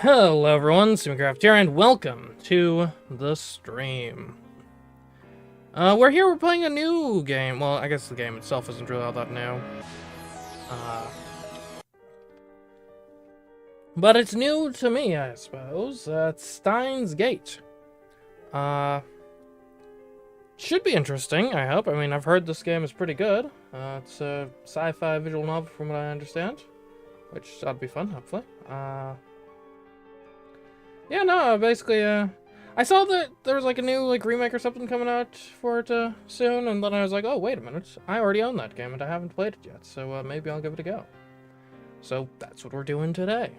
Hello everyone, CMeeCraft here, and welcome to the stream. We're here, we're playing a new game. Well, I guess the game itself isn't really all that new. Uh, but it's new to me, I suppose. It's Stein's Gate. Should be interesting, I hope. I mean, I've heard this game is pretty good. It's a sci-fi visual novel from what I understand. Which ought to be fun, hopefully. Yeah, no, basically, I saw that there was like a new remake or something coming out for it soon, and then I was like, oh, wait a minute. I already own that game and I haven't played it yet, so maybe I'll give it a go. So that's what we're doing today.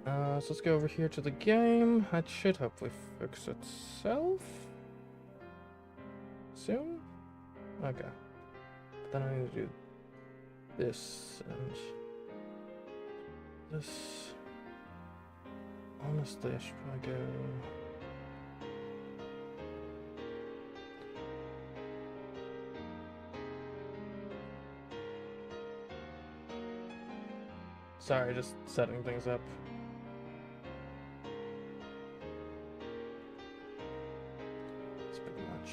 So let's go over here to the game. That should hopefully fix itself soon. Okay. But then I need to do this and this. Honestly, I should probably go. Sorry, just setting things up. It's a bit much.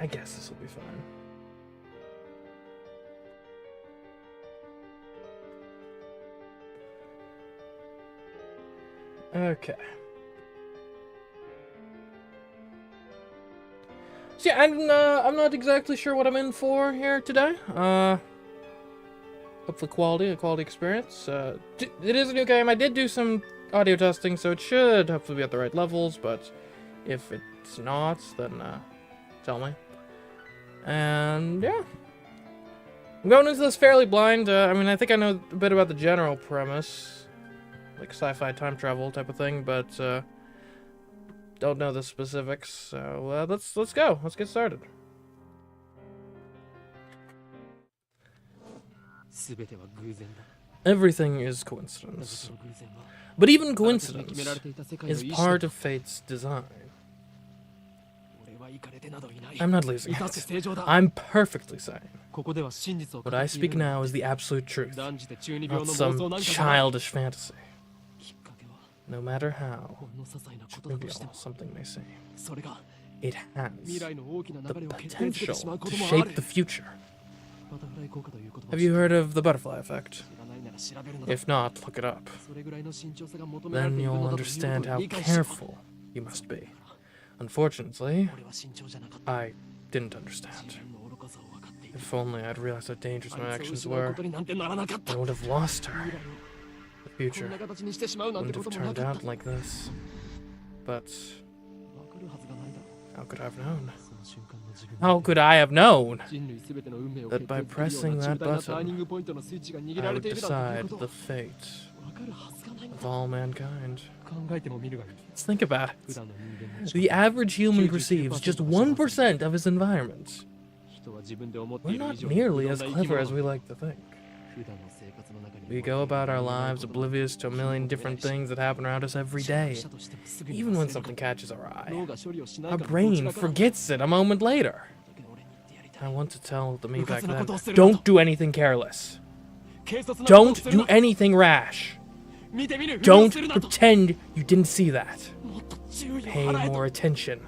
I guess this will be fine. Okay. So yeah, I'm not exactly sure what I'm in for here today. Hopefully a quality experience. It is a new game. I did do some audio testing, so it should hopefully be at the right levels, but if it's not, then tell me. And yeah. I'm going into this fairly blind. I mean, I think I know a bit about the general premise. Like sci-fi time travel type of thing, but don't know the specifics. So let's go. Let's get started. Everything is coincidence, but even coincidence is part of fate's design. I'm not losing it. I'm perfectly sane. What I speak now is the absolute truth, not some childish fantasy. No matter how trivial something may seem, it has the potential to shape the future. Have you heard of the butterfly effect? If not, look it up. Then you'll understand how careful you must be. Unfortunately, I didn't understand. If only I'd realized how dangerous my actions were, I would have lost her. The future wouldn't have turned out like this. But how could I have known? How could I have known that by pressing that button, I would decide the fate of all mankind? Let's think about it. The average human perceives just 1% of his environment. We're not nearly as clever as we like to think. We go about our lives oblivious to a million different things that happen around us every day. Even when something catches our eye, our brain forgets it a moment later. I want to tell the me back then, don't do anything careless. Don't do anything rash. Don't pretend you didn't see that. Pay more attention.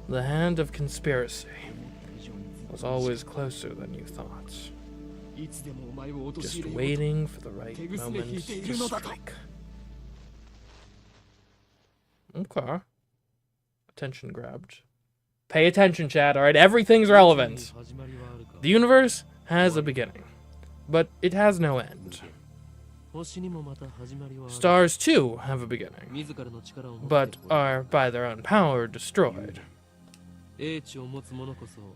The hand of conspiracy was always closer than you thought. Just waiting for the right moment to strike. Okay. Attention grabbed. Pay attention, chat, alright? Everything's relevant. The universe has a beginning, but it has no end. Stars, too, have a beginning, but are, by their own power, destroyed.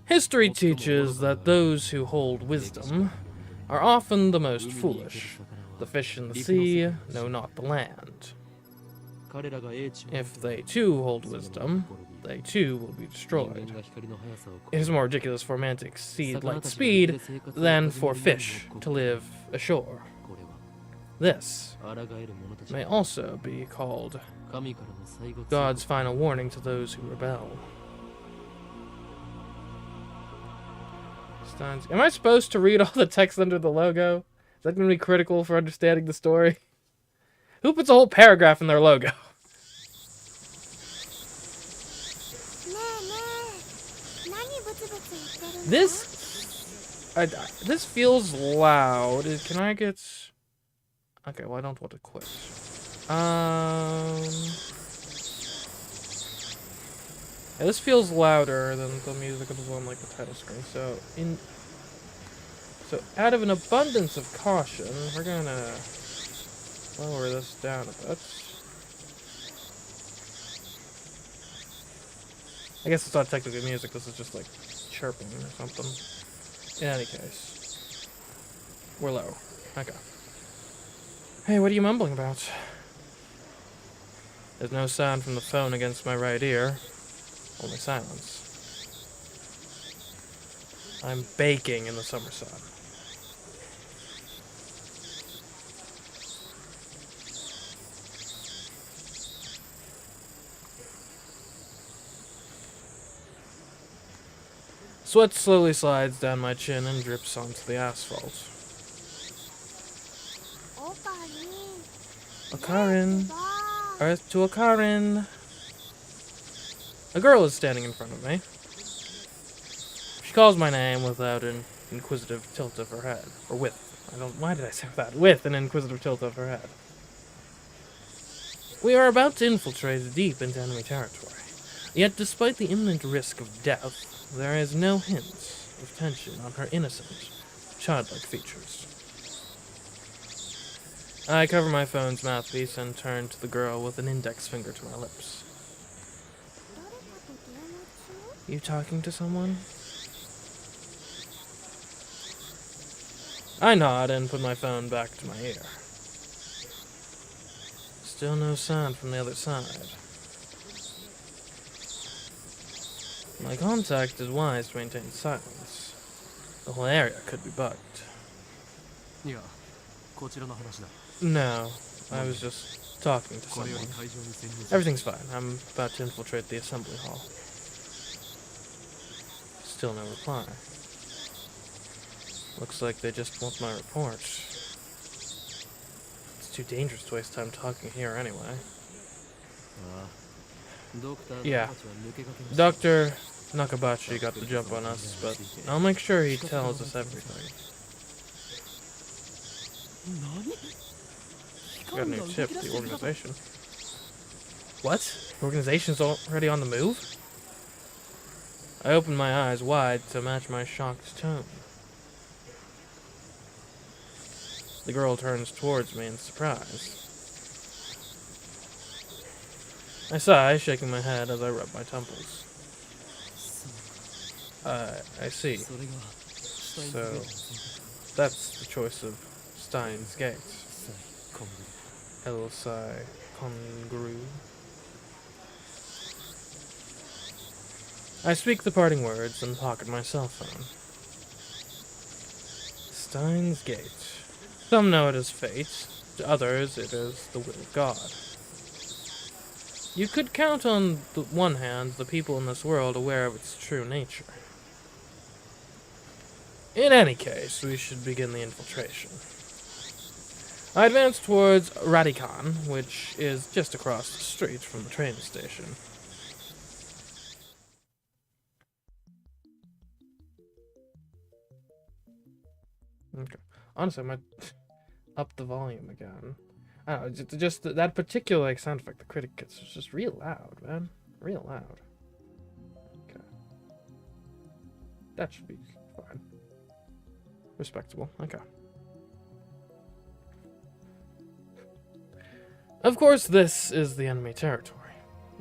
History teaches that those who hold wisdom are often the most foolish. The fish in the sea know not the land. If they too hold wisdom, they too will be destroyed. It is more ridiculous for man to exceed light speed than for fish to live ashore. This may also be called God's final warning to those who rebel. Stein's. Am I supposed to read all the text under the logo? that going to be critical for understanding the story? Who puts a whole paragraph in their logo? This feels loud. Can I get... Okay, well, I don't want to quit. Yeah, this feels louder than the music that was on, like, the title screen. So, out of an abundance of caution, we're gonna lower this down a bit. I guess it's not technically music, this is just, like, chirping or something. In any case, we're low. Okay. Hey, what are you mumbling about? There's no sound from the phone against my right ear. Only silence. I'm baking in the summer sun. Sweat slowly slides down my chin and drips onto the asphalt. Okarin. Earth to Okarin. A girl is standing in front of me. She calls my name without an inquisitive tilt of her head. Or with. Why did I say that? With an inquisitive tilt of her head. We are about to infiltrate deep into enemy territory. Yet despite the imminent risk of death, there is no hint of tension on her innocent, childlike features. I cover my phone's mouthpiece and turn to the girl with an index finger to my lips. You talking to someone? I nod and put my phone back to my ear. Still no sound from the other side. My contact is wise to maintain silence. The whole area could be bugged. No, I was just talking to someone. Everything's fine. I'm about to infiltrate the assembly hall. Still no reply. Looks like they just want my report. It's too dangerous to waste time talking here anyway. Yeah, Dr. Nakabachi got the jump on us, but I'll make sure he tells us everything. Got a new tip, the organization. What? The organization's already on the move? I opened my eyes wide to match my shocked tone. The girl turns towards me in surprise. I sigh, shaking my head as I rub my temples. I see. So, that's the choice of Stein's Gate. L-Psi Congru. I speak the parting words and pocket my cell phone. Stein's Gate. Some know it as fate, to others it is the will of God. You could count on the one hand the people in this world aware of its true nature. In any case, we should begin the infiltration. I advance towards Radikan, which is just across the street from the train station. Okay. Honestly, I might up the volume again. I don't know, just that particular like, sound effect the critic gets is just real loud, man. Real loud. Okay. That should be fine. Respectable. Okay. Of course, this is the enemy territory.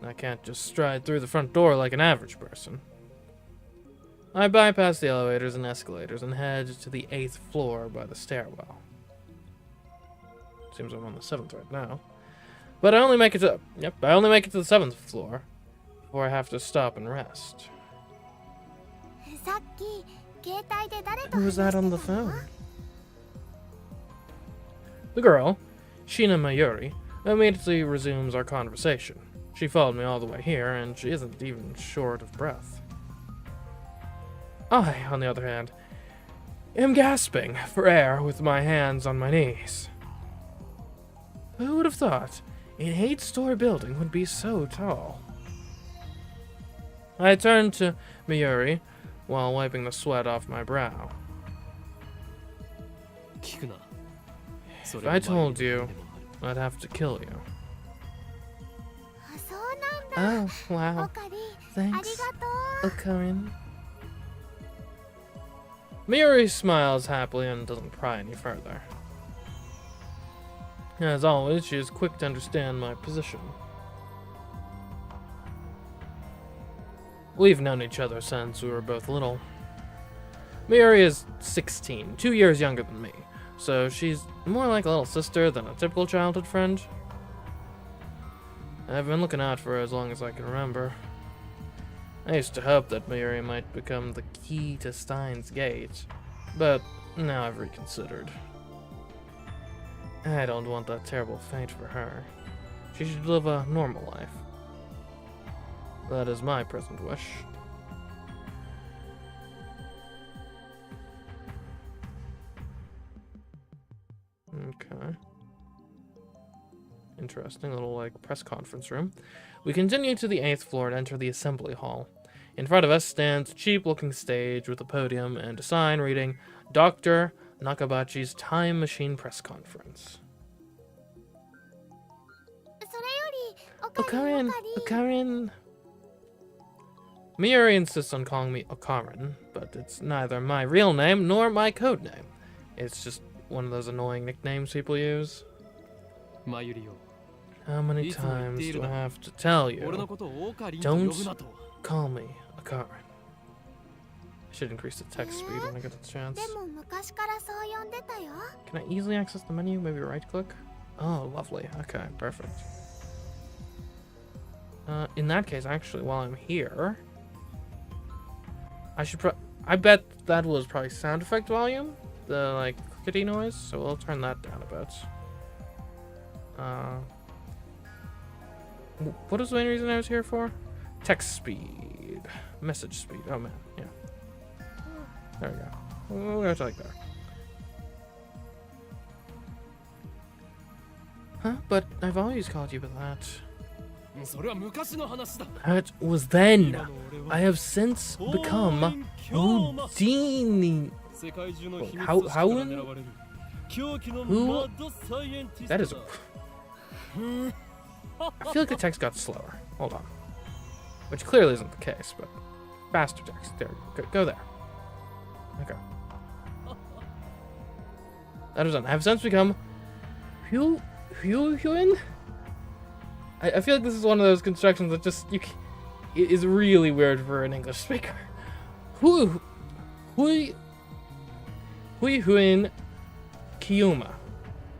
I can't just stride through the front door like an average person. I bypass the elevators and escalators and head to the 8th floor by the stairwell. Seems I'm on the 7th right now. But I only make it to the 7th floor before I have to stop and rest. Who was that on the phone? The girl, Shina Mayuri, immediately resumes our conversation. She followed me all the way here, and she isn't even short of breath. I, on the other hand, am gasping for air with my hands on my knees. Who would have thought an 8-story building would be so tall? I turned to Miyuri while wiping the sweat off my brow. If I told you, I'd have to kill you. Oh, wow. Thanks, Okarin. Miyuri smiles happily and doesn't pry any further. As always, she is quick to understand my position. We've known each other since we were both little. Miyuri is 16, 2 years younger than me, so she's more like a little sister than a typical childhood friend. I've been looking out for her as long as I can remember. I used to hope that Miyuri might become the key to Stein's gate, but now I've reconsidered. I don't want that terrible fate for her. She should live a normal life. That is my present wish. Okay. Interesting little, like, press conference room. We continue to the 8th floor and enter the assembly hall. In front of us stands a cheap-looking stage with a podium and a sign reading, Dr. Nakabachi's Time Machine Press Conference. Okarin. Miyuri insists on calling me Okarin, but it's neither my real name nor my code name. It's just one of those annoying nicknames people use. How many times do I have to tell you? Don't call me Okarin. I should increase the text speed when I get the chance. Can I easily access the menu? Maybe right-click? Oh, lovely. Okay, perfect. In that case, actually, while I'm here, I should I bet that was probably sound effect volume, the like clickety noise. So we'll turn that down a bit. What was the main reason I was here for? Text speed, message speed. Oh man, yeah. There we go. We'll go to like there. Huh? But I've always called you by that. That was then. I have since become Houdini. Howen? Who? That is. I feel like the text got slower. Hold on. Which clearly isn't the case, but faster text. There, go there. Okay. That is done. I have since become Huin. I feel like this is one of those constructions that just it is really weird for an English speaker. Huin Kiyuma.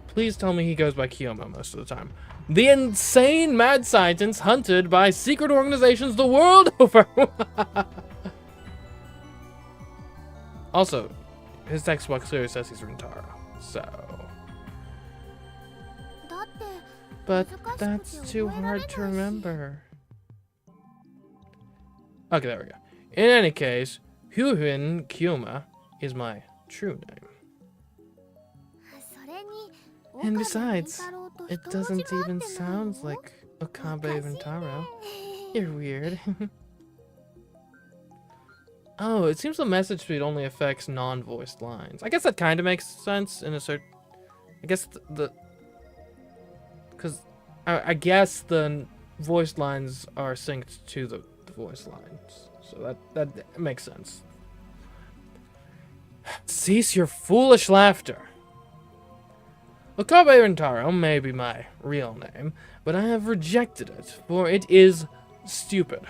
Please tell me he goes by Kiyuma most of the time. The insane mad scientist hunted by secret organizations the world over. Also, his text box clearly says he's Rintaro, so. But that's too hard to remember. Okay, there we go. In any case, Hyuhin Kiyuma is my true name. And besides, it doesn't even sound like Okabe Rintaro. You're weird. Oh, it seems the message speed only affects non-voiced lines. I guess that kind of makes sense in a certain... I guess because I guess the voiced lines are synced to the voice lines. So that makes sense. Cease your foolish laughter. Okabe Rintaro may be my real name, but I have rejected it, for it is stupid.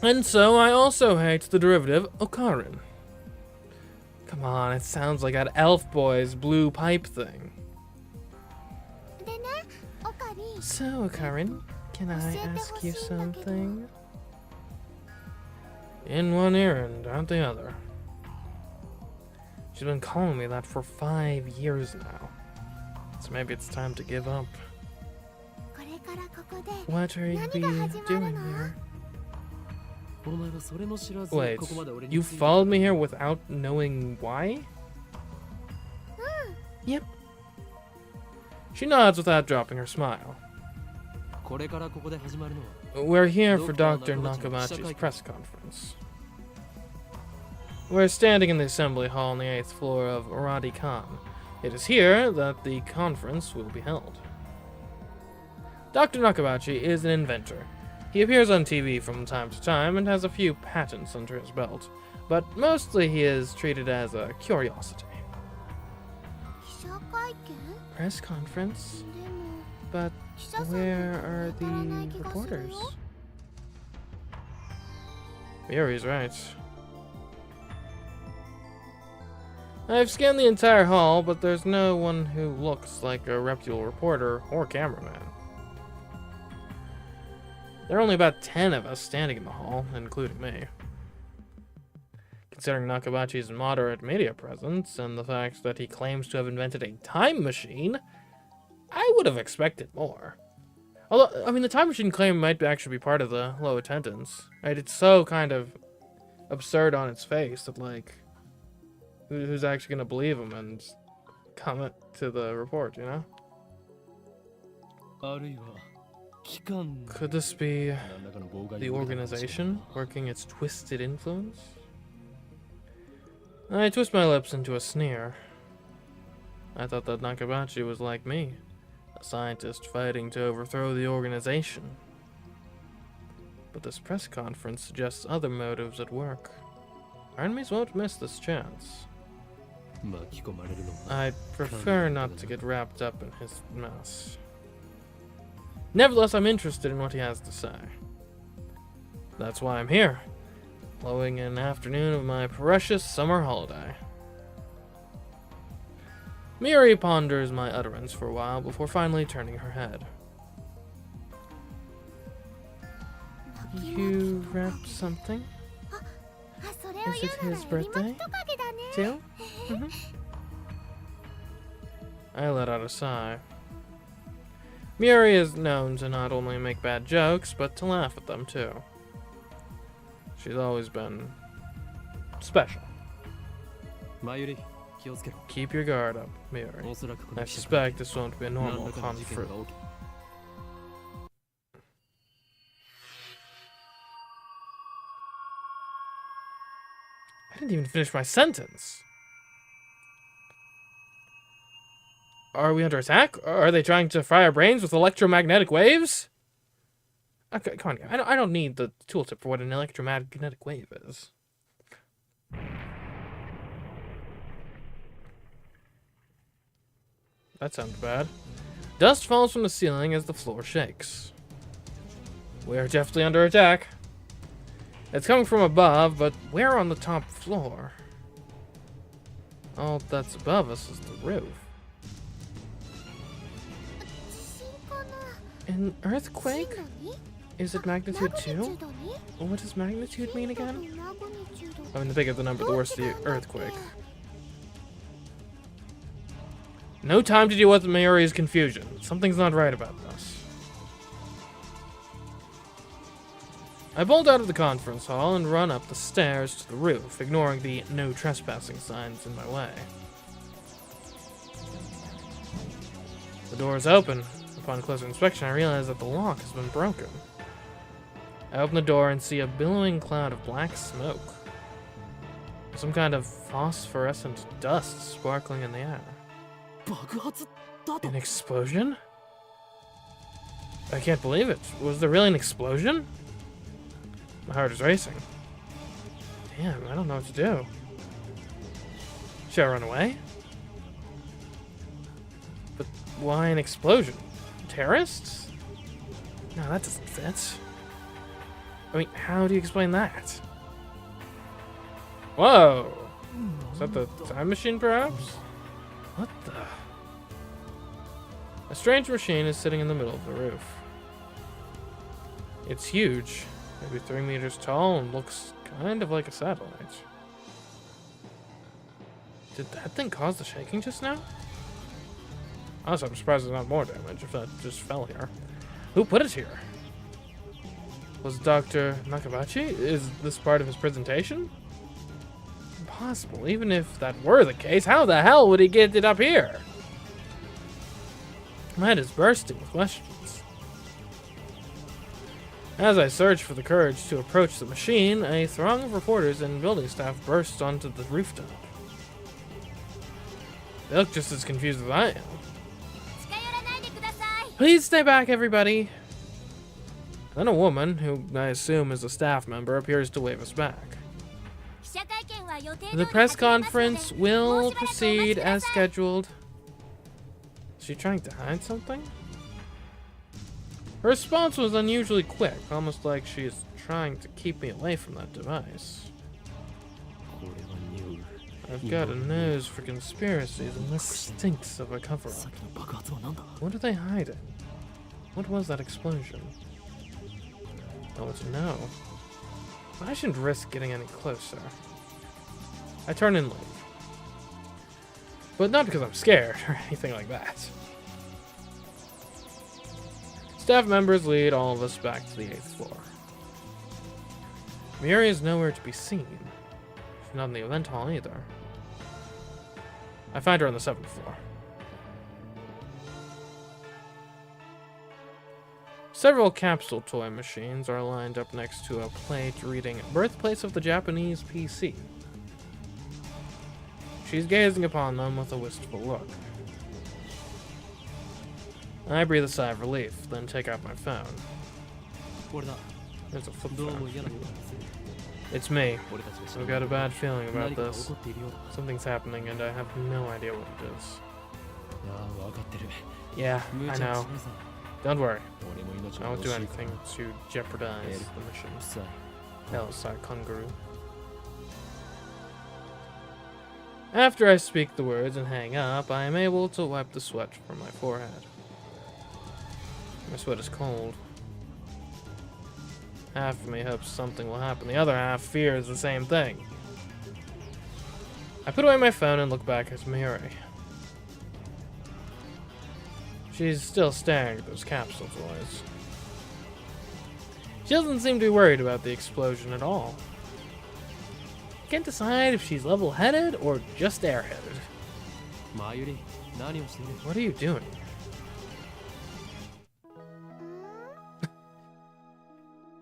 And so I also hate the derivative Okarin. Come on, it sounds like that Elf Boy's blue pipe thing. So, Okarin, can I ask you something? In one ear and out the other. She's been calling me that for 5 years now. So maybe it's time to give up. What are you doing here? Wait, you followed me here without knowing why? Yep. She nods without dropping her smile. We're here for Dr. Nakamachi's press conference. We're standing in the assembly hall on the 8th floor of Aradi Khan. It is here that the conference will be held. Dr. Nakamachi is an inventor. He appears on TV from time to time and has a few patents under his belt, but mostly he is treated as a curiosity. Press conference? But where are the reporters? Miori's right. I've scanned the entire hall, but there's no one who looks like a reputable reporter or cameraman. There are only about 10 of us standing in the hall, including me. Considering Nakamachi's moderate media presence and the fact that he claims to have invented a time machine, I would have expected more. Although, I mean, the time machine claim might actually be part of the low attendance. Right? It's so kind of absurd on its face that, like, who's actually going to believe him and comment to the report, you know? Could this be the organization working its twisted influence? I twist my lips into a sneer. I thought that Nakamachi was like me, a scientist fighting to overthrow the organization. But this press conference suggests other motives at work. Our enemies won't miss this chance. I'd prefer not to get wrapped up in his mess. Nevertheless, I'm interested in what he has to say. That's why I'm here, blowing an afternoon of my precious summer holiday. Miori ponders my utterance for a while before finally turning her head. You wrapped something? Is it his birthday, too? I let out a sigh. Miori is known to not only make bad jokes, but to laugh at them, too. She's always been special. Keep your guard up, Miori. I suspect this won't be a normal conflict. I didn't even finish my sentence. Are we under attack? Are they trying to fry our brains with electromagnetic waves? Okay, come on. I don't need the tooltip for what an electromagnetic wave is. That sounds bad. Dust falls from the ceiling as the floor shakes. We are definitely under attack. It's coming from above, but where on the top floor? All that's above us is the roof. An earthquake? Is it magnitude 2? What does magnitude mean again? I mean, the bigger the number, the worse the earthquake. No time to deal with Miori's confusion. Something's not right about this. I bolt out of the conference hall and run up the stairs to the roof, ignoring the no trespassing signs in my way. The door is open. Upon closer inspection, I realize that the lock has been broken. I open the door and see a billowing cloud of black smoke. Some kind of phosphorescent dust sparkling in the air. An explosion? I can't believe it. Was there really an explosion? My heart is racing. Damn, I don't know what to do. Should I run away? But why an explosion? Terrorists? No, that doesn't fit. I mean, how do you explain that? Whoa! Is that the time machine, perhaps? What the? A strange machine is sitting in the middle of the roof. It's huge, maybe 3 meters tall, and looks kind of like a satellite. Did that thing cause the shaking just now? Honestly, I'm surprised there's not more damage if that just fell here. Who put it here? Was Dr. Nakabachi? Is this part of his presentation? Impossible. Even if that were the case, how the hell would he get it up here? My head is bursting with questions. As I search for the courage to approach the machine, a throng of reporters and building staff burst onto the rooftop. They look just as confused as I am. Please stay back, everybody. Then a woman, who I assume is a staff member, appears to wave us back. The press conference will proceed as scheduled. Is she trying to hide something? Her response was unusually quick, almost like she is trying to keep me away from that device. I've got a nose for conspiracies, and this stinks of a cover-up. What are they hiding? What was that explosion? I want to know. But I shouldn't risk getting any closer. I turn and leave. But not because I'm scared or anything like that. Staff members lead all of us back to the 8th floor. Miuri is nowhere to be seen. She's not in the event hall either. I find her on the 7th floor. Several capsule toy machines are lined up next to a plate reading "Birthplace of the Japanese PC." She's gazing upon them with a wistful look. I breathe a sigh of relief, then take out my phone. It's a flip phone. It's me. I've got a bad feeling about this. Something's happening and I have no idea what it is. Yeah, I know. Don't worry. I won't do anything to jeopardize the mission. Elsai Kunguru. After I speak the words and hang up, I am able to wipe the sweat from my forehead. My sweat is cold. Half of me hopes something will happen. The other half fears the same thing. I put away my phone and look back at Miuri. She's still staring at those capsule toys. She doesn't seem to be worried about the explosion at all. I can't decide if she's level-headed or just airheaded. What are you doing?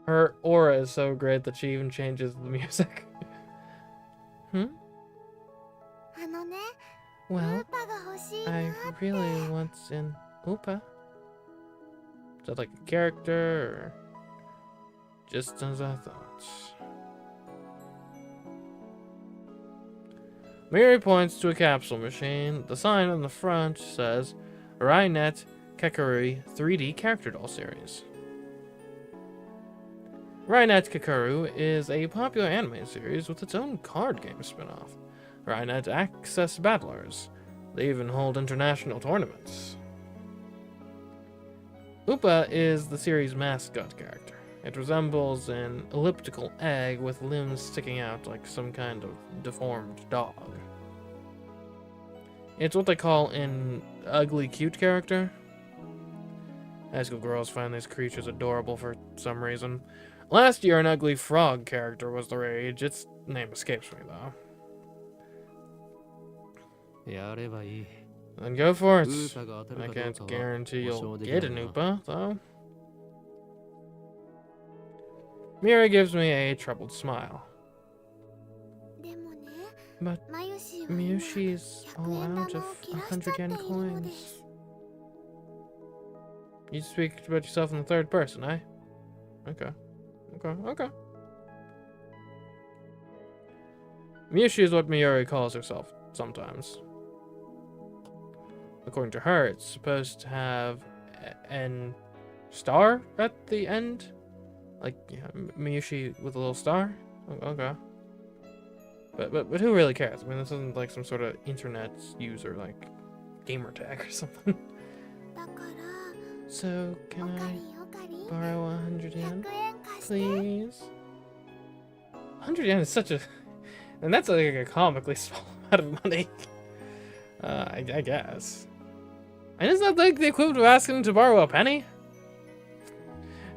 Her aura is so great that she even changes the music. Well, I really want an Oopa. Is that like a character, or just as I thought? Miuri points to a capsule machine. The sign on the front says Rainet Kakarui 3D Character Doll Series. Rainet Kakarou is a popular anime series with its own card game spin-off. Rainet Access Battlers. They even hold international tournaments. Oopa is the series' mascot character. It resembles an elliptical egg with limbs sticking out like some kind of deformed dog. It's what they call an ugly cute character. High school girls find these creatures adorable for some reason. Last year, an ugly frog character was the rage. Its name escapes me, though. Then go for it. I can't guarantee you'll get an Oopa, though. Miuri gives me a troubled smile. But Miyushi's all out of 100 yen coins. You speak about yourself in the third person, eh? Okay. Okay. Miyushi is what Miuri calls herself sometimes. According to her, it's supposed to have an star at the end. Like, yeah, Miyushi with a little star? Okay. But who really cares? I mean, this isn't like some sort of internet user, like, gamer tag or something. So, can I borrow 100 yen, please? 100 yen is such a... And that's like a comically small amount of money. I guess. And isn't that like the equivalent of asking to borrow a penny?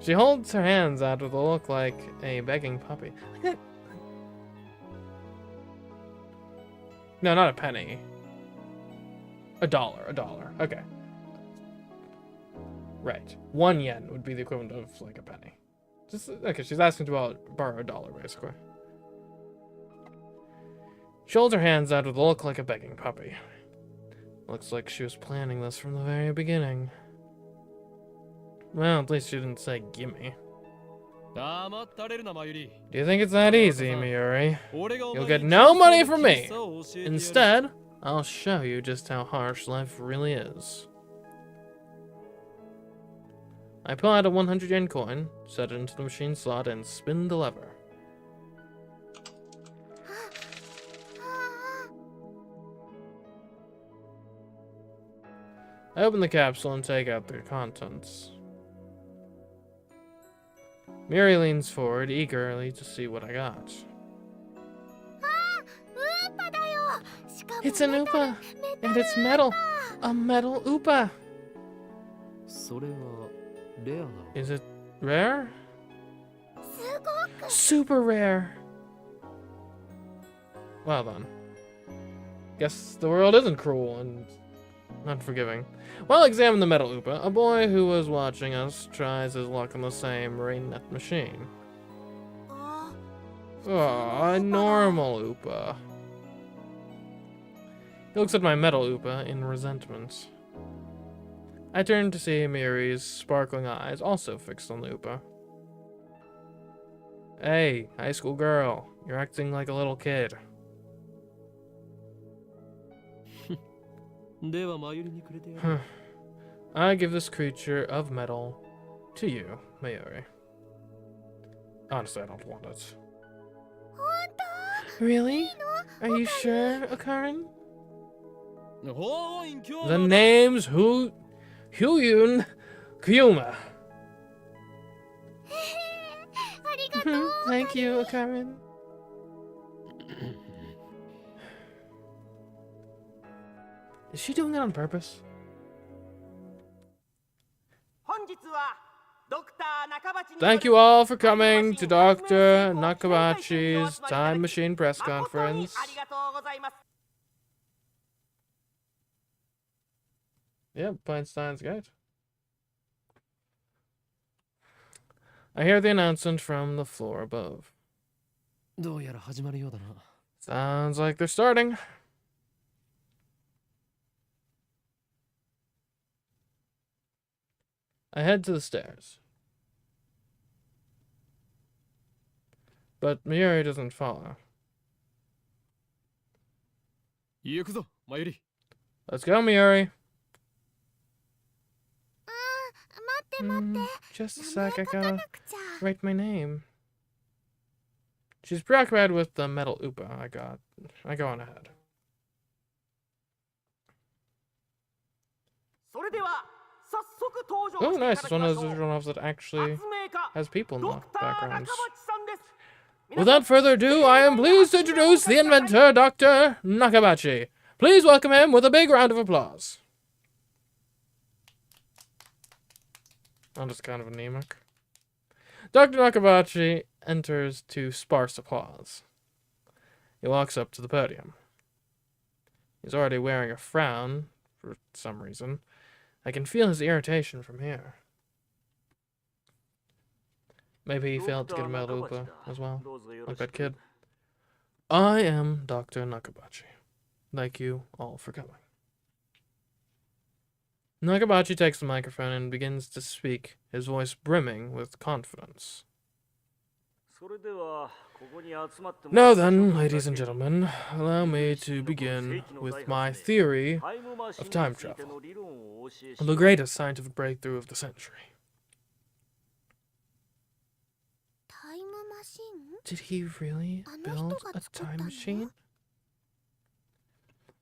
She holds her hands out with a look like a begging puppy. No, not a penny. A dollar. Okay. Right. 1 yen would be the equivalent of like a penny. Just okay, she's asking to borrow a dollar, basically. She holds her hands out with a look like a begging puppy. Looks like she was planning this from the very beginning. Well, at least she didn't say gimme. Do you think it's that easy, Miuri? You'll get no money from me! Instead, I'll show you just how harsh life really is. I pull out a 100 yen coin, set it into the machine slot, and spin the lever. I open the capsule and take out the contents. Miuri leans forward, eagerly to see what I got. It's an Oopa! And it's metal! A metal Oopa! Is it rare? Super rare! Well then. Guess the world isn't cruel and unforgiving. While examining the metal Oopa, a boy who was watching us tries his luck on the same rain-net machine. Oh, a normal Oopa. He looks at my metal Oopa in resentment. I turn to see Miuri's sparkling eyes also fixed on the Oopa. Hey, high school girl, you're acting like a little kid. I give this creature of metal to you, Miuri. Honestly, I don't want it. Really? Are you sure, Okarin? The name's Huyun Kyuma. Thank you, Okarin. Is she doing it on purpose? Thank you all for coming to Dr. Nakabachi's Time Machine press conference. Yep, playing Stein's Gate. I hear the announcement from the floor above. Sounds like they're starting. I head to the stairs. But Miuri doesn't follow. Let's go, Miuri. Just a sec, I gotta write my name. She's preoccupied with the metal Oopa I got. I go on ahead. Oh, nice. It's one of those visual novels that actually has people in the backgrounds. Without further ado, I am pleased to introduce the inventor, Dr. Nakabachi. Please welcome him with a big round of applause. I'm just kind of anemic. Dr. Nakabachi enters to sparse applause. He walks up to the podium. He's already wearing a frown, for some reason. I can feel his irritation from here. Maybe he failed to get a metal Oopa as well, like that kid. I am Dr. Nakabachi. Thank you all for coming. Nakabachi takes the microphone and begins to speak, his voice brimming with confidence. Now then, ladies and gentlemen, allow me to begin with my theory of time travel, the greatest scientific breakthrough of the century. Did he really build a time machine?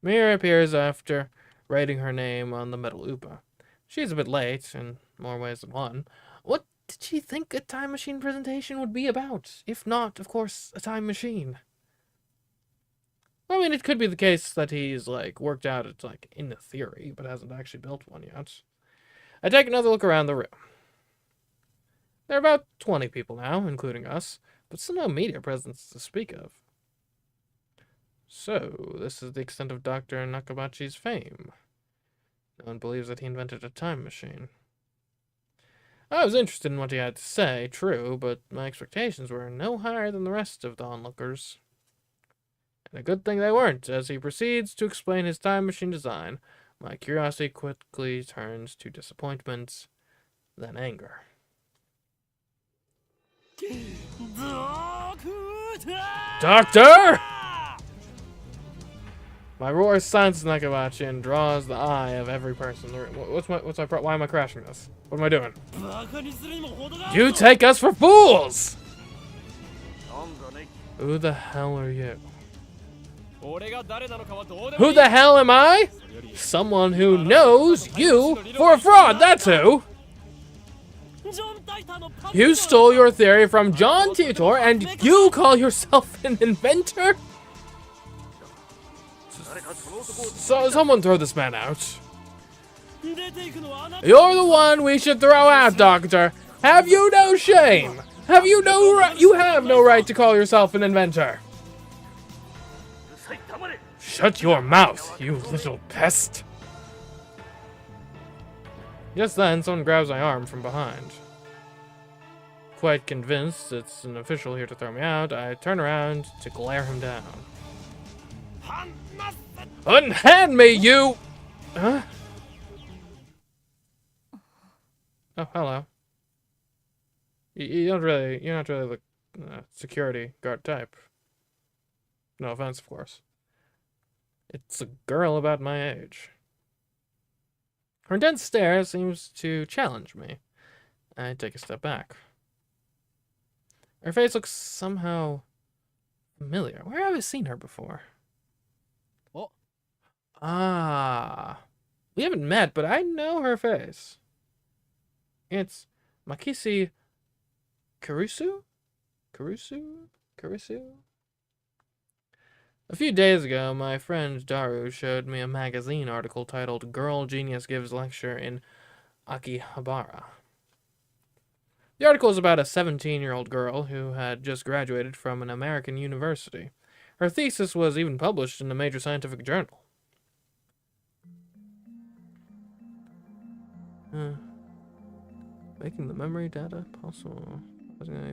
Miuri appears after writing her name on the metal Oopa. She's a bit late, in more ways than one. What did she think a time machine presentation would be about? If not, of course, a time machine. I mean, it could be the case that he's, like, worked out it's, like, in the theory, but hasn't actually built one yet. I take another look around the room. There are about 20 people now, including us, but still no media presence to speak of. So, this is the extent of Dr. Nakabachi's fame. No one believes that he invented a time machine. I was interested in what he had to say, true, but my expectations were no higher than the rest of the onlookers. And a good thing they weren't, as he proceeds to explain his time machine design. My curiosity quickly turns to disappointment, then anger. Doctor! My roar silences Nakabachi and draws the eye of every person. Why am I crashing this? What am I doing? You take us for fools! Who the hell are you? Who the hell am I? Someone who knows you for a fraud, that's who! You stole your theory from John Titor and you call yourself an inventor? So, someone throw this man out. You're the one we should throw out, Doctor. Have you no shame? Have you no right? You have no right to call yourself an inventor. Shut your mouth, you little pest. Just then, someone grabs my arm from behind. Quite convinced it's an official here to throw me out, I turn around to glare him down. Unhand me, you! Huh? Oh, hello. You're not really the security guard type. No offense, of course. It's a girl about my age. Her intense stare seems to challenge me. I take a step back. Her face looks somehow familiar. Where have I seen her before? Oh. Ah. We haven't met, but I know her face. It's Makisi Kurusu? Kurusu? A few days ago, my friend Daru showed me a magazine article titled Girl Genius Gives Lecture in Akihabara. The article is about a 17-year-old girl who had just graduated from an American university. Her thesis was even published in a major scientific journal. Making the memory data possible.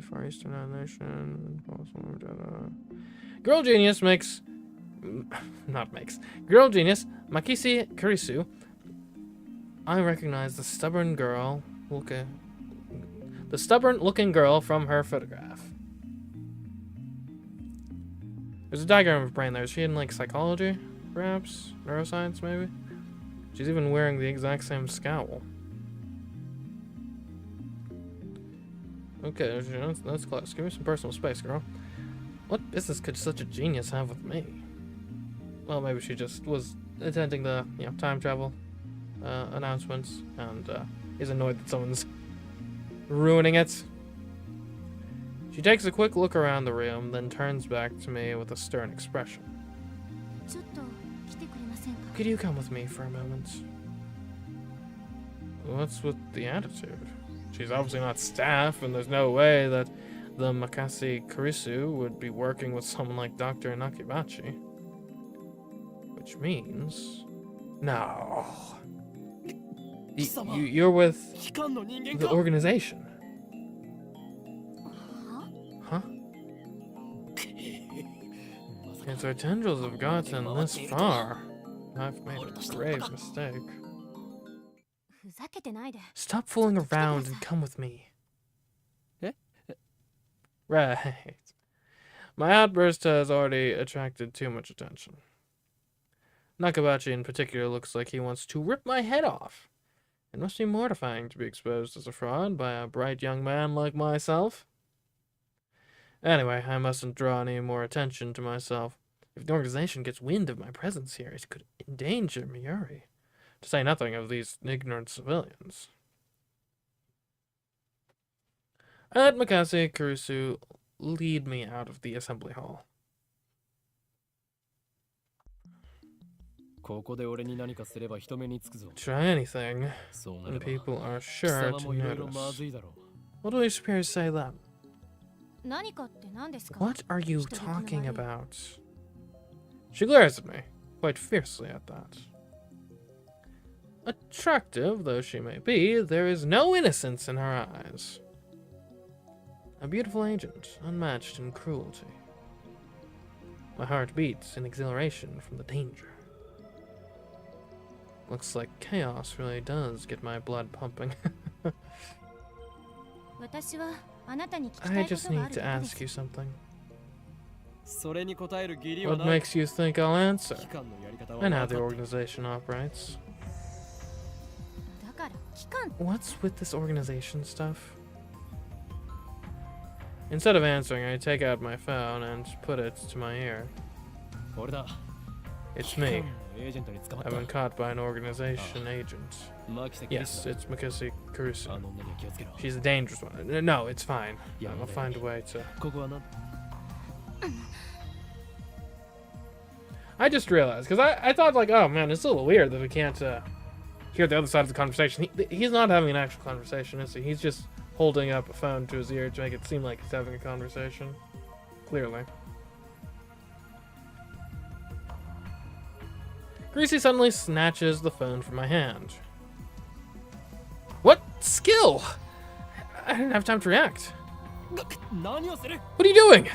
Far Eastern animation. Possible data. Girl Genius Girl Genius, Makisi Kurisu. I recognize the stubborn looking girl from her photograph. There's a diagram of her brain there. Is she in like psychology? Perhaps? Neuroscience, maybe? She's even wearing the exact same scowl. Okay, that's close. Give me some personal space, girl. What business could such a genius have with me? Well, maybe she just was attending the, time travel announcements and is annoyed that someone's ruining it. She takes a quick look around the room, then turns back to me with a stern expression. Could you come with me for a moment? What's with the attitude? She's obviously not staff, and there's no way that the Makasi Kurisu would be working with someone like Dr. Nakabachi. Which means... No. You're with the organization. Huh? If our tendrils have gotten this far, I've made a grave mistake. Stop fooling around and come with me. Right. My outburst has already attracted too much attention. Nakabachi in particular looks like he wants to rip my head off. It must be mortifying to be exposed as a fraud by a bright young man like myself. Anyway, I mustn't draw any more attention to myself. If the organization gets wind of my presence here, it could endanger Miuri, to say nothing of these ignorant civilians. I let Makase Kurusu lead me out of the assembly hall. Try anything, and people are sure to notice. What do your superiors say then? What are you talking about? She glares at me, quite fiercely at that. Attractive though she may be, there is no innocence in her eyes. A beautiful agent, unmatched in cruelty. My heart beats in exhilaration from the danger. Looks like chaos really does get my blood pumping. I just need to ask you something. What makes you think I'll answer? I know how the organization operates. What's with this organization stuff? Instead of answering, I take out my phone and put it to my ear. It's me. I've been caught by an organization agent. Yes, it's Mikasi Kurusu. She's a dangerous one. No, it's fine. I'll find a way to... I just realized, because I thought like, oh man, it's a little weird that we can't hear the other side of the conversation. He's not having an actual conversation, is he? He's just holding up a phone to his ear to make it seem like he's having a conversation. Clearly. Greasy suddenly snatches the phone from my hand. What skill? I didn't have time to react. What are you doing?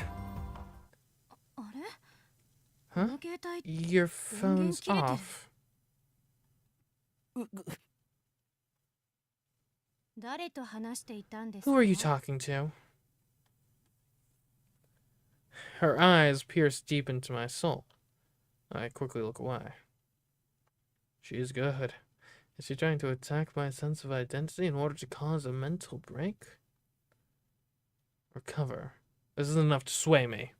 Huh? Your phone's off. Who are you talking to? Her eyes pierce deep into my soul. I quickly look away. She's good. Is she trying to attack my sense of identity in order to cause a mental break? Recover. This isn't enough to sway me.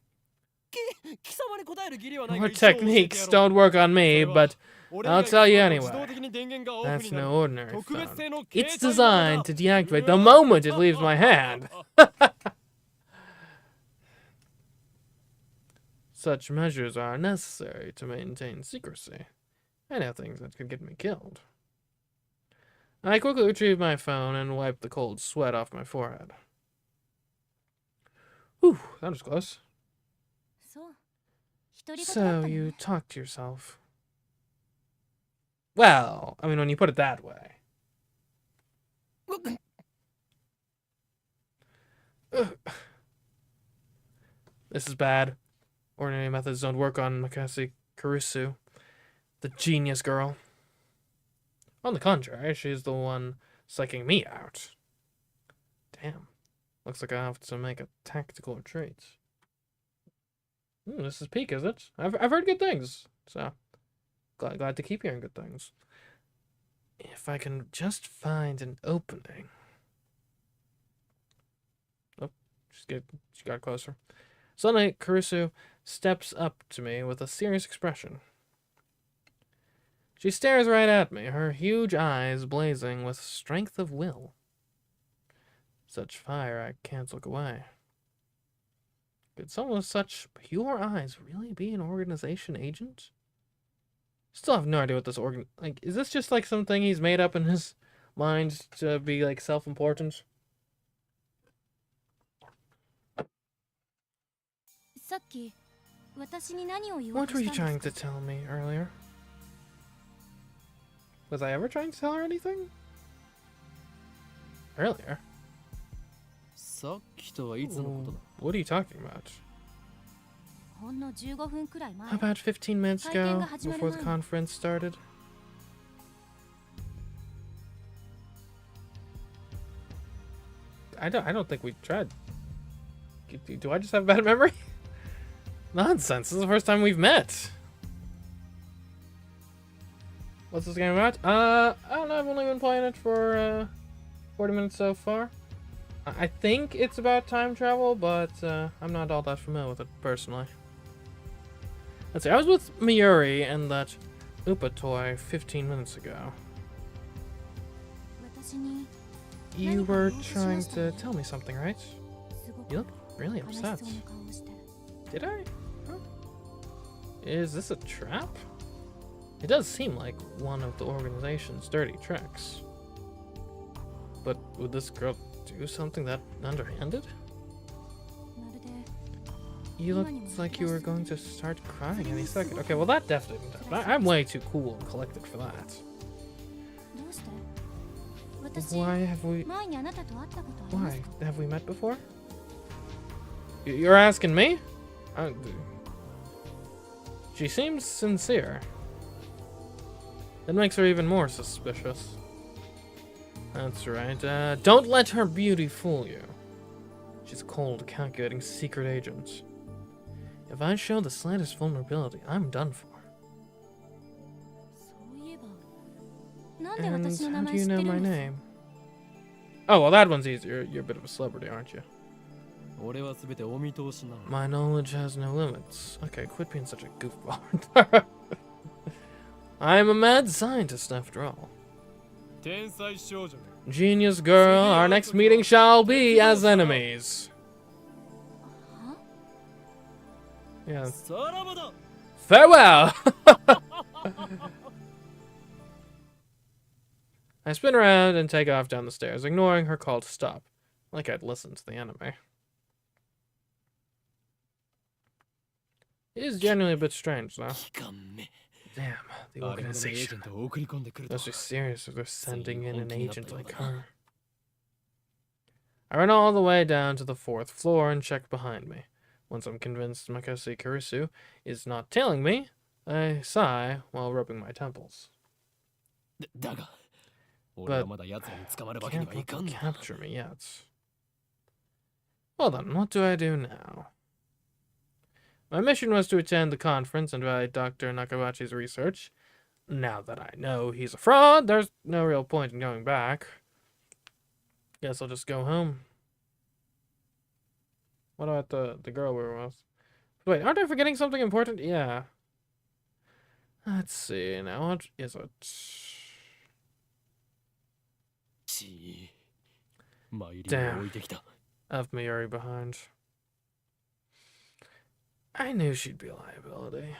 Your techniques don't work on me, but I'll tell you anyway. That's no ordinary phone. It's designed to deactivate the moment it leaves my hand. Such measures are necessary to maintain secrecy. I know things that could get me killed. I quickly retrieve my phone and wipe the cold sweat off my forehead. Whew, that was close. So, you talk to yourself. Well, I mean, when you put it that way. This is bad. Ordinary methods don't work on Mikasi Kurusu, the genius girl. On the contrary, she's the one psyching me out. Damn. Looks like I have to make a tactical retreat. This is peak, is it? I've heard good things, so glad to keep hearing good things. If I can just find an opening. Oh, she got closer. Suddenly, Kurusu steps up to me with a serious expression. She stares right at me, her huge eyes blazing with strength of will. Such fire, I can't look away. Could someone with such pure eyes really be an organization agent? Still have no idea what this like, is this just like something he's made up in his mind to be like self-important? What were you trying to tell me earlier? Was I ever trying to tell her anything? Earlier? What are you talking about? About 15 minutes ago, before the conference started. I don't think we tried. Do I just have bad memory? Nonsense, this is the first time we've met. What's this game about? I don't know, I've only been playing it for 40 minutes so far. I think it's about time travel, but I'm not all that familiar with it personally. Let's see, I was with Miyuri and that Upa toy 15 minutes ago. You were trying to tell me something, right? You look really upset. Did I? Huh? Is this a trap? It does seem like one of the organization's dirty tricks. But would this girl do something that underhanded? You looked like you were going to start crying any second. Okay, well that definitely didn't happen. I'm way too cool and collected for that. Why have we met before? You're asking me? She seems sincere. It makes her even more suspicious. That's right. Don't let her beauty fool you. She's a cold, calculating secret agent. If I show the slightest vulnerability, I'm done for. And how do you know my name? Oh, well, that one's easier. You're a bit of a celebrity, aren't you? My knowledge has no limits. Okay, quit being such a goofball. I'm a mad scientist, after all. Genius girl, our next meeting shall be as enemies. Yeah. Farewell! I spin around and take off down the stairs, ignoring her call to stop. Like I'd listened to the anime. It is genuinely a bit strange, though. Damn, the organization. Must be serious if they're sending in an agent like her. I run all the way down to the 4th floor and check behind me. Once I'm convinced Makase Kurisu is not tailing me, I sigh while rubbing my temples. But can't capture me yet. Well then, what do I do now? My mission was to attend the conference and validate Dr. Nakabachi's research. Now that I know he's a fraud, there's no real point in going back. Guess I'll just go home. What about the girl we were with? Wait, aren't I forgetting something important? Yeah. Let's see, now what is it? Damn. I left Mayuri behind. I knew she'd be a liability.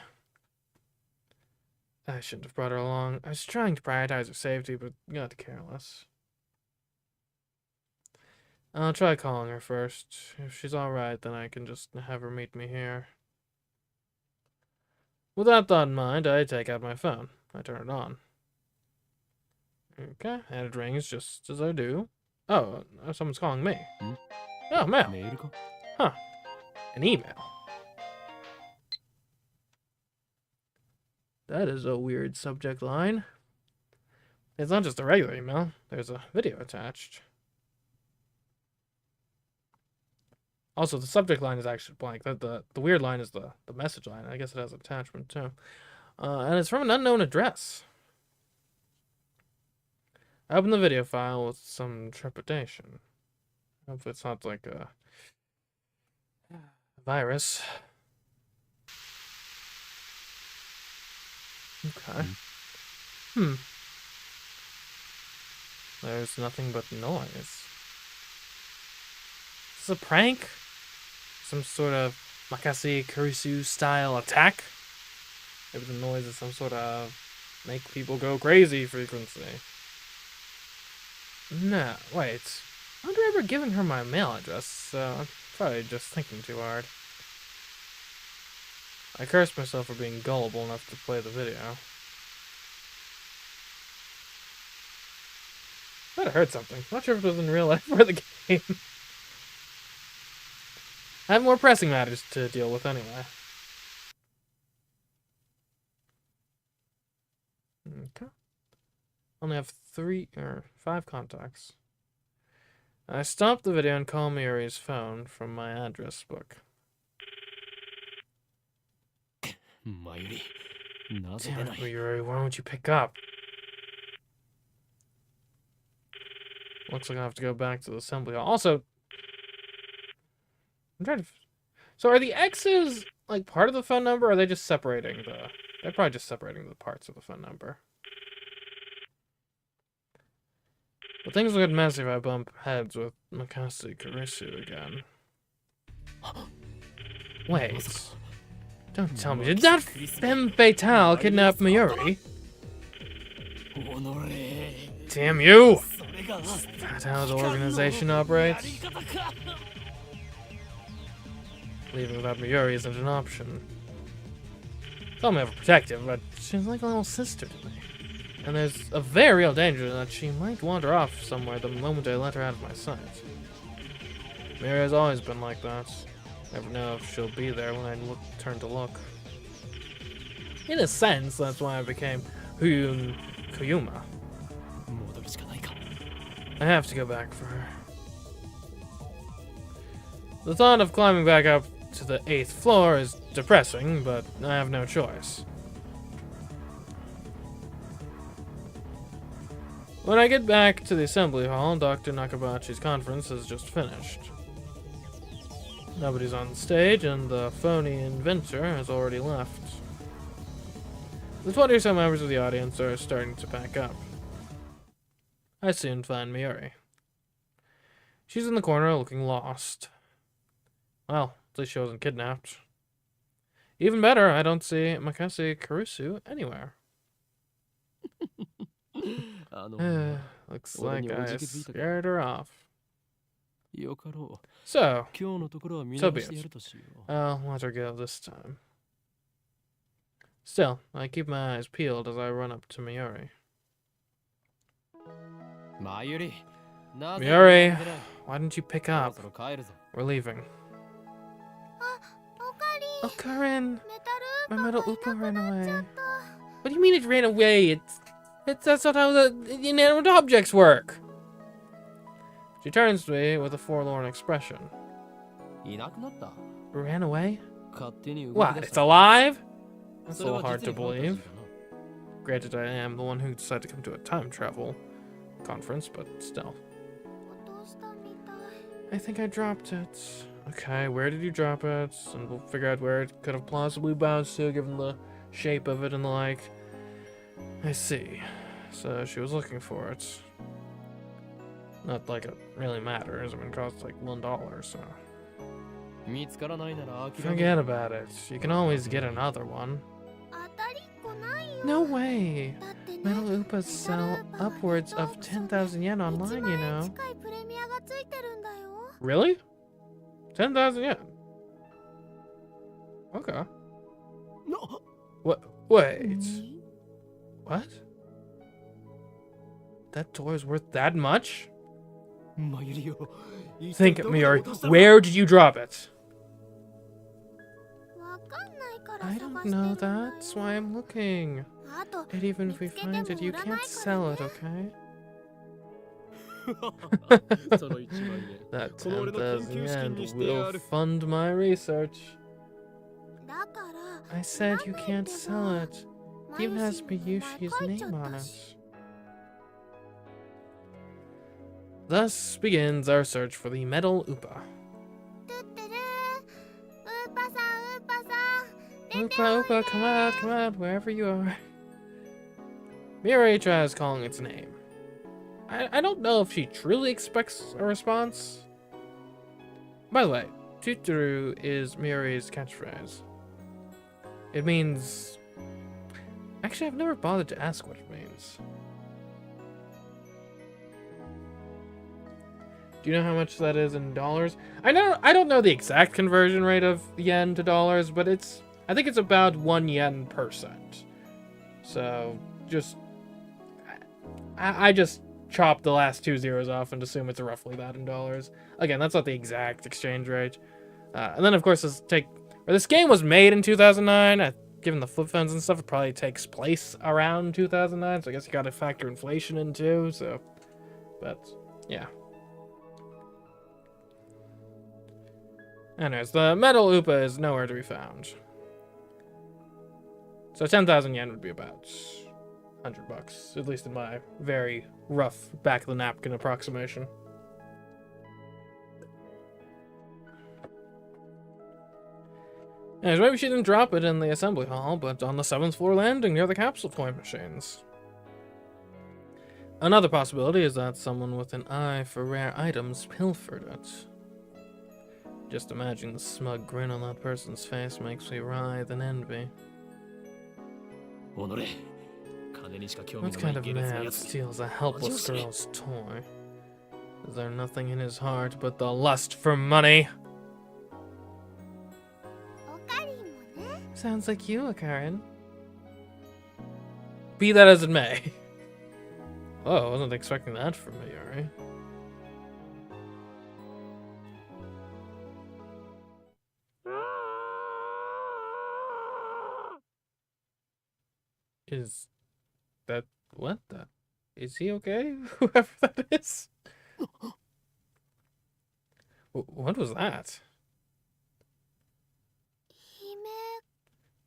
I shouldn't have brought her along. I was trying to prioritize her safety, but got careless. I'll try calling her first. If she's alright, then I can just have her meet me here. With that thought in mind, I take out my phone. I turn it on. Okay, and it rings just as I do. Oh, someone's calling me. Oh, mail. Huh. An email. That is a weird subject line. It's not just a regular email. There's a video attached. Also, the subject line is actually blank. The weird line is the message line. I guess it has an attachment, too. And it's from an unknown address. I open the video file with some trepidation. Hopefully it's not like a virus. Okay. There's nothing but noise. Is this a prank? Some sort of Makase Kurisu style attack? Maybe the noise is some sort of make people go crazy frequency. No, wait. I don't remember giving her my mail address, so I'm probably just thinking too hard. I cursed myself for being gullible enough to play the video. Might have heard something. Not sure if it was in real life or the game. I have more pressing matters to deal with anyway. Okay. Only have 5 contacts. I stop the video and call Mayuri's phone from my address book. Damn it, Mayuri, why won't you pick up? Looks like I have to go back to the assembly hall. Also, I'm trying to... So are the X's, like, part of the phone number, or are they just separating the... They're probably just separating the parts of the phone number. But things will get messy if I bump heads with Makase Kurisu again. Wait. Don't tell me. Did that femme fatale kidnap Mayuri? Damn you! Is that how the organization operates? Leaving without Miuri isn't an option. Some have a protective, but she's like a little sister to me. And there's a very real danger that she might wander off somewhere the moment I let her out of my sight. Miuri has always been like that. Never know if she'll be there when I turn to look. In a sense, that's why I became Kuyuma. I have to go back for her. The thought of climbing back up to the 8th floor is depressing, but I have no choice. When I get back to the assembly hall, Dr. Nakabachi's conference has just finished. Nobody's on stage, and the phony inventor has already left. The 20 or so members of the audience are starting to pack up. I soon find Miuri. She's in the corner looking lost. Well, at least she wasn't kidnapped. Even better, I don't see Makase Karusu anywhere. Looks like I scared her off. So be it. I'll let her go this time. Still, I keep my eyes peeled as I run up to Miuri. Miuri, why didn't you pick up? We're leaving. Oh, Karin! My metal Upa ran away. What do you mean it ran away? That's not how the inanimate objects work. She turns to me with a forlorn expression. Ran away? What, it's alive? That's a little hard to believe. Granted, I am the one who decided to come to a time travel conference, but still. I think I dropped it. Okay, where did you drop it? And we'll figure out where it could have plausibly bounced to, given the shape of it and the like. I see. So she was looking for it. Not like it really matters. I mean, it costs like $1, so. Forget about it. You can always get another one. No way! Metal Upas sell upwards of 10,000 yen online, you know. Really? 10,000 yen? Okay. No. What? Wait. What? That toy is worth that much? Think, Miuri, where did you drop it? I don't know, that's why I'm looking. And even if we find it, you can't sell it, okay? That 10,000 yen will fund my research. I said you can't sell it. It even has Miyushi's name on it. Thus begins our search for the metal Upa. Upa, come out, wherever you are. Miuri tries calling its name. I don't know if she truly expects a response. By the way, Tuturu is Miuri's catchphrase. It means... Actually, I've never bothered to ask what it means. Do you know how much that is in dollars? I don't know the exact conversion rate of yen to dollars, but I think it's about 1 yen per cent. So just I just chop the last 2 zeros off and assume it's roughly that in dollars. Again, that's not the exact exchange rate. And then of course this game was made in 2009. Given the flip phones and stuff, it probably takes place around 2009. So I guess you got to factor inflation in too. So, but yeah. Anyways, the metal Upa is nowhere to be found. So 10,000 yen would be about $100, at least in my very rough back of the napkin approximation. Anyways, maybe she didn't drop it in the assembly hall, but on the 7th floor landing near the capsule coin machines. Another possibility is that someone with an eye for rare items pilfered it. Just imagine the smug grin on that person's face makes me writhe in envy. What kind of man steals a helpless girl's toy? Is there nothing in his heart but the lust for money? Sounds like you, Karen. Be that as it may. Oh, I wasn't expecting that from me, alright? Is that what the? Is he okay? Whoever that is. What was that?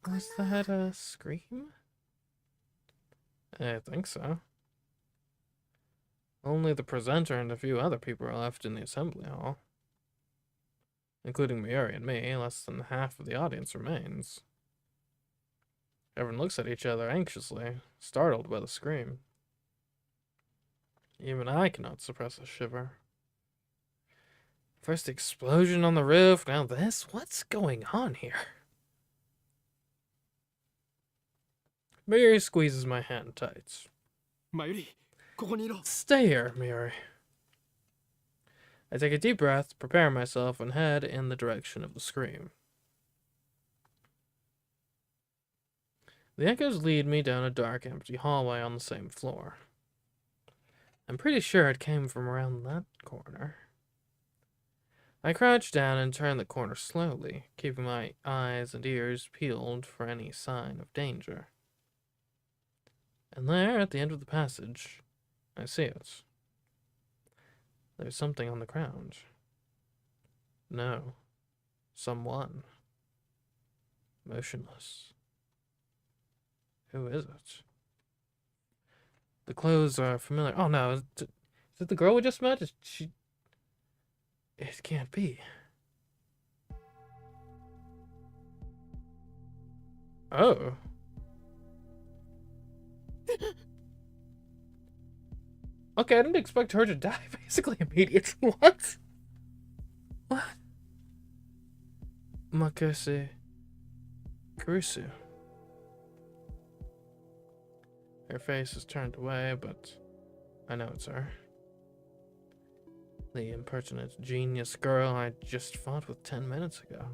Was that a scream? I think so. Only the presenter and a few other people are left in the assembly hall. Including Miuri and me, less than half of the audience remains. Everyone looks at each other anxiously, startled by the scream. Even I cannot suppress a shiver. First the explosion on the roof, now this? What's going on here? Miuri squeezes my hand tight. Stay here, Miuri. I take a deep breath, prepare myself, and head in the direction of the scream. The echoes lead me down a dark, empty hallway on the same floor. I'm pretty sure it came from around that corner. I crouch down and turn the corner slowly, keeping my eyes and ears peeled for any sign of danger. And there, at the end of the passage, I see it. There's something on the ground. No. Someone. Motionless. Who is it? The clothes are familiar. Oh no, is it the girl we just met? Is she... It can't be. Oh. Okay, I didn't expect her to die basically immediately. What? What? Makase Kurusu. Her face is turned away, but I know it's her. The impertinent genius girl I just fought with 10 minutes ago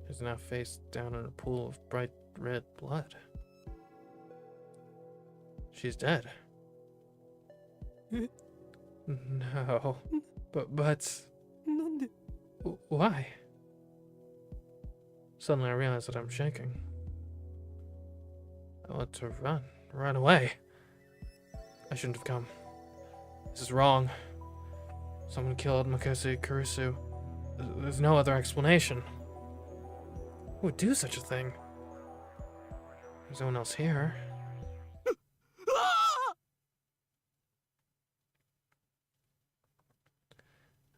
is now face down in a pool of bright red blood. She's dead. No. But... Why? Suddenly I realize that I'm shaking. I want to run away. I shouldn't have come. This is wrong. Someone killed Makase Kurusu. There's no other explanation. Who would do such a thing? There's no one else here.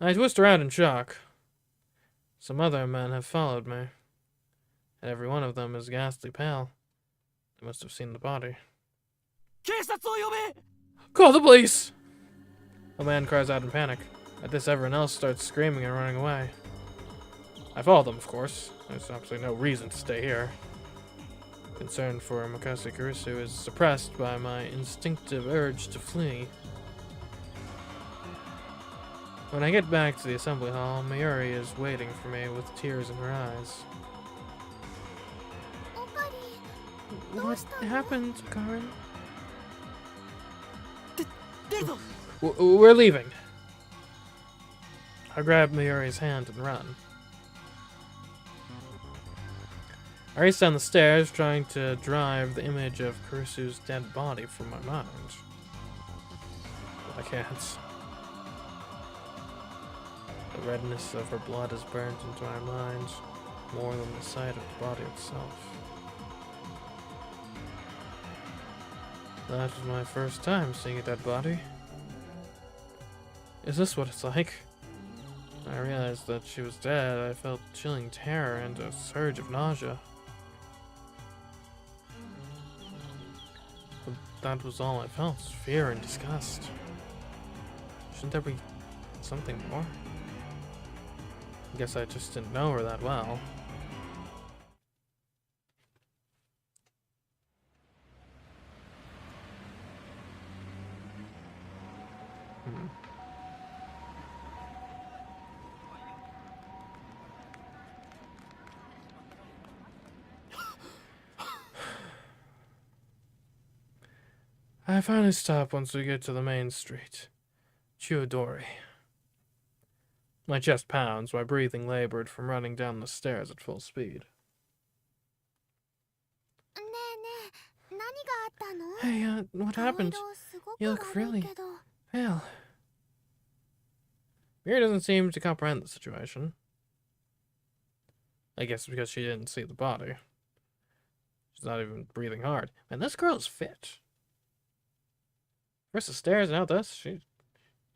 I twist around in shock. Some other men have followed me, and every one of them is ghastly pale. They must have seen the body. Call the police! A man cries out in panic. At this, everyone else starts screaming and running away. I follow them, of course. There's absolutely no reason to stay here. Concern for Makase Kurusu is suppressed by my instinctive urge to flee. When I get back to the assembly hall, Miuri is waiting for me with tears in her eyes. What happened, Karen? We're leaving. I grab Miuri's hand and run. I race down the stairs, trying to drive the image of Kurusu's dead body from my mind. But I can't. The redness of her blood is burnt into my mind, more than the sight of the body itself. That was my first time seeing a dead body. Is this what it's like? When I realized that she was dead, I felt chilling terror and a surge of nausea. But that was all I felt, fear and disgust. Shouldn't there be something more? I guess I just didn't know her that well. Hmm. I finally stop once we get to the main street. Chiodori. My chest pounds, my breathing labored from running down the stairs at full speed. Hey, what happened? You look really pale. Miri doesn't seem to comprehend the situation. I guess because she didn't see the body. She's not even breathing hard. Man, this girl is fit. First the stairs, now this.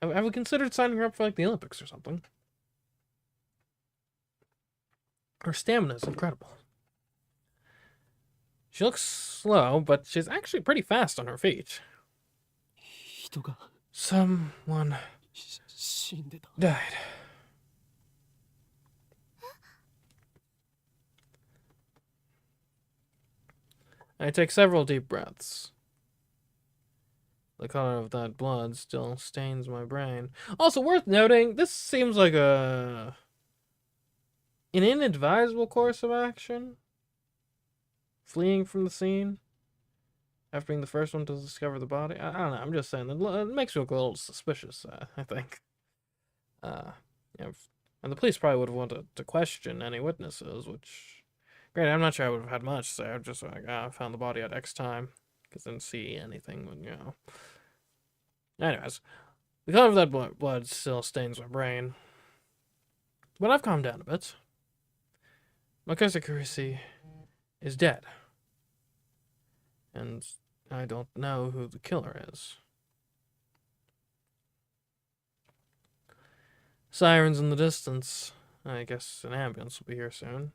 Have we considered signing her up for like the Olympics or something? Her stamina is incredible. She looks slow, but she's actually pretty fast on her feet. Someone died. I take several deep breaths. The color of that blood still stains my brain. Also worth noting, this seems like an inadvisable course of action. Fleeing from the scene after being the first one to discover the body. I don't know. I'm just saying it makes me look a little suspicious. I think. Yeah, and the police probably would have wanted to question any witnesses, which, granted, I'm not sure I would have had much to say. I'm just like, I found the body at X time because I didn't see anything. But, you know. Anyways, the color of that blood still stains my brain, but I've calmed down a bit. Makasa Kurisi is dead. And I don't know who the killer is. Sirens in the distance. I guess an ambulance will be here soon.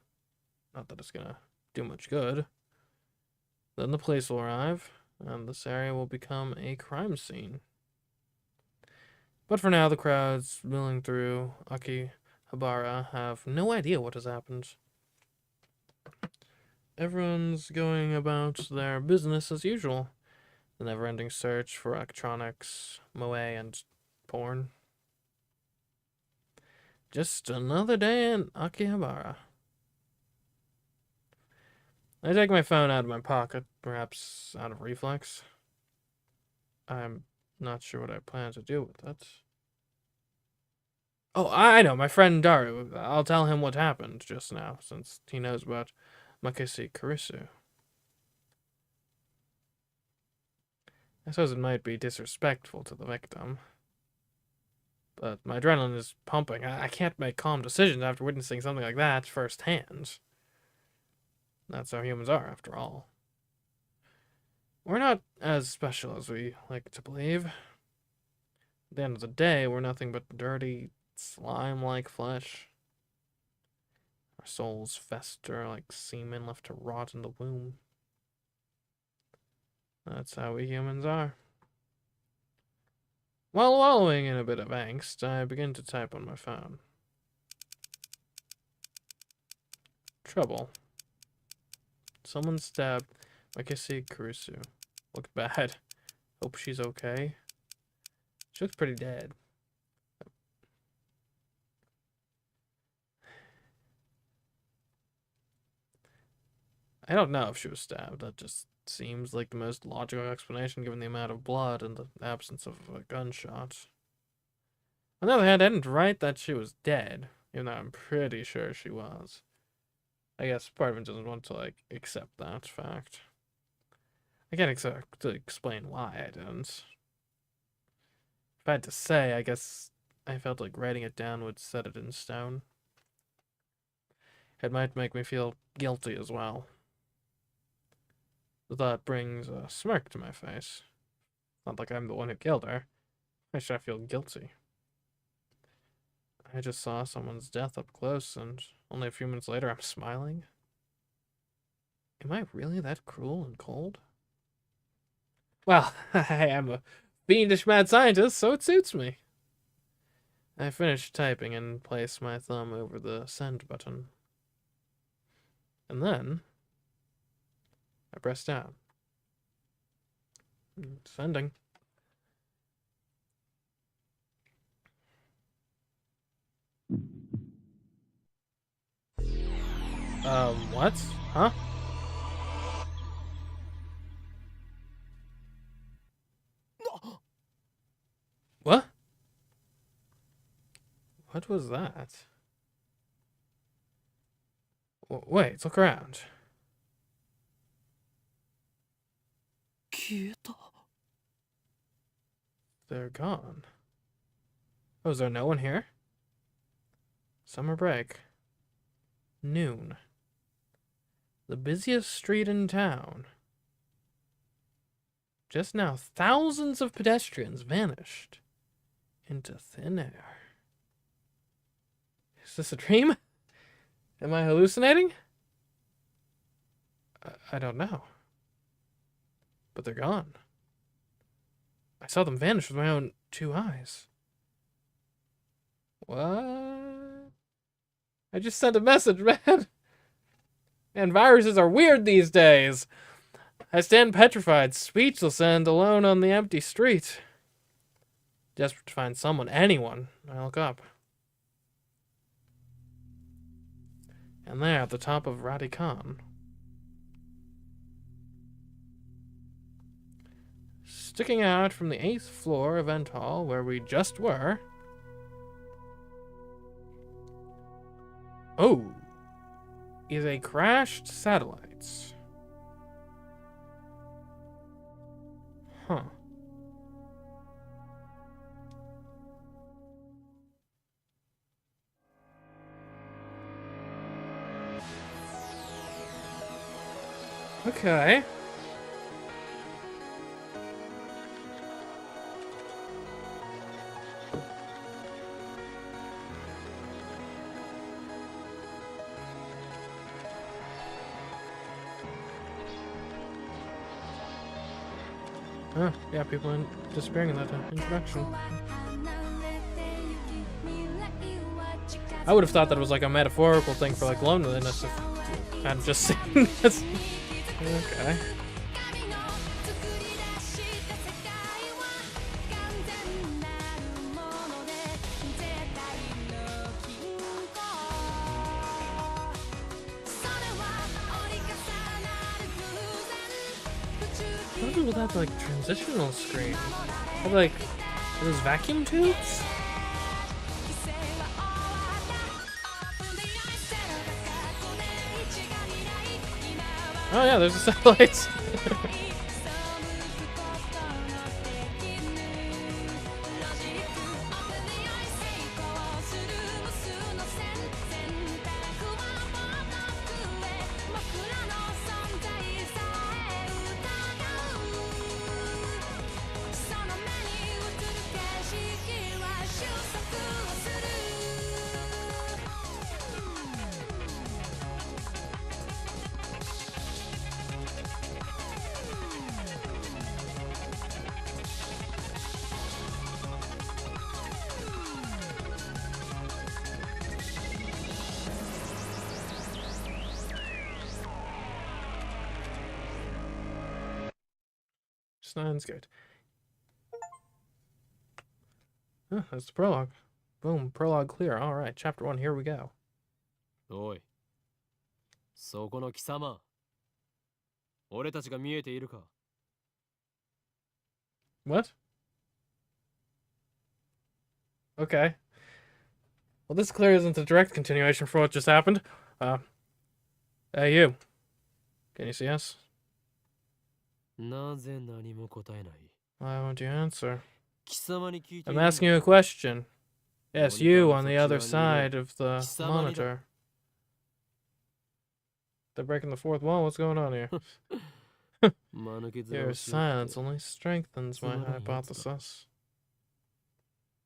Not that it's gonna do much good. Then the police will arrive, and this area will become a crime scene. But for now, the crowds milling through Akihabara have no idea what has happened. Everyone's going about their business as usual. The never-ending search for electronics, moe, and porn. Just another day in Akihabara. I take my phone out of my pocket, perhaps out of reflex. I'm not sure what I plan to do with it. Oh, I know, my friend Daru. I'll tell him what happened just now, since he knows about Makasi Kurisu. I suppose it might be disrespectful to the victim. But my adrenaline is pumping. I can't make calm decisions after witnessing something like that firsthand. That's how humans are, after all. We're not as special as we like to believe. At the end of the day, we're nothing but dirty, slime-like flesh. Our souls fester like semen left to rot in the womb. That's how we humans are. While wallowing in a bit of angst, I begin to type on my phone. Trouble. Someone stabbed Makasi Kurisu. Looked bad. Hope she's okay. She looks pretty dead. I don't know if she was stabbed. That just seems like the most logical explanation given the amount of blood and the absence of a gunshot. On the other hand, I didn't write that she was dead, even though I'm pretty sure she was. I guess part of it doesn't want to, like, accept that fact. I can't exactly explain why I didn't. If I had to say, I guess I felt like writing it down would set it in stone. It might make me feel guilty as well. The thought brings a smirk to my face. Not like I'm the one who killed her. Why should I feel guilty? I just saw someone's death up close, and only a few minutes later I'm smiling. Am I really that cruel and cold? Well, I am a fiendish mad scientist, so it suits me. I finished typing and placed my thumb over the send button. And then I pressed down. Sending. What? Huh? What? What was that? Wait, look around. They're gone. Oh, is there no one here? Summer break. Noon. The busiest street in town. Just now, thousands of pedestrians vanished into thin air. Is this a dream? Am I hallucinating? I don't know. But they're gone. I saw them vanish with my own 2 eyes. What? I just sent a message, man. Man, viruses are weird these days. I stand petrified, speechless, and alone on the empty street. Desperate to find someone, anyone. I look up. And there, at the top of Radikon, sticking out from the 8th floor event hall where we just were. Oh, is a crashed satellite. Huh. Okay. Oh, yeah, people disappearing in that introduction. I would have thought that it was like a metaphorical thing for like loneliness if I hadn't just seen this. Okay. What was that like transitional screen? Like those vacuum tubes? Oh yeah, there's the satellites. Stein's good. Oh, that's the prologue. Boom, prologue clear. All right, chapter 1, here we go. Oi. そこの貴様。俺たちが見えているか? What? Okay. Well, this clearly isn't a direct continuation for what just happened. Hey, you. Can you see us? なぜ何も答えない? Why won't you answer? 貴様に聞いてい I'm るの asking you a question. Yes, you on the other side of the monitor. They're breaking the fourth wall. What's going on here? Your silence only strengthens my hypothesis.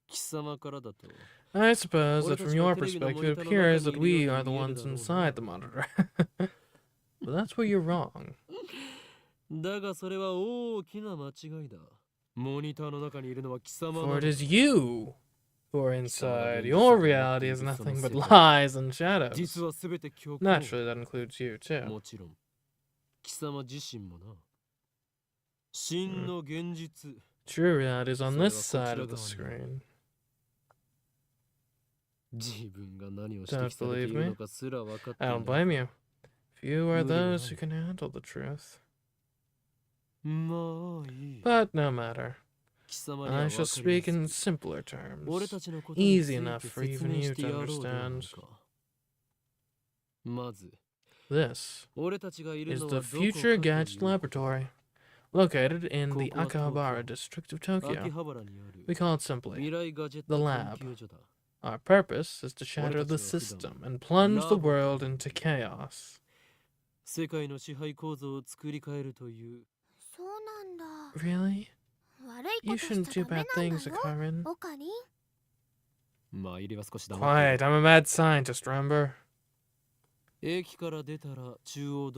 貴様からだと I suppose that from your perspective, it appears that we are the ones inside the monitor. But that's where you're wrong. だがそれは大きな間違いだ。モニターの中にいるのは貴様なの For it is you who are inside. Your reality is nothing but lies and shadows. 実はすべて虚構 Naturally, that includes you, too. もちろん貴様自身もな真の現実 True reality is on this side of the screen. 自分が何を指摘されているのかすら分かっていない I don't blame you. Few are those who can handle the truth. But no matter. I shall speak in simpler terms, easy enough for even you to understand. This is the Future Gadget Laboratory, located in the Akihabara district of Tokyo. We call it simply the Lab. Our purpose is to shatter the system and plunge the world into chaos. Really? You shouldn't do bad things, Akarin. Quiet, I'm a mad scientist, remember?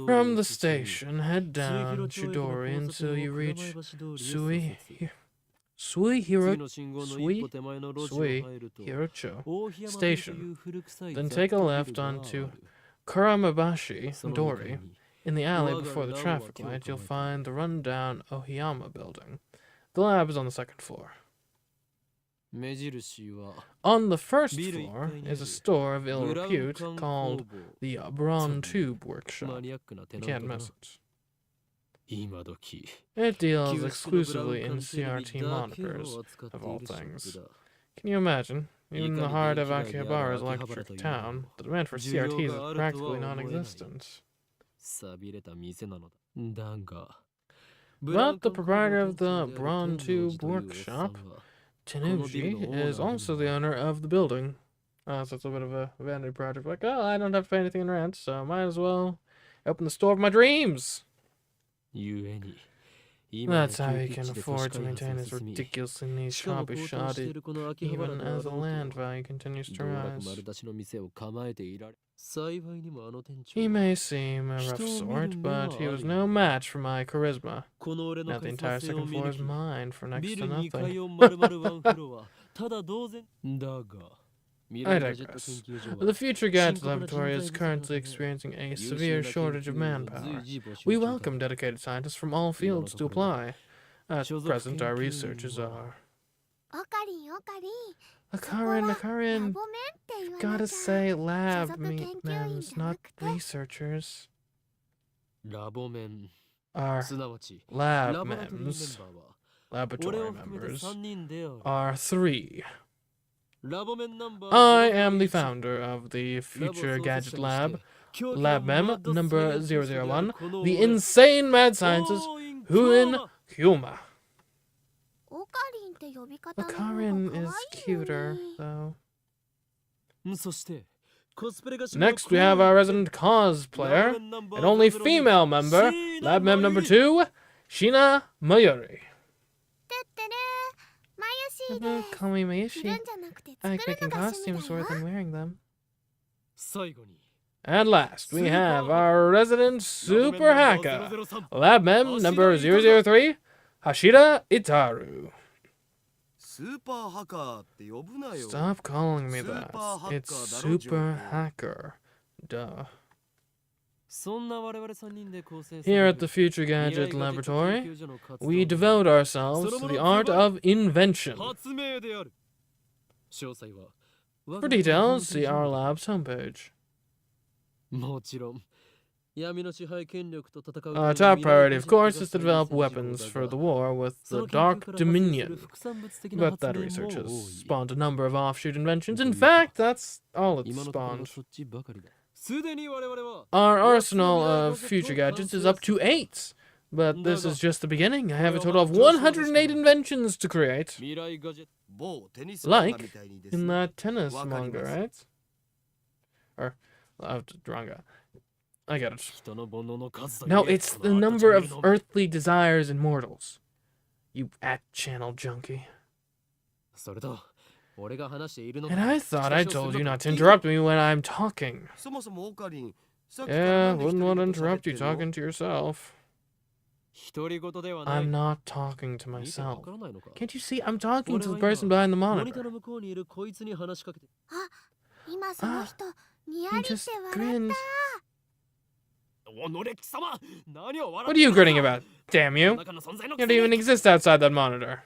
From the station, head down Chidori until you reach Suihirocho Station. Then take a left onto Kuramabashi Dori. In the alley before the traffic light, you'll find the run-down Ohiyama building. The lab is on the second floor. On the first floor is a store of ill repute called the Brawn Tube Workshop. You can't miss it. It deals exclusively in CRT monitors, of all things. Can you imagine? Even in the heart of Akihabara's electric town, the demand for CRTs is practically non-existent. But the proprietor of the Brawn Tube Workshop, Tenuji, is also the owner of the building. So it's a bit of a vanity project. Like, oh, I don't have to pay anything in rent, so I might as well open the store of my dreams. That's how he can afford to maintain his ridiculously niche hobby shop, even as the land value continues to rise. He may seem a rough sort, but he was no match for my charisma. Now the entire second floor is mine for next to nothing. I digress. The Future Gadget Laboratory is currently experiencing a severe shortage of manpower. We welcome dedicated scientists from all fields to apply. At present, our researchers are... Akarin, you've gotta say lab mems, not researchers. Our lab mems, laboratory members, are 3. I am the founder of the Future Gadget Lab, Lab Mem number 001, the insane mad scientist Huin Hyuma. Akarin is cuter, though. Next, we have our resident cosplayer, and only female member, Lab Mem number 2, Shina Mayuri. Call me Mayushi. I like making costumes more than wearing them. And last, we have our resident super hacker, Lab Mem number 003, Hashira Itaru. Stop calling me that. It's super hacker. Duh. Here at the Future Gadget Laboratory, we devote ourselves to the art of invention. For details, see our lab's homepage. Our top priority, of course, is to develop weapons for the war with the Dark Dominion. But that research has spawned a number of offshoot inventions. In fact, that's all it's spawned. Our arsenal of future gadgets is up to 8. But this is just the beginning. I have a total of 108 inventions to create. Like in that tennis manga, right? Or, manga. I get it. No, it's the number of earthly desires in mortals. You at-channel junkie. And I thought I told you not to interrupt me when I'm talking. Yeah, wouldn't want to interrupt you talking to yourself. I'm not talking to myself. Can't you see? I'm talking to the person behind the monitor. He just grinned. What are you grinning about? Damn you. You don't even exist outside that monitor.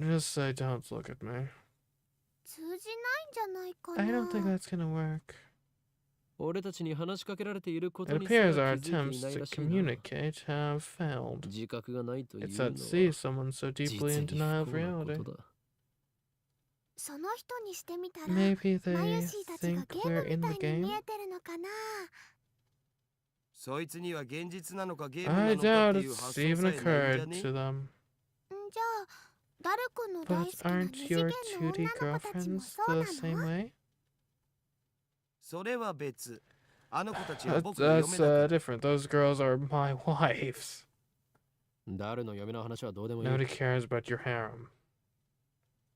Just say don't look at me. I don't think that's gonna work. 俺たちに話しかけられていること It にすら appears our 気づいてい attempts ない to らしいな。 communicate have failed. 自覚がないという It's の that は see someone so 実 deeply in に denial 不 of 幸なこ reality. とだ。 Maybe they think we're in the game? そいつには現実なのかゲーム I なのかっ doubt ていう it's 発想 even さえないんじゃ occurred ね to them. じゃあ、ダル君の大 But 好きな aren't 二次 your 元の 2D 女の子たちも girlfriends そうな the same の？ way? それは別。あの子たちは僕の That's 嫁だから different. Those girls are my wives. 誰の嫁の話はどうでもいい。 Nobody cares about your harem.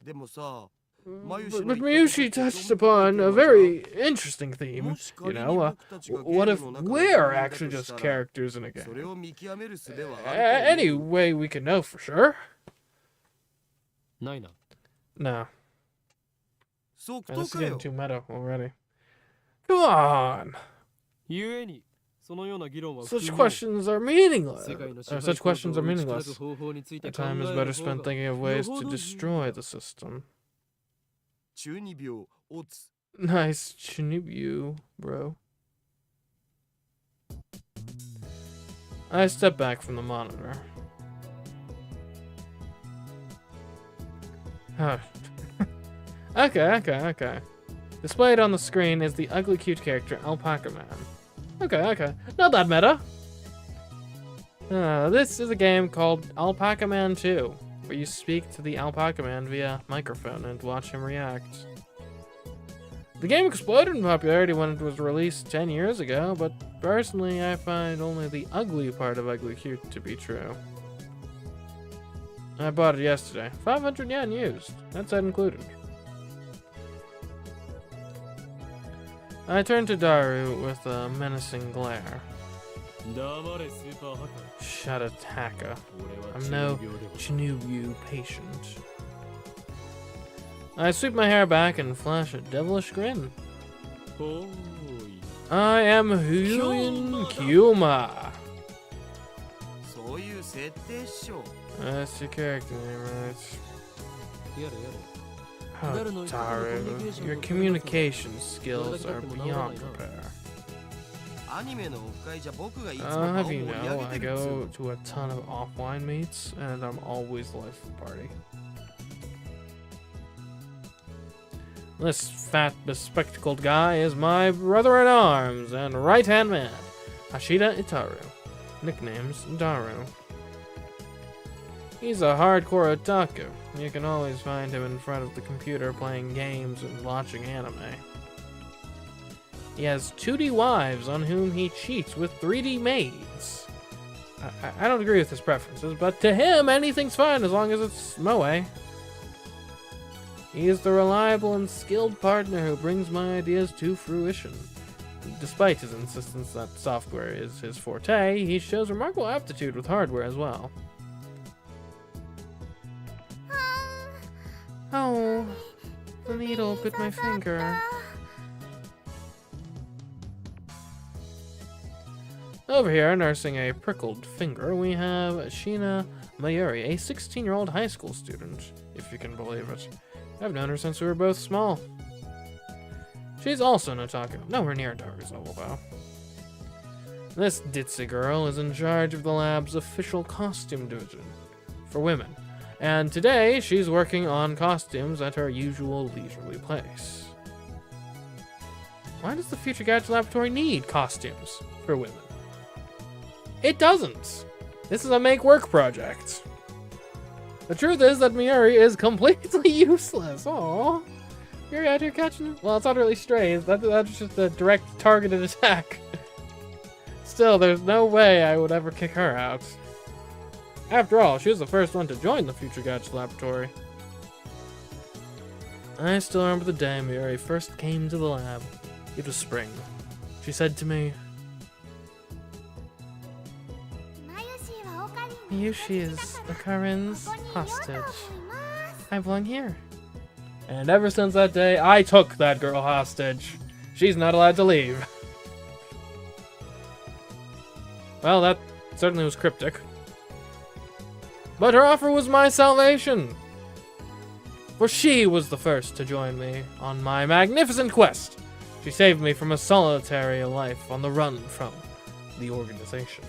でもさ、 But Miyushi touched upon a very interesting theme. もし You 仮に know, 僕たちがゲ what ー if ムの中の we're 人間だ actually と just したら、 characters in a それ game? を見極める術ではあると思う。 Any way we can know for sure? ないな。 No. 即 This 答 is か getting よ。 too meta already. Come on! ゆえに、そのような議論は Such 不毛。 questions are meaningless. 世界の支 Or 配 such 構造 questions を are 打ち砕く meaningless. 方法について The 考え time る is 方 better が spent thinking of よ ways ほ to ど重要 destroy だ。 the system. 中二病、オツ。 Nice Chinibyu, bro. I step back from the monitor. Oh. Okay. Displayed on the screen is the ugly cute character Alpaca Man. Okay. Not that meta. This is a game called Alpaca Man 2, where you speak to the Alpaca Man via microphone and watch him react. The game exploded in popularity when it was released 10 years ago, but personally I find only the ugly part of Ugly Cute to be true. I bought it yesterday. 500 yen used. That's that included. I turned to Daru with a menacing glare. 黙れスーパーハッカー。 Shut it, Taka. 俺は I'm 中 no 二病では Chinubyu patient. I sweep my hair back and flash a devilish grin. ほーい。 I am Hyun Kyuma. そういう設定っしょ。 That's your character name, right? やれやれ。 Oh, Daru, your communication skills are beyond compare. アニメのオフ会じゃ僕がいつも I'll 場を have 盛 you り上 know, げ I てるっつう go の。 to a ton of offline meets, and I'm always the life of the party. This fat, bespectacled guy is my brother-in-arms and right-hand man, Hashida Itaru, nicknames Daru. He's a hardcore otaku. You can always find him in front of the computer playing games and watching anime. He has 2D wives on whom he cheats with 3D maids. I don't agree with his preferences, but to him, anything's fine as long as it's moe. He is the reliable and skilled partner who brings my ideas to fruition. Despite his insistence that software is his forte, he shows remarkable aptitude with hardware as well. Oh, the needle bit my finger. Over here, nursing a prickled finger, we have Sheena Mayuri, a 16-year-old high school student, if you can believe it. I've known her since we were both small. She's also an otaku, nowhere near Daru's level though. This ditzy girl is in charge of the lab's official costume division for women, and today she's working on costumes at her usual leisurely place. Why does the Future Gadget Laboratory need costumes for women? It doesn't. This is a make-work project. The truth is that Miyuri is completely useless. Aww. You're out here catching... Well, it's not really strays. That's just a direct targeted attack. Still, there's no way I would ever kick her out. After all, she was the first one to join the Future Gadget Laboratory. I still remember the day Miyuri first came to the lab. It was spring. She said to me, Miyushi is Akarin's hostage. I belong here. And ever since that day, I took that girl hostage. She's not allowed to leave. Well, that certainly was cryptic. But her offer was my salvation. for she was the first to join me on my magnificent quest. She saved me from a solitary life on the run from the organization.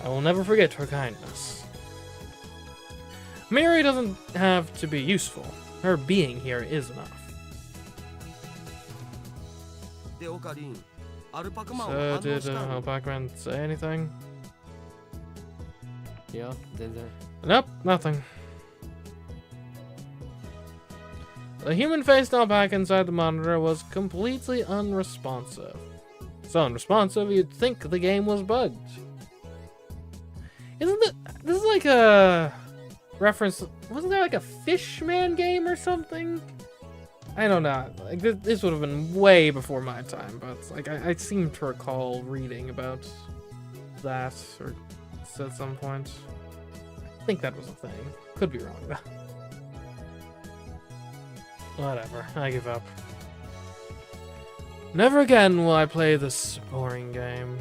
I will never forget her kindness. Miri doesn't have to be useful. Her being here is enough. So, did Alpaca say anything? Yeah, then. Nope, nothing. The human-faced alpaca inside the monitor was completely unresponsive. So unresponsive, you'd think the game was bugged. This is like a reference? Wasn't there like a Fishman game or something? I don't know. Like this would have been way before my time, but like I seem to recall reading about that or at some point. I think that was a thing. Could be wrong though. Whatever, I give up. Never again will I play this boring game.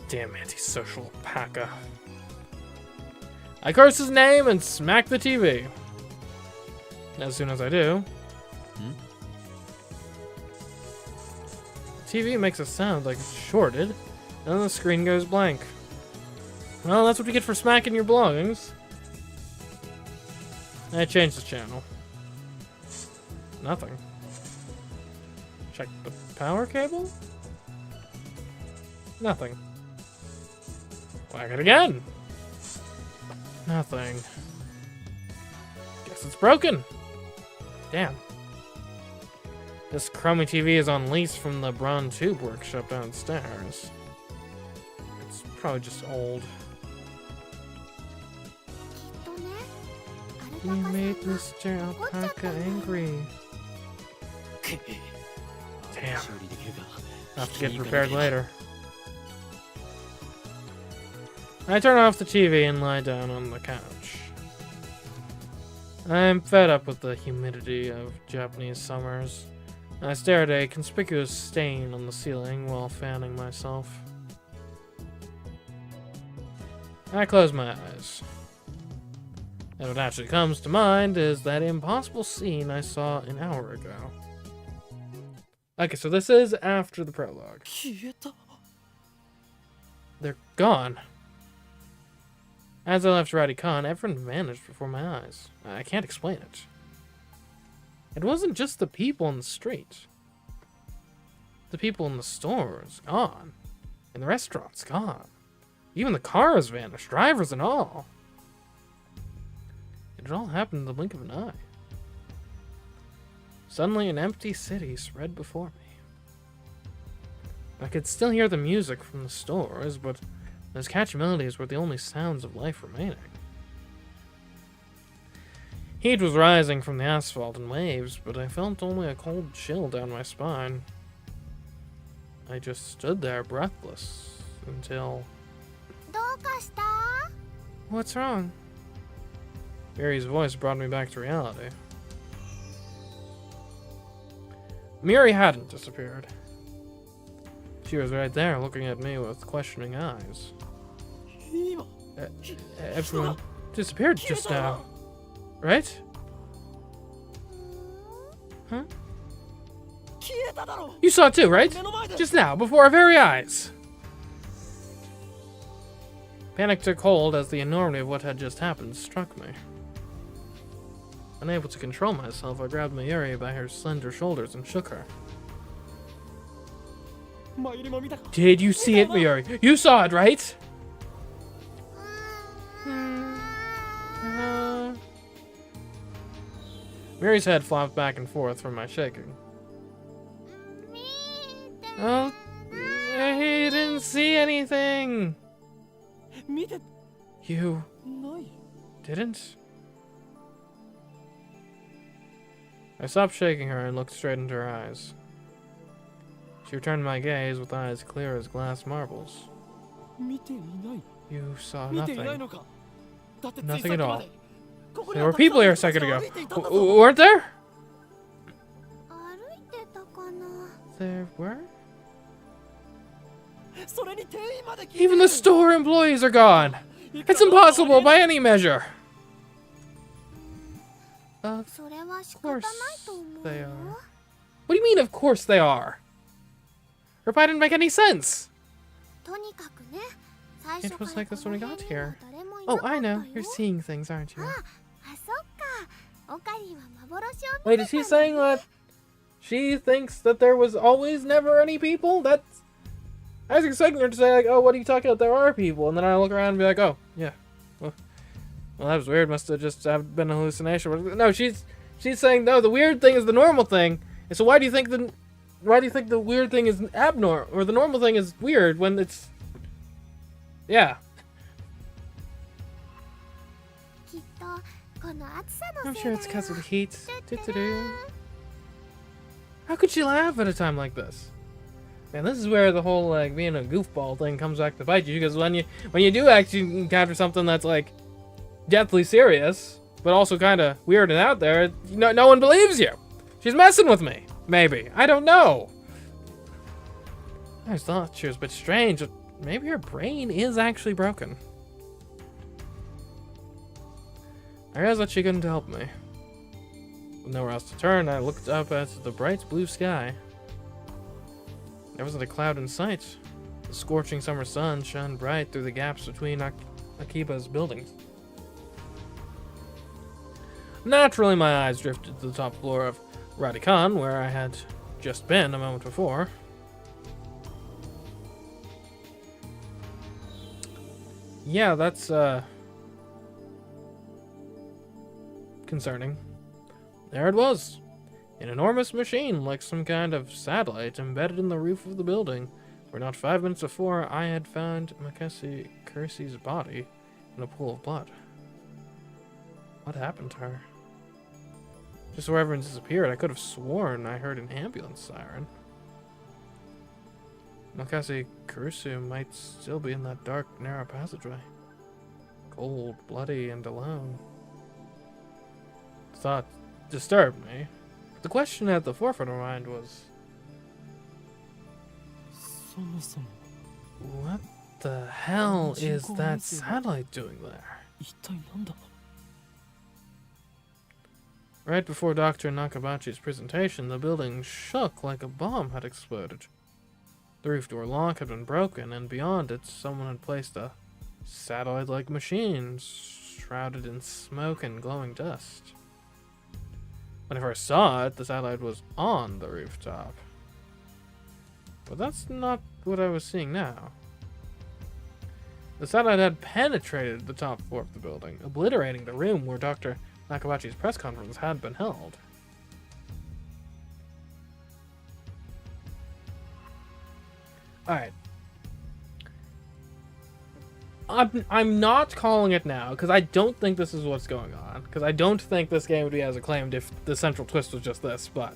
Damn antisocial alpaca. I curse his name and smack the TV. As soon as I do, the TV makes a sound like it's shorted, and then the screen goes blank. Well, that's what you get for smacking your belongings. I changed the channel. Nothing. Check the power cable? Nothing. Whack it again. Nothing. Guess it's broken. Damn. This crummy TV is on lease from the Braun Tube workshop downstairs. It's probably just old. You made Mr. Alpaca angry. Damn. I'll have to get prepared later. I turn off the TV and lie down on the couch. I'm fed up with the humidity of Japanese summers. I stare at a conspicuous stain on the ceiling while fanning myself. I close my eyes. And what actually comes to mind is that impossible scene I saw an hour ago. Okay, so this is after the prologue. They're gone. As I left Radicon, everyone vanished before my eyes. I can't explain it. It wasn't just the people in the street. The people in the stores, gone. And the restaurants, gone. Even the cars vanished, drivers and all. It all happened in the blink of an eye. Suddenly, an empty city spread before me. I could still hear the music from the stores, but those catchy melodies were the only sounds of life remaining. Heat was rising from the asphalt in waves, but I felt only a cold chill down my spine. I just stood there breathless until... What's wrong? Miri's voice brought me back to reality. Miri hadn't disappeared. She was right there looking at me with questioning eyes. Everyone disappeared just now, right? Huh? You saw it too, right? Just now, before our very eyes. Panic took hold as the enormity of what had just happened struck me. Unable to control myself, I grabbed Mayuri by her slender shoulders and shook her. Did you see it, Mayuri? You saw it, right? Mayuri's head flopped back and forth from my shaking. Oh, he didn't see anything. You didn't? I stopped shaking her and looked straight into her eyes. She returned my gaze with eyes clear as glass marbles. You saw nothing. Nothing at all. There were people here a second ago. Weren't there? There were? Even the store employees are gone. It's impossible by any measure. Of それは仕方 course ないと思う they よ are. What do you mean, of course they are? Reply didn't make any sense. とにかくね、最 It 初か was ら like こ this の when we 辺 got に here. は誰もい Oh, なかった I よ know. You're seeing things, aren't you? あ、そっか。オカリンは幻を Wait, 見 is て she たんだ saying that she thinks that there was always never any people? That's... I was expecting her to say, like, oh, what are you talking about? There are people. And then I look around and be like, oh, yeah. Well, that was weird. Must have just been a hallucination. No, she's saying, no, the weird thing is the normal thing. And so why do you think the weird thing is abnormal, or the normal thing is weird when it's... Yeah. きっとこの暑さの I'm せい sure だ it's よ because of the heat. How could she laugh at a time like this? And this is where the whole like being a goofball thing comes back to bite you, because when you do actually encounter something that's like deathly serious, but also kind of weird and out there, no one believes you. She's messing with me. Maybe. I don't know. I just thought she was a bit strange. Maybe her brain is actually broken. I realized that she couldn't help me. With nowhere else to turn, I looked up at the bright blue sky. There wasn't a cloud in sight. The scorching summer sun shone bright through the gaps between Akiba's buildings. Naturally, my eyes drifted to the top floor of Radikan, where I had just been a moment before. Yeah, that's, concerning. There it was. An enormous machine, like some kind of satellite, embedded in the roof of the building, where not 5 minutes before I had found Makasi Kursi's body in a pool of blood. What happened to her? Just where everyone disappeared, I could have sworn I heard an ambulance siren. Makasi Kursu might still be in that dark, narrow passageway. Cold, bloody, and alone. The thought disturbed me. The question at the forefront of my mind was... What the hell is that satellite doing there? Right before Dr. Nakabachi's presentation, the building shook like a bomb had exploded. The roof door lock had been broken, and beyond it, someone had placed a satellite-like machine shrouded in smoke and glowing dust. When I first saw it, the satellite was on the rooftop. But that's not what I was seeing now. The satellite had penetrated the top floor of the building, obliterating the room where Dr. Nakabachi's press conference had been held. Alright. I'm not calling it now, because I don't think this is what's going on. Because I don't think this game would be as acclaimed if the central twist was just this, but...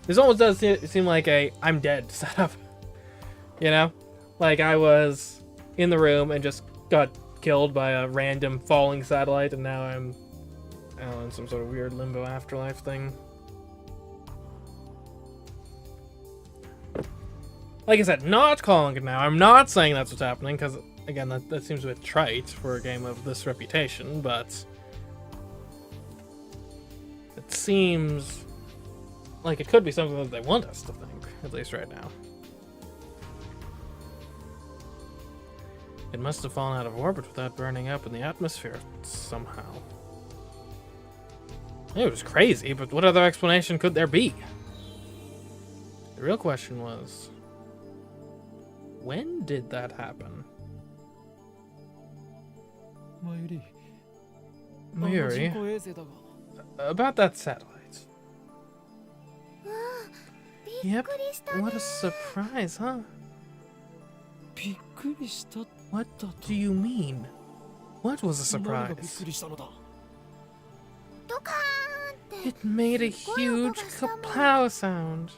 This almost does seem like a I'm dead setup. You know? Like I was in the room and just got killed by a random falling satellite, and now I'm in some sort of weird limbo afterlife thing. Like I said, not calling it now. I'm not saying that's what's happening, because, again, that seems a bit trite for a game of this reputation, but... It seems like it could be something that they want us to think, at least right now. It must have fallen out of orbit without burning up in the atmosphere somehow. It was crazy, but what other explanation could there be? The real question was... when did that happen? Mayuri, about that satellite. Yep, what a surprise, huh? What do you mean? What was a surprise? It made a huge kaplow sound.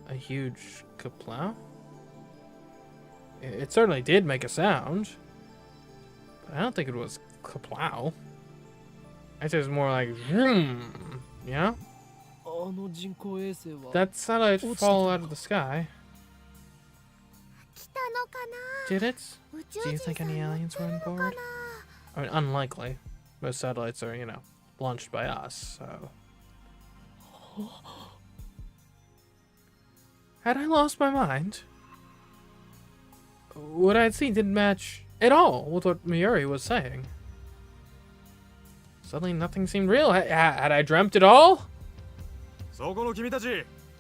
A huge kaplow? It certainly did make a sound. But I don't think it was kaplow. I think it was more like vroom, you know? That satellite fall out of the sky. Did it? Do you think any aliens were on board? I mean, unlikely. Most satellites are, you know, launched by us, so... Had I lost my mind? What I had seen didn't match at all with what Miyuri was saying. Suddenly nothing seemed real. Had I dreamt it all?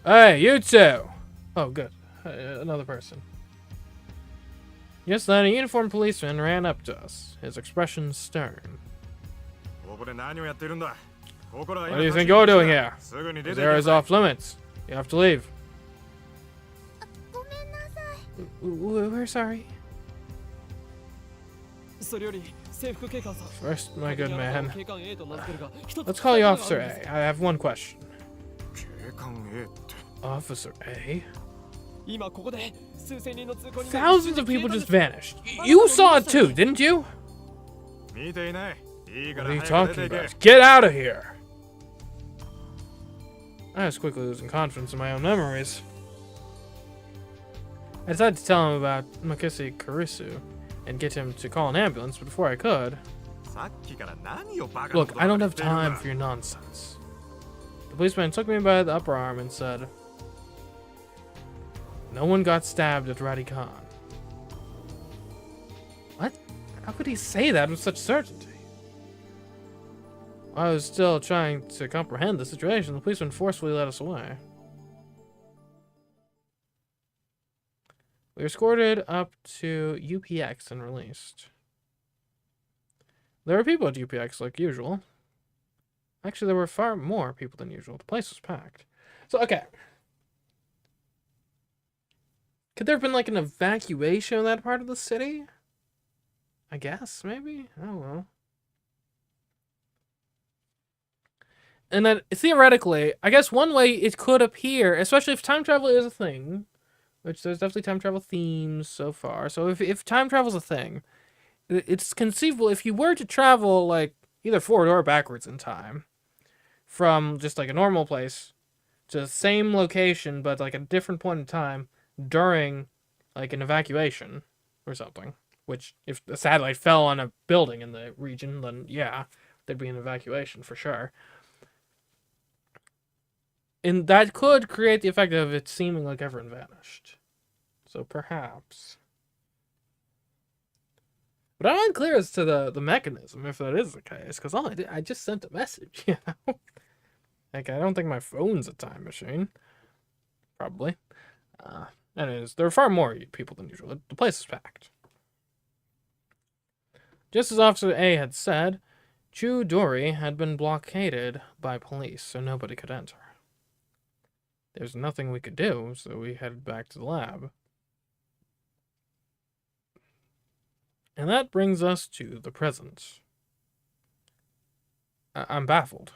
Hey, you two! Oh, good. Another person. Just then, a uniformed policeman ran up to us, his expression stern. What do you think you're doing here? This area is off limits. You have to leave. We're sorry. First, my good man. Let's call you Officer A. I have one question. Officer A? Thousands of people just vanished. You saw it too, didn't you? What are you talking about? Get out of here! I was quickly losing confidence in my own memories. I decided to tell him about Makisi Kurisu and get him to call an ambulance, but before I could... Look, I don't have time for your nonsense. The policeman took me by the upper arm and said, no one got stabbed at Radikan. What? How could he say that with such certainty? I was still trying to comprehend the situation. The policeman forcefully led us away. We were escorted up to UPX and released. There were people at UPX like usual. Actually, there were far more people than usual. The place was packed. So, okay. Could there have been like an evacuation of that part of the city? I guess, maybe? I don't know. And then, theoretically, I guess one way it could appear, especially if time travel is a thing, which there's definitely time travel themes so far. So if time travel's a thing, it's conceivable if you were to travel, like, either forward or backwards in time, from just, like, a normal place to the same location, but, like, a different point in time during, like, an evacuation or something. Which, if a satellite fell on a building in the region, then, yeah, there'd be an evacuation for sure. And that could create the effect of it seeming like everyone vanished. So perhaps. But I'm unclear as to the mechanism, if that is the case. Because all I just sent a message, you know? Like, I don't think my phone's a time machine. Probably. Anyways, there are far more people than usual. The place is packed. Just as Officer A had said, Chudori had been blockaded by police, so nobody could enter. There's nothing we could do, so we headed back to the lab. And that brings us to the present. I'm baffled.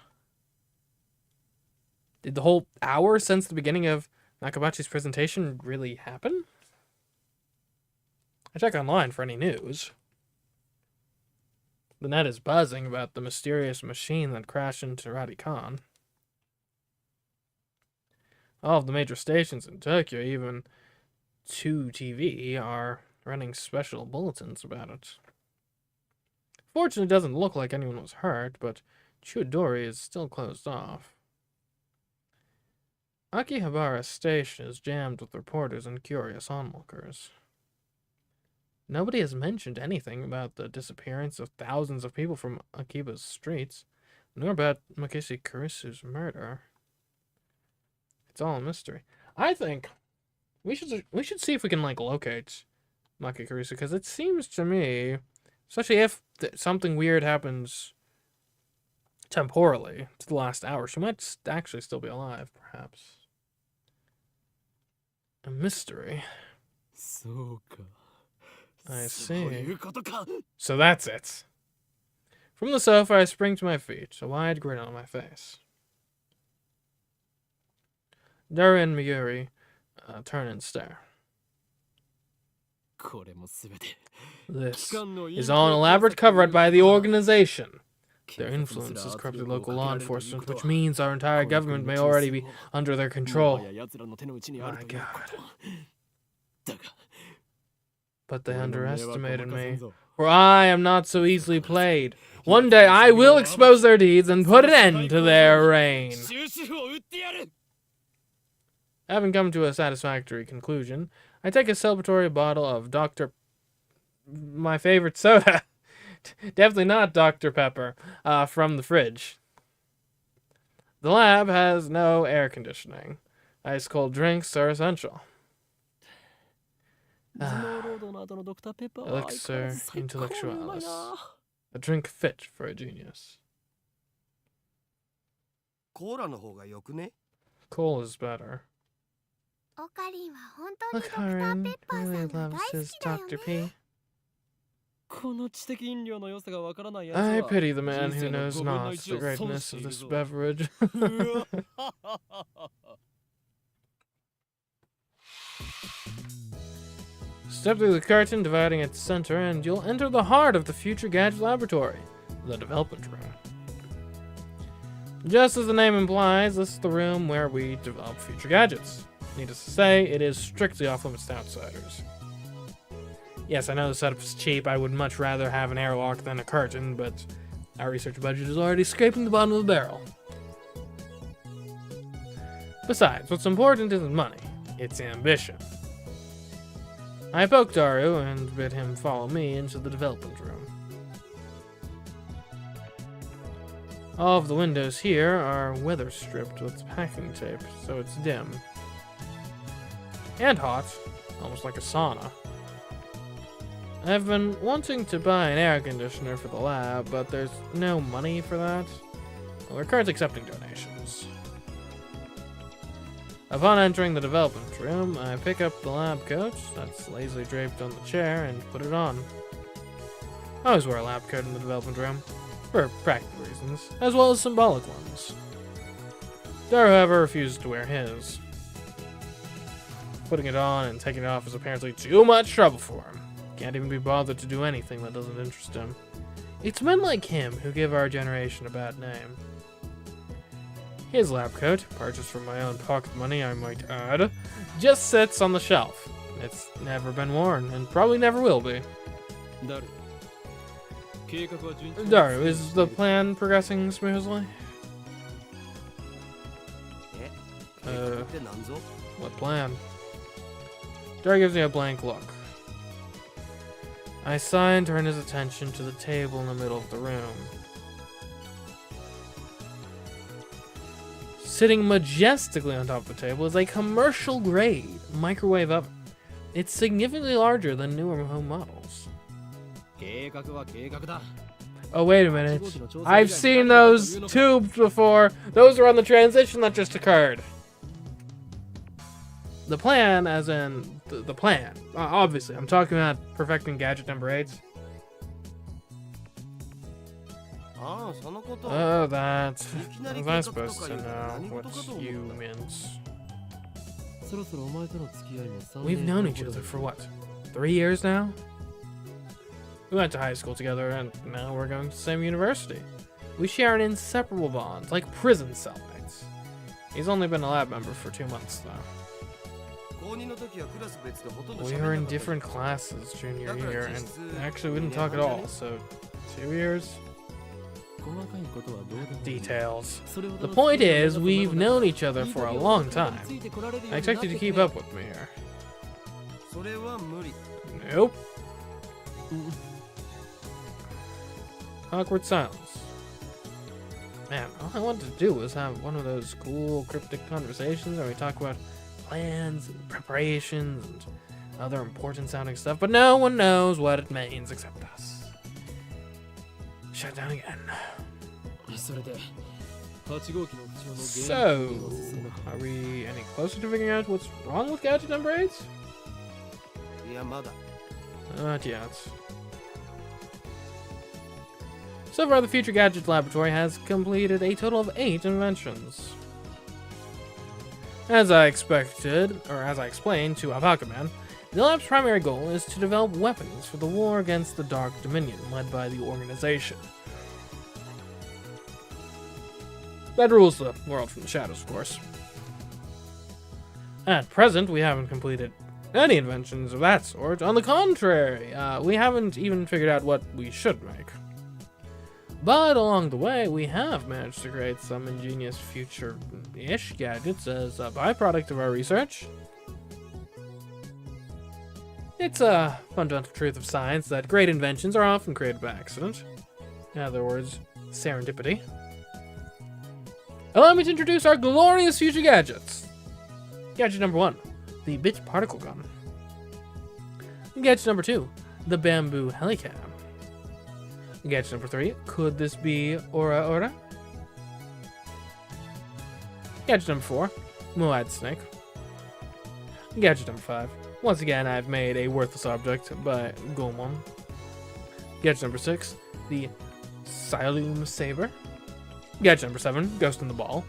Did the whole hour since the beginning of Nakabachi's presentation really happen? I check online for any news. The net is buzzing about the mysterious machine that crashed into Radikan. All of the major stations in Tokyo, even 2TV, are running special bulletins about it. Fortunately, it doesn't look like anyone was hurt, but Chudori is still closed off. Akihabara Station is jammed with reporters and curious onlookers. Nobody has mentioned anything about the disappearance of thousands of people from Akiba's streets, nor about Makishi Kurisu's murder. It's all a mystery. I think we should see if we can, like, locate Maki Kurisu, because it seems to me, especially if something weird happens temporally to the last hour, she might actually still be alive, perhaps. A mystery. I see. So that's it. From the sofa, I spring to my feet, a wide grin on my face. Daru and Miyuri turn and stare. This is all an elaborate cover-up by the organization. Their influence has corrupted local law enforcement, which means our entire government may already be under their control. My God. But they 俺の迷惑を underestimated 任せん me. ぞ For I am not so easily played. One day I will expose their deeds and put an end to their reign. 終止符を打ってやる Having come to a satisfactory conclusion, I take a celebratory bottle of my favorite soda. Definitely not Dr. Pepper, from the fridge. The lab has no air conditioning. Ice cold drinks are essential. 頭脳労働の後のドクターペッパーは相変わらず Elixir 最高にうまい intellectualis. な A drink fit for a genius. コーラの方がよくね？ Coal is better. オカリンは本当に Look, ドクターペ Harin ッパー really さんが loves 大 his 好きだよ Dr. ね P. この知的飲料の良さがわからないやつは I pity the man 人 who 生の knows 5分の not 1 the を損 greatness して of いる this ぞ beverage. うわ Step through the curtain dividing its center, and you'll enter the heart of the Future Gadget Laboratory, the development room. Just as the name implies, this is the room where we develop future gadgets. Needless to say, it is strictly off-limits to outsiders. Yes, I know the setup is cheap. I would much rather have an airlock than a curtain, but our research budget is already scraping the bottom of the barrel. Besides, what's important isn't money, it's ambition. I poked Daru and bid him follow me into the development room. All of the windows here are weather stripped with packing tape, so it's dim. And hot, almost like a sauna. I've been wanting to buy an air conditioner for the lab, but there's no money for that. Well, we're currently accepting donations. Upon entering the development room, I pick up the lab coat that's lazily draped on the chair and put it on. I always wear a lab coat in the development room, for practical reasons, as well as symbolic ones. Daru, however, refuses to wear his. Putting it on and taking it off is apparently too much trouble for him. Can't even be bothered to do anything that doesn't interest him. It's men like him who give our generation a bad name. His lab coat, purchased from my own pocket money I might add, just sits on the shelf. It's never been worn, and probably never will be. Daru, is the plan progressing smoothly? What plan? Daru gives me a blank look. I sigh and turn his attention to the table in the middle of the room. Sitting majestically on top of the table is a commercial-grade microwave oven. It's significantly larger than newer home models. Oh, wait a minute. I've seen those tubes before. Those are on the transition that just occurred. The plan, as in the plan. Obviously, I'm talking about perfecting gadget number 8. Oh, that. Was I supposed to know what you meant? We've known each other for what? 3 years now? We went to high school together, and now we're going to the same university. We share an inseparable bond, like prison cellmates. He's only been a lab member for 2 months, though. We were in different classes junior year, and actually we didn't talk at all, so 2 years? Details. The point is, we've known each other for a long time. I expect you to keep up with me here. Nope. Awkward silence. Man, all I wanted to do was have one of those cool cryptic conversations where we talk about plans and preparations and other important sounding stuff, but no one knows what it means except us. Shut down again. So, are we any closer to figuring out what's wrong with gadget number 8? Not yet. So far, the Future Gadget Laboratory has completed a total of 8 inventions. As I expected, or as I explained to Avakaman, the lab's primary goal is to develop weapons for the war against the Dark Dominion led by the organization. That rules the world from the shadows, of course. At present, we haven't completed any inventions of that sort. On the contrary, we haven't even figured out what we should make. But along the way, we have managed to create some ingenious future-ish gadgets as a byproduct of our research. It's a fundamental truth of science that great inventions are often created by accident. In other words, serendipity. Allow me to introduce our glorious future gadgets. Gadget number 1, the bit particle gun. Gadget number 2, the bamboo helicam. Gadget number 3, could this be Ora Ora? Gadget number 4, Moad Snake. Gadget number 5, once again I've made a worthless object by Gomon. Gadget number 6, the Siloom Saber. Gadget number 7, Ghost in the Ball.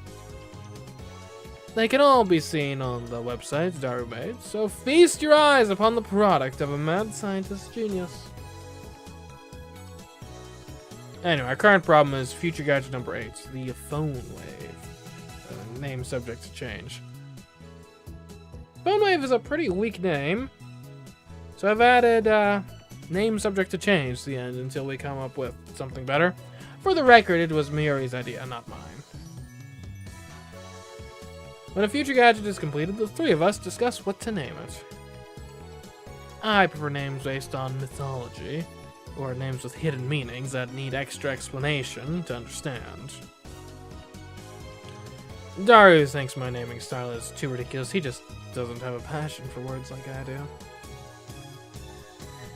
They can all be seen on the website Daru made, so feast your eyes upon the product of a mad scientist's genius. Anyway, our current problem is future gadget number 8, the phone wave. Name subject to change. Phone wave is a pretty weak name, so I've added name subject to change to the end until we come up with something better. For the record, it was Miori's idea, not mine. When a future gadget is completed, the three of us discuss what to name it. I prefer names based on mythology, or names with hidden meanings that need extra explanation to understand. Daru thinks my naming style is too ridiculous. He just doesn't have a passion for words like I do.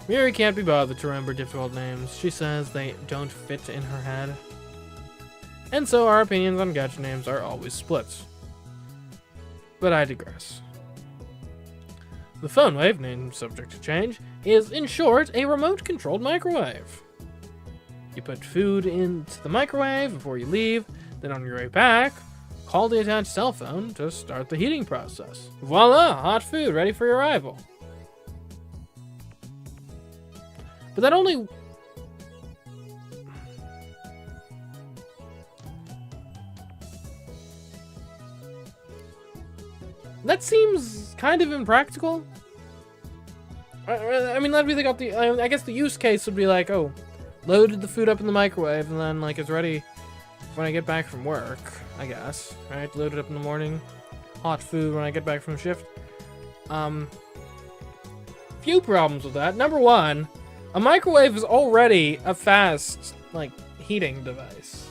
Miori can't be bothered to remember difficult names. She says they don't fit in her head. And so our opinions on gadget names are always split. But I digress. The phone wave, named subject to change, is, in short, a remote-controlled microwave. You put food into the microwave before you leave, then on your way back, call the attached cell phone to start the heating process. Voila! Hot food ready for your arrival. But that only... That seems kind of impractical. I mean, let me think up the... I guess the use case would be like, oh, loaded the food up in the microwave and then, like, it's ready when I get back from work, I guess. Right? Loaded up in the morning. Hot food when I get back from shift. Few problems with that. Number one, a microwave is already a fast, like, heating device.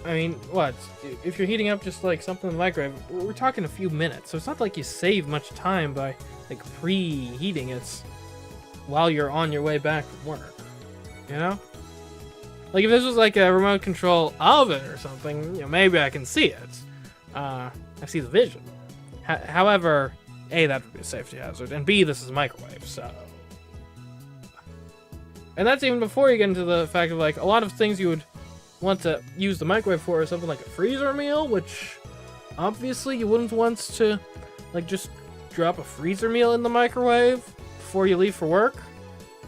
I mean, what? If you're heating up just, like, something in the microwave, we're talking a few minutes. So it's not like you save much time by, like, preheating it while you're on your way back from work. You know? Like, if this was, like, a remote control oven or something, you know, maybe I can see it. I see the vision. However, A, that would be a safety hazard, and B, this is a microwave, so... And that's even before you get into the fact of, like, a lot of things you would want to use the microwave for is something like a freezer meal, which obviously you wouldn't want to, like, just drop a freezer meal in the microwave before you leave for work,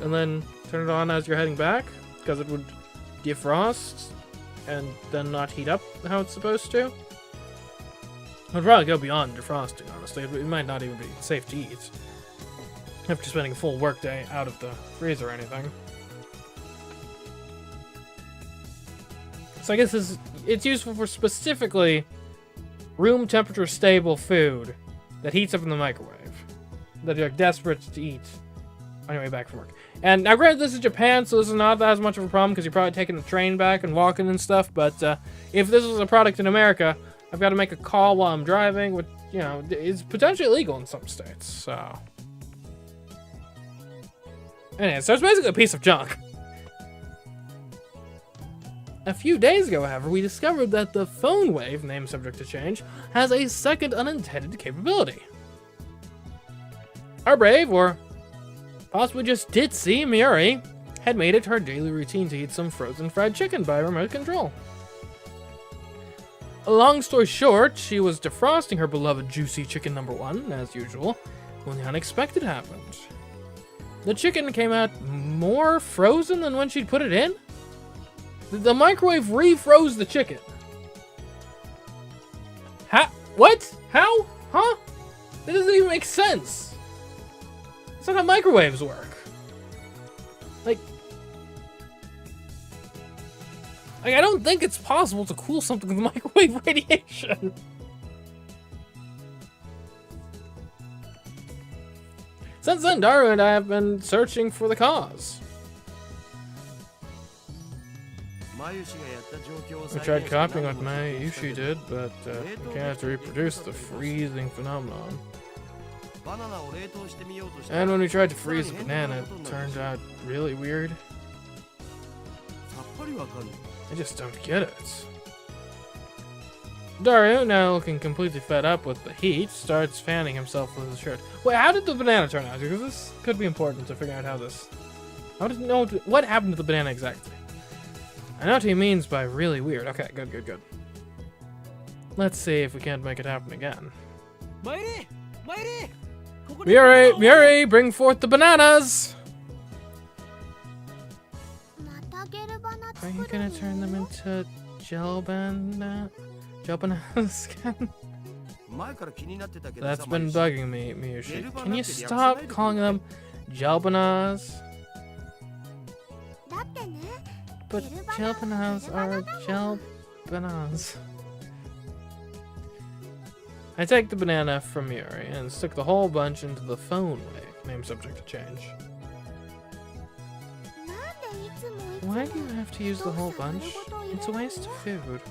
and then turn it on as you're heading back, because it would defrost and then not heat up how it's supposed to. I'd probably go beyond defrosting, honestly. It might not even be safe to eat after spending a full workday out of the freezer or anything. So I guess it's useful for specifically room temperature stable food that heats up in the microwave that you're desperate to eat on your way back from work. And now granted, this is Japan, so this is not as much of a problem because you're probably taking the train back and walking and stuff, but if this was a product in America, I've got to make a call while I'm driving, which, you know, is potentially illegal in some states, so... Anyway, so it's basically a piece of junk. A few days ago, however, we discovered that the phone wave, named subject to change, has a second unintended capability. Our brave, or possibly just ditzy, Miori, had made it her daily routine to eat some frozen fried chicken by remote control. A long story short, she was defrosting her beloved juicy chicken number 1, as usual, when the unexpected happened. The chicken came out more frozen than when she'd put it in? The microwave refroze the chicken. What? How? Huh? That doesn't even make sense. That's not how microwaves work. Like, I don't think it's possible to cool something with microwave radiation. Since then, Daru and I have been searching for the cause. We tried copying what Mayushi did, but we can't reproduce the freezing phenomenon. And when we tried to freeze a banana, it turned out really weird. I just don't get it. Daru, now looking completely fed up with the heat, starts fanning himself with his shirt. Wait, how did the banana turn out? Because this could be important to figure out how this... what happened to the banana exactly? I know what he means by really weird. Okay, good. Let's see if we can't make it happen again. Miuri, bring forth the bananas! Are you gonna turn them into gel bananas again? That's been bugging me, Miushi. Can you stop calling them gel bananas? But gel bananas are gel bananas. I take the banana from Miuri and stick the whole bunch into the phone wave. Name subject to change. Why do you have to use the whole bunch? It's a waste of food.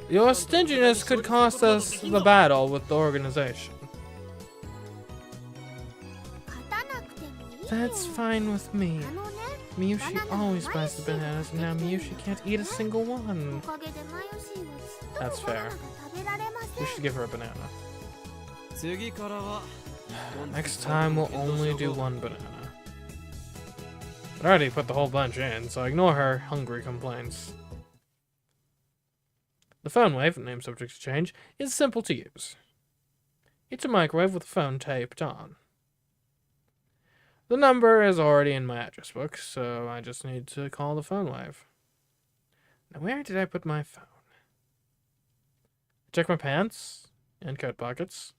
Your stinginess could cost us the battle with the organization. That's fine with me. Miushi always buys the bananas, and now Miushi can't eat a single one. That's fair. We should give her a banana. Next time we'll only do one banana. But I already put the whole bunch in, so ignore her hungry complaints. The phone wave, name subject to change, is simple to use. It's a microwave with a phone taped on. The number is already in my address book, so I just need to call the phone wave. Now where did I put my phone? Check my pants and coat pockets.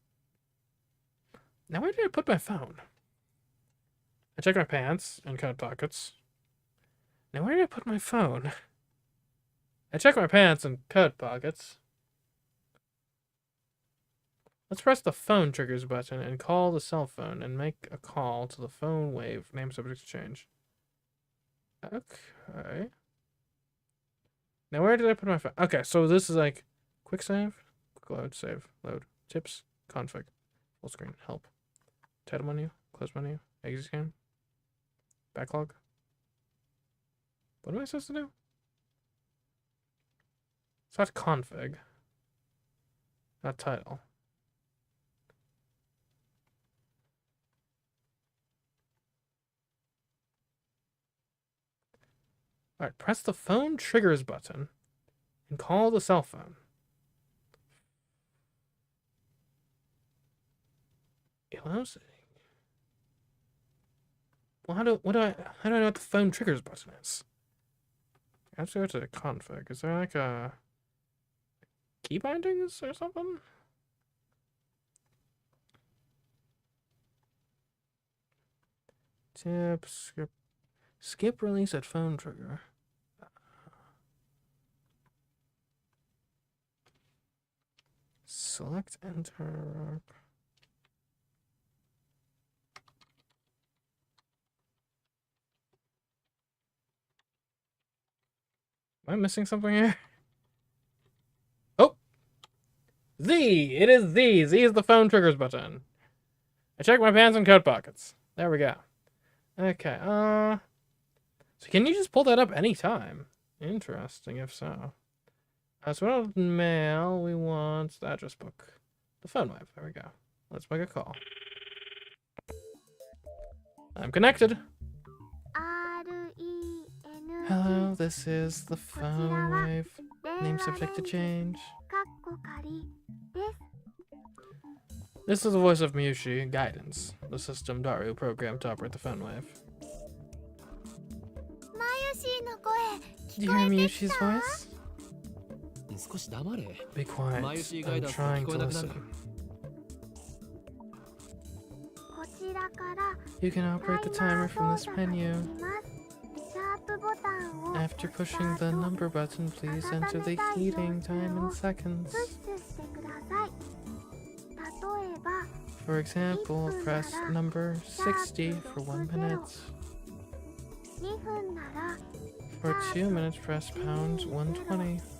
Now where did I put my phone? I check my pants and coat pockets. Now where did I put my phone? I check my pants and coat pockets. Let's press the phone triggers button and call the cell phone and make a call to the phone wave. Name subject to change. Okay. Now where did I put my phone? Okay, so this is like quick save, quick load, save, load, tips, config, full screen, help, title menu, close menu, exit scan, backlog. What am I supposed to do? It's not config, not title. Alright, press the phone triggers button and call the cell phone. Well, how do I know what the phone triggers button is? I have to go to the config. Is there like a key bindings or something? Tip, skip release at phone trigger. Select enter. Am I missing something here? Oh! Z! It is Z! Z is the phone triggers button. I check my pants and coat pockets. There we go. Okay, so can you just pull that up anytime? Interesting, if so. So we don't mail, we want the address book. The phone wave, there we go. Let's make a call. I'm connected. Hello, this is the phone wave. Name subject to change. This is the voice of Miushi, guidance. The system Daru programmed to operate the phone wave. Do you hear Miushi's voice? Be quiet. I'm trying to listen. You can operate the timer from this menu. シャープボタンを After pushing the number button, please enter the heating time in seconds. プッシュしてください。例えば For example, press number 60 for 1 minute. 2分なら For 2 minutes, press pound 120. です。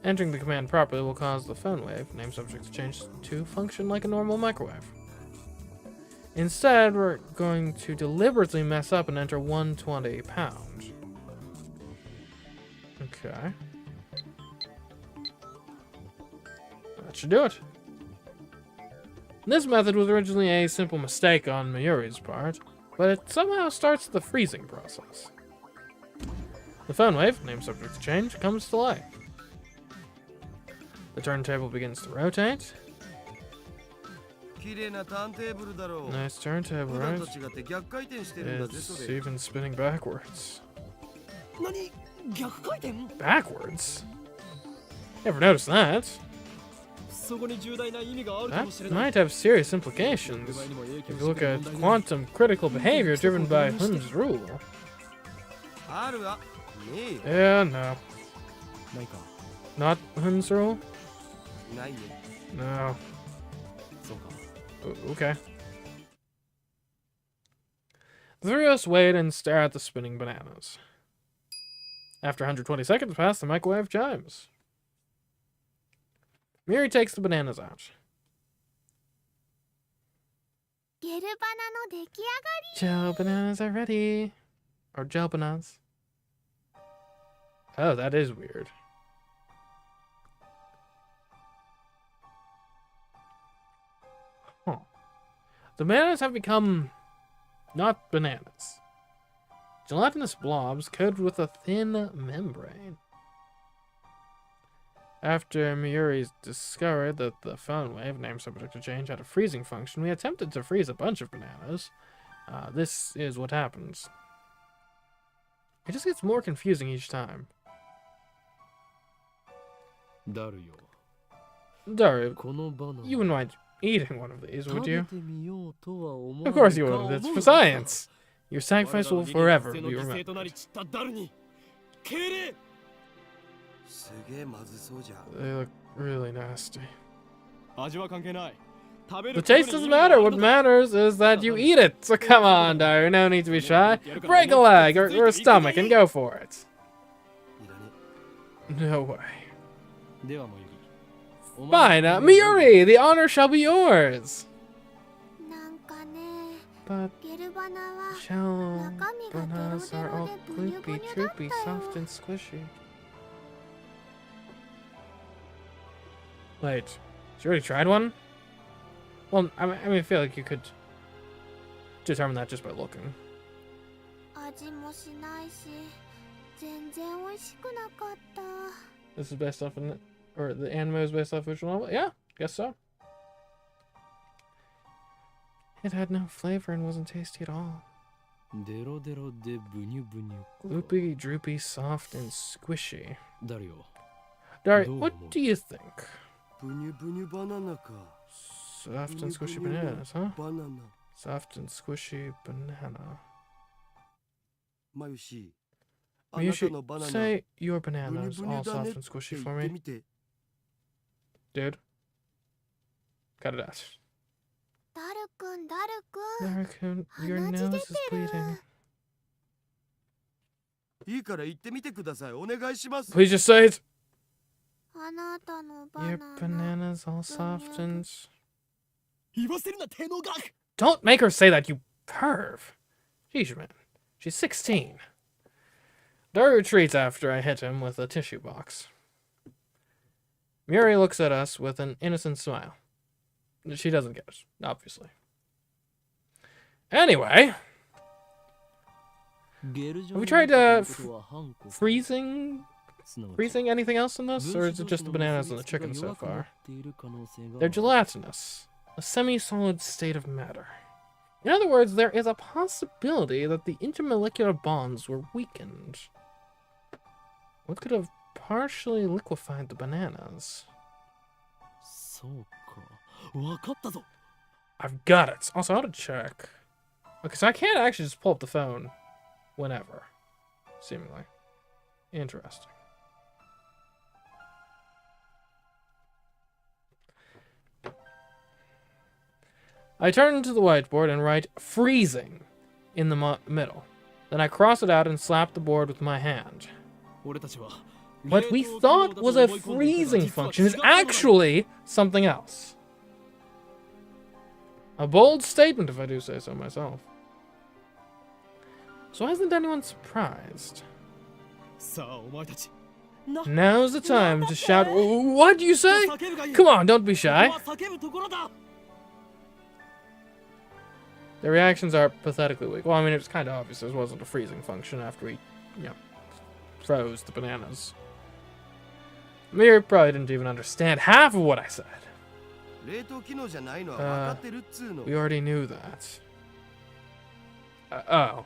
Entering the command properly will cause the phone wave, name subject to change to function like a normal microwave. Instead, we're going to deliberately mess up and enter 120 pound. Okay. That should do it. This method was originally a simple mistake on Mayuri's part, but it somehow starts the freezing process. The phone wave, name subject to change, comes to life. The turntable begins to rotate. 綺麗なターンテーブルだろう。 Nice turntable, 普段 right? と違って逆回転してるんだぜ、そ It's れ。 even spinning backwards. 何逆回転 Backwards? Never noticed that. そこに重大な意味があるか That もしれない might have serious implications. If you look at quantum critical behavior driven by Hund's rule. あるわ。ね Yeah, no. ないか Not Hund's rule? え。ないよ。 No. そうか Okay. The three of us wait and stare at the spinning bananas. After 120 seconds pass, the microwave chimes. Miri takes the bananas out. ゲルバナの出来上がり。 Gel bananas are ready. Or gel bananas. Oh, that is weird. Huh. The bananas have become not bananas. Gelatinous blobs coated with a thin membrane. After Mayuri discovered that the phone wave, name subject to change, had a freezing function, we attempted to freeze a bunch of bananas. This is what happens. It just gets more confusing each time. だるよ Daru, このバナナ you wouldn't mind eating one of these, 食 would べ you? てみようとは思わ Of course ない you か would. It's 思 for うか science. Your sacrifice will forever be 我々の犠牲と remembered. なり散ったダルに敬礼すげえまずそうじゃん。 They look really nasty. 味は関係ない食べ The ること taste に doesn't 意味があ matter. る What のだ matters is that you eat it. So come on, Daru. No need to be shy. Break a leg or a stomach and go for it. いらね No way. ではもゆりお前 Fine, Mayuri, the honor shall be yours. なんかね、 But ゲルバナは shell 中身がデロ bananas デ are ロ all でブニュブ gloopy, ニュだった droopy, よ。 soft, and squishy. Wait, you already tried one? Well, I feel like you could determine that just by looking. 味もしないし、全然美味しくなかった。 This is based off an, or the anime is based off visual novel? Yeah, guess so. It had no flavor and wasn't tasty at all. デロデロでブニュブニュ Loopy, droopy, soft, and squishy. だるよ Dari, No. what do you think? ブニュブニュバナナか。 Soft and squishy bananas, huh? バナナ。 Soft and squishy banana. まゆし。あ You なた should のバナナ。 say your ブニュ bananas ブニ all ュだね soft っ and て squishy 言っ for て me. みて。 Dude. Cut it out. ダルくん、ダルくん。 Narukun, your 鼻血 nose 出 is てる。 bleeding. いいから言ってみてください。お願いします。 Please just say it. あなたのバ Your ナナ。 bananas all soft and... 言わせるな手の額 Don't make her say that, you perv. Jeez, man. She's 16. Daru retreats after I hit him with a tissue box. Muri looks at us with an innocent smile. She doesn't get it, obviously. Anyway, have we tried freezing anything else in this, or is it just the bananas and the chicken so far? They're gelatinous, a semi-solid state of matter. In other words, there is a possibility that the intermolecular bonds were weakened. What could have partially liquefied the bananas? そうかわかったぞ I've got it. Also, how to check. Okay, so I can't actually just pull up the phone whenever. Seemingly. Interesting. I turn to the whiteboard and write freezing in the middle. Then I cross it out and slap the board with my hand. What we thought was a freezing function is actually something else. A bold statement, if I do say so myself. So why isn't anyone surprised? Now's the time to shout. What do you say? Come on, don't be shy. The reactions are pathetically weak. Well, I mean, it was kind of obvious this wasn't a freezing function after we, froze the bananas. Mir probably didn't even understand half of what I said. We already knew that. Oh.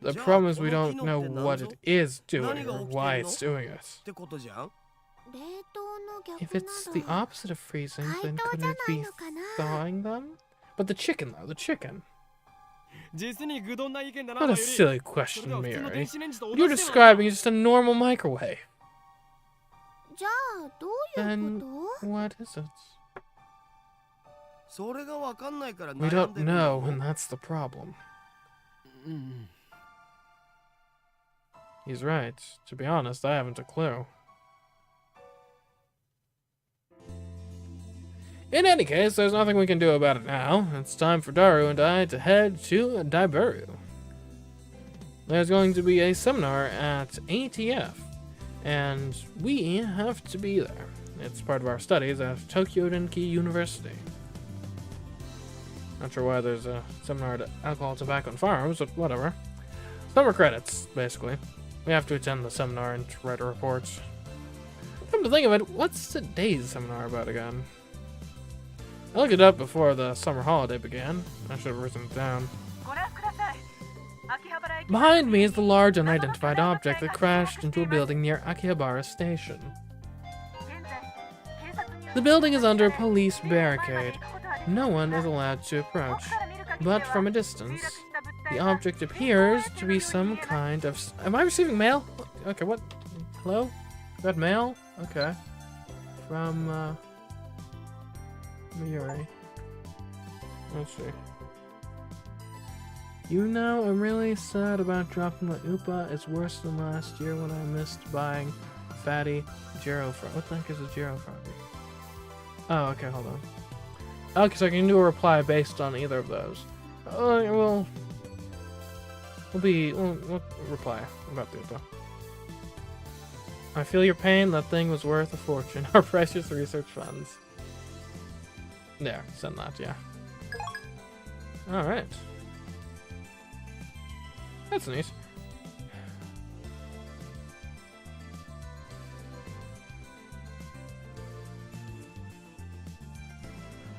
The problem is we don't know what it is doing or why it's doing it. If it's the opposite of freezing, then couldn't it be thawing them? But the chicken, though, the chicken. What a silly question, Miri. What you're describing is just a normal microwave. Then what is it? We don't know, and that's the problem. He's right. To be honest, I haven't a clue. In any case, there's nothing we can do about it now. It's time for Daru and I to head to Daibaru. There's going to be a seminar at ATF, and we have to be there. It's part of our studies at Tokyo Denki University. Not sure why there's a seminar at Alcohol, Tobacco, and Farms, but whatever. Summer credits, basically. We have to attend the seminar and write a report. Come to think of it, what's today's seminar about again? I looked it up before the summer holiday began. I should have written it down. Behind me is the large unidentified object that crashed into a building near Akihabara Station. The building is under police barricade. No one is allowed to approach. But from a distance, the object appears to be some kind of... Am I receiving mail? Okay, what? Hello? Got mail? Okay. From, Miyuri. Let's see. You know, I'm really sad about dropping my Upa. It's worse than last year when I missed buying Fatty Giro Froggy. What the heck is a Giro Froggy? Oh, okay, hold on. Okay, so I can do a reply based on either of those. We'll reply about the Upa. I feel your pain. That thing was worth a fortune. Our precious research funds. There, send that, yeah. Alright. That's neat.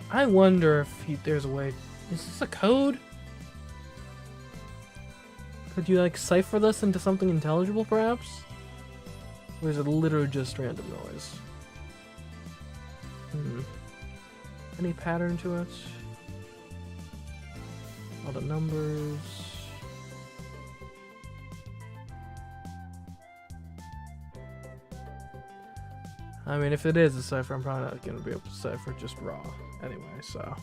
I wonder if there's a way... Is this a code? Could you, like, cipher this into something intelligible, perhaps? Or is it literally just random noise? Any pattern to it? All the numbers. I mean, if it is a cipher, I'm probably not going to be able to cipher just raw anyway, so.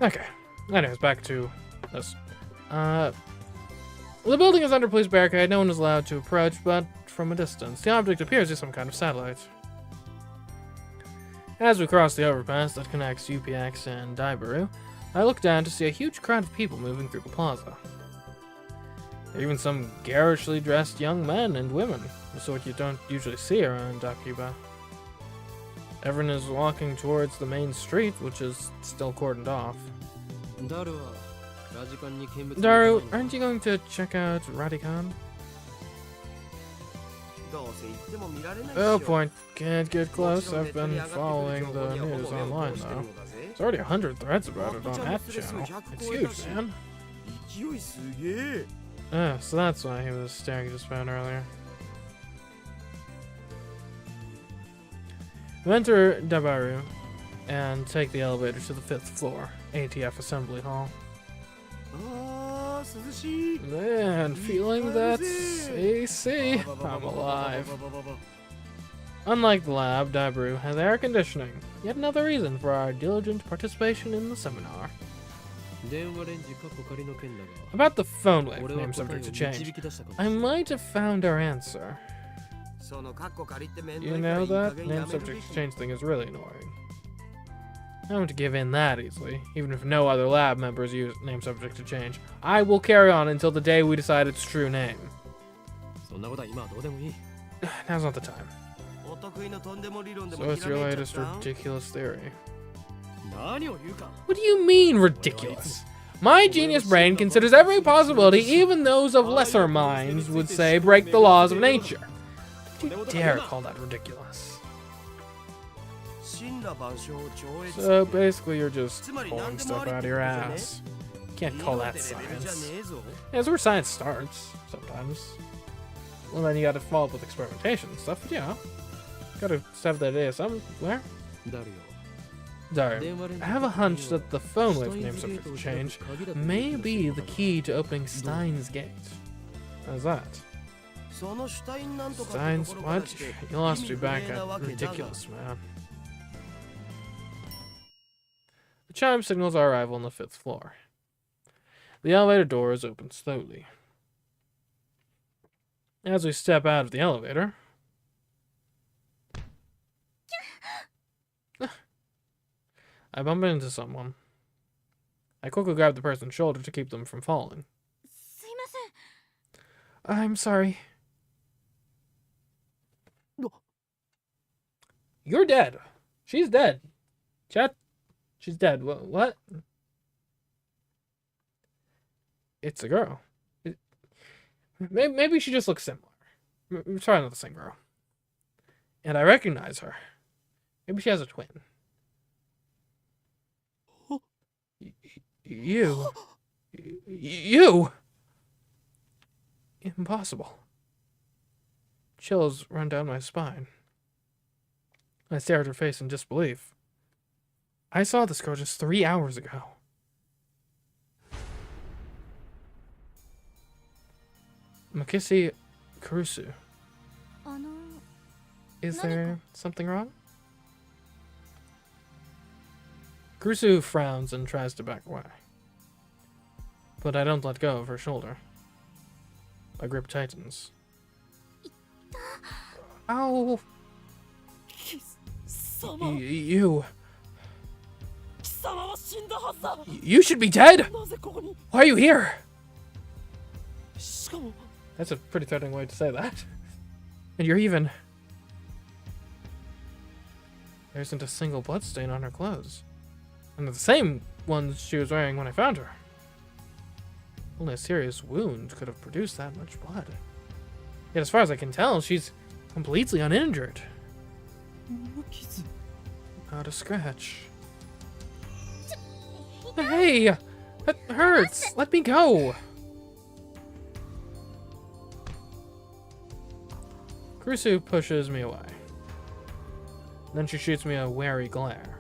Okay. Anyways, back to this. The building is under police barricade. No one is allowed to approach, but from a distance. The object appears to be some kind of satellite. As we cross the overpass that connects UPX and Daibaru, I look down to see a huge crowd of people moving through the plaza. There are even some garishly dressed young men and women, the sort you don't usually see around Akiba. Everyone is walking towards the main street, which is still cordoned off. Daru, aren't you going to check out Radican? Oh, point. Can't get close. I've been following the news online, though. There's already 100 threads about it on that channel. It's huge, man. So that's why he was staring at his phone earlier. You enter Dabaru and take the elevator to the 5th floor, ATF Assembly Hall. Man, feeling that AC. I'm alive. Unlike the lab, Dabaru has air conditioning. Yet another reason for our diligent participation in the seminar. About the phone wave name subject to change, I might have found our answer. You know that name subject to change thing is really annoying. I don't give in that easily, even if no other lab members use name subject to change. I will carry on until the day we decide its true name. Now's not the time. So what's your latest ridiculous theory? What do you mean, ridiculous? My genius brain considers every possibility, even those of lesser minds would say break the laws of nature. Don't you dare call that ridiculous. So basically you're just pulling stuff out of your ass. You can't call that science. Yeah, that's where science starts, sometimes. Well, then you gotta follow up with experimentation and stuff, but yeah. Gotta stuff that idea somewhere. Dario, I have a hunch that the phone wave name subject to change may be the key to opening Stein's gate. How's that? Stein's what? You lost me back at ridiculous, man. The chime signals our arrival on the 5th floor. The elevator door is opened slowly. As we step out of the elevator, I bump into someone. I quickly grab the person's shoulder to keep them from falling. I'm sorry. You're dead. She's dead. Chat. She's dead. What? It's a girl. Maybe she just looks similar. We're trying not the same girl. And I recognize her. Maybe she has a twin. You. Impossible. Chills run down my spine. I stare at her face in disbelief. I saw this girl just 3 hours ago. Makisi Kurusu. Is there something wrong? Kurusu frowns and tries to back away. But I don't let go of her shoulder. My grip tightens. Ow! You should be dead! Why are you here? That's a pretty threatening way to say that. And you're even... There isn't a single bloodstain on her clothes. And they're the same ones she was wearing when I found her. Only a serious wound could have produced that much blood. Yet as far as I can tell, she's completely uninjured. Not a scratch. Hey! That hurts! Let me go! Kurusu pushes me away. Then she shoots me a wary glare.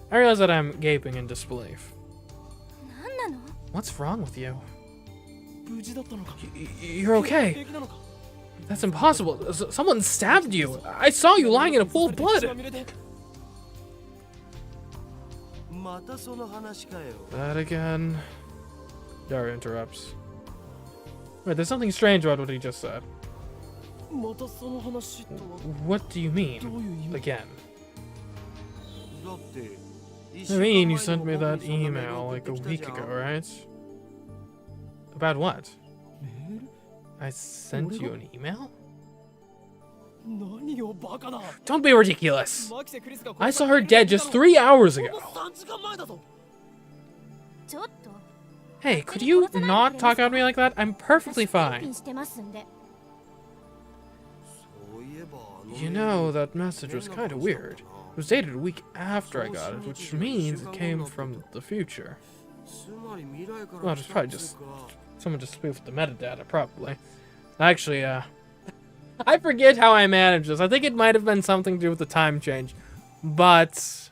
I realize that I'm gaping in disbelief. What's wrong with you? You're okay. That's impossible. Someone stabbed you. I saw you lying in a pool of blood. That again. Dario interrupts. Wait, there's something strange about what he just said. What do you mean? Again. I mean, you sent me that email like a week ago, right? About what? I sent you an email? Don't be ridiculous! I saw her dead just 3 hours ago! Hey, could you not talk about me like that? I'm perfectly fine. You know, that message was kind of weird. It was dated a week after I got it, which means it came from the future. Well, it's probably just... someone just spoofed the metadata, probably. Actually, I forget how I managed this. I think it might have been something to do with the time change. But...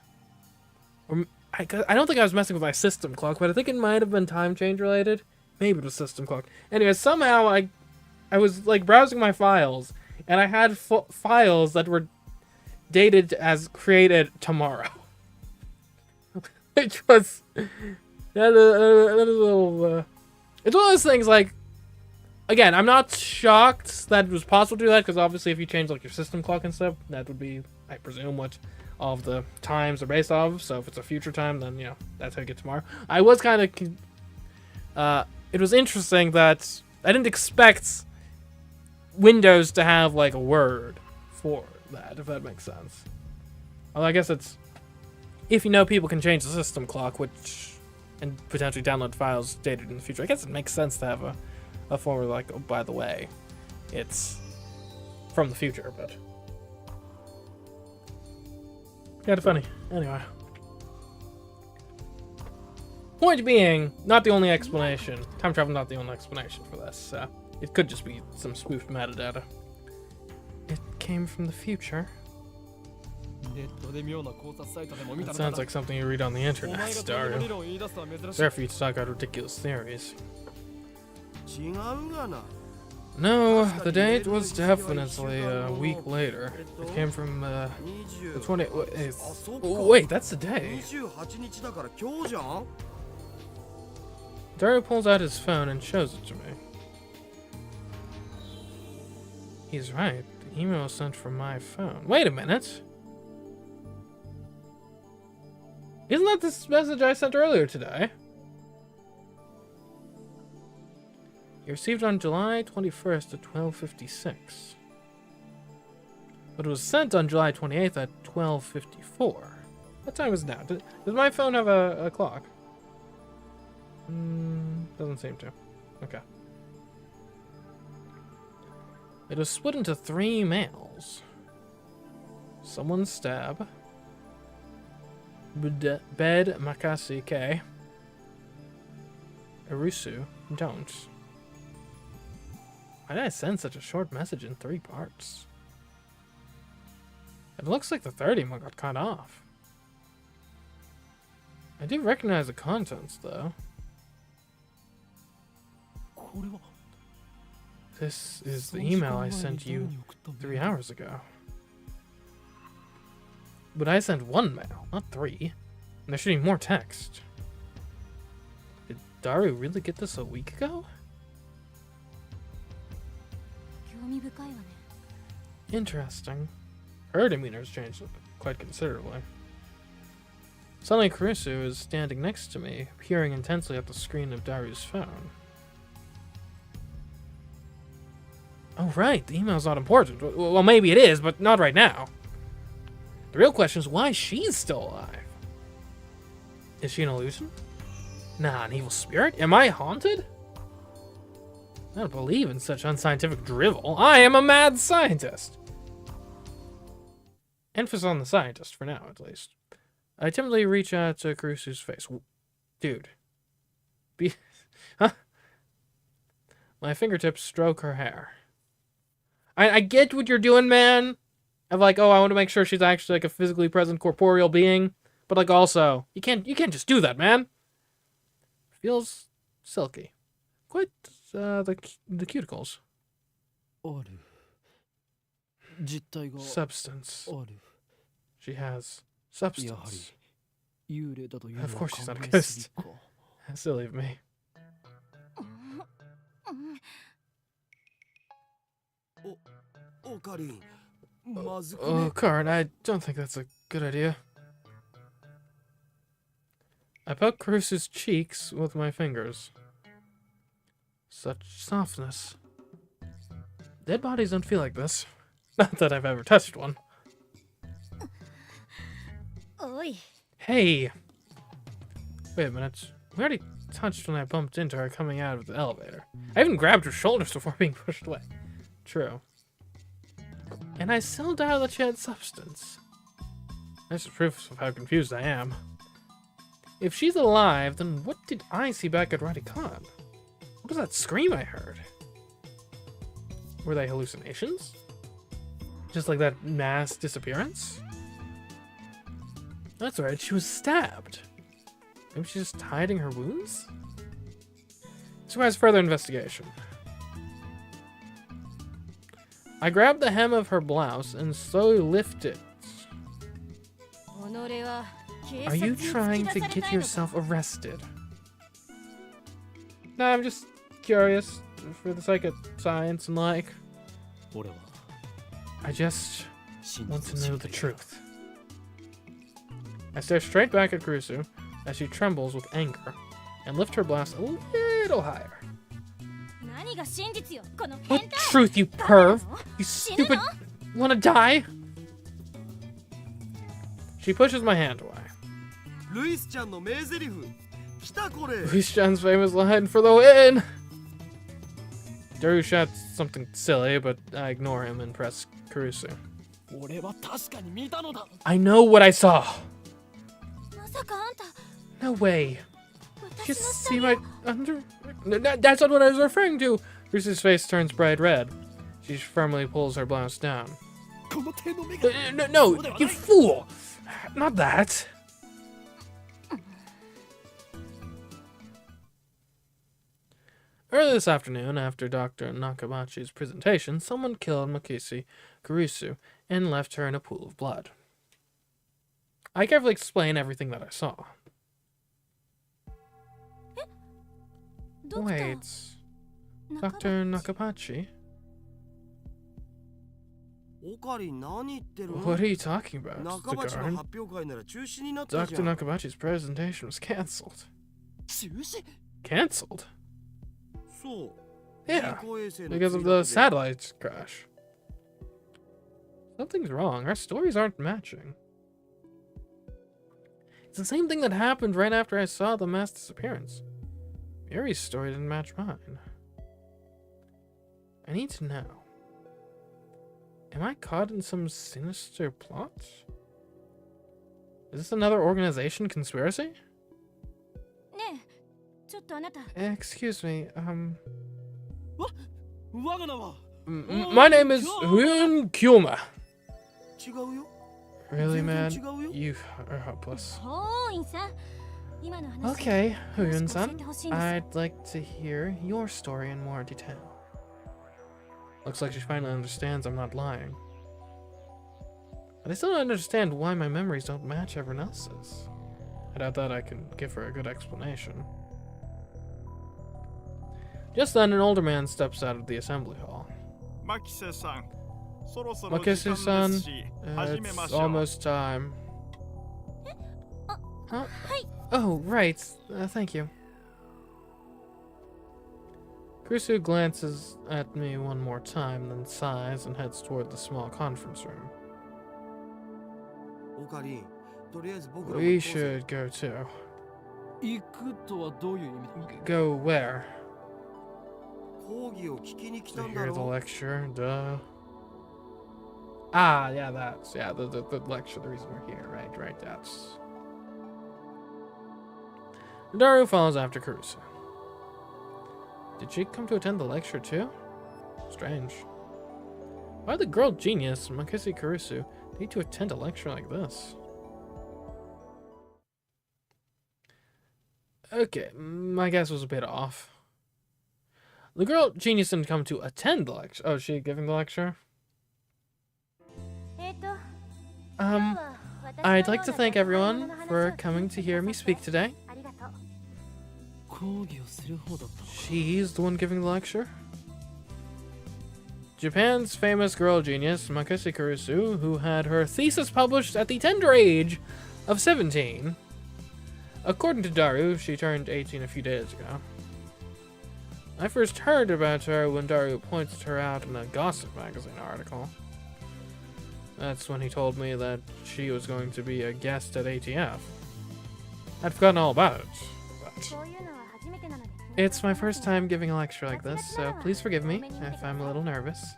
I don't think I was messing with my system clock, but I think it might have been time change related. Maybe it was system clock. Anyway, somehow I was like browsing my files, and I had files that were dated as created tomorrow. Which was... that is a little... it's one of those things like... Again, I'm not shocked that it was possible to do that, because obviously if you change like your system clock and stuff, that would be, I presume, what all of the times are based off of. So if it's a future time, then, you know, that's how you get tomorrow. I was kind of... it was interesting that I didn't expect Windows to have, like, a word for that, if that makes sense. Well, I guess it's... If you know people can change the system clock, which... and potentially download files dated in the future, I guess it makes sense to have a form of, like, oh, by the way, it's from the future, but... Kind of funny. Anyway. Point being, not the only explanation. Time travel not the only explanation for this. It could just be some spoofed metadata. It came from the future. That sounds like something you read on the internet, Dario. It's there for you to talk out ridiculous theories. No, the date was definitely a week later. It came from the 20... Wait, that's the day. Dario pulls out his phone and shows it to me. He's right. The email was sent from my phone. Wait a minute. Isn't that this message I sent earlier today? You received on July 21st at 12:56. But it was sent on July 28th at 12:54. What time is it now? Does my phone have a clock? Doesn't seem to. Okay. It was split into 3 mails. Someone's stab. Bed Makasi K. Erusu don't. Why did I send such a short message in 3 parts? It looks like the third email got cut off. I do recognize the contents, though. This is the email I sent you 3 hours ago. But I sent 1 mail, not 3. And there should be more text. Did Dario really get this a week ago? Interesting. Her demeanor's changed quite considerably. Suddenly Kurisu is standing next to me, peering intensely at the screen of Dario's phone. Oh right, the email's not important. Well, maybe it is, but not right now. The real question is why she's still alive. Is she an illusion? Nah, an evil spirit? Am I haunted? I don't believe in such unscientific drivel. I am a mad scientist. Emphasis on the scientist, for now, at least. I timidly reach out to Kurisu's face. Dude. Huh? My fingertips stroke her hair. I get what you're doing, man. Of like, oh, I want to make sure she's actually like a physically present corporeal being. But like also, you can't just do that, man. Feels silky. Quite the cuticles. Substance. She has substance. Of course she's not a ghost. Silly of me. Oh, Karin, I don't think that's a good idea. I poke Kurisu's cheeks with my fingers. Such softness. Dead bodies don't feel like this. Not that I've ever touched one. Hey! Wait a minute. We already touched when I bumped into her coming out of the elevator. I even grabbed her shoulders before being pushed away. True. And I still doubt that she had substance. That's proof of how confused I am. If she's alive, then what did I see back at Radicon? What was that scream I heard? Were they hallucinations? Just like that mass disappearance? That's right, she was stabbed. Maybe she's just hiding her wounds? This requires further investigation. I grabbed the hem of her blouse and slowly lifted it. Are you trying to get yourself arrested? No, I'm just curious for the sake of science and like. I just want to know the truth. I stare straight back at Kurusu as she trembles with anger and lift her blouse a little higher. What truth, you perv? You stupid... Wanna die? She pushes my hand away. Luis-chan's famous line for the win! Daru shouts something silly, but I ignore him and press Kurusu. I know what I saw! No way. Just see my under... That's not what I was referring to! Kurusu's face turns bright red. She firmly pulls her blouse down. No, you fool! Not that! Early this afternoon, after Dr. Nakamachi's presentation, someone killed Makisi Kurusu and left her in a pool of blood. I carefully explain everything that I saw. Wait, Dr. Nakamachi? What are you talking about, Dr. Dr. Nakamachi's presentation was cancelled. Cancelled? Yeah, because of the satellite crash. Something's wrong. Our stories aren't matching. It's the same thing that happened right after I saw the mass disappearance. Yuri's story didn't match mine. I need to know. Am I caught in some sinister plot? Is this another organization conspiracy? Excuse me, my name is Huyun Kyoma. Really, man? You are hopeless. Okay, Huyun-san. I'd like to hear your story in more detail. Looks like she finally understands I'm not lying. But I still don't understand why my memories don't match everyone else's. I doubt that I can give her a good explanation. Just then, an older man steps out of the assembly hall. Makise-san, it's almost time. Huh? Oh, right. Thank you. Kurusu glances at me one more time, then sighs and heads toward the small conference room. We should go too. Go where? To hear the lecture, duh. Ah, yeah, that's, yeah, the lecture, the reason we're here, right, that's. Daru follows after Kurusu. Did she come to attend the lecture too? Strange. Why the girl genius, Makisi Kurusu, need to attend a lecture like this? Okay, my guess was a bit off. The girl genius didn't come to attend the lecture. Oh, is she giving the lecture? I'd like to thank everyone for coming to hear me speak today. She's the one giving the lecture? Japan's famous girl genius, Makisi Kurusu, who had her thesis published at the tender age of 17. According to Daru, she turned 18 a few days ago. I first heard about her when Daru pointed her out in a gossip magazine article. That's when he told me that she was going to be a guest at ATF. I'd forgotten all about it, but it's my first time giving a lecture like this, so please forgive me if I'm a little nervous.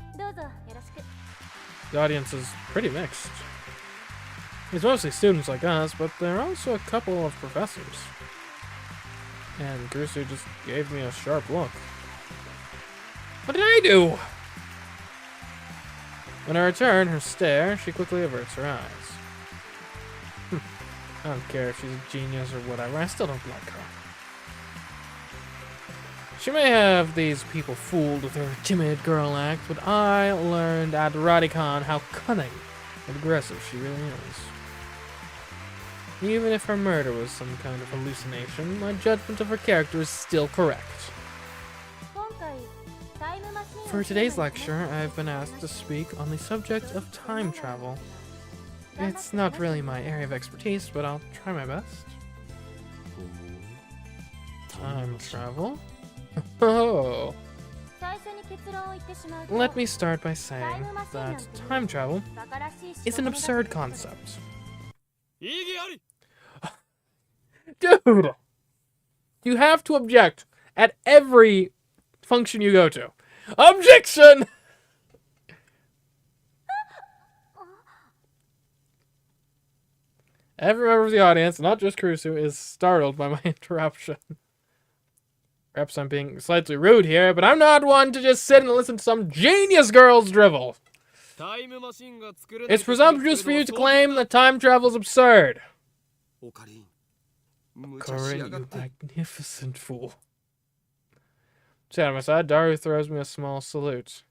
The audience is pretty mixed. It's mostly students like us, but there are also a couple of professors. And Kurusu just gave me a sharp look. What did I do? When I return her stare, she quickly averts her eyes. I don't care if she's a genius or whatever, I still don't like her. She may have these people fooled with her timid girl act, but I learned at Radicon how cunning and aggressive she really is. Even if her murder was some kind of hallucination, my judgment of her character is still correct. For today's lecture, I've been asked to speak on the subject of time travel. It's not really my area of expertise, but I'll try my best. Time travel? Oh. Let me start by saying that time travel is an absurd concept. Dude! You have to object at every function you go to. Objection! Every member of the audience, not just Kurusu, is startled by my interruption. Perhaps I'm being slightly rude here, but I'm not one to just sit and listen to some genius girl's drivel. It's presumptuous for you to claim that time travel is absurd. Corinne, you magnificent fool. Sat on my side, Daru throws me a small salute.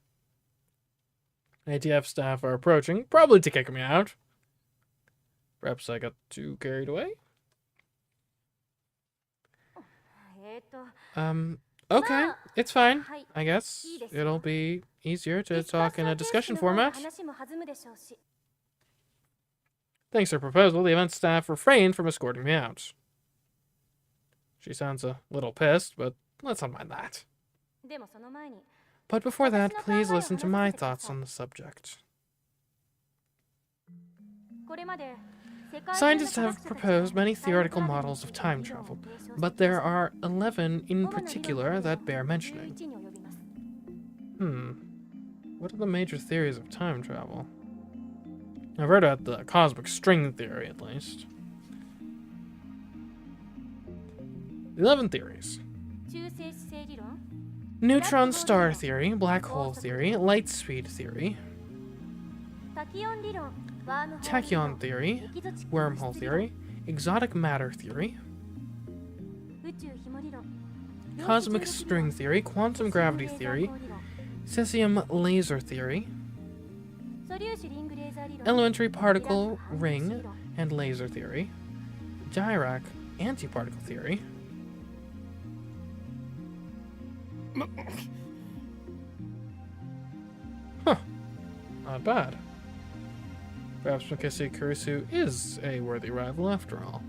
ATF staff are approaching, probably to kick me out. Perhaps I got too carried away? Okay, it's fine, I guess. It'll be easier to talk in a discussion format. Thanks to her proposal, the event staff refrained from escorting me out. She sounds a little pissed, but let's not mind that. But before that, please listen to my thoughts on the subject. Scientists have proposed many theoretical models of time travel, but there are 11 in particular that bear mentioning. What are the major theories of time travel? I've heard about the cosmic string theory, at least. 11 theories. Neutron star theory, black hole theory, light speed theory, tachyon theory, wormhole theory, exotic matter theory, cosmic string theory, quantum gravity theory, cesium laser theory, elementary particle ring and laser theory, Dirac antiparticle theory, not bad. Perhaps Mikesi Kurusu is a worthy rival after all.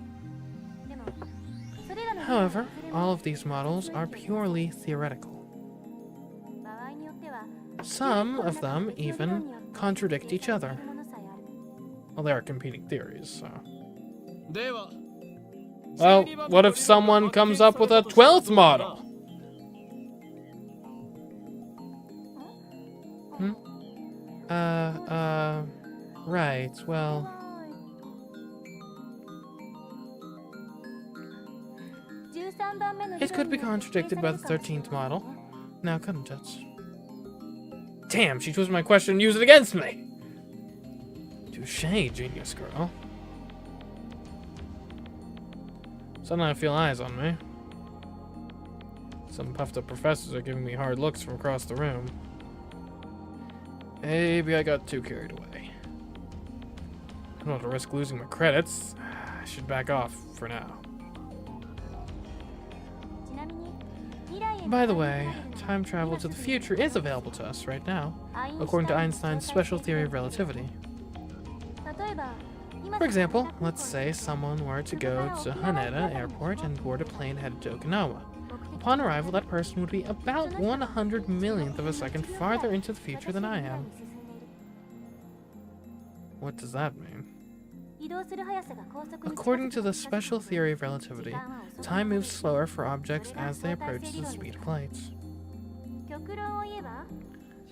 However, all of these models are purely theoretical. Some of them even contradict each other. Well, they are competing theories, so... Well, what if someone comes up with a 12th model? Right, well... It could be contradicted by the 13th model. Now, couldn't it? Damn, she twisted my question and used it against me! Touché, genius girl. Suddenly I feel eyes on me. Some puffed up professors are giving me hard looks from across the room. Maybe I got too carried away. I don't want to risk losing my credits. I should back off for now. By the way, time travel to the future is available to us right now, according to Einstein's special theory of relativity. For example, let's say someone were to go to Haneda Airport and board a plane headed to Okinawa. Upon arrival, that person would be about 100 millionth of a second farther into the future than I am. What does that mean? According to the special theory of relativity, time moves slower for objects as they approach the speed of light.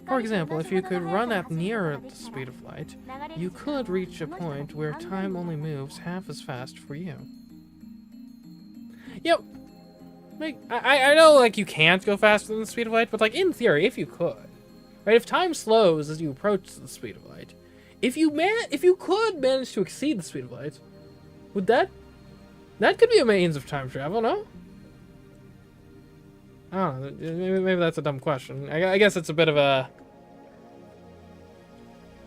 For example, if you could run at near the speed of light, you could reach a point where time only moves half as fast for you. Yep. Like, I know, like, you can't go faster than the speed of light, but, like, in theory, if you could. Right? If time slows as you approach the speed of light, if you could manage to exceed the speed of light, would that could be a means of time travel, no? I don't know. Maybe that's a dumb question. I guess it's a bit of a...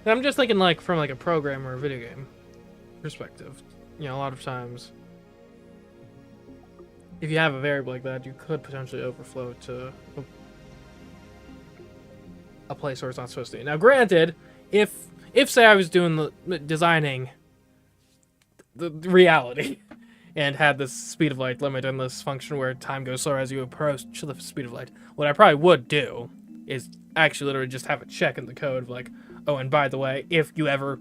I'm just thinking like from like a program or a video game perspective. You know, a lot of times, if you have a variable like that, you could potentially overflow to a place where it's not supposed to be. Now, granted, if say I was doing designing the reality and had this speed of light limit and this function where time goes slower as you approach the speed of light, what I probably would do is actually literally just have a check in the code of like, oh, and by the way, if you ever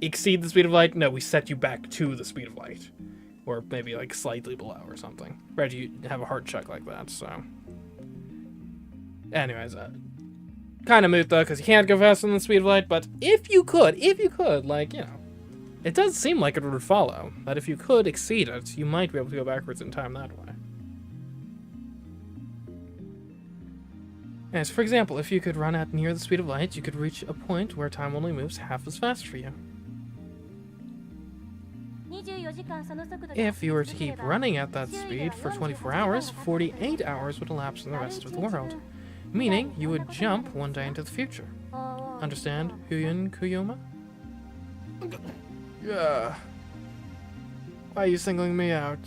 exceed the speed of light, no, we set you back to the speed of light. Or maybe like slightly below or something. Right, you have a hard check like that, so. Anyways, kind of moot though, because you can't go faster than the speed of light, but if you could, like, you know, it does seem like it would follow that if you could exceed it, you might be able to go backwards in time that way. As for example, if you could run at near the speed of light, you could reach a point where time only moves half as fast for you. If you were to keep running at that speed for 24 hours, 48 hours would elapse in the rest of the world, meaning you would jump one day into the future. Understand, Huyin Kuyoma? Yeah. Why are you singling me out?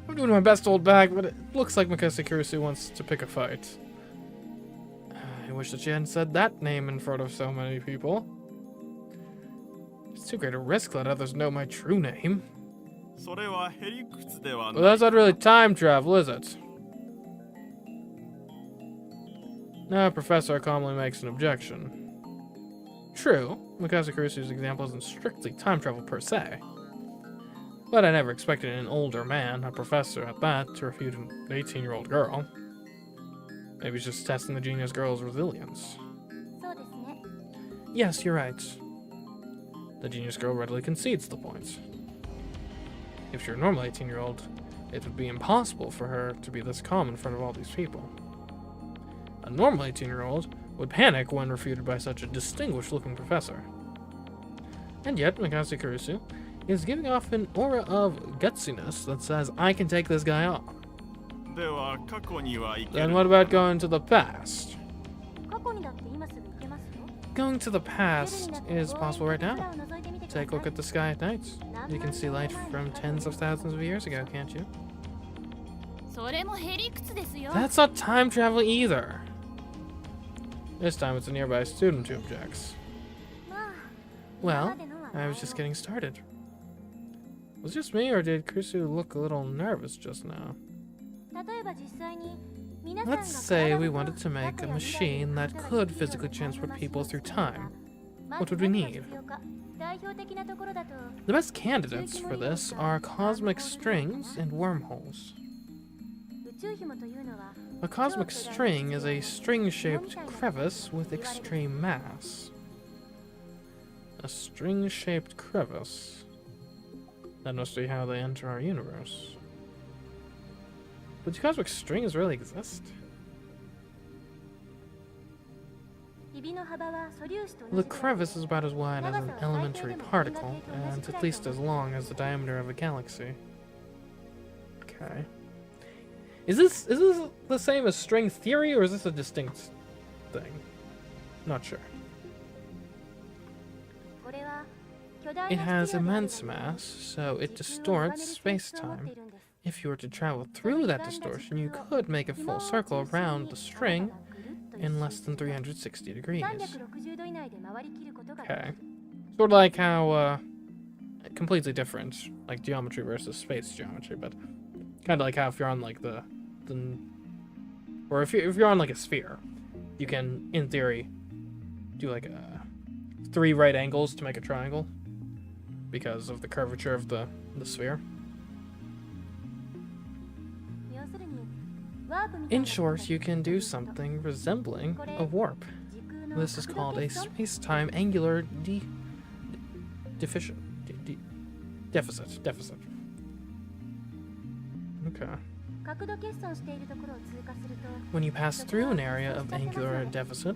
I'm doing my best to hold back, but it looks like Mikasa Kurusu wants to pick a fight. I wish that she hadn't said that name in front of so many people. It's too great a risk to let others know my true name. Well, that's not really time travel, is it? No, Professor calmly makes an objection. True, Mikasa Kurusu's example isn't strictly time travel per se. But I never expected an older man, a professor at that, to refute an 18-year-old girl. Maybe he's just testing the genius girl's resilience. Yes, you're right. The genius girl readily concedes the point. If you're a normal 18-year-old, it would be impossible for her to be this calm in front of all these people. A normal 18-year-old would panic when refuted by such a distinguished-looking professor. And yet, Mikasa Kurusu is giving off an aura of gutsiness that says, I can take this guy on. Then what about going to the past? Going to the past is possible right now. Take a look at the sky at night. You can see light from tens of thousands of years ago, can't you? That's not time travel either. This time it's a nearby student who objects. Well, I was just getting started. Was it just me, or did Kurusu look a little nervous just now? Let's say we wanted to make a machine that could physically transport people through time. What would we need? The best candidates for this are cosmic strings and wormholes. A cosmic string is a string-shaped crevice with extreme mass. A string-shaped crevice. That must be how they enter our universe. But do cosmic strings really exist? The crevice is about as wide as an elementary particle, and at least as long as the diameter of a galaxy. Okay. Is this the same as string theory, or is this a distinct thing? Not sure. It has immense mass, so it distorts space-time. If you were to travel through that distortion, you could make a full circle around the string in less than 360 degrees. Okay. Sort of like how, completely different, like geometry versus space geometry, but kind of like how if you're on like or if you're on like a sphere, you can, in theory, do like 3 right angles to make a triangle because of the curvature of the sphere. In short, you can do something resembling a warp. This is called a space-time angular deficit. Okay. When you pass through an area of angular deficit,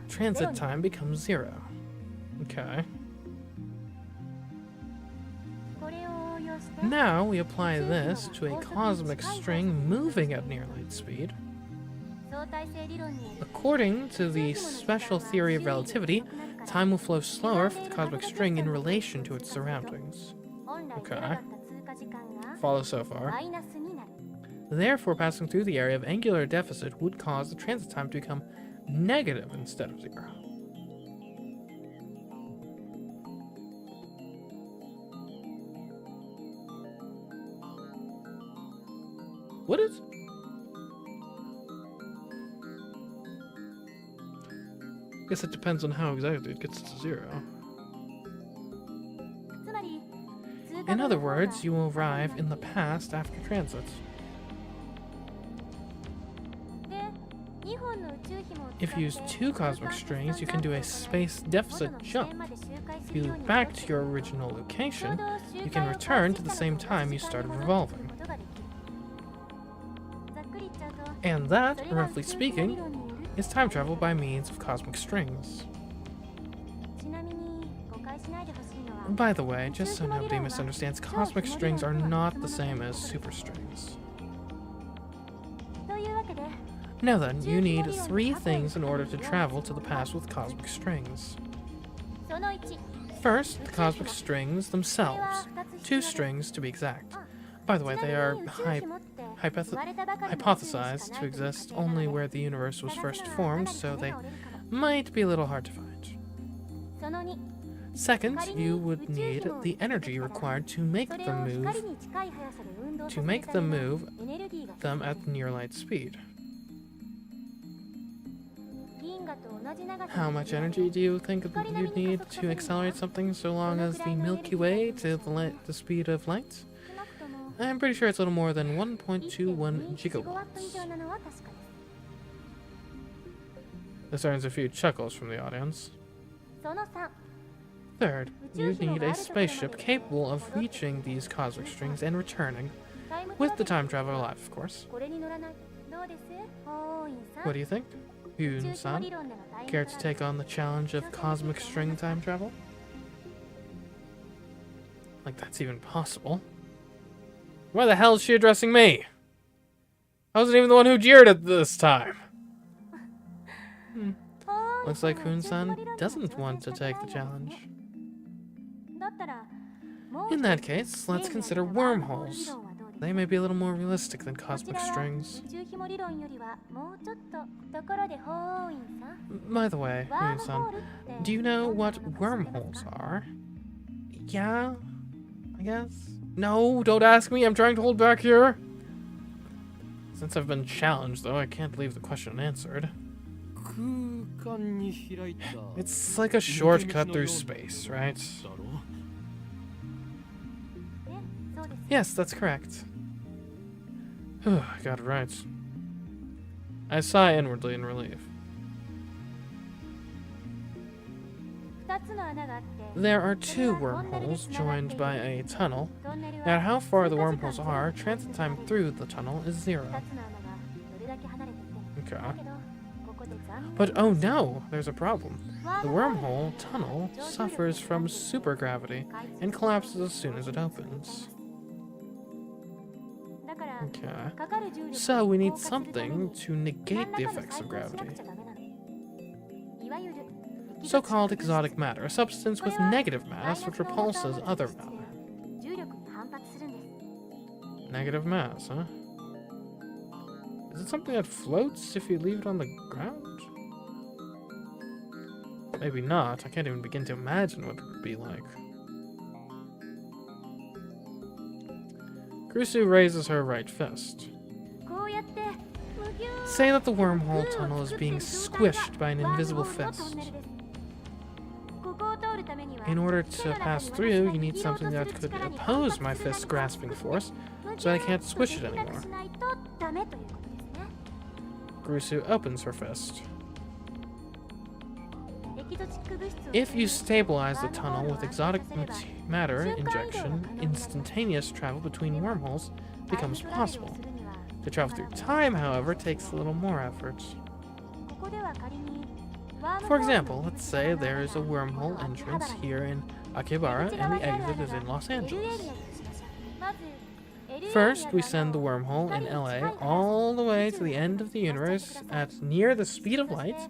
transit time becomes 0. Okay. Now we apply this to a cosmic string moving at near light speed. According to the special theory of relativity, time will flow slower for the cosmic string in relation to its surroundings. Okay. Follow so far. Therefore, passing through the area of angular deficit would cause the transit time to become negative instead of 0. What is? Guess it depends on how exactly it gets to 0. In other words, you will arrive in the past after transit. If you use 2 cosmic strings, you can do a space deficit jump. If you loop back to your original location, you can return to the same time you started revolving. And that, roughly speaking, is time travel by means of cosmic strings. By the way, just so nobody misunderstands, cosmic strings are not the same as superstrings. Now then, you need 3 things in order to travel to the past with cosmic strings. First, the cosmic strings themselves. 2 strings to be exact. By the way, they are hypothesized to exist only where the universe was first formed, so they might be a little hard to find. Second, you would need the energy required to make them move at near light speed. How much energy do you think you'd need to accelerate something so long as the Milky Way to the speed of light? I'm pretty sure it's a little more than 1.21 gigawatts. This earns a few chuckles from the audience. Third, you need a spaceship capable of reaching these cosmic strings and returning, with the time traveler alive, of course. What do you think? Yoon-san, care to take on the challenge of cosmic string time travel? Like that's even possible. Why the hell is she addressing me? I wasn't even the one who jeered at this time. Looks like Hoon-san doesn't want to take the challenge. In that case, let's consider wormholes. They may be a little more realistic than cosmic strings. By the way, Hoon-san, do you know what wormholes are? Yeah, I guess? No, don't ask me. I'm trying to hold back here. Since I've been challenged, though, I can't leave the question unanswered. It's like a shortcut through space, right? Yes, that's correct. I got it right. I sigh inwardly in relief. There are 2 wormholes joined by a tunnel. Now, how far the wormholes are, transit time through the tunnel is 0. Okay. But oh no, there's a problem. The wormhole tunnel suffers from supergravity and collapses as soon as it opens. Okay. So we need something to negate the effects of gravity. So-called exotic matter, a substance with negative mass which repulses other matter. Negative mass, huh? Is it something that floats if you leave it on the ground? Maybe not. I can't even begin to imagine what it would be like. Kurusu raises her right fist. Say that the wormhole tunnel is being squished by an invisible fist. In order to pass through, you need something that could oppose my fist's grasping force, so I can't squish it anymore. Kurusu opens her fist. If you stabilize the tunnel with exotic matter injection, instantaneous travel between wormholes becomes possible. To travel through time, however, takes a little more effort. For example, let's say there is a wormhole entrance here in Akihabara and the exit is in Los Angeles. First, we send the wormhole in LA all the way to the end of the universe at near the speed of light,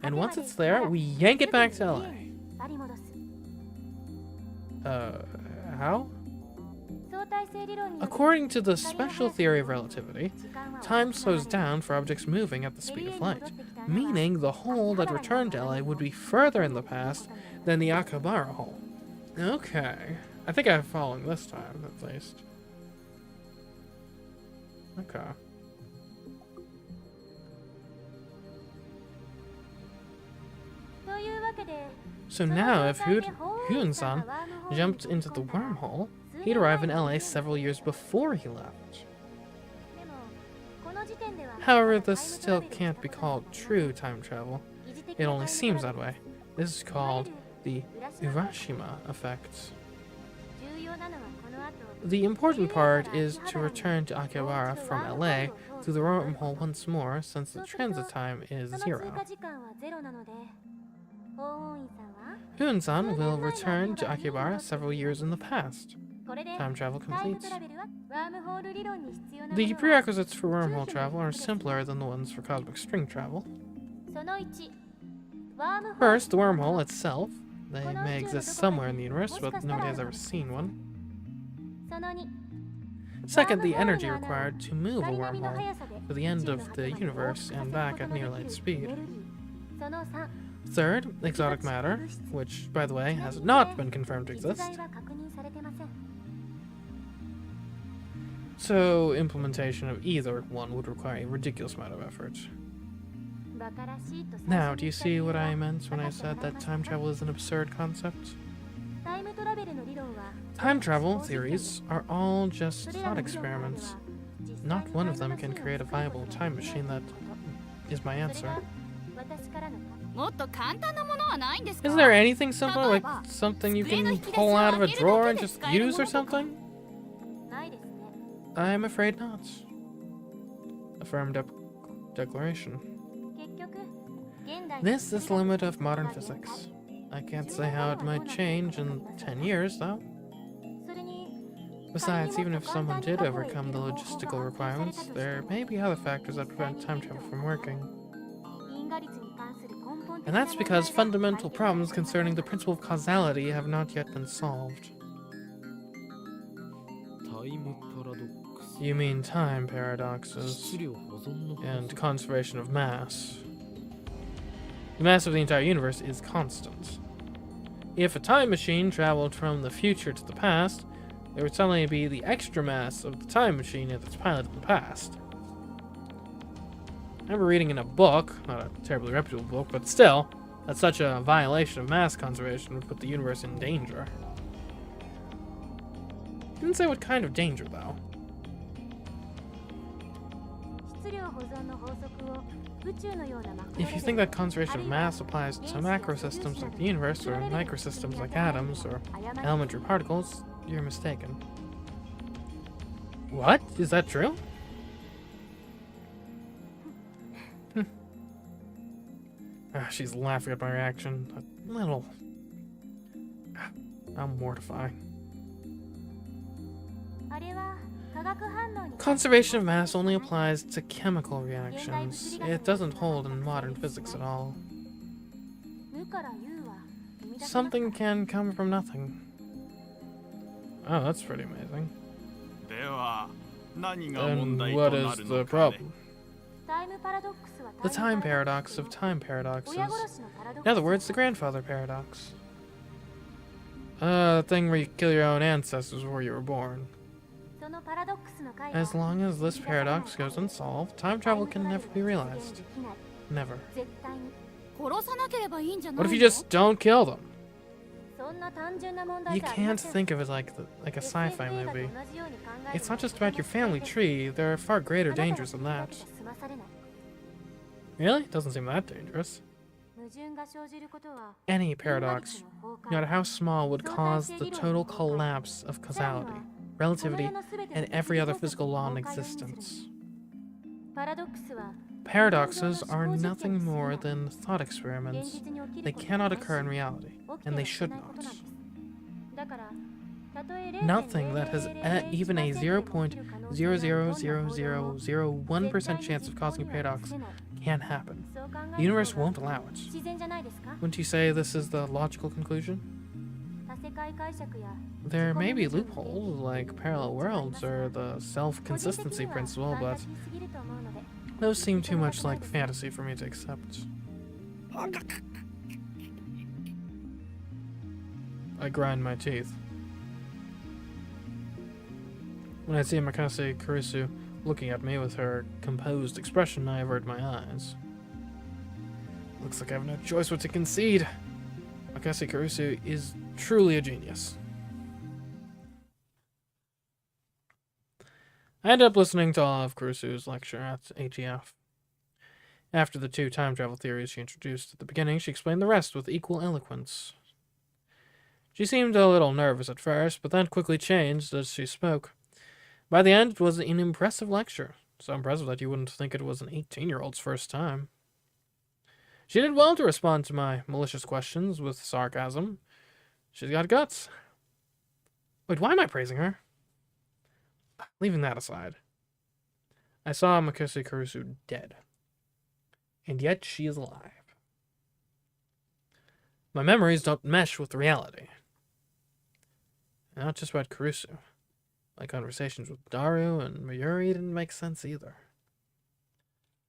and once it's there, we yank it back to LA. How? According to the special theory of relativity, time slows down for objects moving at the speed of light, meaning the hole that returned to LA would be further in the past than the Akihabara hole. Okay. I think I'm following this time, at least. Okay. So now, if Hyun-san jumped into the wormhole, he'd arrive in LA several years before he left. However, this still can't be called true time travel. It only seems that way. This is called the Urashima effect. The important part is to return to Akihabara from LA through the wormhole once more, since the transit time is 0. Hyun-san will return to Akihabara several years in the past. Time travel completes. The prerequisites for wormhole travel are simpler than the ones for cosmic string travel. First, the wormhole itself. They may exist somewhere in the universe, but nobody has ever seen one. Second, the energy required to move a wormhole to the end of the universe and back at near light speed. Third, exotic matter, which, by the way, has not been confirmed to exist. So, implementation of either one would require a ridiculous amount of effort. Now, do you see what I meant when I said that time travel is an absurd concept? Time travel theories are all just thought experiments. Not one of them can create a viable time machine. That is my answer. Is there anything simple, like something you can pull out of a drawer and just use or something? I'm afraid not. A firm declaration. This is the limit of modern physics. I can't say how it might change in 10 years, though. Besides, even if someone did overcome the logistical requirements, there may be other factors that prevent time travel from working. And that's because fundamental problems concerning the principle of causality have not yet been solved. You mean time paradoxes and conservation of mass. The mass of the entire universe is constant. If a time machine traveled from the future to the past, there would suddenly be the extra mass of the time machine at its pilot in the past. I remember reading in a book, not a terribly reputable book, but still, that such a violation of mass conservation would put the universe in danger. Didn't say what kind of danger, though. If you think that conservation of mass applies to macro systems like the universe, or microsystems like atoms, or elementary particles, you're mistaken. What? Is that true? She's laughing at my reaction. A little. I'm mortified. Conservation of mass only applies to chemical reactions. It doesn't hold in modern physics at all. Something can come from nothing. Oh, that's pretty amazing. Then what is the problem? The time paradox of time paradoxes. In other words, the grandfather paradox. The thing where you kill your own ancestors before you were born. As long as this paradox goes unsolved, time travel can never be realized. Never. What if you just don't kill them? You can't think of it like a sci-fi movie. It's not just about your family tree. There are far greater dangers than that. Really? Doesn't seem that dangerous. Any paradox, no matter how small, would cause the total collapse of causality, relativity, and every other physical law in existence. Paradoxes are nothing more than thought experiments. They cannot occur in reality, and they should not. Nothing that has even a 0.00001% chance of causing a paradox can happen. The universe won't allow it. Wouldn't you say this is the logical conclusion? There may be loopholes, like parallel worlds or the self-consistency principle, but those seem too much like fantasy for me to accept. I grind my teeth. When I see Makase Kurusu looking at me with her composed expression, I avert my eyes. Looks like I have no choice but to concede. Makase Kurusu is truly a genius. I ended up listening to all of Kurusu's lecture at ATF. After the 2 time travel theories she introduced at the beginning, she explained the rest with equal eloquence. She seemed a little nervous at first, but then quickly changed as she spoke. By the end, it was an impressive lecture. So impressive that you wouldn't think it was an 18-year-old's first time. She did well to respond to my malicious questions with sarcasm. She's got guts. Wait, why am I praising her? Leaving that aside, I saw Makase Kurusu dead. And yet she is alive. My memories don't mesh with reality. Not just about Kurusu. My conversations with Daru and Mayuri didn't make sense either.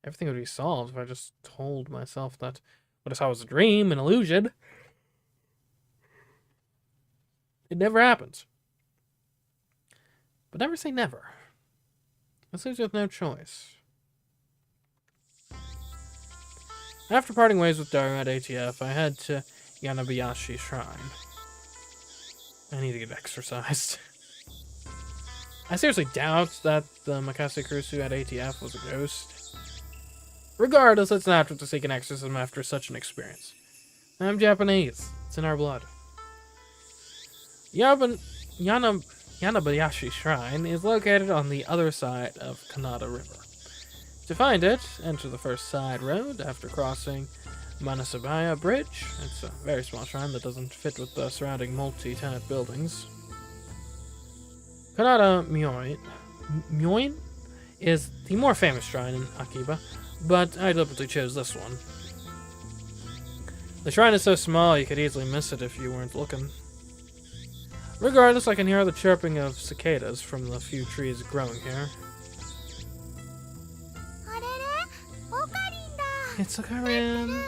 Everything would be solved if I just told myself that what I saw was a dream, an illusion. It never happened. But never say never. This leaves you with no choice. After parting ways with Daru at ATF, I head to Yanabayashi Shrine. I need to get exercised. I seriously doubt that the Makase Kurusu at ATF was a ghost. Regardless, it's natural to seek an exorcism after such an experience. I'm Japanese. It's in our blood. Yanabayashi Shrine is located on the other side of Kanada River. To find it, enter the first side road after crossing Manasabaya Bridge. It's a very small shrine that doesn't fit with the surrounding multi-tenant buildings. Kanada Myoin is the more famous shrine in Akiba, but I deliberately chose this one. The shrine is so small you could easily miss it if you weren't looking. Regardless, I can hear the chirping of cicadas from the few trees growing here. It's a Korean.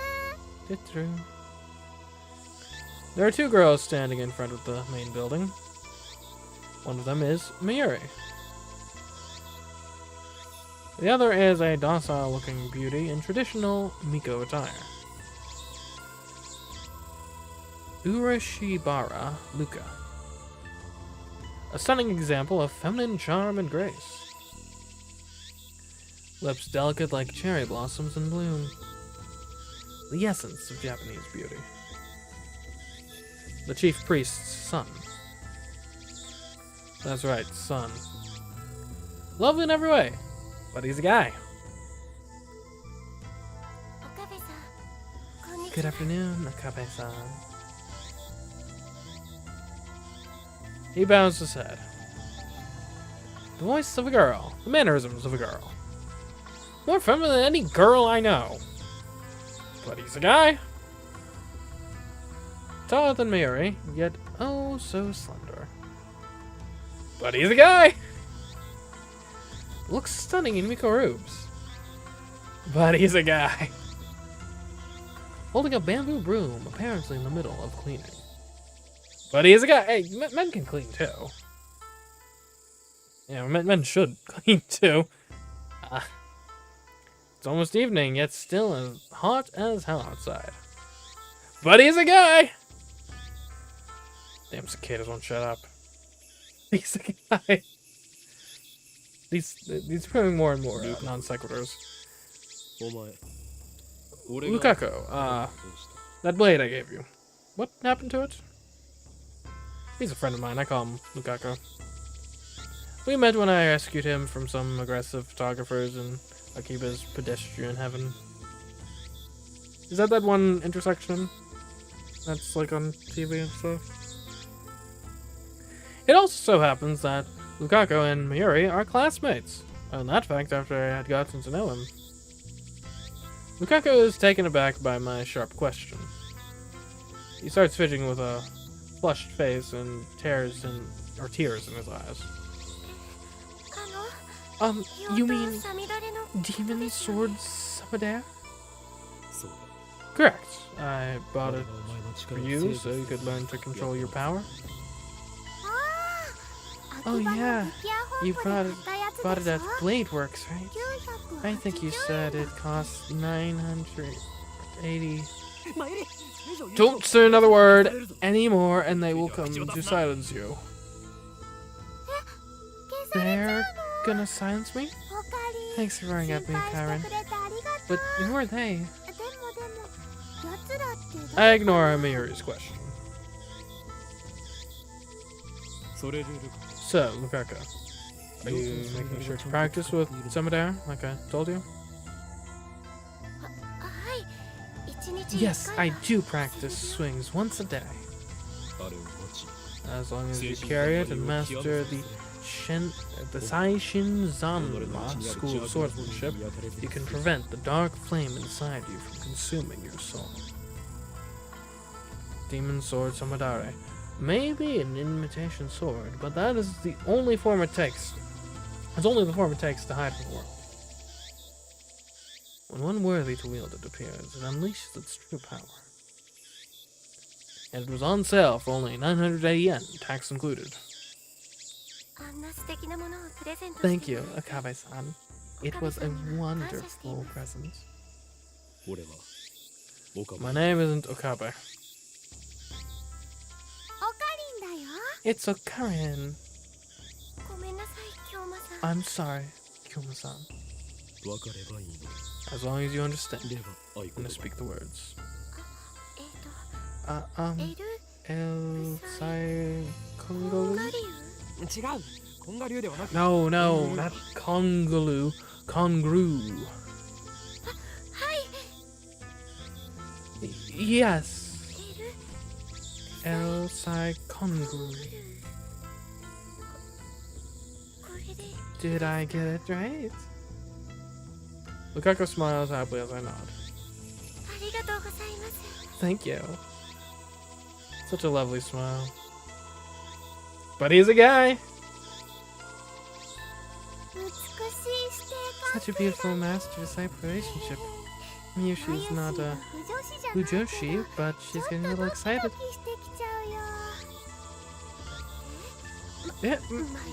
There are 2 girls standing in front of the main building. One of them is Mayuri. The other is a docile-looking beauty in traditional Miko attire. Urashibara Luka. A stunning example of feminine charm and grace. Lips delicate like cherry blossoms in bloom. The essence of Japanese beauty. The chief priest's son. That's right, son. Lovely in every way, but he's a guy. Good afternoon, Okabe-san. He bows his head. The voice of a girl, the mannerisms of a girl. More feminine than any girl I know. But he's a guy. Taller than Mayuri, yet oh so slender. But he's a guy. Looks stunning in Miko robes. But he's a guy. Holding a bamboo broom, apparently in the middle of cleaning. But he's a guy. Hey, men can clean too. Yeah, men should clean too. It's almost evening, yet still as hot as hell outside. But he's a guy! Damn, cicadas won't shut up. He's a guy. These becoming more and more non sequiturs. Lukaku, that blade I gave you. What happened to it? He's a friend of mine. I call him Lukaku. We met when I rescued him from some aggressive photographers in Akiba's pedestrian heaven. Is that one intersection that's like on TV and stuff? It also so happens that Lukaku and Mayuri are classmates. And that fact after I had gotten to know him. Lukaku is taken aback by my sharp question. He starts fidgeting with a flushed face and tears in his eyes. You mean Demon Sword Samadare? Correct. I bought it for you so you could learn to control your power. Oh yeah, you bought it at Blade Works, right? I think you said it cost 980. Don't say another word anymore and they will come to silence you. They're gonna silence me? Thanks for roaring at me, Karen. But who are they? I ignore Mayuri's question. So, Lukaku, are you making sure to practice with Samadare, like I told you? Yes, I do practice swings once a day. As long as you carry it and master the Saishin Zanma School of Swordsmanship, you can prevent the dark flame inside you from consuming your soul. Demon Sword Samadare. Maybe an imitation sword, but that is the only form it takes. It's only the form it takes to hide from the world. When one worthy to wield it appears, it unleashes its true power. And it was on sale for only 980 yen, tax included. Thank you, Akabe-san. It was a wonderful present. My name isn't Okabe. It's Okarin. I'm sorry, Kyoma-san. As long as you understand, I'm gonna speak the words. El Sai Kongolu? No, not Kongolu. Kongru. Yes. El Sai Kongru. Did I get it right? Lukaku smiles happily as I nod. Thank you. Such a lovely smile. But he's a guy! Such a beautiful master-disciple relationship. Miyoshi's not a Fujoshi, but she's getting a little excited. Yeah,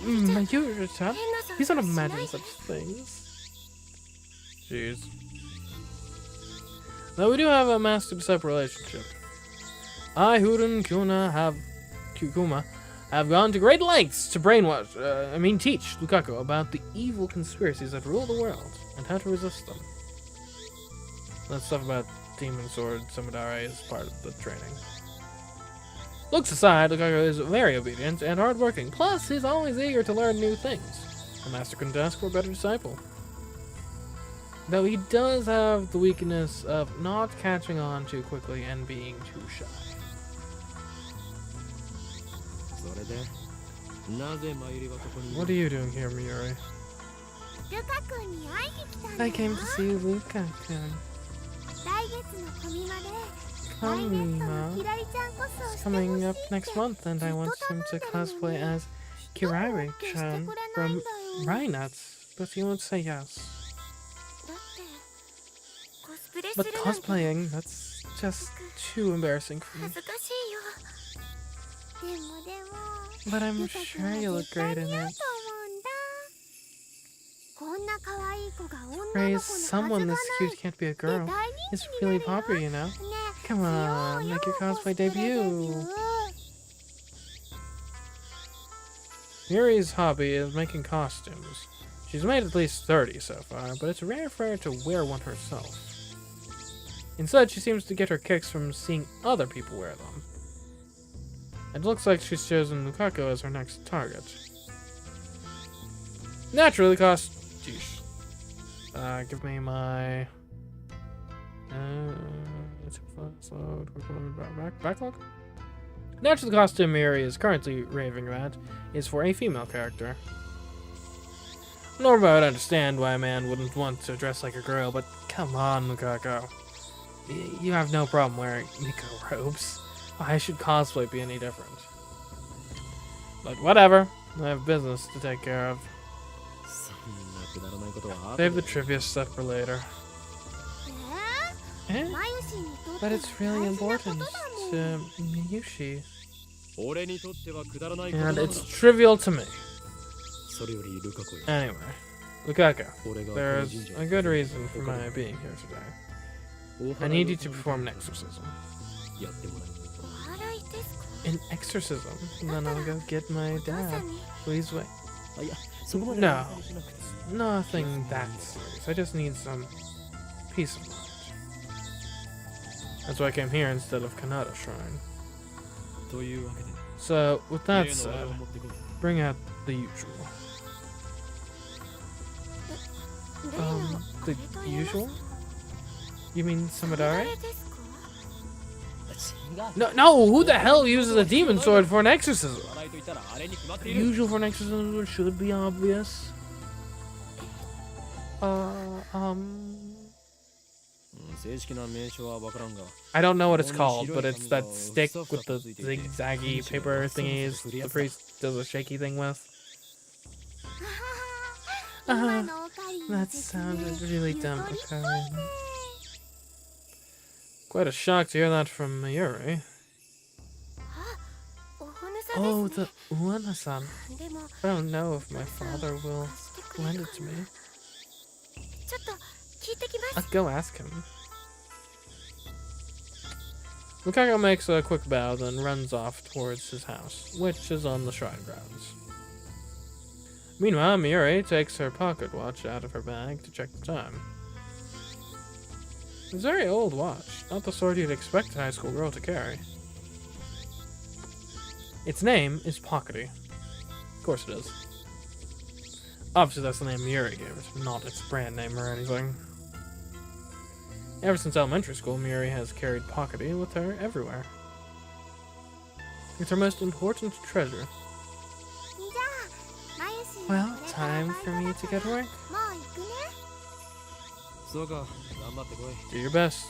Mayuri-chan? Please don't imagine such things. Jeez. Now we do have a master-disciple relationship. I, Huden, Kukuma, have gone to great lengths to teach Lukaku about the evil conspiracies that rule the world and how to resist them. That stuff about Demon Sword Samadare is part of the training. Looks aside, Lukaku is very obedient and hardworking, plus he's always eager to learn new things. A master couldn't ask for a better disciple. Though he does have the weakness of not catching on too quickly and being too shy. What are you doing here, Mayuri? I came to see Lukaku. Kamima is coming up next month, and I want him to cosplay as Kirari-chan from Rhinuts, but he won't say yes. But cosplaying, that's just too embarrassing for me. But I'm sure you look great in it. Praise someone this cute can't be a girl. It's really popular, you know. Come on, make your cosplay debut. Yuri's hobby is making costumes. She's made at least 30 so far, but it's rare for her to wear one herself. Instead, she seems to get her kicks from seeing other people wear them. It looks like she's chosen Lukaku as her next target. Naturally, Give me my backlog. Naturally, the costume Miuri is currently raving about is for a female character. Normally, I would understand why a man wouldn't want to dress like a girl, but come on, Lukako. You have no problem wearing Miko robes. Why should cosplay be any different? But whatever. I have business to take care of. Save the trivia stuff for later. Eh? But it's really important to Miyushi. And it's trivial to me. Anyway, Lukako, there's a good reason for my being here today. I need you to perform an exorcism. An exorcism? Then I'll go get my dad. Please wait. No, nothing that serious. I just need some peace of mind. That's why I came here instead of Kanata Shrine. So, with that said, bring out the usual. The usual? You mean Samadare? No, who the hell uses a demon sword for an exorcism? The usual for an exorcism should be obvious. I don't know what it's called, but it's that stick with the zigzaggy paper thingies the priest does a shaky thing with. That sounded really dumb. Okay. Quite a shock to hear that from Mayuri. Oh, the Uana-san. I don't know if my father will lend it to me. I'll go ask him. Lukako makes a quick bow, then runs off towards his house, which is on the shrine grounds. Meanwhile, Mayuri takes her pocket watch out of her bag to check the time. It's a very old watch, not the sort you'd expect a high school girl to carry. Its name is Pockety. Of course it is. Obviously that's the name Mayuri gave it, not its brand name or anything. Ever since elementary school, Mayuri has carried Pockety with her everywhere. It's her most important treasure. Well, time for me to get to work. Do your best.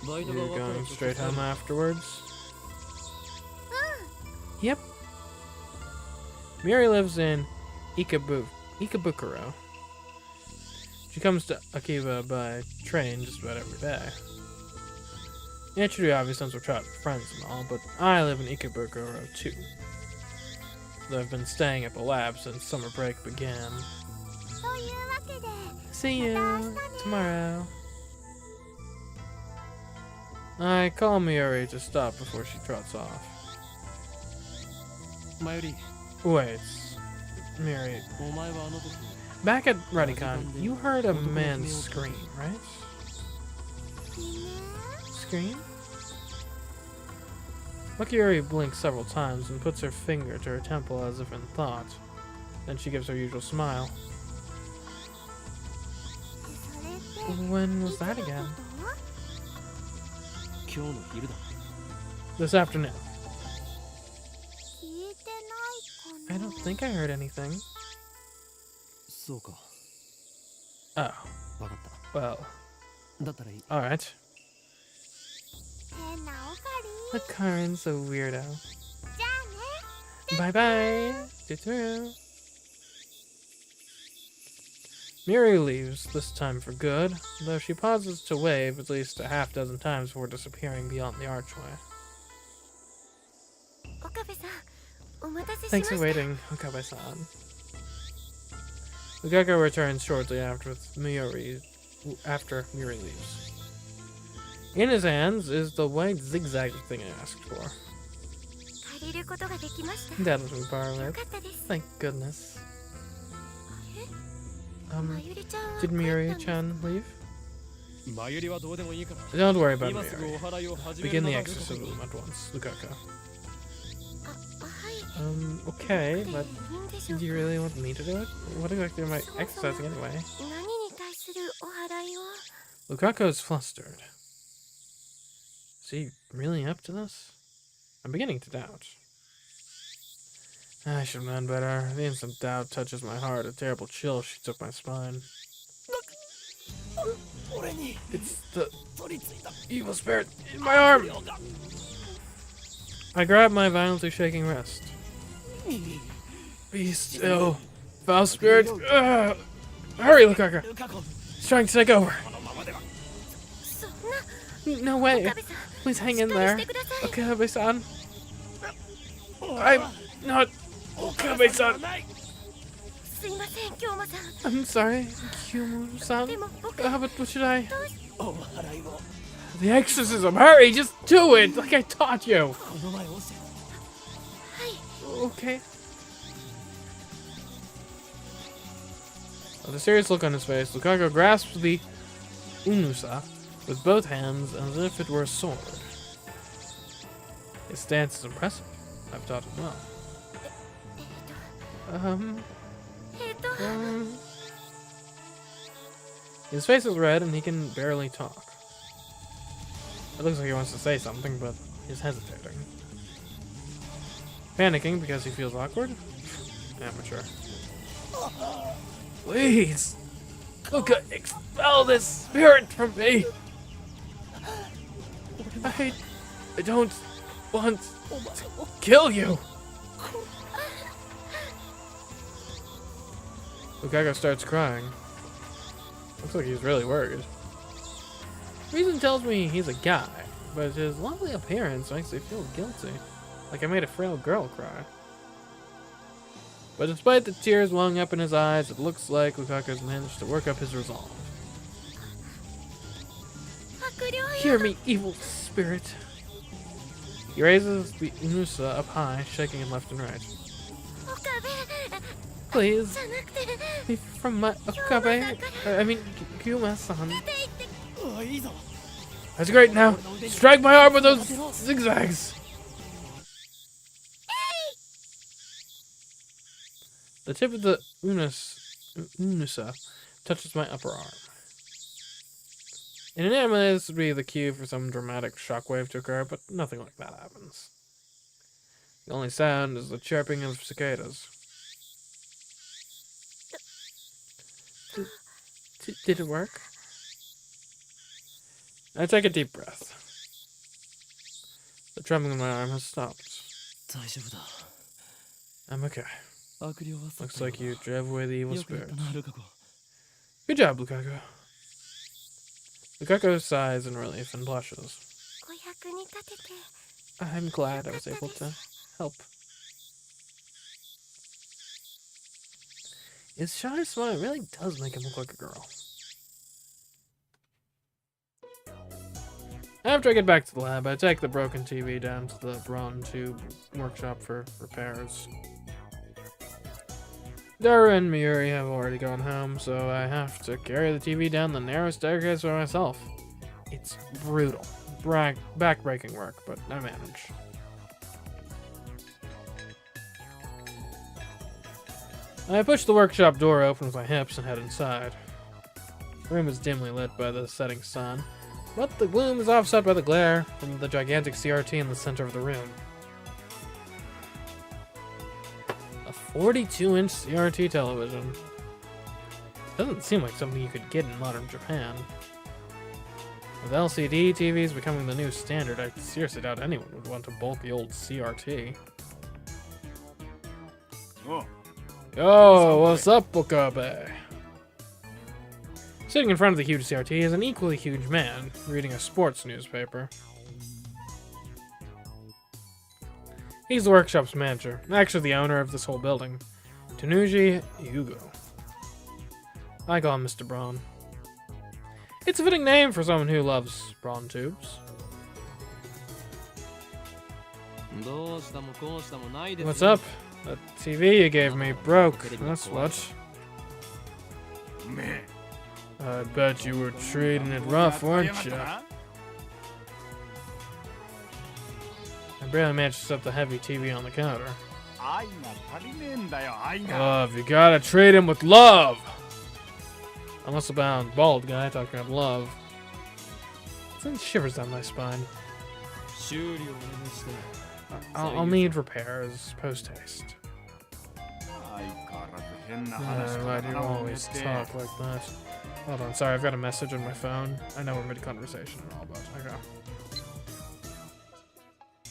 You're going straight home afterwards? Yep. Mayuri lives in Ikebukuro. She comes to Akiba by train just about every day. Yeah, it should be obvious since we're childhood friends and all, but I live in Ikebukuro too. Though I've been staying at the lab since summer break began. See you tomorrow. I call Mayuri to stop before she trots off. Wait, Mayuri. Back at Radicon, you heard a man scream, right? Scream? Mayuri blinks several times and puts her finger to her temple as if in thought. Then she gives her usual smile. When was that again? This afternoon. I don't think I heard anything. Oh. Well. Alright. The Karen's a weirdo. Bye-bye. Toodaloo. Mayuri leaves, this time for good, though she pauses to wave at least a half-dozen times before disappearing beyond the archway. Thanks for waiting, Okabe-san. Lukako returns shortly after Mayuri leaves. In his hands is the white zigzag thing I asked for. That was borrowed it. Thank goodness. Did Mayuri-chan leave? Don't worry about Mayuri. Begin the exorcism at once, Lukako. Okay, but do you really want me to do it? What exactly am I exercising anyway? Lukaku's flustered. Is he really up to this? I'm beginning to doubt. I should have known better. The instant doubt touches my heart. A terrible chill shoots up my spine. It's the evil spirit in my arm! I grab my violently shaking wrist. Be still, foul spirit! Hurry, Lukaku! He's trying to take over. No way! Please hang in there, Okabe-san. I'm not Okabe-san. I'm sorry, Kyumu-san. But what should I? The exorcism! Hurry, just do it, like I taught you. Okay. With a serious look on his face, Lukaku grasps the unusa with both hands as if it were a sword. His stance is impressive. I've taught him well. His face is red and he can barely talk. It looks like he wants to say something, but he's hesitating. Panicking because he feels awkward? Amateur. Please! Luka, expel this spirit from me! I don't want to kill you! Lukaku starts crying. Looks like he's really worried. Reason tells me he's a guy, but his lovely appearance makes me feel guilty. Like I made a frail girl cry. But despite the tears welling up in his eyes, it looks like Lukaku's managed to work up his resolve. Hear me, evil spirit. He raises the unusa up high, shaking him left and right. Please, leave from my Okabe. I mean, Kyuma-san. That's great now. Strike my arm with those zigzags. The tip of the unusa touches my upper arm. In an anime, this would be the cue for some dramatic shockwave to occur, but nothing like that happens. The only sound is the chirping of cicadas. Did it work? I take a deep breath. The trembling in my arm has stopped. I'm okay. Looks like you drove away the evil spirit. Good job, Lukaku. Lukaku sighs in relief and blushes. I'm glad I was able to help. His shy smile really does make him look like a girl. After I get back to the lab, I take the broken TV down to the Braun Tube workshop for repairs. Daru and Miuri have already gone home, so I have to carry the TV down the narrow staircase by myself. It's brutal. Back-breaking work, but I manage. I push the workshop door open with my hips and head inside. The room is dimly lit by the setting sun, but the gloom is offset by the glare from the gigantic CRT in the center of the room. A 42-inch CRT television. Doesn't seem like something you could get in modern Japan. With LCD TVs becoming the new standard, I seriously doubt anyone would want a bulky old CRT. Oh. Yo, what's up, Okabe? Sitting in front of the huge CRT is an equally huge man, reading a sports newspaper. He's the workshop's manager, actually the owner of this whole building, Tanuji Hugo. I call him Mr. Braun. It's a fitting name for someone who loves brawn tubes. What's up? The TV you gave me broke, that's what. I bet you were treating it rough, weren't you? I barely managed to set the heavy TV on the counter. Love, you gotta treat him with love! I'm a muscle-bound, bald guy talking about love. Sends shivers down my spine. I'll need repairs post haste. Why do you always talk like that? Hold on, sorry, I've got a message on my phone. I know we're mid-conversation and all, but okay.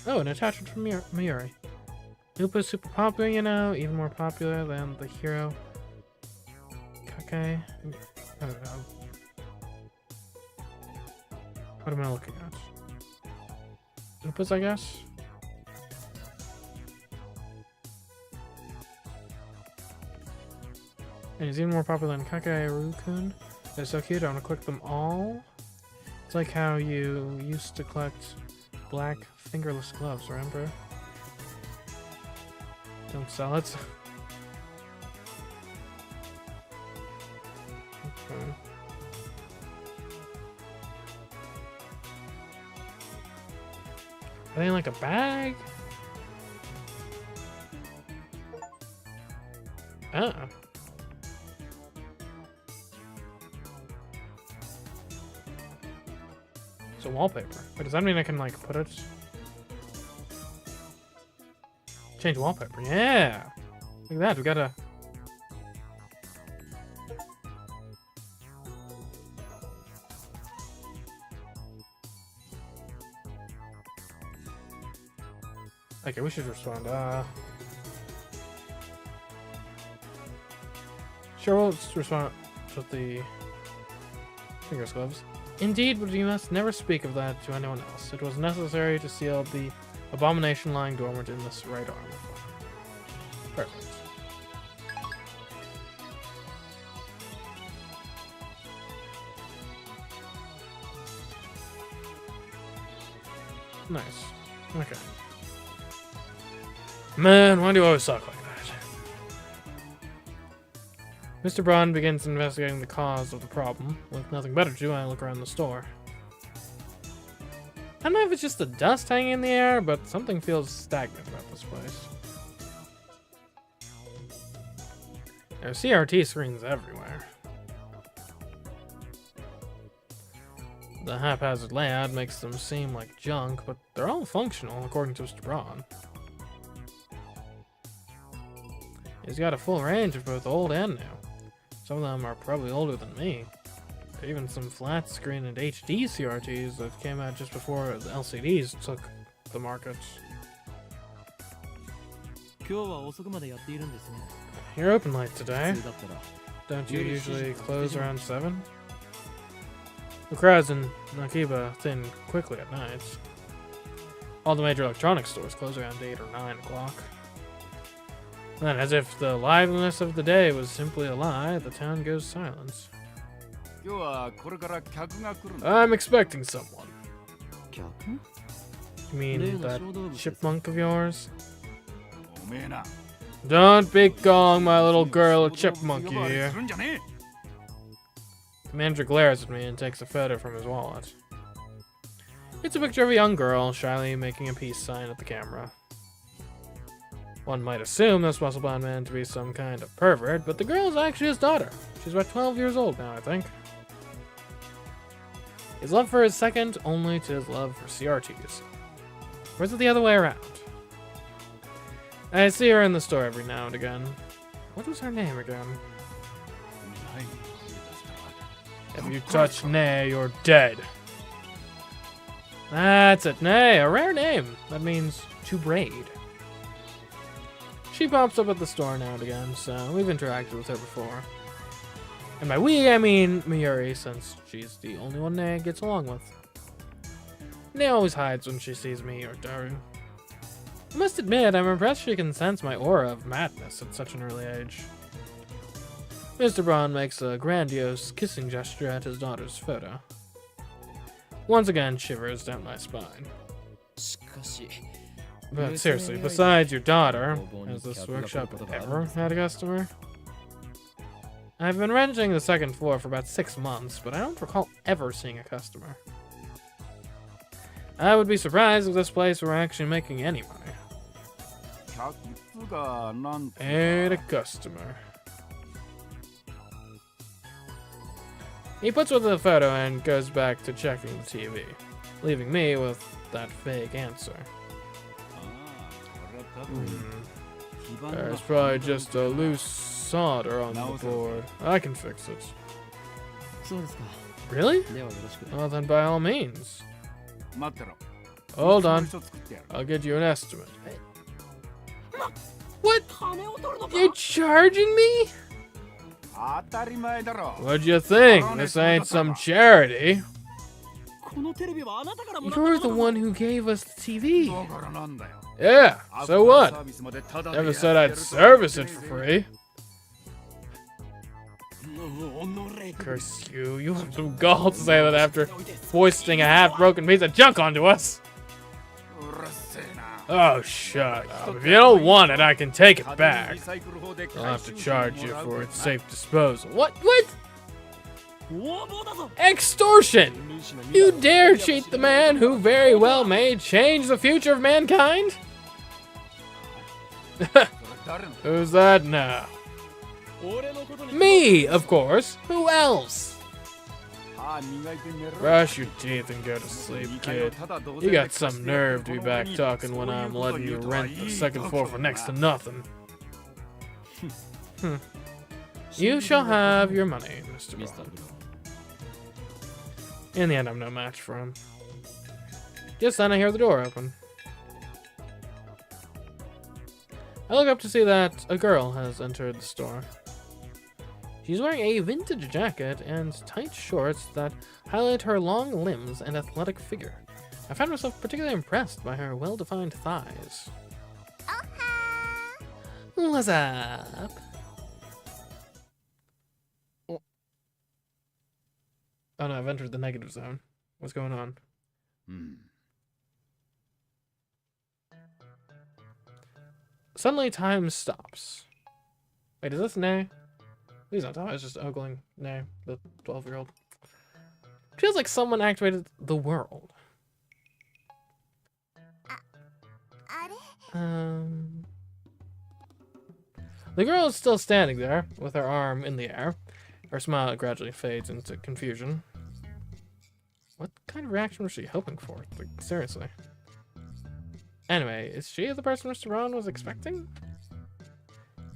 Oh, an attachment from Mayuri. Lupa's super popular, you know, even more popular than the hero. Kake. I don't know. What am I looking at? Lupa's, I guess? And he's even more popular than Kake-Rukun. They're so cute, I want to collect them all. It's like how you used to collect black fingerless gloves, remember? Don't sell it. Okay. Are they in like a bag? Oh. It's a wallpaper. But does that mean I can like put it? Change wallpaper. Yeah. Look at that. We got a. Okay, we should respond. Sure, we'll just respond with the fingers gloves. Indeed, but you must never speak of that to anyone else. It was necessary to seal the abomination lying dormant in this right arm. Perfect. Nice. Okay. Man, why do you always talk like that? Mr. Braun begins investigating the cause of the problem. With nothing better to do, I look around the store. I don't know if it's just the dust hanging in the air, but something feels stagnant about this place. There are CRT screens everywhere. The haphazard layout makes them seem like junk, but they're all functional, according to Mr. Braun. He's got a full range of both old and new. Some of them are probably older than me. There are even some flat screen and HD CRTs that came out just before the LCDs took the market. You're open late today. Don't you usually close around 7? The crowds in Nakiba thin quickly at night. All the major electronics stores close around 8 or 9 o'clock. Then, as if the liveliness of the day was simply a lie, the town goes silent. I'm expecting someone. You mean that chipmunk of yours? Don't be calling my little girl a chipmunk here. The manager glares at me and takes a photo from his wallet. It's a picture of a young girl shyly making a peace sign at the camera. One might assume this muscle-bound man to be some kind of pervert, but the girl is actually his daughter. She's about 12 years old now, I think. His love for her is second only to his love for CRTs. Or is it the other way around? I see her in the store every now and again. What was her name again? If you touch Nay, you're dead. That's it, Nay, a rare name. That means to braid. She pops up at the store now and again, so we've interacted with her before. And by we, I mean Mayuri, since she's the only one Nay gets along with. Nay always hides when she sees me or Daru. I must admit, I'm impressed she can sense my aura of madness at such an early age. Mr. Braun makes a grandiose kissing gesture at his daughter's photo. Once again, shivers down my spine. But seriously, besides your daughter, has this workshop ever had a customer? I've been renting the second floor for about 6 months, but I don't recall ever seeing a customer. I would be surprised if this place were actually making any money. Ain't a customer. He puts with the photo and goes back to checking the TV, leaving me with that vague answer. There's probably just a loose solder on the board. I can fix it. Really? Well, then by all means. Hold on. I'll get you an estimate. What? You're charging me? What'd you think? This ain't some charity. You're the one who gave us the TV. Yeah, so what? Never said I'd service it for free. Curse you. You have some gall to say that after foisting a half-broken piece of junk onto us. Oh, shut up. If you don't want it, I can take it back. I'll have to charge you for its safe disposal. What? Extortion! You dare cheat the man who very well may change the future of mankind? Who's that now? Me, of course. Who else? Brush your teeth and go to sleep, kid. You got some nerve to be back talking when I'm letting you rent the second floor for next to nothing. You shall have your money, Mr. Bond. In the end, I'm no match for him. Just then I hear the door open. I look up to see that a girl has entered the store. She's wearing a vintage jacket and tight shorts that highlight her long limbs and athletic figure. I found myself particularly impressed by her well-defined thighs. What's up? Oh no, I've entered the negative zone. What's going on? Suddenly time stops. Wait, is this Nay? Please don't tell me it's just ogling Nay, the 12-year-old. Feels like someone activated the world. The girl is still standing there, with her arm in the air. Her smile gradually fades into confusion. What kind of reaction was she hoping for? Like, seriously. Anyway, is she the person Mr. Ron was expecting?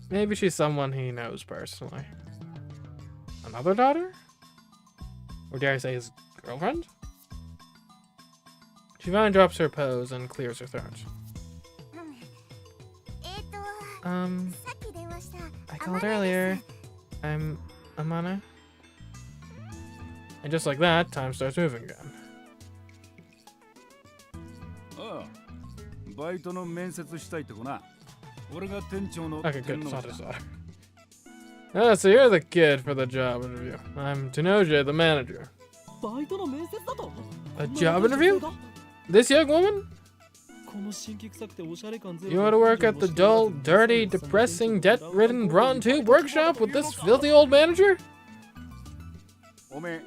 Maybe she's someone he knows personally. Another daughter? Or dare I say his girlfriend? She finally drops her pose and clears her throat. I called earlier. I'm Amana. And just like that, time starts moving again. Okay, good. It's not his daughter. Ah, so you're the kid for the job interview. I'm Tenoje, the manager. A job interview? This young woman? You want to work at the dull, dirty, depressing, debt-ridden Brawn Tube workshop with this filthy old manager? You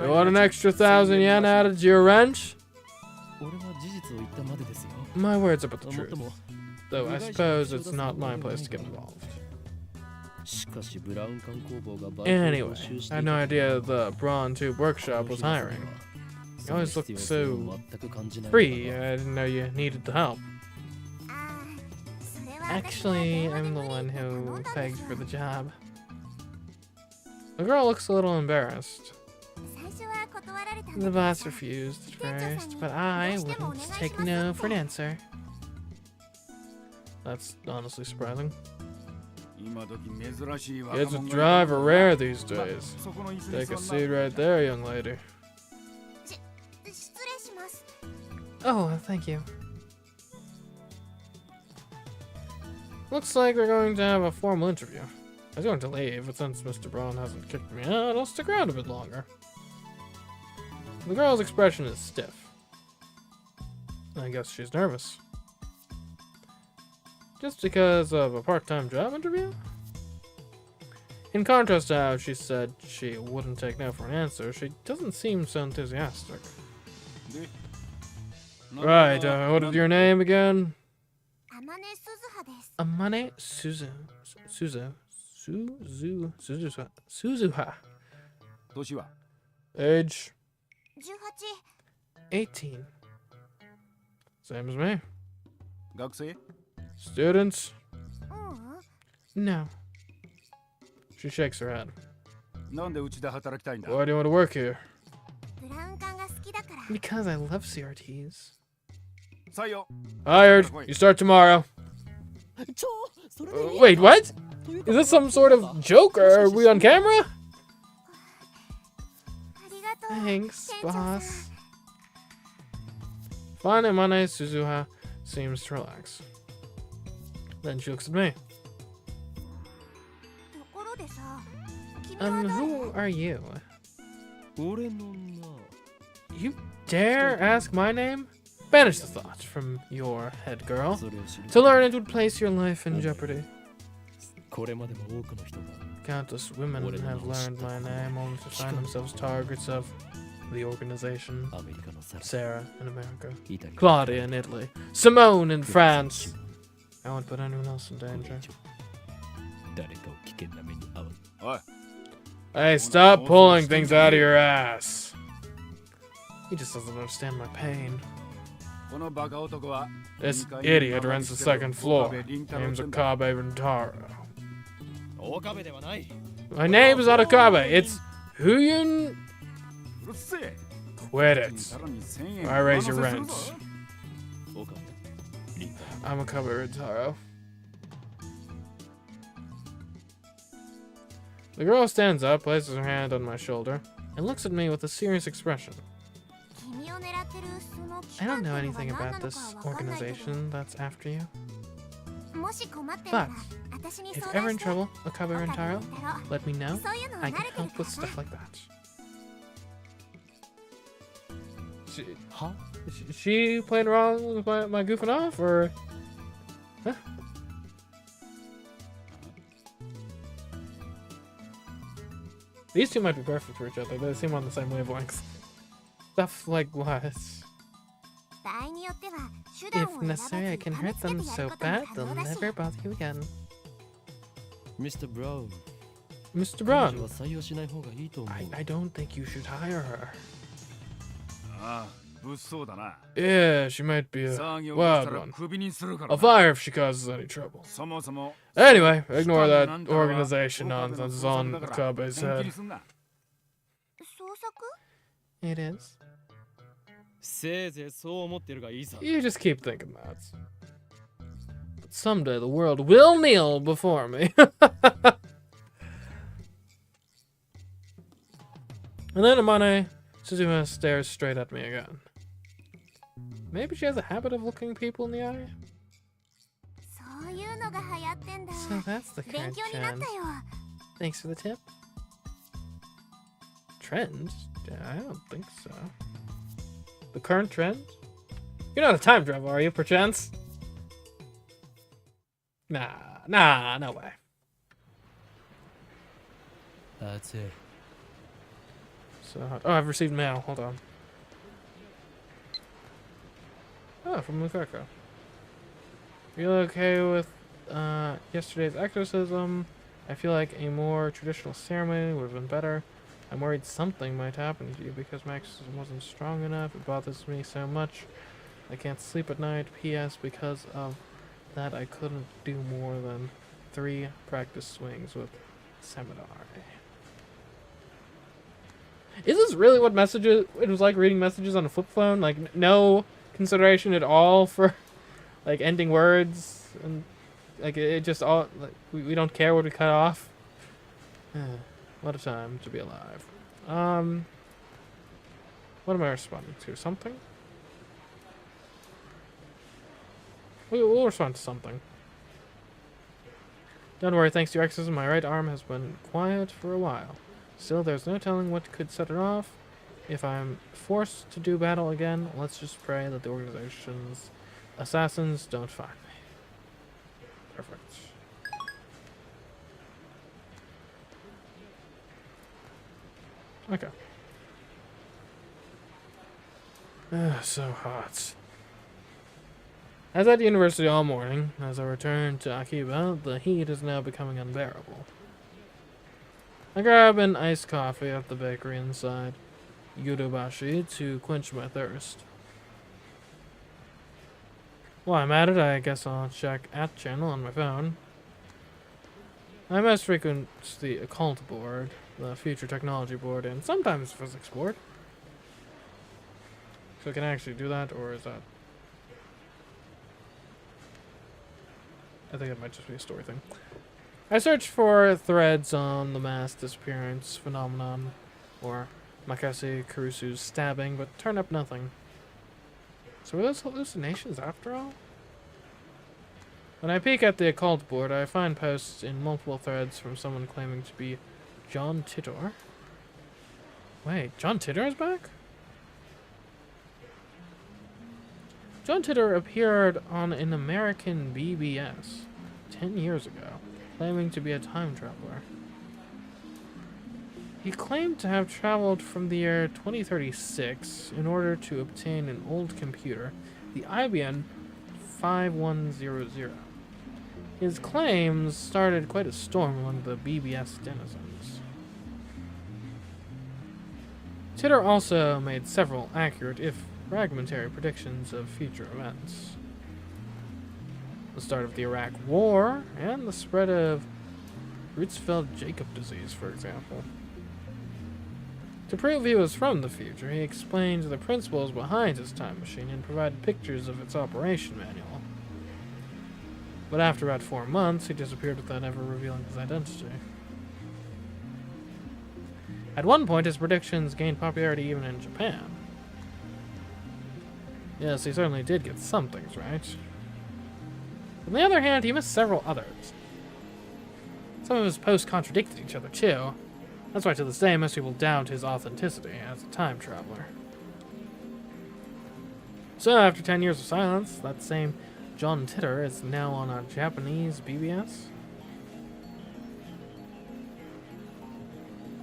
want an extra 1,000 yen added to your wrench? My words about the truth. Though I suppose it's not my place to get involved. Anyway, I had no idea the Brawn Tube workshop was hiring. You always looked so free. I didn't know you needed the help. Actually, I'm the one who begged for the job. The girl looks a little embarrassed. The boss refused at first, but I wouldn't take no for an answer. That's honestly surprising. Kids with drive are rare these days. Take a seat right there, young lady. Oh, thank you. Looks like we're going to have a formal interview. I was going to leave, but since Mr. Braun hasn't kicked me out, I'll stick around a bit longer. The girl's expression is stiff. I guess she's nervous. Just because of a part-time job interview? In contrast to how she said she wouldn't take no for an answer, she doesn't seem so enthusiastic. Right, what is your name again? Amane Suzuha. Age 18. Same as me. Students? No. She shakes her head. Why do you want to work here? Because I love CRTs. Hired. You start tomorrow. Wait, what? Is this some sort of joke, or are we on camera? Thanks, boss. Finally, Mane Suzuha seems to relax. Then she looks at me. Who are you? You dare ask my name? Banish the thought from your head, girl. To learn it would place your life in jeopardy. Countless women have learned my name only to find themselves targets of the organization. Sarah in America, Claudia in Italy, Simone in France. I won't put anyone else in danger. Hey, stop pulling things out of your ass. He just doesn't understand my pain. This idiot rents the second floor. Name's Okabe Rentaro. My name is not Okabe, it's Huyun. Quit it. I raise your rent. I'm Okabe Rentaro. The girl stands up, places her hand on my shoulder, and looks at me with a serious expression. I don't know anything about this organization that's after you. But, if you're ever in trouble, Okabe Rentaro, let me know. I can help with stuff like that. She playing wrong with my goofing off, or? Huh? These two might be perfect for each other. They seem on the same wavelength. Stuff like what? If necessary, I can hurt them so bad they'll never bother you again. Mr. Brown. Mr. Brown, I don't think you should hire her. Yeah, she might be a wild one. I'll fire her if she causes any trouble. Anyway, ignore that organization nonsense on Okabe's head. It is. You just keep thinking that. But someday the world will kneel before me. And then Amane Suzuha stares straight at me again. Maybe she has a habit of looking people in the eye? So that's the current trend. Thanks for the tip. Trend? I don't think so. The current trend? You're not a time travel, are you, perchance? Nah, no way. That's it. So, oh, I've received mail. Hold on. Oh, from Lukako. You okay with yesterday's exorcism? I feel like a more traditional ceremony would have been better. I'm worried something might happen to you because my exorcism wasn't strong enough. It bothers me so much. I can't sleep at night. P.S. Because of that, I couldn't do more than 3 practice swings with Seminar. Is this really what messages it was like reading messages on a flip phone? Like no consideration at all for like ending words, and like it just all like we don't care what we cut off. What a time to be alive. What am I responding to? Something? We'll respond to something. Don't worry, thanks to your exorcism, my right arm has been quiet for a while. Still, there's no telling what could set it off. If I'm forced to do battle again, let's just pray that the organization's assassins don't find me. Perfect. Okay. So hot. I was at university all morning. As I returned to Akiba, the heat is now becoming unbearable. I grab an iced coffee at the bakery inside Yodobashi to quench my thirst. While I'm at it, I guess I'll check at channel on my phone. I most frequent the occult board, the future technology board, and sometimes physics board. So can I actually do that, or is that... I think it might just be a story thing. I search for threads on the mass disappearance phenomenon, or Makase Kurusu's stabbing, but turn up nothing. So were those hallucinations after all? When I peek at the occult board, I find posts in multiple threads from someone claiming to be John Titor. Wait, John Titor is back? John Titor appeared on an American BBS 10 years ago, claiming to be a time traveler. He claimed to have traveled from the year 2036 in order to obtain an old computer, the IBM 5100. His claims started quite a storm among the BBS denizens. Titor also made several accurate, if fragmentary, predictions of future events. The start of the Iraq War, and the spread of Creutzfeldt-Jakob disease, for example. To prove he was from the future, he explained the principles behind his time machine and provided pictures of its operation manual. But after about 4 months, he disappeared without ever revealing his identity. At one point, his predictions gained popularity even in Japan. Yes, he certainly did get some things right. On the other hand, he missed several others. Some of his posts contradicted each other, too. That's why to this day, most people doubt his authenticity as a time traveler. So, after 10 years of silence, that same John Titor is now on a Japanese BBS?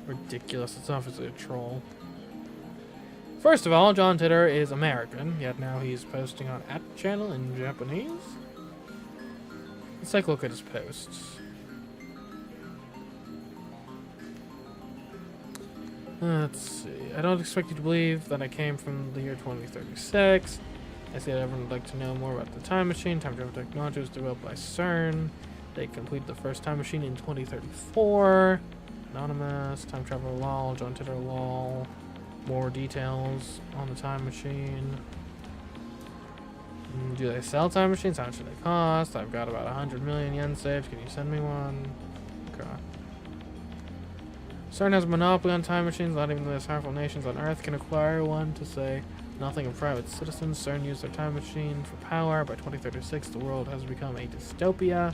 Ridiculous, it's obviously a troll. First of all, John Titor is American, yet now he's posting on at channel in Japanese? Let's take a look at his posts. Let's see. I don't expect you to believe that I came from the year 2036. I say that everyone would like to know more about the time machine. Time travel technology was developed by CERN. They completed the first time machine in 2034. Anonymous, time travel lol, John Titor lol. More details on the time machine. Do they sell time machines? How much do they cost? I've got about 100 million yen saved. Can you send me one? Okay. CERN has a monopoly on time machines. Not even the most powerful nations on Earth can acquire one. To say nothing of private citizens, CERN used their time machine for power. By 2036, the world has become a dystopia.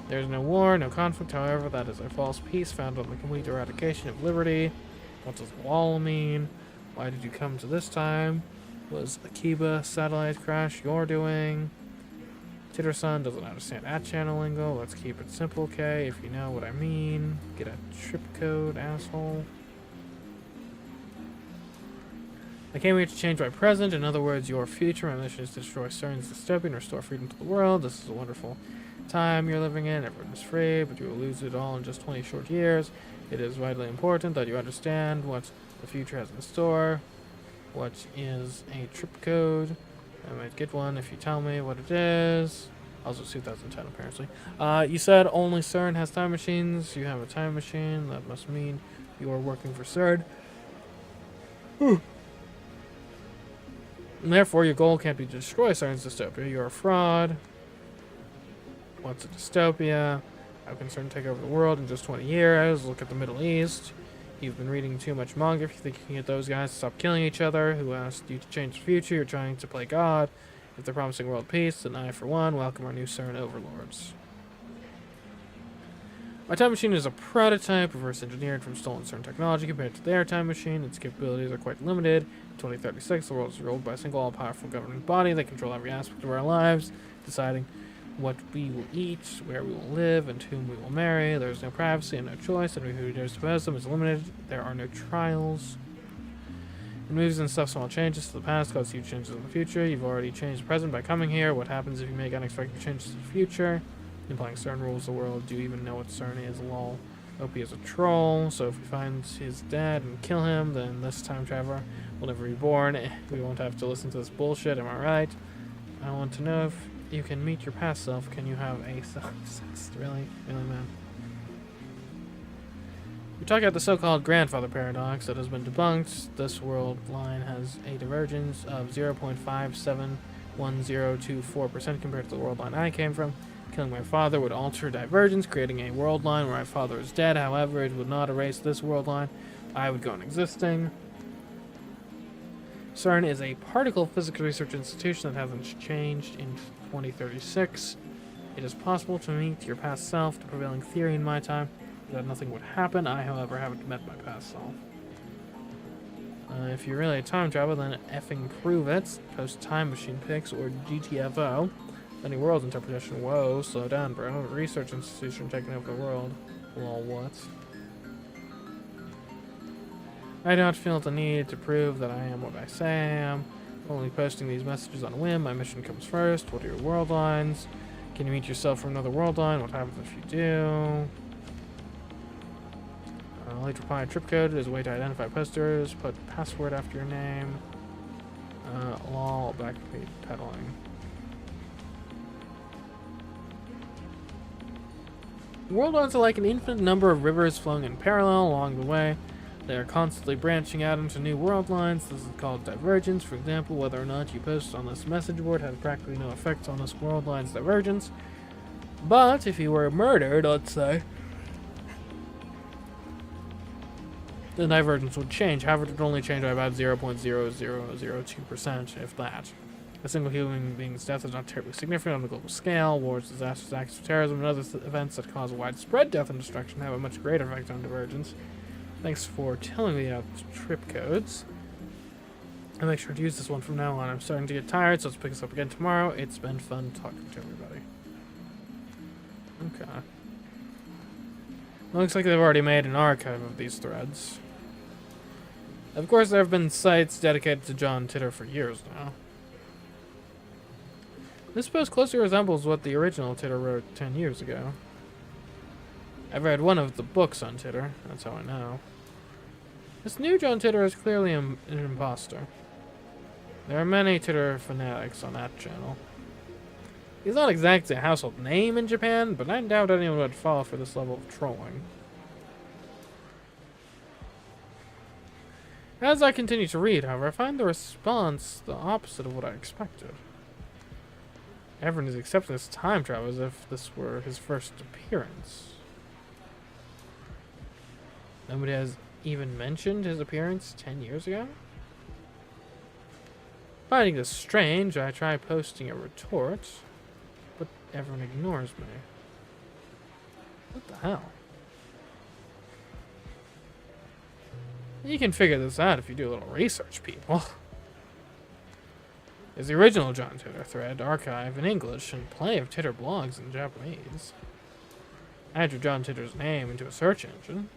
There's no war, no conflict. However, that is a false peace founded on the complete eradication of liberty. What does wall mean? Why did you come to this time? Was Akiba satellite crash you're doing? Titor-san doesn't understand at-channel lingo. Let's keep it simple, okay? If you know what I mean. Get a trip code, asshole. I came here to change my present. In other words, your future. My mission is to destroy CERN's dystopia and restore freedom to the world. This is a wonderful time you're living in. Everyone is free, but you will lose it all in just 20 short years. It is vitally important that you understand what the future has in store. What is a trip code? I might get one if you tell me what it is. Also 2010 apparently. You said only CERN has time machines. You have a time machine. That must mean you are working for CERN. And therefore, your goal can't be to destroy CERN's dystopia. You're a fraud. What's a dystopia? How can CERN take over the world in just 20 years? Look at the Middle East. You've been reading too much manga if you think you can get those guys to stop killing each other. Who asked you to change the future? You're trying to play God. If they're promising world peace, then I, for one, welcome our new CERN overlords. My time machine is a prototype, reverse engineered from stolen CERN technology compared to their time machine. Its capabilities are quite limited. In 2036, the world is ruled by a single all-powerful governing body that control every aspect of our lives, deciding what we will eat, where we will live, and whom we will marry. There is no privacy and no choice, and who dares to oppose them is limited. There are no trials. It moves and stuff small changes to the past, cause huge changes in the future. You've already changed the present by coming here. What happens if you make unexpected changes to the future? Implying CERN rules the world. Do you even know what CERN is? Lol. Opie is a troll, so if we find his dad and kill him, then this time traveler will never be born. We won't have to listen to this bullshit, am I right? I want to know if you can meet your past self. Can you have a self-sex? Really? Really, man? We talk about the so-called grandfather paradox that has been debunked. This world line has a divergence of 0.571024% compared to the world line I came from. Killing my father would alter divergence, creating a world line where my father is dead. However, it would not erase this world line. I would go on existing. CERN is a particle physics research institution that hasn't changed in 2036. It is possible to meet your past self, the prevailing theory in my time, that nothing would happen. I, however, haven't met my past self. If you're really a time traveler, then effing prove it. Post time machine pics or GTFO. Any world interpretation. Whoa, slow down, bro. Research institution taking over the world. Lol, what? I don't feel the need to prove that I am what I say I am. Only posting these messages on a whim. My mission comes first. What are your world lines? Can you meet yourself from another world line? What happens if you do? Late reply trip code is a way to identify posters. Put password after your name. Lol, backbeat pedaling. World lines are like an infinite number of rivers flowing in parallel along the way. They are constantly branching out into new world lines. This is called divergence. For example, whether or not you post on this message board has practically no effect on this world line's divergence. But if you were murdered, let's say, the divergence would change. However, it would only change by about 0.0002%, if that. A single human being's death is not terribly significant on the global scale. Wars, disasters, acts of terrorism, and other events that cause widespread death and destruction have a much greater effect on divergence. Thanks for telling me about trip codes. I'll make sure to use this one from now on. I'm starting to get tired, so let's pick this up again tomorrow. It's been fun talking to everybody. Okay. Looks like they've already made an archive of these threads. Of course, there have been sites dedicated to John Titor for years now. This post closely resembles what the original Titor wrote 10 years ago. I've read one of the books on Titor, that's how I know. This new John Titor is clearly an imposter. There are many Titor fanatics on that channel. He's not exactly a household name in Japan, but I doubt anyone would fall for this level of trolling. As I continue to read, however, I find the response the opposite of what I expected. Everyone is accepting this time travel as if this were his first appearance. Nobody has even mentioned his appearance 10 years ago? Finding this strange, I try posting a retort, but everyone ignores me. What the hell? You can figure this out if you do a little research, people. Is the original John Titor thread archive in English and plenty of Titor blogs in Japanese. Add your John Titor's name into a search engine.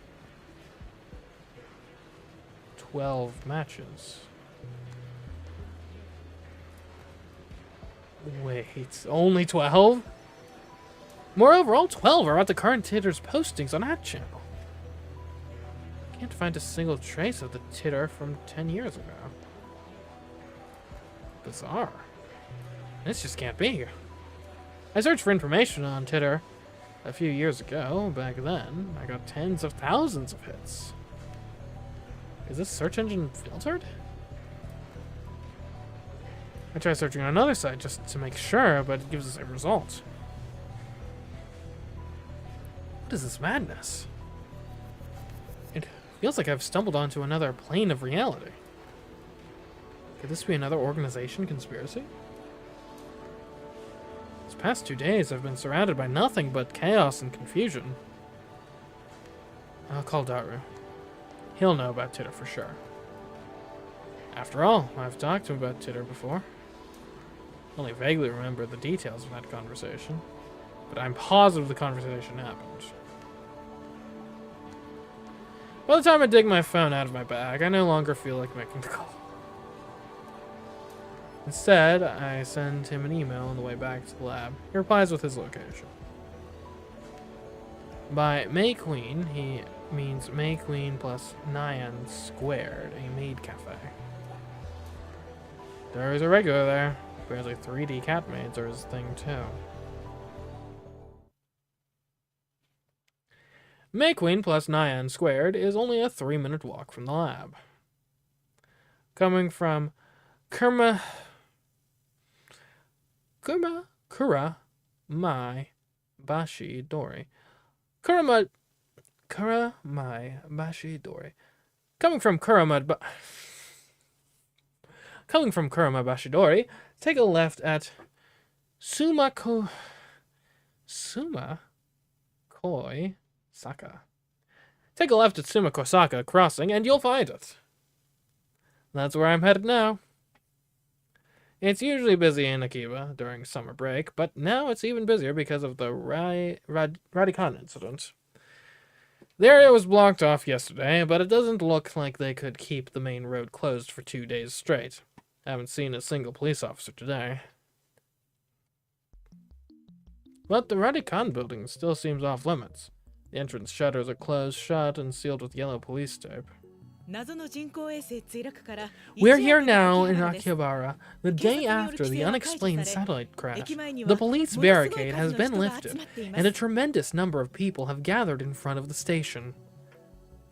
12 matches. Wait, only 12? Moreover, all 12 are about the current Titor's postings on that channel. Can't find a single trace of the Titor from 10 years ago. Bizarre. This just can't be. I searched for information on Titor a few years ago. Back then, I got tens of thousands of hits. Is this search engine filtered? I tried searching on another site just to make sure, but it gives us a result. What is this madness? It feels like I've stumbled onto another plane of reality. Could this be another organization conspiracy? These past 2 days I've been surrounded by nothing but chaos and confusion. I'll call Daru. He'll know about Titor for sure. After all, I've talked to him about Titor before. Only vaguely remember the details of that conversation, but I'm positive the conversation happened. By the time I dig my phone out of my bag, I no longer feel like making the call. Instead, I send him an email on the way back to the lab. He replies with his location. By May Queen, he means May Queen plus Nyan squared, a maid cafe. There's a regular there. Apparently 3D cat maids are his thing too. May Queen plus Nyan squared is only a 3-minute walk from the lab. Coming from Kura Mai Bashi Dori. Kura Mai Bashi Dori. Coming from Kurama Bashidori, take a left at Suma Koi Saka. Take a left at Sumakosaka Crossing and you'll find it. That's where I'm headed now. It's usually busy in Akiba during summer break, but now it's even busier because of the Radicon incident. The area was blocked off yesterday, but it doesn't look like they could keep the main road closed for 2 days straight. Haven't seen a single police officer today. But the Radicon building still seems off limits. The entrance shutters are closed shut and sealed with yellow police tape. We're here now in Akihabara, the day after the unexplained satellite crash. The police barricade has been lifted, and a tremendous number of people have gathered in front of the station.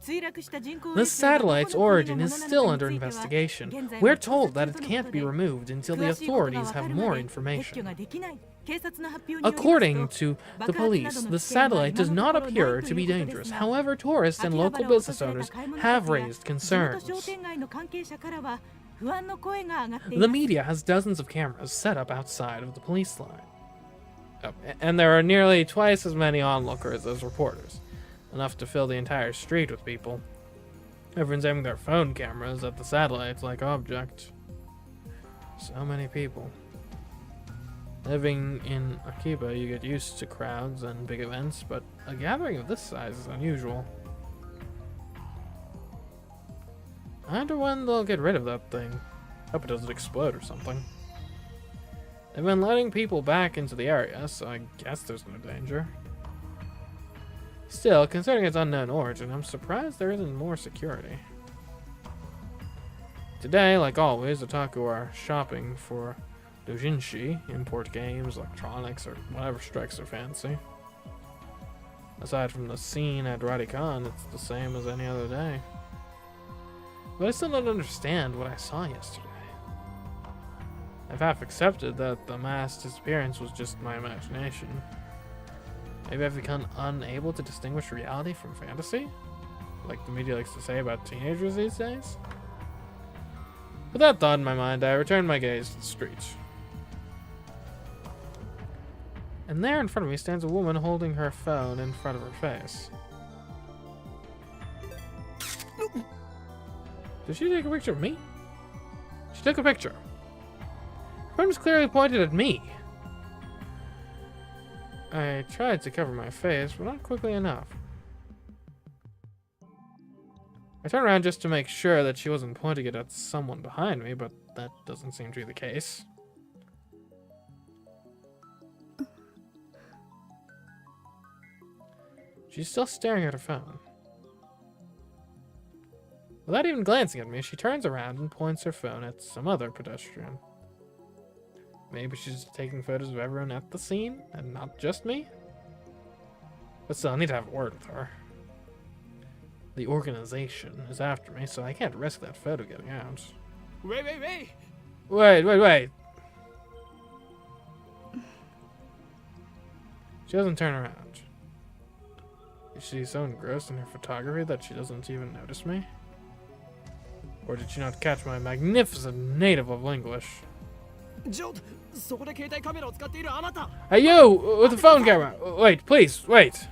The satellite's origin is still under investigation. We're told that it can't be removed until the authorities have more information. According to the police, the satellite does not appear to be dangerous. However, tourists and local business owners have raised concerns. The media has dozens of cameras set up outside of the police line. Oh, and there are nearly twice as many onlookers as reporters. Enough to fill the entire street with people. Everyone's aiming their phone cameras at the satellites like object. So many people. Living in Akiba, you get used to crowds and big events, but a gathering of this size is unusual. I wonder when they'll get rid of that thing. Hope it doesn't explode or something. They've been letting people back into the area, so I guess there's no danger. Still, considering its unknown origin, I'm surprised there isn't more security. Today, like always, otaku are shopping for doujinshi, import games, electronics, or whatever strikes their fancy. Aside from the scene at Radicon, it's the same as any other day. But I still don't understand what I saw yesterday. I've half accepted that the mass disappearance was just my imagination. Maybe I've become unable to distinguish reality from fantasy? Like the media likes to say about teenagers these days? With that thought in my mind, I returned my gaze to the street. And there in front of me stands a woman holding her phone in front of her face. Did she take a picture of me? She took a picture. Her phone was clearly pointed at me. I tried to cover my face, but not quickly enough. I turned around just to make sure that she wasn't pointing it at someone behind me, but that doesn't seem to be the case. She's still staring at her phone. Without even glancing at me, she turns around and points her phone at some other pedestrian. Maybe she's taking photos of everyone at the scene, and not just me? But still, I need to have a word with her. The organization is after me, so I can't risk that photo getting out. Wait. She doesn't turn around. Is she so engrossed in her photography that she doesn't even notice me? Or did she not catch my magnificent native of English? Hey, you! With the phone camera! Wait, please, wait!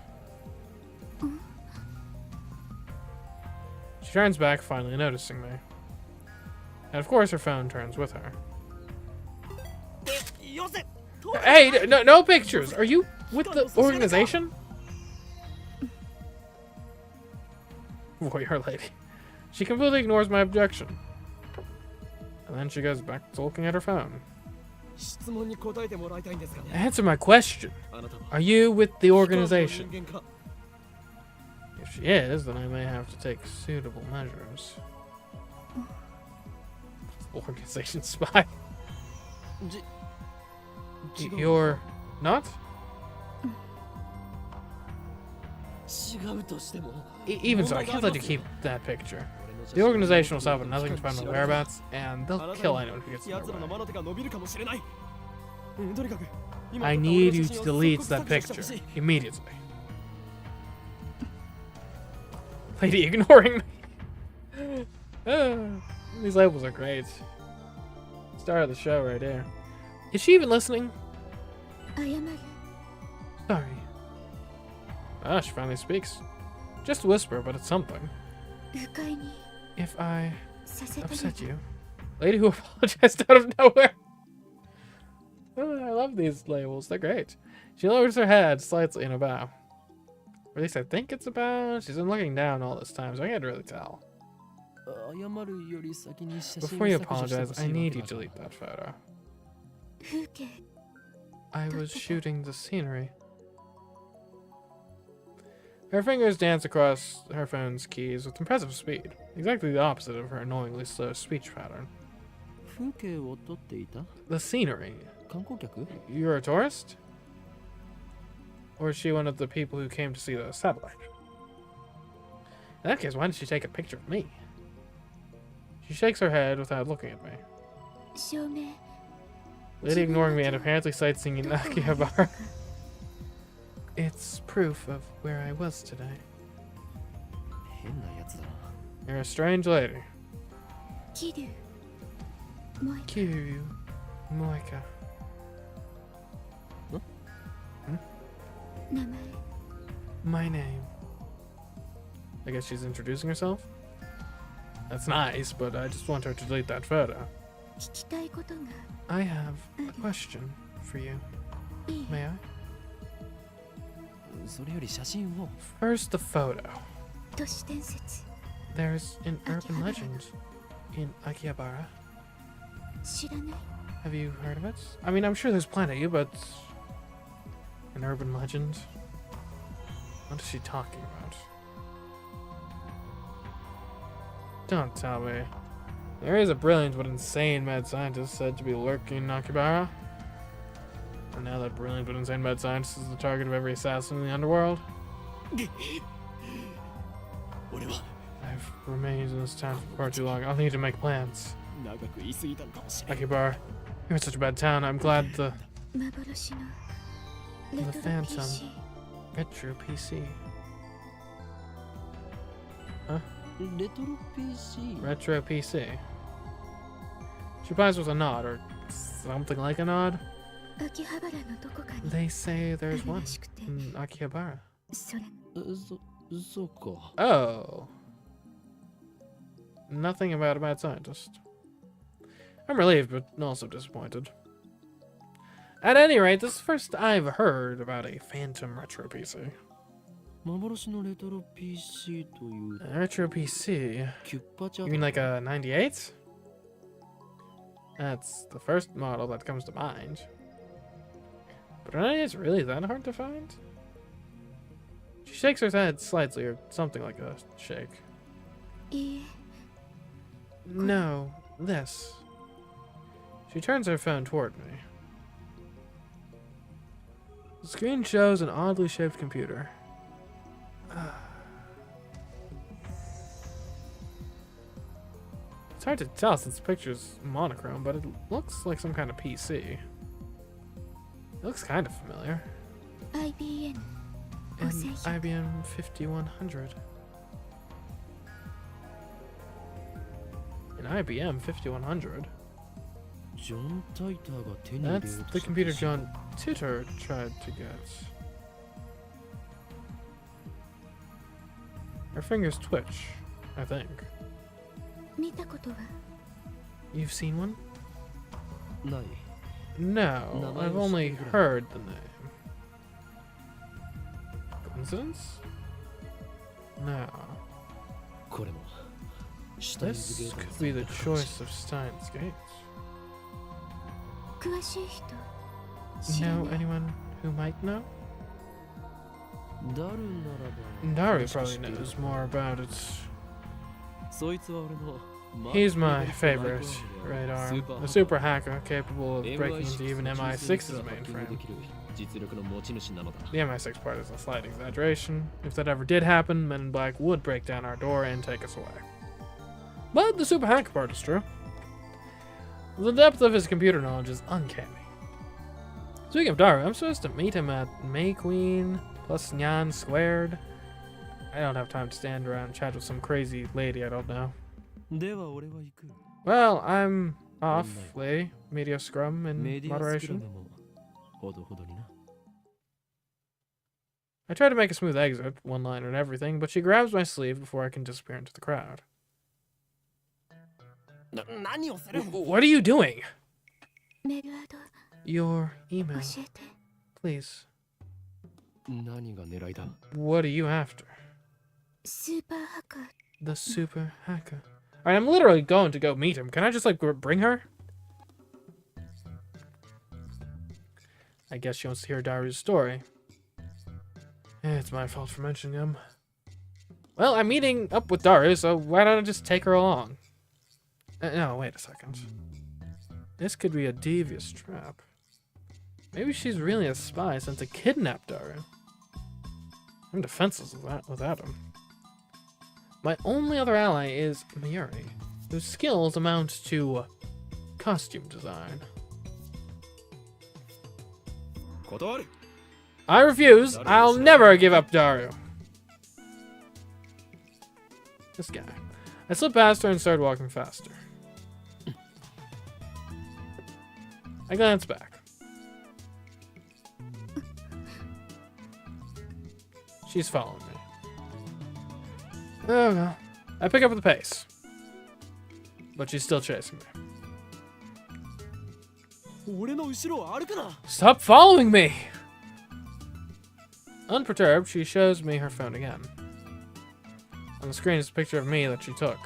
She turns back, finally noticing me. And of course her phone turns with her. Hey, no pictures! Are you with the organization? Warrior lady. She completely ignores my objection. And then she goes back to looking at her phone. Answer my question. Are you with the organization? If she is, then I may have to take suitable measures. Organization spy. You're not? Even so, I can't let you keep that picture. The organization will stop at nothing to find my whereabouts, and they'll kill anyone who gets in their way. I need you to delete that picture immediately. Lady ignoring me. These labels are great. Star of the show right here. Is she even listening? Sorry. Ah, she finally speaks. Just a whisper, but it's something. If I upset you. Lady who apologized out of nowhere. Oh, I love these labels. They're great. She lowers her head slightly in a bow. Or at least I think it's a bow. She's been looking down all this time, so I can't really tell. Before you apologize, I need you to delete that photo. I was shooting the scenery. Her fingers dance across her phone's keys with impressive speed, exactly the opposite of her annoyingly slow speech pattern. The scenery. You're a tourist? Or is she one of the people who came to see the satellite? In that case, why did she take a picture of me? She shakes her head without looking at me. Lady ignoring me and apparently sightseeing in Akihabara. It's proof of where I was today. You're a strange lady. Kiryu Moika. My name. I guess she's introducing herself? That's nice, but I just want her to delete that photo. I have a question for you. May I? First, the photo. There's an urban legend in Akihabara. Have you heard of it? I mean, I'm sure there's plenty, but... An urban legend? What is she talking about? Don't tell me. There is a brilliant but insane mad scientist said to be lurking in Akihabara. And now that brilliant but insane mad scientist is the target of every assassin in the underworld. I've remained in this town for far too long. I'll need to make plans. Akihabara, you're in such a bad town. I'm glad the Phantom Retro PC. Huh? Retro PC. She replies with a nod, or something like a nod. They say there's one in Akihabara. Oh. Nothing about a mad scientist. I'm relieved, but also disappointed. At any rate, this is the first I've heard about a Phantom Retro PC. Retro PC? You mean like a 98? That's the first model that comes to mind. But are 98s really that hard to find? She shakes her head slightly, or something like a shake. No, this. She turns her phone toward me. The screen shows an oddly shaped computer. It's hard to tell since the picture's monochrome, but it looks like some kind of PC. It looks kind of familiar. An IBM 5100. An IBM 5100? That's the computer John Titor tried to get. Her fingers twitch, I think. You've seen one? No, I've only heard the name. Coincidence? No. This could be the choice of Stein's Gate. Know anyone who might know? Daru probably knows more about it. He's my favorite right arm. A super hacker capable of breaking into even MI6's mainframe. The MI6 part is a slight exaggeration. If that ever did happen, Men in Black would break down our door and take us away. But the super hacker part is true. The depth of his computer knowledge is uncanny. Speaking of Daru, I'm supposed to meet him at May Queen plus Nyan squared. I don't have time to stand around and chat with some crazy lady I don't know. Well, I'm off, lady. Media scrum and moderation. I try to make a smooth exit, one liner and everything, but she grabs my sleeve before I can disappear into the crowd. What are you doing? Your email. Please. What are you after? The super hacker. Alright, I'm literally going to go meet him. Can I just, like, bring her? I guess she wants to hear Daru's story. It's my fault for mentioning him. Well, I'm meeting up with Daru, so why don't I just take her along? No, wait a second. This could be a devious trap. Maybe she's really a spy sent to kidnap Daru. I'm defenseless without him. My only other ally is Mayuri, whose skills amount to costume design. I refuse. I'll never give up Daru. This guy. I slipped past her and started walking faster. I glanced back. She's following me. Oh well. I pick up the pace. But she's still chasing me. Stop following me! Unperturbed, she shows me her phone again. On the screen is a picture of me that she took.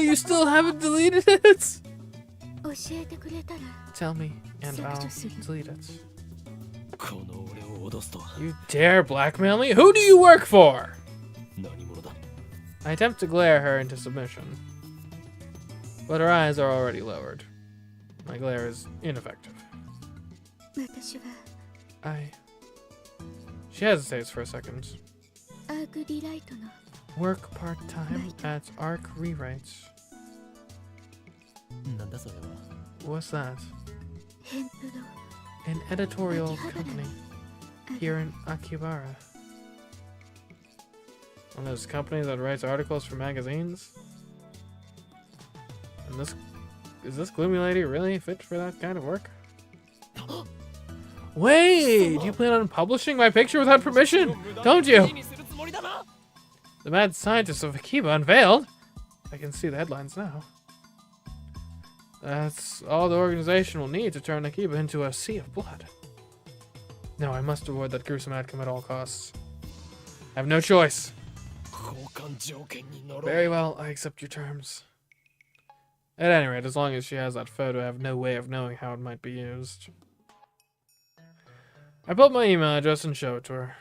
You still haven't deleted it? Tell me, and I'll delete it. You dare blackmail me? Who do you work for? I attempt to glare her into submission. But her eyes are already lowered. My glare is ineffective. She hesitates for a second. Work part-time at Arc Rewrites. What's that? An editorial company here in Akihabara. One of those companies that writes articles for magazines? And is this gloomy lady really fit for that kind of work? Wait, you plan on publishing my picture without permission, don't you? The mad scientist of Akiba unveiled. I can see the headlines now. That's all the organization will need to turn Akiba into a sea of blood. No, I must avoid that gruesome outcome at all costs. I have no choice. Very well, I accept your terms. At any rate, as long as she has that photo, I have no way of knowing how it might be used. I pull up my email address and show it to her.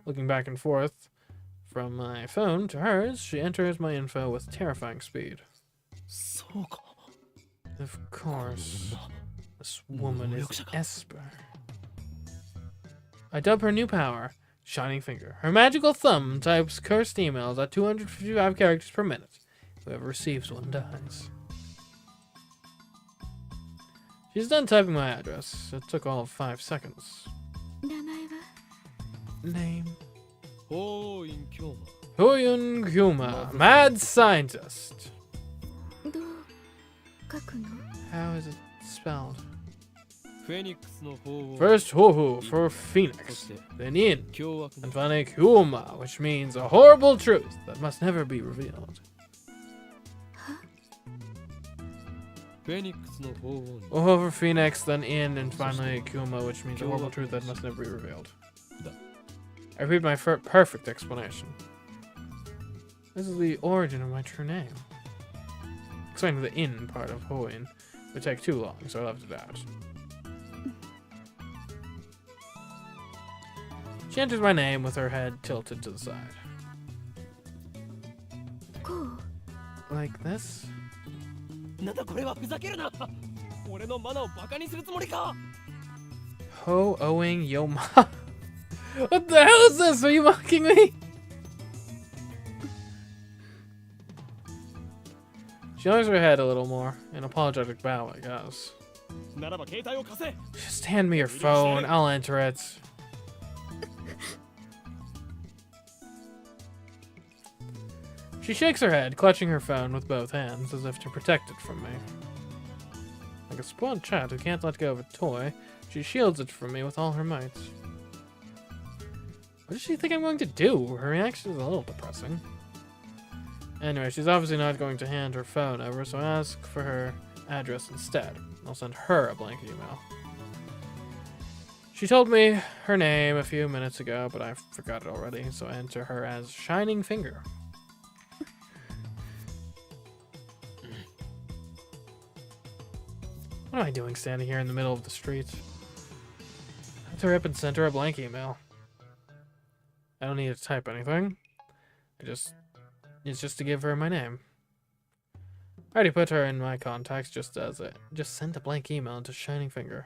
Looking back and forth from my phone to hers, she enters my info with terrifying speed. Of course, this woman is Esper. I dub her new power, Shining Finger. Her magical thumb types cursed emails at 255 characters per minute. Whoever receives one dies. She's done typing my address. It took all of 5 seconds. Name? Hoyun Kyuma, mad scientist. How is it spelled? First Hohu for Phoenix, then In, and finally Kyuma, which means a horrible truth that must never be revealed. Hohu for Phoenix, then In, and finally Kyuma, which means a horrible truth that must never be revealed. I read my perfect explanation. This is the origin of my true name. Explaining the In part of Hoin would take too long, so I left it out. She enters my name with her head tilted to the side. Like this? Ho owing yo ma. What the hell is this? Are you mocking me? She lowers her head a little more. An apologetic bow, I guess. Just hand me your phone. I'll enter it. She shakes her head, clutching her phone with both hands, as if to protect it from me. Like a spoiled child who can't let go of a toy, she shields it from me with all her might. What does she think I'm going to do? Her reaction is a little depressing. Anyway, she's obviously not going to hand her phone over, so I ask for her address instead. I'll send her a blank email. She told me her name a few minutes ago, but I forgot it already, so I enter her as Shining Finger. What am I doing standing here in the middle of the street? I have to rip and send her a blank email. I don't need to type anything. It's just to give her my name. I already put her in my contacts just as it. Just send a blank email to Shining Finger.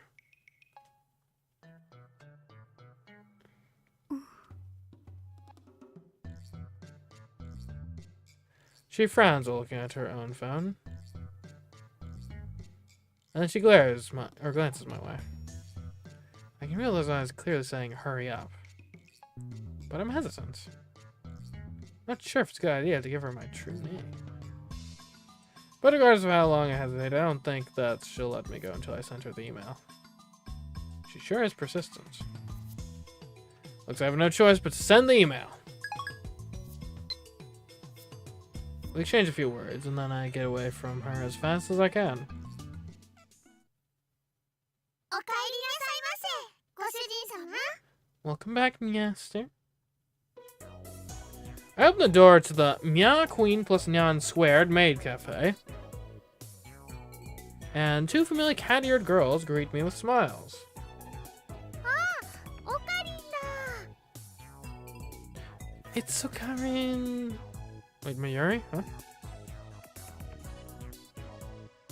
She frowns while looking at her own phone. And then she glances my way. I can realize those eyes clearly saying, hurry up. But I'm hesitant. Not sure if it's a good idea to give her my true name. But regardless of how long I hesitate, I don't think that she'll let me go until I send her the email. She sure is persistent. Looks like I have no choice but to send the email. We exchange a few words, and then I get away from her as fast as I can. Welcome back, Master. I open the door to the Mia Queen plus Nyan Squared Maid Cafe. And two familiar cat-eared girls greet me with smiles. It's Okarin. Wait, Mayuri? Huh?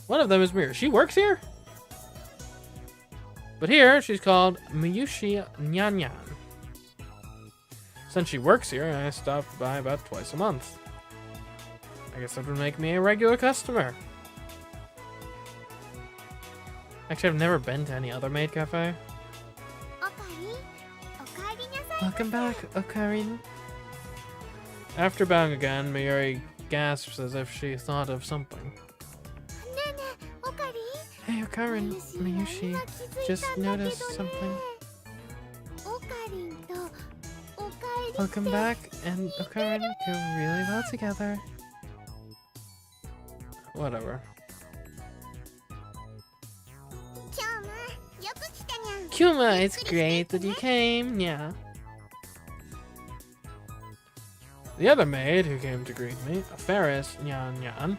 One of them is Mayuri. She works here? But here, she's called Miyushi Nyan. Since she works here, I stop by about twice a month. I guess that would make me a regular customer. Actually, I've never been to any other maid cafe. Welcome back, Okarin. After bowing again, Mayuri gasps as if she thought of something. Hey, Okarin, Miyushi, just noticed something. Welcome back, and Okarin go really well together. Whatever. Kuma, it's great that you came, yeah. The other maid who came to greet me, Ferris Nyan Nyan,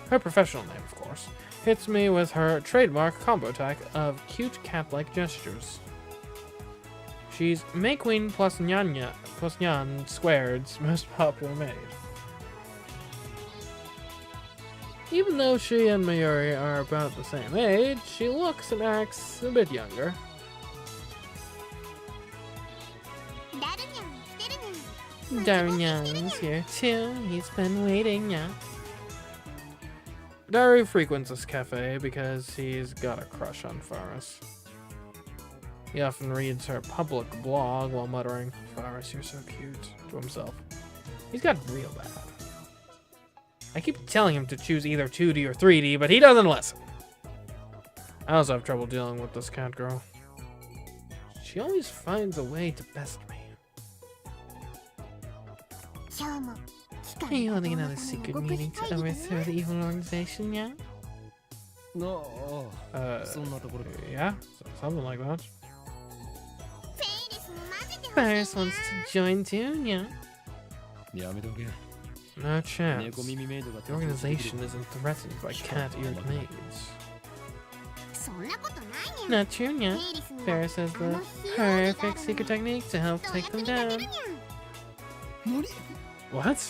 her professional name of course, hits me with her trademark combo attack of cute cat-like gestures. She's May Queen plus Nyan Squared's most popular maid. Even though she and Mayuri are about the same age, she looks and acts a bit younger. Darunyan's here too. He's been waiting, yeah. Daru frequents this cafe because he's got a crush on Faris. He often reads her public blog while muttering, "Faris, you're so cute," to himself. He's got real bad. I keep telling him to choose either 2D or 3D, but he doesn't listen. I also have trouble dealing with this cat girl. She always finds a way to best me. Are you holding another secret meeting to overthrow the evil organization, yeah? Yeah, something like that. Faris wants to join too, yeah? No chance. The organization isn't threatened by cat-eared maids. Not true, yeah. Faris has the perfect secret technique to help take them down. What?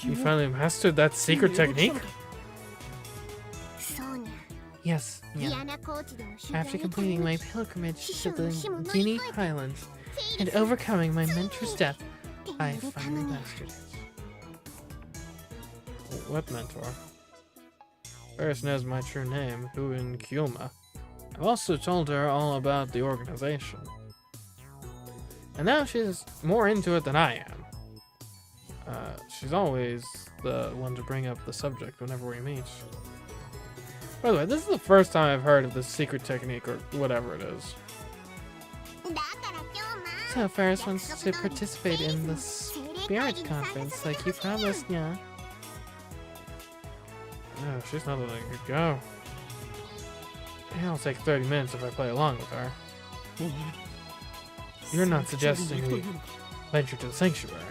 You finally mastered that secret technique? Yes, yeah. After completing my pilgrimage to the Genie Highlands and overcoming my mentor's death, I finally mastered it. What mentor? First knows my true name, Huin Kyoma. I've also told her all about the organization. And now she's more into it than I am. She's always the one to bring up the subject whenever we meet. By the way, this is the first time I've heard of this secret technique or whatever it is. So Ferris wants to participate in the spirit conference like you promised, yeah. Oh, she's not letting it go. It'll take 30 minutes if I play along with her. You're not suggesting we venture to the sanctuary.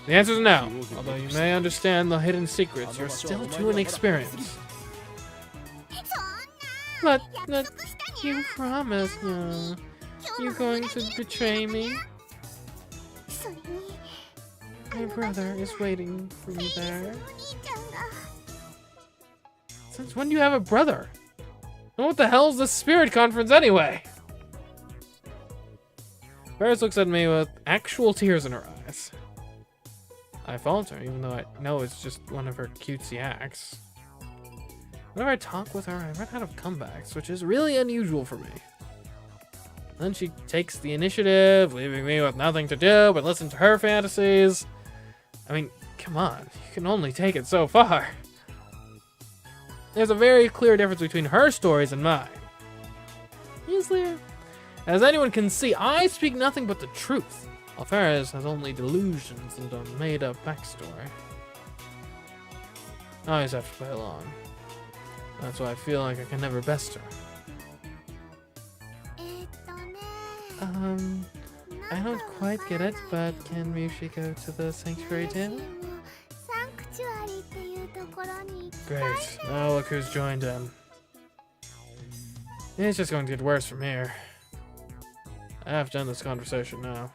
The answer is no. Although you may understand the hidden secrets, you're still too inexperienced. But you promised, yeah. You're going to betray me? My brother is waiting for you there. Since when do you have a brother? And what the hell is this spirit conference anyway? Ferris looks at me with actual tears in her eyes. I falter, even though I know it's just one of her cutesy acts. Whenever I talk with her, I run out of comebacks, which is really unusual for me. Then she takes the initiative, leaving me with nothing to do but listen to her fantasies. I mean, come on, you can only take it so far. There's a very clear difference between her stories and mine. Easily, as anyone can see, I speak nothing but the truth. While Ferris has only delusions and a made-up backstory. I always have to play along. That's why I feel like I can never best her. I don't quite get it, but can Ryushi go to the sanctuary too? Great. Now look who's joined in. It's just going to get worse from here. I have to end this conversation now.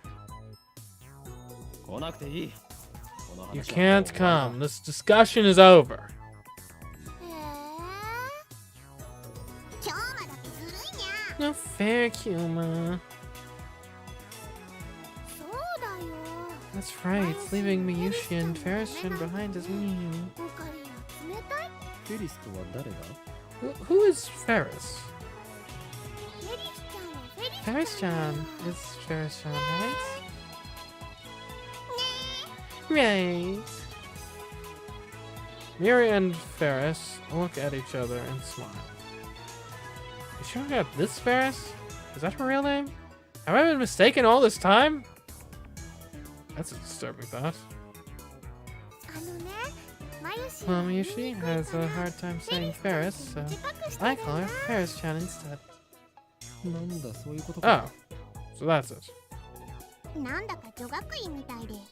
You can't come. This discussion is over. No fair, Kyoma. That's right. Leaving Miyushi and Ferris-chan behind is mean. Who is Ferris? Ferris-chan is Ferris-chan, right? Right. Miri and Ferris look at each other and smile. You sure got this Ferris? Is that her real name? Have I been mistaken all this time? That's a disturbing thought. Well, Miyushi has a hard time saying Ferris, so I call her Ferris-chan instead. Oh, so that's it.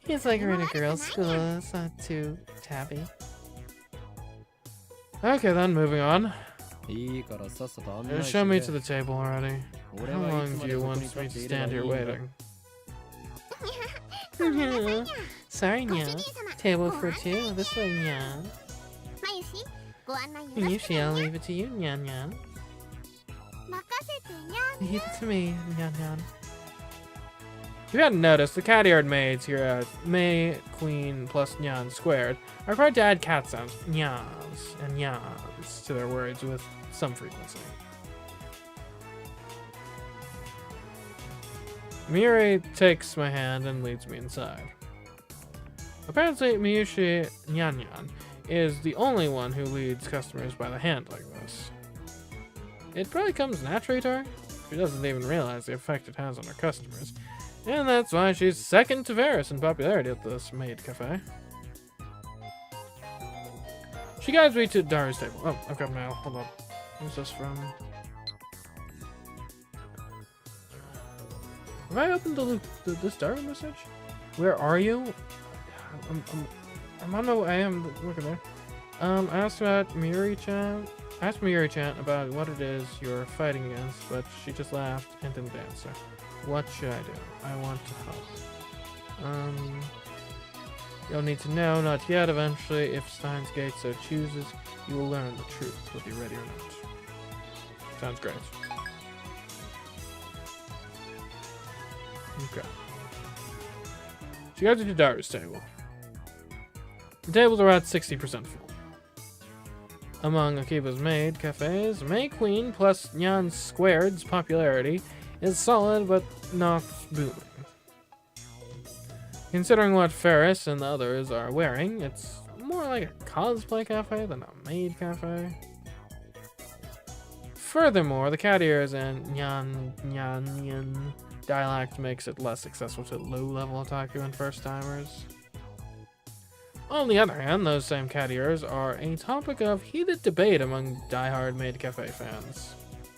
He's like we're in a girls' school, it's not too tabby. Okay then, moving on. Show me to the table already. How long do you want me to stand here waiting? Sorry, Nya. Table for two, this way, Nya. Miyushi, I'll leave it to you, Nyan Nyan. Leave it to me, Nyan Nyan. If you hadn't noticed, the cat eared maids here at May, Queen plus Nyan squared are required to add cat sounds, nyans and yans, to their words with some frequency. Miuri takes my hand and leads me inside. Apparently, Miyushi Nyanyan is the only one who leads customers by the hand like this. It probably comes naturally to her. She doesn't even realize the effect it has on her customers. And that's why she's second to Varys in popularity at this maid cafe. She guides me to Daru's table. Oh, I've got mail. Hold on. Who's this from? Have I opened this Daru message? Where are you? I'm on my way. I am. Look at there. I asked about Miuri-chan. Ask Miuri-chan about what it is you're fighting against, but she just laughed and didn't answer. What should I do? I want to help. You'll need to know, not yet. Eventually, if Stein's Gate so chooses, you will learn the truth, whether you're ready or not. Sounds great. Okay. So you guys to Daru's table. The tables are at 60% full. Among Akiba's maid cafes, May Queen plus Nyan Squared's popularity is solid but not booming. Considering what Ferris and the others are wearing, it's more like a cosplay cafe than a maid cafe. Furthermore, the cat ears and Nyan dialect makes it less accessible to low-level otaku and first-timers. On the other hand, those same cat ears are a topic of heated debate among die-hard maid cafe fans.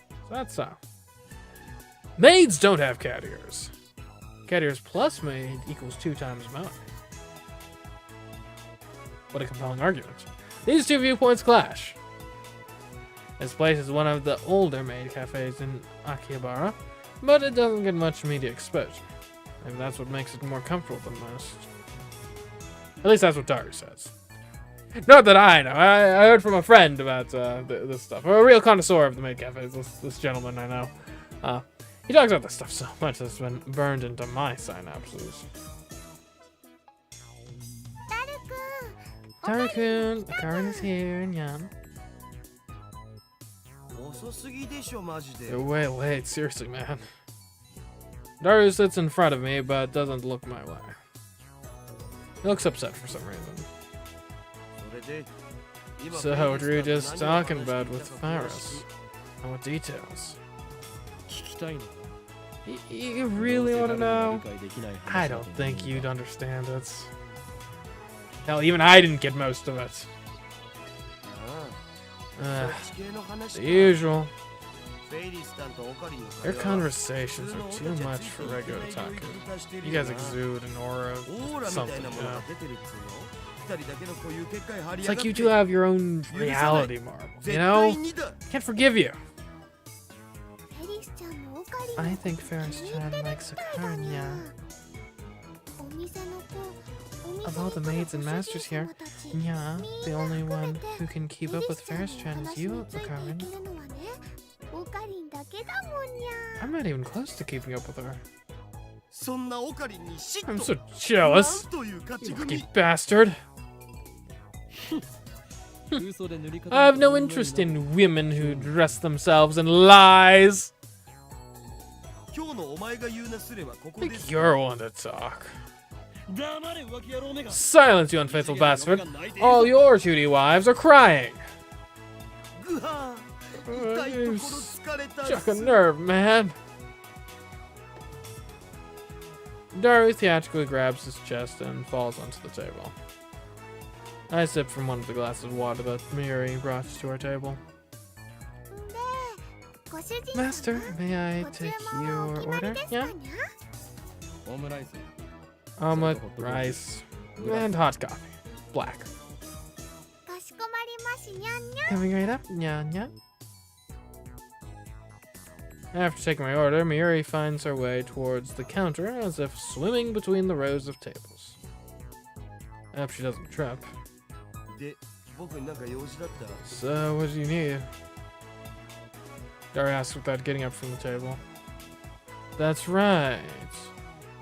So that's so. Maids don't have cat ears. Cat ears plus maid equals 2 times amount. What a compelling argument. These two viewpoints clash. This place is one of the older maid cafes in Akihabara, but it doesn't get much media exposure. Maybe that's what makes it more comfortable than most. At least that's what Daru says. Not that I know. I heard from a friend about this stuff. A real connoisseur of the maid cafes, this gentleman I know. He talks about this stuff so much that it's been burned into my synapses. Daru-kun, Karin is here, and Yan. You're way late, seriously, man. Daru sits in front of me, but doesn't look my way. He looks upset for some reason. So, what were you just talking about with Faris? And what details? You really want to know? I don't think you'd understand it. Hell, even I didn't get most of it. The usual. Your conversations are too much for regular otaku. You guys exude an aura of something, you know? It's like you two have your own reality marble, you know? Can't forgive you. I think Ferris-chan likes Karin. Of all the maids and masters here, the only one who can keep up with Ferris-chan is you, Karin. I'm not even close to keeping up with her. I'm so jealous, you lucky bastard. I have no interest in women who dress themselves in lies. I think you're one to talk. Silence, you unfaithful bastard. All your cutie wives are crying. You struck a nerve, man. Daru theatrically grabs his chest and falls onto the table. I sip from one of the glasses of water that Miuri brought to our table. Master, may I take your order? Yeah? Omelet, rice, and hot coffee. Black. Coming right up, nya. After taking my order, Miuri finds her way towards the counter as if swimming between the rows of tables. I hope she doesn't trip. So, what do you need? Daru asks without getting up from the table. That's right.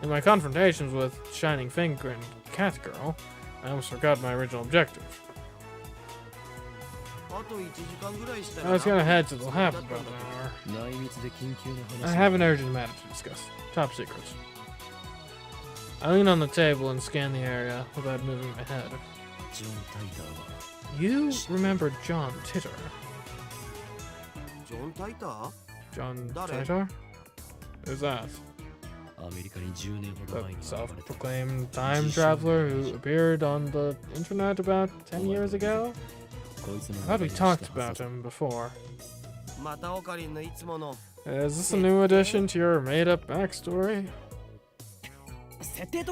In my confrontations with Shining Finger and Cat Girl, I almost forgot my original objective. I was gonna head to the lab in about an hour. I have an urgent matter to discuss. Top secret. I lean on the table and scan the area without moving my head. You remember John Titor? John Titor? Who's that? The self-proclaimed time traveler who appeared on the internet about 10 years ago? I thought we talked about him before. Is this a new addition to your made-up backstory?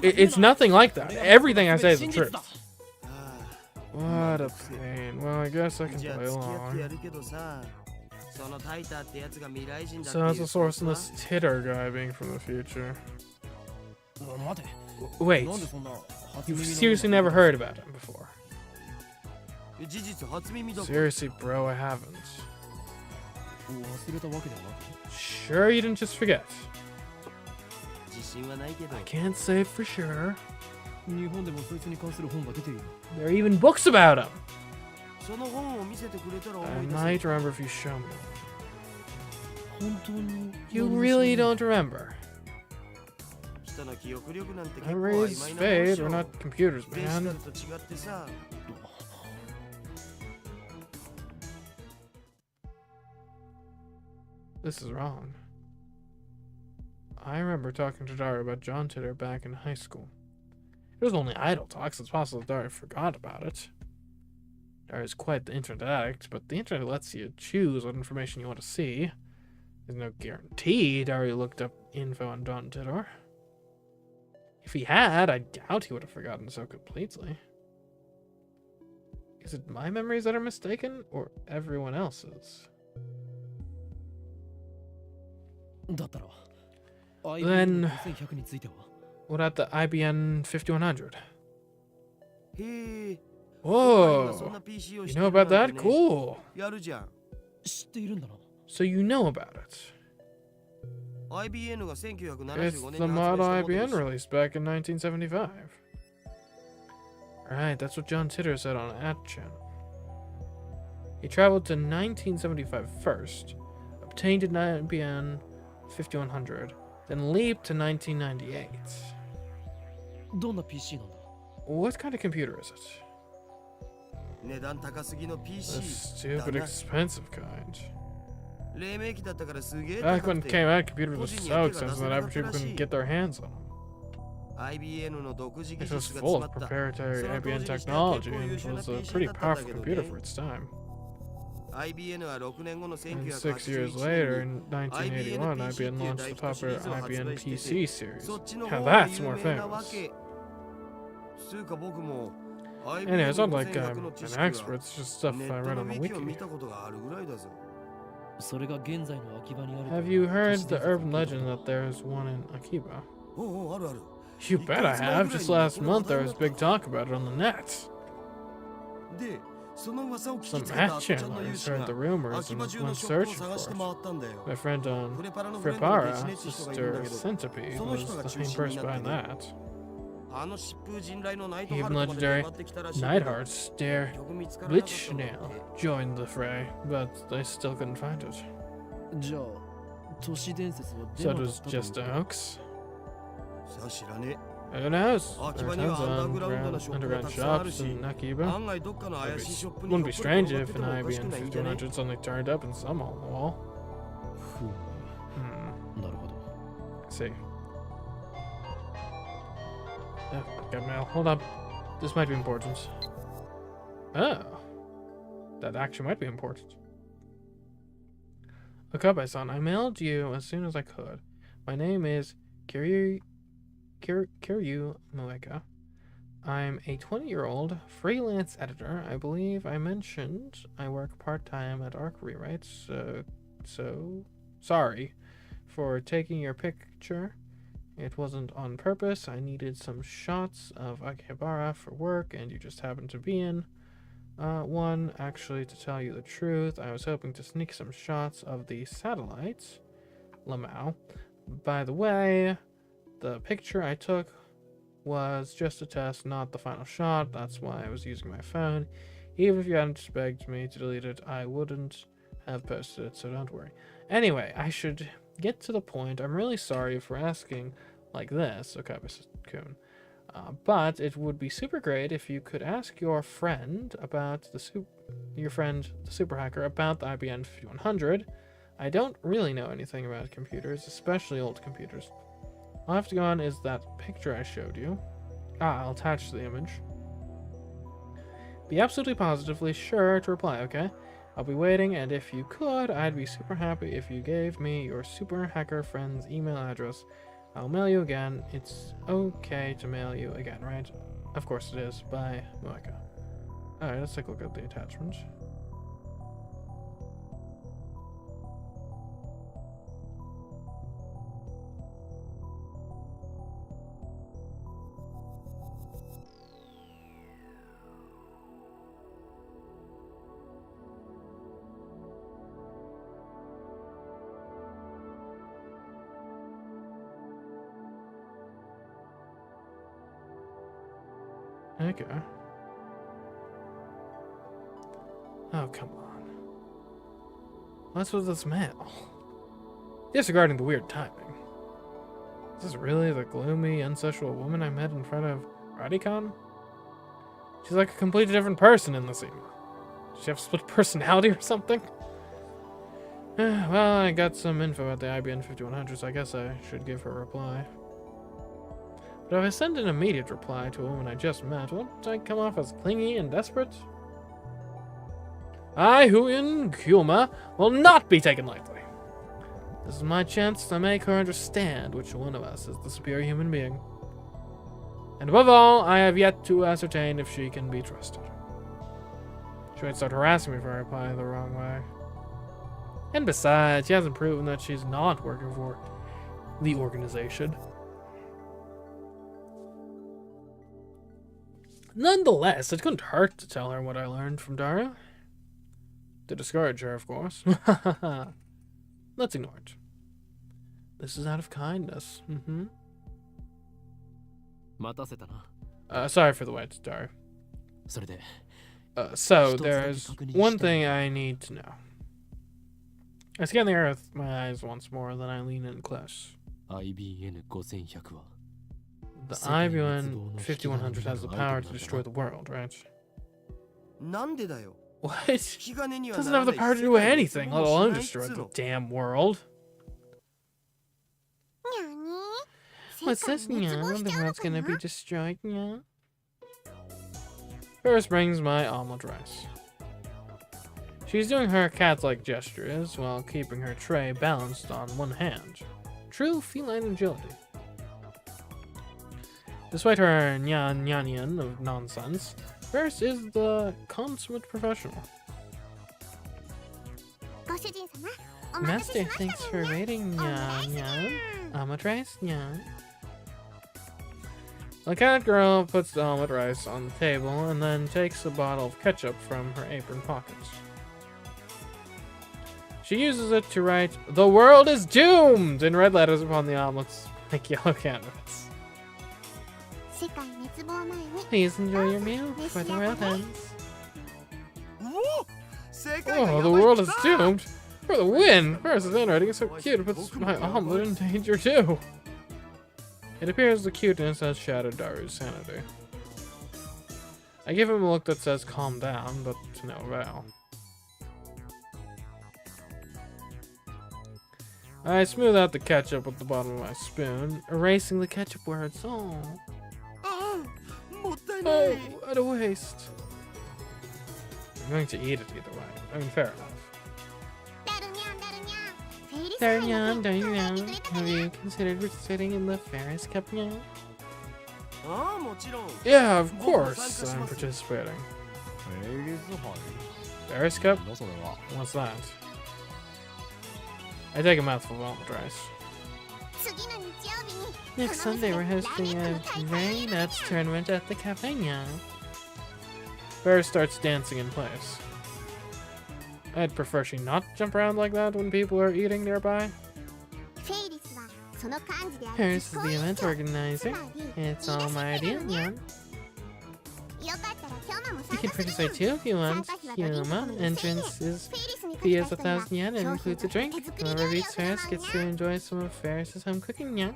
It's nothing like that. Everything I say is the truth. What a pain. Well, I guess I can じゃあ play 付き合ってや along. るけどさ、そのタイターってやつが未来人だって So い how's う the source 説 in は this titter guy being from the future? 待て Wait, なんでそんな初 you've 耳の seriously never heard about him before. 事実初耳だから Seriously, bro, I haven't. 忘れたわけではなく Sure you didn't just forget? 自信はないけど I can't say for sure. 日本でもそいつに関する本が出ている There are even books about him. その本を見せてくれたら I 思い出 might せ remember if you show me. 本当に You really don't remember. 人の記憶力なんて結構 Memory 曖 is 昧なもん fade. でし We're ょ not computers, デジタル man. と違ってさ This is wrong. I remember talking to Dario about John Titter back in high school. It was only idle talk, so it's possible Dario forgot about it. Dario's quite the internet addict, but the internet lets you choose what information you want to see. There's no guarantee Dario looked up info on John Titter. If he had, I doubt he would have forgotten so completely. Is it my memories that are mistaken, or everyone else's? だったら Then- IBM については What about the IBM 5100? へえ Whoa! そんな PC を You 知って know る about なん that? てね Cool! やるじゃん 知っているんだな So you know about it. IBM が It's 1975 the 年に model 発売したモデル IBM し released back in 1975. Right, that's what John Titter said on At Channel. He traveled to 1975 first, obtained an IBM 5100, then leaped to 1998. どんな PC なんだ What kind of computer is it? 値段高すぎの The PC stupid だな expensive kind. 黎明期だったからすげえ Back 高 when く it て came out, computers were so expensive that average people couldn't get their hands on them. IBM の独自技 It was 術が full 詰ま of った proprietary その当 IBM 時にしては technology 結構 and 優秀な was a PC pretty だったんだ powerful けど computer ね for its time. IBM は6年後の And 6 years 1981 later, 年に in 1981, IBM launched the popular IBM PC series. そっちの Now 方が that's 有 more 名なわ famous. けつうか僕も Anyway, it's not like IBM I'm の知 an 識は expert, it's just stuff ネ I ット read の on ウ the ィキを wiki. 見たことがあるぐらいだぞそれが現在の秋葉にある Have you heard the urban legend that there's one in Akiba? おうおうあるある You bet I have. Just last month there was big talk about it on the net. でその噂を聞き Some つけた hat あっちゃんの有 channelers 志 heard が the rumors 秋 and 葉中の went ショップを searching 探して for 回 it. ったんだよ My friend プ on レパラのフレンドのデジネ Fripara, って人がいるんだ Sister けど Centipede, その was 人が the 中 main 心に person なっ behind てね that. あの疾風陣雷のナイト Even ハルトまで legendary 粘ってきたらしいけど Nightheart's dare 曲見つからなかっ Witch たんだって Nail joined the fray, but they still couldn't find it. じゃあ都市伝説はデ So マ it だっ was たという just a hoax? さあ知らね Who knows? Ah, There are Akibaには tons of アンダーグラウンドなショップが underground たくさんある shops し in え Akiba. 案外どっかの怪しいショップに Wouldn't be ひょっこり strange 転が if ってて an もおかしく IBM ないんじゃね 5100 suddenly turned up in some hole in the wall. ふう Hmm. なるほど See. Oh, got mail. Hold up. This might be important. Oh. That actually might be important. Look up, my son. I mailed you as soon as I could. My name is Kiryu Moeka. I'm a 20-year-old freelance editor. I believe I mentioned I work part-time at Arc Rewrites. So sorry for taking your picture. It wasn't on purpose. I needed some shots of Akihabara for work, and you just happened to be in one. Actually, to tell you the truth, I was hoping to sneak some shots of the satellites. Lamau. By the way, the picture I took was just a test, not the final shot. That's why I was using my phone. Even if you hadn't begged me to delete it, I wouldn't have posted it, so don't worry. Anyway, I should get to the point. I'm really sorry for asking like this, Okabe-kun. But it would be super great if you could ask your friend about the super hacker, about the IBM 5100. I don't really know anything about computers, especially old computers. All I have to go on is that picture I showed you. I'll attach the image. Be absolutely positively sure to reply, okay? I'll be waiting, and if you could, I'd be super happy if you gave me your super hacker friend's email address. I'll mail you again. It's okay to mail you again, right? Of course it is. Bye, Moeka. Alright, let's take a look at the attachment. Okay. Oh, come on. What's with this mail? Disregarding the weird timing. Is this really the gloomy, unsexual woman I met in front of Radicon? She's like a completely different person in this email. Does she have split personality or something? Well, I got some info at the IBN 5100, so I guess I should give her a reply. But if I send an immediate reply to a woman I just met, won't I come off as clingy and desperate? I, who in Kuma, will not be taken lightly. This is my chance to make her understand which one of us is the superior human being. And above all, I have yet to ascertain if she can be trusted. She might start harassing me if I reply the wrong way. And besides, she hasn't proven that she's not working for the organization. Nonetheless, it couldn't hurt to tell her what I learned from Daria. To discourage her, of course. Let's ignore it. This is out of kindness. Sorry for the wait, Daria. So, there's one thing I need to know. I scan the air with my eyes once more, then I lean in close. The IBN 5100 has the power to destroy the world, right? What? It doesn't have the power to do anything, let alone destroy the damn world. What's this, Nya? The world's gonna be destroyed, Nya? First brings my omelet rice. She's doing her cat-like gestures while keeping her tray balanced on one hand. True feline agility. Despite her nyan of nonsense, Ferris is the consummate professional. Master, thanks for waiting, nyan. Omelet rice, nyan. The cat girl puts the omelet rice on the table and then takes a bottle of ketchup from her apron pockets. She uses it to write, "The world is doomed!" in red letters upon the omelet's like yellow canvas. Please enjoy your meal before the world ends. Oh, the world is doomed! For the win! Ferris's handwriting is so cute, it puts my omelet in danger too. It appears the cuteness has shattered Daru's sanity. I give him a look that says calm down, but to no avail. I smooth out the ketchup with the bottom of my spoon, erasing the ketchup words. Oh, what a waste. I'm going to eat it either way. I mean, fair enough. Daryan, have you considered participating in the Ferris Cup now? Yeah, of course I'm participating. Ferris Cup? What's that? I take a mouthful of omelet rice. Next Sunday we're hosting a very nuts tournament at the cafe now. Ferris starts dancing in place. I'd prefer she not jump around like that when people are eating nearby. Ferris is the event organizer. It's all my idea, yeah. You can participate too if you want. Yuma, entrance is fee is 1,000 yen and includes a drink. Whoever beats Ferris gets to enjoy some of Ferris's home cooking, yeah.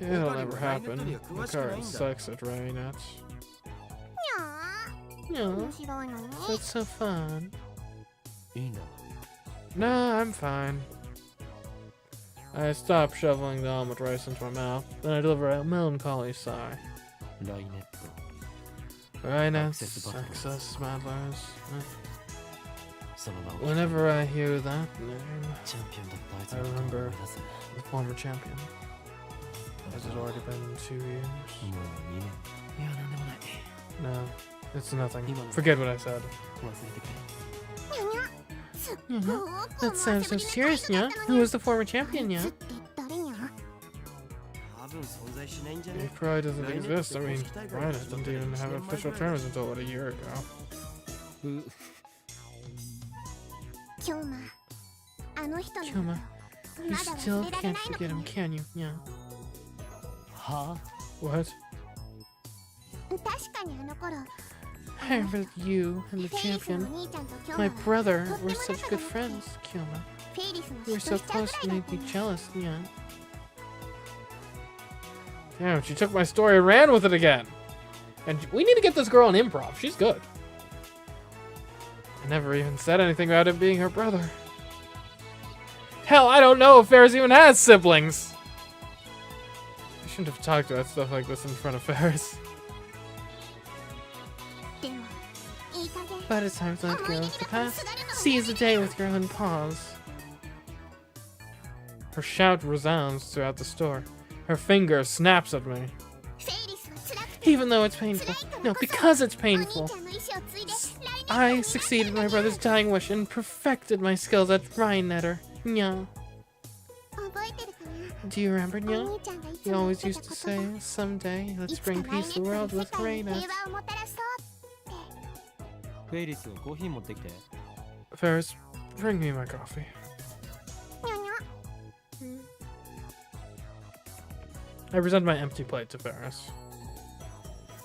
It'll never happen. The car sucks at writing nuts. No, that's so fun. Nah, I'm fine. I stop shoveling the omelet rice into my mouth, then I deliver a melancholy sigh. Rhinettes, access, smugglers. Whenever I hear that name, I remember the former champion. Has it already been 2 years? No, it's nothing. Forget what I said. That sounds so serious, Nya. Who was the former champion, Nya? He probably doesn't exist. I mean, right, it didn't even have official terms until, what, a year ago. Kyoma, you still can't forget him, can you? Yeah. Huh? What? I remember you and the champion, my brother, were such good friends, Kyoma. We were so close to make me jealous, yeah. Damn, she took my story and ran with it again. And we need to get this girl in improv. She's good. I never even said anything about him being her brother. Hell, I don't know if Ferris even has siblings. I shouldn't have talked about stuff like this in front of Ferris. But it's time to let go of the past. Seize the day with your own paws. Her shout resounds throughout the store. Her finger snaps at me. Even though it's painful. No, because it's painful. I succeeded my brother's dying wish and perfected my skills at Rhine Netter. Nya. Do you remember, Nya? You always used to say, someday, let's bring peace to the world with Reynet. Ferris, bring me my coffee. I present my empty plate to Ferris.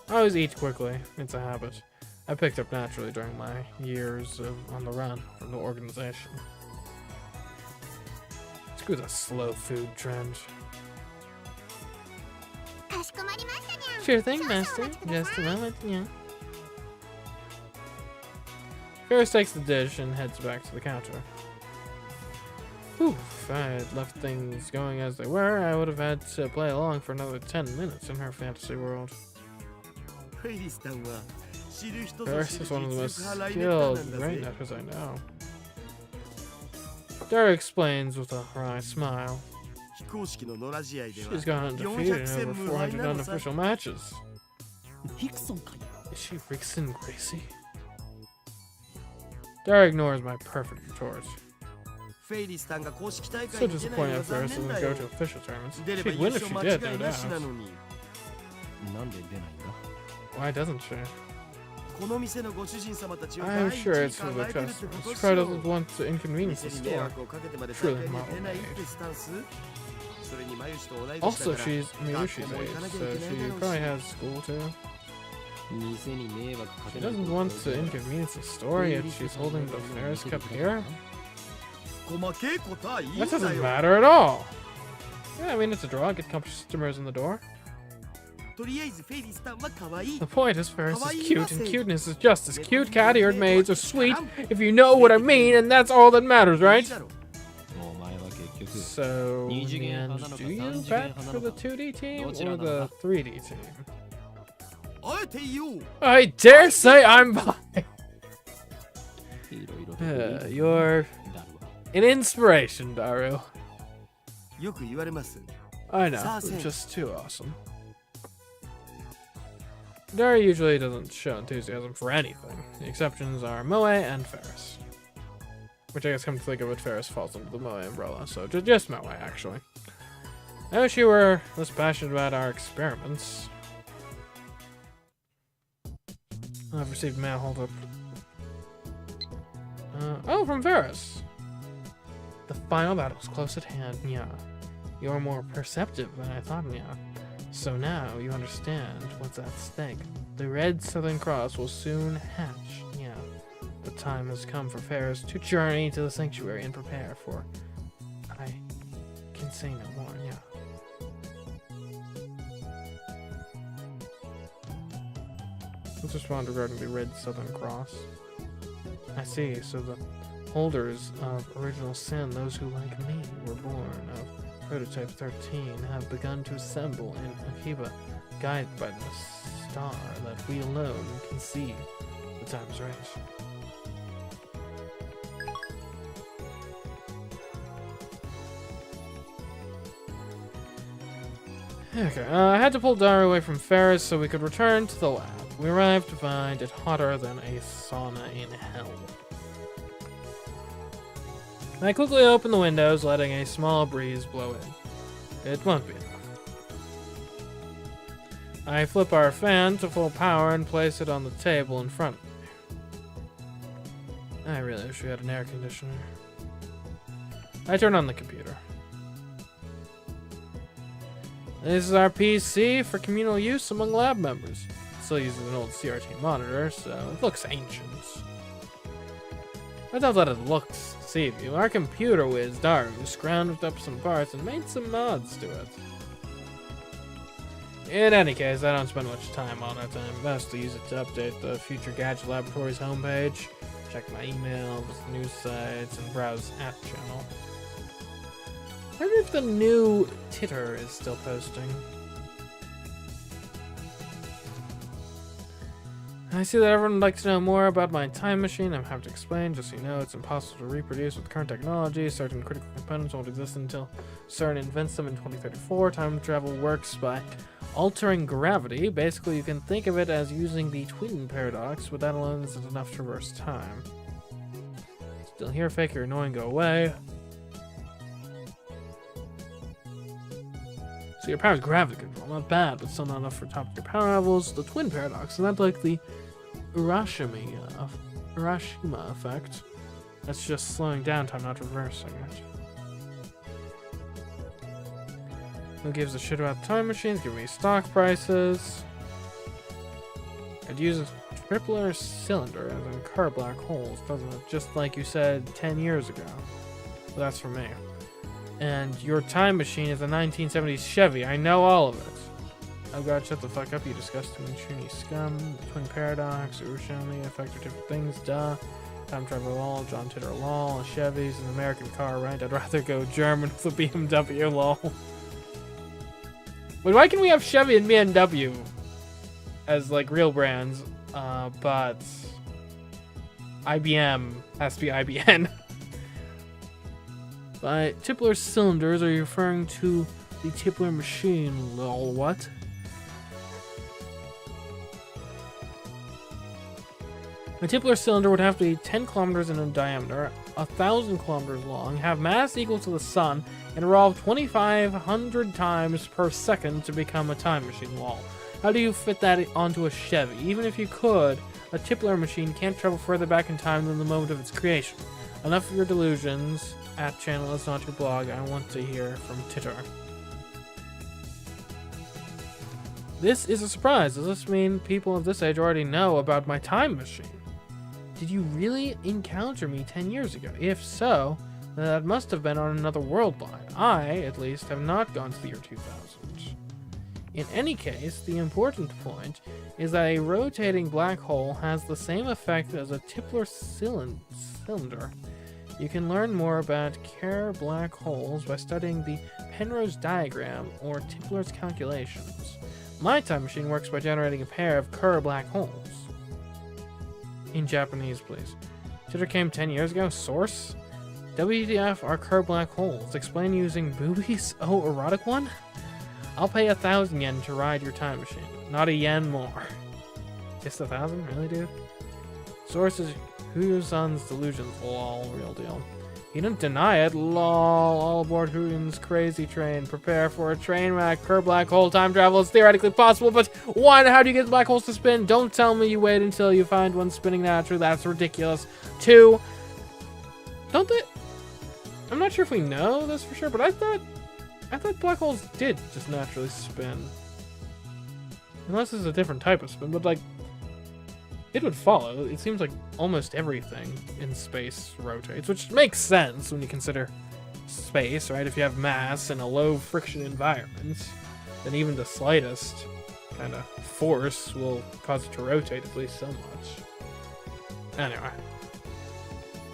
I always eat quickly. It's a habit. I picked up naturally during my years on the run from the organization. Screw the slow food trend. Sure thing, Master. Just a moment, yeah. Ferris takes the dish and heads back to the counter. Whew, if I had left things going as they were, I would have had to play along for another 10 minutes in her fantasy world. Ferris is one of the most skilled Reynetters I know. Dara explains with a wry smile. She's gone undefeated in over 400 unofficial matches. Is she Rickson Gracie? Dara ignores my perfect retort. So disappointed that Ferris doesn't go to official tournaments. She'd win if she did, no doubt. Why doesn't she? I'm sure it's for the customers. She probably doesn't want to inconvenience the store. Truly model made. Also, she's Miyushi's age, so she probably has school too. She doesn't want to inconvenience the store, yet she's holding the Ferris Cup here? That doesn't matter at all. Yeah, I mean, it's a draw. Get customers in the door. The point is, Ferris is cute, and cuteness is just as cute. Cat-eared maids are sweet, if you know what I mean, and that's all that matters, right? So, in the end, do you bet for the 2D team or the 3D team? I dare say I'm behind. You're an inspiration, Daru. I know, you're just too awesome. Daru usually doesn't show enthusiasm for anything. The exceptions are Moe and Ferris. Which I guess, come to think of it, Ferris falls under the Moe umbrella, so just Moe, actually. I wish you were less passionate about our experiments. I've received mail, hold up. Oh, from Ferris. The final battle's close at hand, Nya. You're more perceptive than I thought, Nya. So now you understand what's at stake. The Red Southern Cross will soon hatch, Nya. The time has come for Ferris to journey to the sanctuary and prepare for... I can say no more, Nya. Let's respond regarding the Red Southern Cross. I see, so the holders of Original Sin, those who, like me, were born of Prototype 13, have begun to assemble in Akiba, guided by the star that we alone can see. The time is right. Okay, I had to pull Daru away from Ferris so we could return to the lab. We arrive to find it hotter than a sauna in hell. I quickly open the windows, letting a small breeze blow in. It won't be enough. I flip our fan to full power and place it on the table in front of me. I really wish we had an air conditioner. I turn on the computer. This is our PC for communal use among lab members. It still uses an old CRT monitor, so it looks ancient. I don't let it look deceive you. Our computer whiz, Daru, scrounged up some parts and made some mods to it. In any case, I don't spend much time on it. I'm best to use it to update the Future Gadget Laboratories homepage, check my emails, news sites, and browse App Channel. I wonder if the new Titter is still posting. I see that everyone would like to know more about my time machine. I'm happy to explain. Just so you know, it's impossible to reproduce with current technology. Certain critical components won't exist until CERN invents them in 2034. Time travel works by altering gravity. Basically, you can think of it as using the twin paradox, but that alone isn't enough to reverse time. Still here, fake or annoying, go away. So your power is gravity control. Not bad, but still not enough for top tier power levels. The twin paradox, and that's like the Hiroshima effect. That's just slowing down time, not reversing it. Who gives a shit about time machines? Give me stock prices. I'd use a tripler cylinder as in car black holes, doesn't it? Just like you said 10 years ago. Well, that's for me. And your time machine is a 1970s Chevy. I know all of it. Oh god, shut the fuck up, you disgusting chuny scum. The twin paradox, Hiroshima effect are different things, duh. Time travel lol, John Titter lol, a Chevy's an American car, right? I'd rather go German with a BMW lol. Wait, why can we have Chevy and BMW as like real brands, but IBM has to be IBM? By Tipler cylinders, are you referring to the Tipler machine? Lol, what? A Tipler cylinder would have to be 10 kilometers in diameter, 1,000 kilometers long, have mass equal to the sun, and revolve 2,500 times per second to become a time machine. Lol. How do you fit that onto a Chevy? Even if you could, a Tipler machine can't travel further back in time than the moment of its creation. Enough of your delusions. At channel, it's not your blog. I want to hear from Titter. This is a surprise. Does this mean people of this age already know about my time machine? Did you really encounter me 10 years ago? If so, then that must have been on another world line. I, at least, have not gone to the year 2000. In any case, the important point is that a rotating black hole has the same effect as a Tipler cylinder. You can learn more about Kerr black holes by studying the Penrose diagram or Tipler's calculations. My time machine works by generating a pair of Kerr black holes. In Japanese, please. Titter came 10 years ago? Source? WTF are Kerr black holes? Explain using boobies? Oh, erotic one? I'll pay 1,000 yen to ride your time machine. Not a yen more. Just 1,000? Really, dude? Source is Huyusan's delusions. Lol, real deal. He didn't deny it. Lol, all aboard Huyusan's crazy train. Prepare for a train wreck. Kerr black hole time travel is theoretically possible, but one, how do you get black holes to spin? Don't tell me you wait until you find one spinning naturally. That's ridiculous. Two, don't they? I'm not sure if we know this for sure, but I thought black holes did just naturally spin. Unless it's a different type of spin, but like, it would follow. It seems like almost everything in space rotates, which makes sense when you consider space, right? If you have mass in a low friction environment, then even the slightest kind of force will cause it to rotate at least so much. Anyway.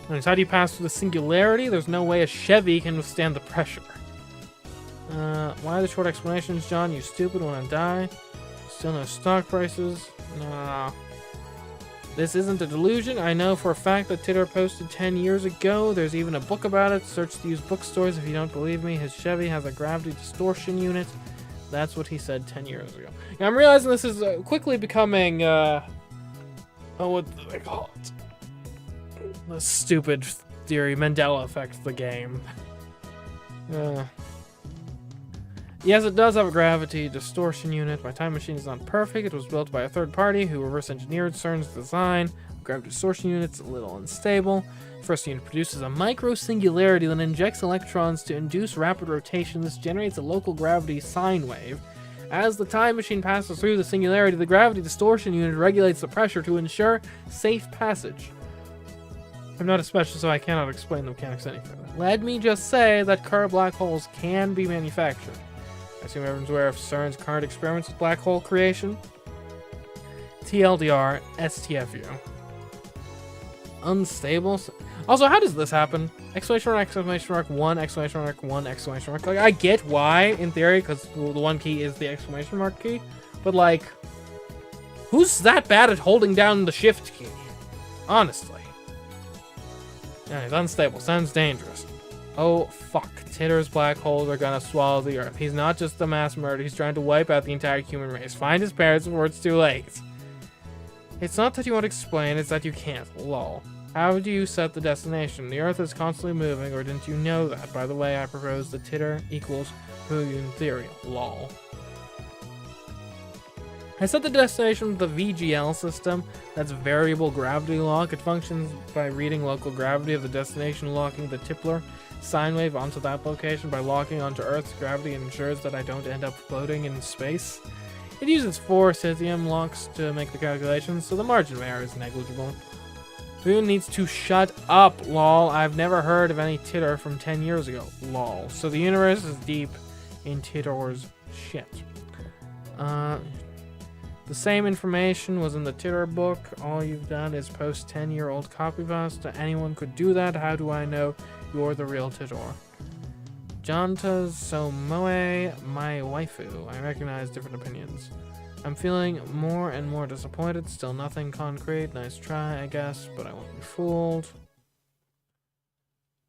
Anyways, how do you pass through the singularity? There's no way a Chevy can withstand the pressure. Why the short explanations, John? You stupid, wanna die? Still no stock prices? Nah. This isn't a delusion. I know for a fact that Titter posted 10 years ago. There's even a book about it. Search the used bookstores if you don't believe me. His Chevy has a gravity distortion unit. That's what he said 10 years ago. Now, I'm realizing this is quickly becoming, what do they call it? The stupid theory, Mandela effect of the game. Yes, it does have a gravity distortion unit. My time machine is not perfect. It was built by a third party who reverse engineered CERN's design. Gravity distortion unit's a little unstable. First unit produces a micro singularity that injects electrons to induce rapid rotation. This generates a local gravity sine wave. As the time machine passes through the singularity, the gravity distortion unit regulates the pressure to ensure safe passage. I'm not a specialist, so I cannot explain the mechanics any further. Let me just say that curved black holes can be manufactured. I assume everyone's aware of CERN's current experiments with black hole creation. TLDR, STFU. Unstable. Also, how does this happen? Exclamation mark 1, exclamation mark 1, exclamation mark. Like, I get why, in theory, because the one key is the exclamation mark key. But, like, who's that bad at holding down the shift key? Honestly. Yeah, it's unstable. Sounds dangerous. Oh, fuck. Titter's black holes are gonna swallow the Earth. He's not just a mass murderer. He's trying to wipe out the entire human race. Find his parents before it's too late. It's not that you won't explain, it's that you can't. Lol. How do you set the destination? The Earth is constantly moving, or didn't you know that? By the way, I propose the Titter equals Huygen theory. Lol. I set the destination with the VGL system. That's variable gravity lock. It functions by reading local gravity of the destination, locking the Tipler sine wave onto that location. By locking onto Earth's gravity, it ensures that I don't end up floating in space. It uses 4 Scythium locks to make the calculations, so the margin of error is negligible. Who needs to shut up, lol? I've never heard of any Titter from 10 years ago, lol. So the universe is deep in Titter's shit. The same information was in the Titter book. All you've done is post 10-year-old copypasta. Anyone could do that. How do I know you're the real Titter? Janta Somoe, my waifu. I recognize different opinions. I'm feeling more and more disappointed. Still nothing concrete. Nice try, I guess, but I won't be fooled.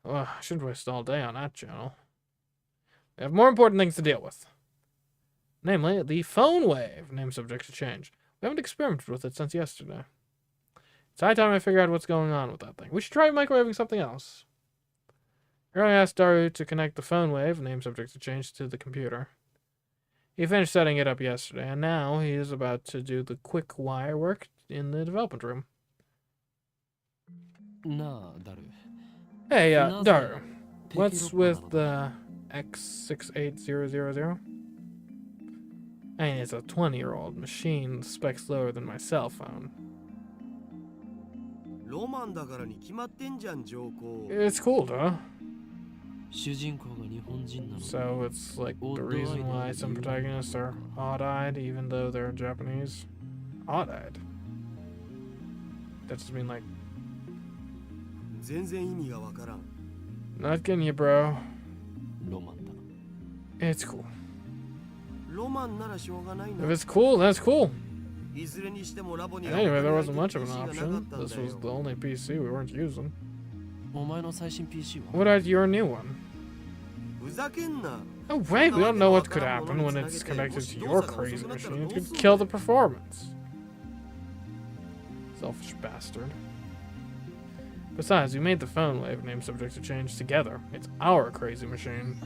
Ugh, I shouldn't waste all day on that channel. We have more important things to deal with. Namely, the phone wave. Name subject to change. We haven't experimented with it since yesterday. It's high time I figure out what's going on with that thing. We should try microwaving something else. Here I asked Daru to connect the phone wave, name subject to change, to the computer. He finished setting it up yesterday, and now he is about to do the quick wire work in the development room. Hey, Daru. What's with the X68000? I mean, it's a 20-year-old machine, specs lower than my cell phone. It's cool, huh? So it's like the reason why some protagonists are odd-eyed even though they're Japanese. Odd-eyed? That just mean like... Not getting you, bro. It's cool. If it's cool, that's cool. Anyway, there wasn't much of an option. This was the only PC we weren't using. What about your new one? Oh wait, we don't know what could happen when it's connected to your crazy machine. It could kill the performance. Selfish bastard. Besides, we made the phone wave name subject to change together. It's our crazy machine.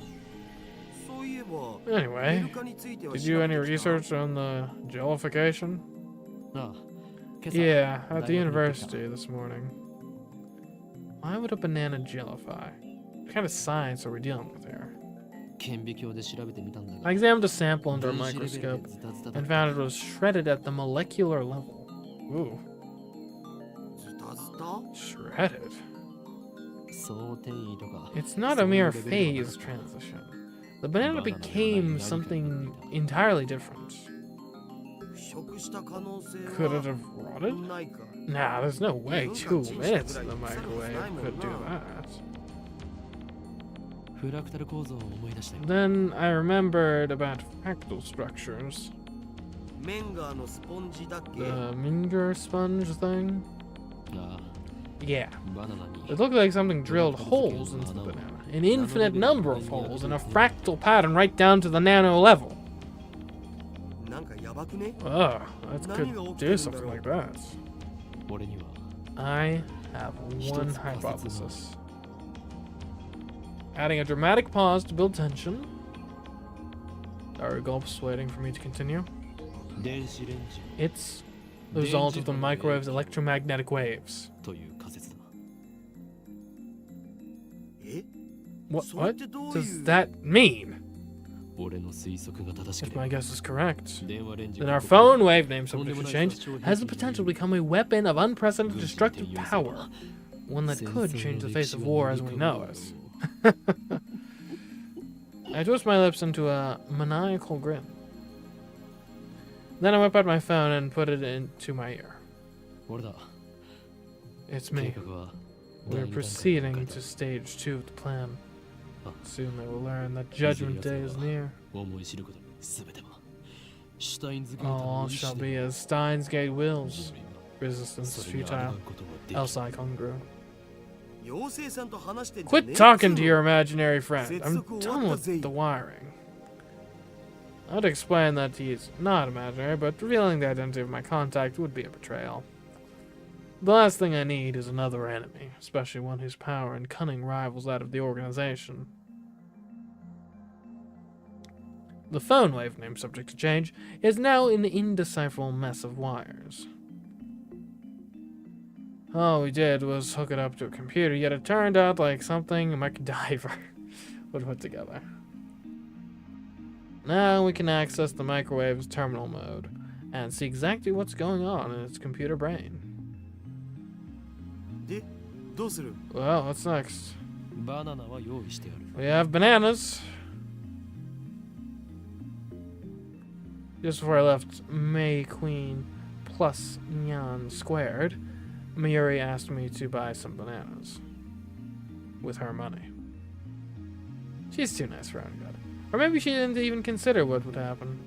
Anyway, did you do any research on the jellification? Yeah, at the university this morning. Why would a banana jellify? What kind of science are we dealing with here? I examined a sample under a microscope and found it was shredded at the molecular level. Ooh. Shredded? It's not a mere phase transition. The banana became something entirely different. Could it have rotted? Nah, there's no way 2 minutes in the microwave could do that. Then I remembered about fractal structures. The Minger sponge thing? Yeah. It looked like something drilled holes into the banana. An infinite number of holes in a fractal pattern right down to the nano level. ばくね Ugh, let's could do something like that. 俺には I have one hypothesis. Adding a dramatic pause to build tension. Are gulps waiting for me to continue? 電子レンジ It's the result of the microwave's electromagnetic waves. という仮説だ。え What does that mean? 俺の推測が正しけ If れば my guess is correct, 電話レンジ then が our phone wave name subject to change has the potential to become a weapon of unprecedented destructive power. One that could change the face of war as we know it. I twist my lips into a maniacal grin. Then I whip out my phone and put it into my ear. 俺だ。 It's 計 me. 画は We're proceeding to stage 2 of the plan. Soon they will learn that Judgment Day is near. 思い知ることに全てはシュタインズゲート All の意 shall 志 be で as Steins Gate wills. 人類は Resistance それに抗 futile. うことはでき Else I congru. 妖精さんと話してんじゃね Quit え talking っ to つう your の imaginary friend. I'm done with the wiring. I'd explain that he's not imaginary, but revealing the identity of my contact would be a betrayal. The last thing I need is another enemy, especially one whose power and cunning rivals that of the organization. The phone wave name subject to change is now an indecipherable mess of wires. All we did was hook it up to a computer, yet it turned out like something a MacGyver would put together. Now we can access the microwave's terminal mode and see exactly what's going on in its computer brain. でどうする Well, what's next? バナナは用意してある。 We have bananas. Just before I left May Queen plus Nyan squared, Mayuri asked me to buy some bananas. With her money. She's too nice for any good. Or maybe she didn't even consider what would happen.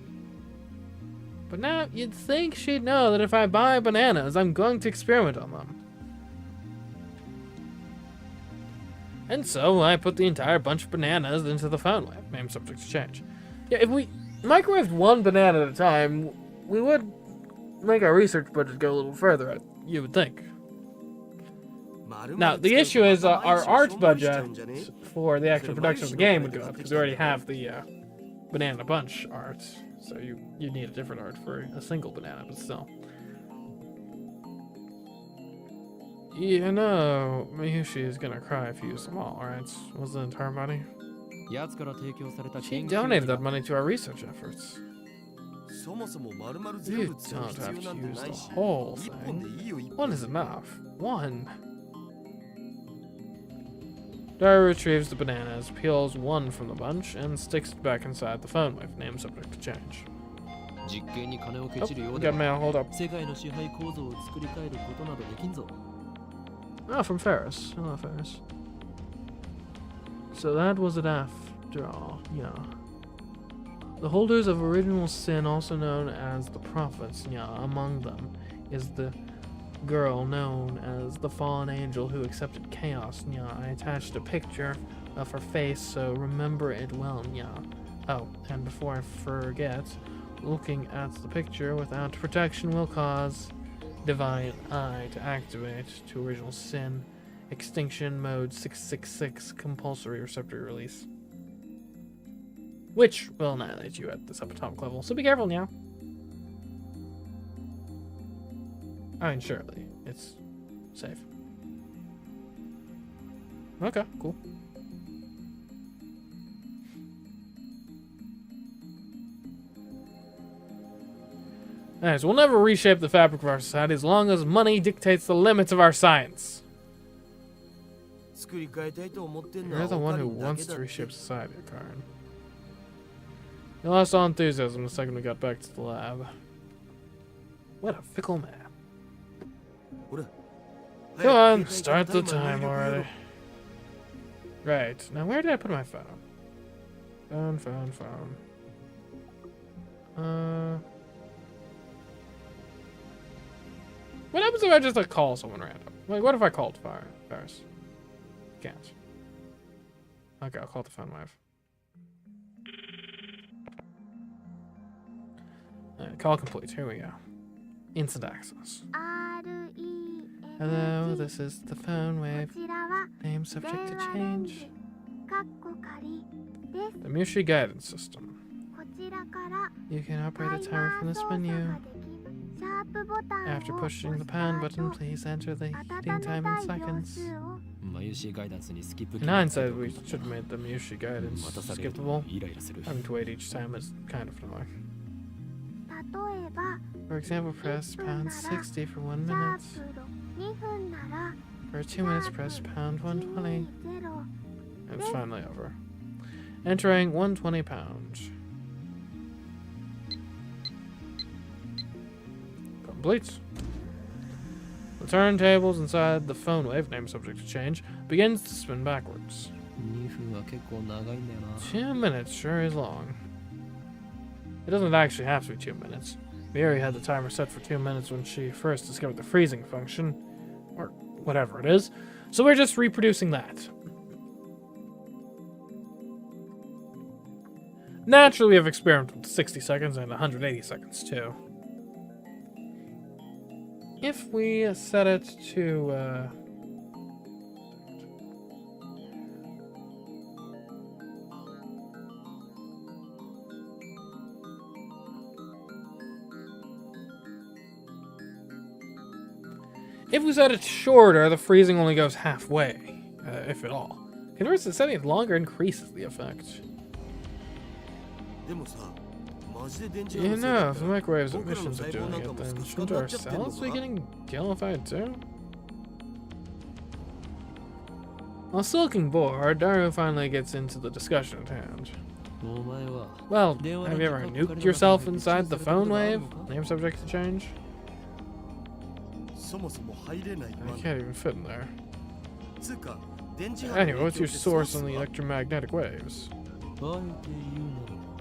But now, you'd think she'd know that if I buy bananas, I'm going to experiment on them. And so, I put the entire bunch of bananas into the phone wave, name subject to change. Yeah, if we microwaved one banana at a time, we would make our research budget go a little further, you would think. Now, the issue is our art budget for the actual production of the game would go up, because we already have the Banana Bunch art. So you need a different art for a single banana, but still. You know, Miyushi is gonna cry if you use them all, right? Wasn't it her money? 奴から提供された She 研究 donated that money to our research efforts. そもそも丸々全 You 部使う don't 必要 have なん to て use ない the し whole 一本で thing. いいよ一 One 本 is enough. One. Daru retrieves the bananas, peels one from the bunch, and sticks it back inside the phone wave, name subject to change. 実験に金をケ Oh, チるよ we うで got mail, hold up. 世界の支配構造を作り変えることなどできんぞ Oh, from Ferris. Hello, Ferris. So that was it after all, yeah. The holders of original sin, also known as the prophets, yeah, among them is the girl known as the fallen angel who accepted chaos, yeah. I attached a picture of her face, so remember it well, yeah. Oh, and before I forget, looking at the picture without protection will cause Divine Eye to activate to original sin. Extinction mode 666 compulsory receptor release. Which will annihilate you at the subatomic level, so be careful now. I mean, surely, it's safe. Okay, cool. Alright, so we'll never reshape the fabric of our society as long as money dictates the limits of our science. 作り変えたいと思ってんの You're は the お one か who りだ wants け to だって reshape society, Karin. You lost all enthusiasm the second we got back to the lab. What a fickle man. ほら Come 早 on, く携帯 start the タイマー time 入力やろ already. Right, now where did I put my phone? Phone. What happens if I just call someone random? Like, what if I called Ferris? Can't. Okay, I'll call the phone wave. Call complete. Here we go. Instant access. Hello, this is the phone wave. Name subject to change. The Mushi guidance system. You can operate the timer from this menu. After pushing the pound button, please enter the heating time in seconds. In hindsight, we should have made the Mushi guidance skippable. Having to wait each time is kind of annoying. For example, press pound 60 for 1 minute. For 2 minutes, press pound 120. It's finally over. Entering 120 pounds. Complete. The turntables inside the phone wave, name subject to change, begins to spin backwards. 2 minutes sure is long. It doesn't actually have to be 2 minutes. Miri had the timer set for 2 minutes when she first discovered the freezing function, or whatever it is, so we're just reproducing that. Naturally, we have experimented with 60 seconds and 180 seconds too. If we set it to, if we set it shorter, the freezing only goes halfway, if at all. Conversely, setting it longer increases the effect. You know, if the microwave's emissions are doing it, then shouldn't our cells be getting gamified too? While still looking bored, Daru finally gets into the discussion at hand. Well, have you ever nuked yourself inside the phone wave? Name subject to change? I can't even fit in there. Anyway, what's your source on the electromagnetic waves?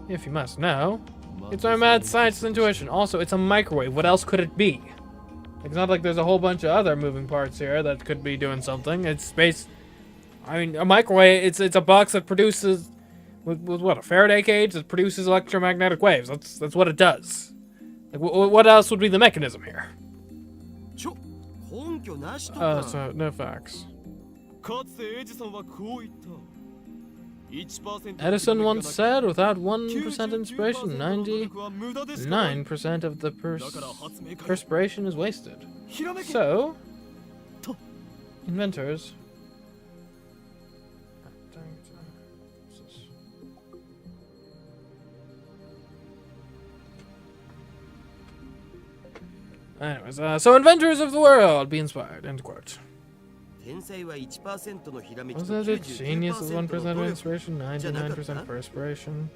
If you must know, it's my mad science intuition. Also, it's a microwave. What else could it be? It's not like there's a whole bunch of other moving parts here that could be doing something. It's space. I mean, a microwave. It's a box that produces with what, a Faraday cage that produces electromagnetic waves. That's what it does. Like, what else would be the mechanism here? Oh, so no facts. Edison once said, without 1% inspiration, 99% of the perspiration is wasted. So, inventors. Anyways, so inventors of the world, be inspired, end quote. Wasn't it a genius with 1% of inspiration, 99% perspiration?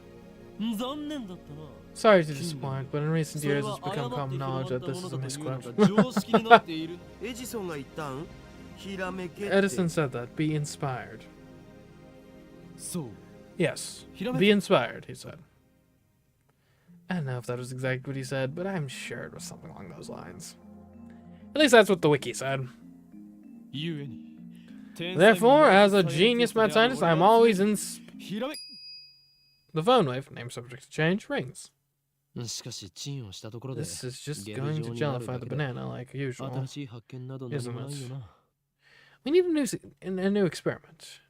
Sorry to disappoint, but in recent years it's become common knowledge that this is a misquote. Edison said that, be inspired. Yes, be inspired, he said. I don't know if that was exactly what he said, but I'm sure it was something along those lines. At least that's what the wiki said. Therefore, as a genius mad scientist, I'm always in the phone wave, name subject to change, rings. This is just going to jellify the banana like usual, isn't it? We need a new experiment.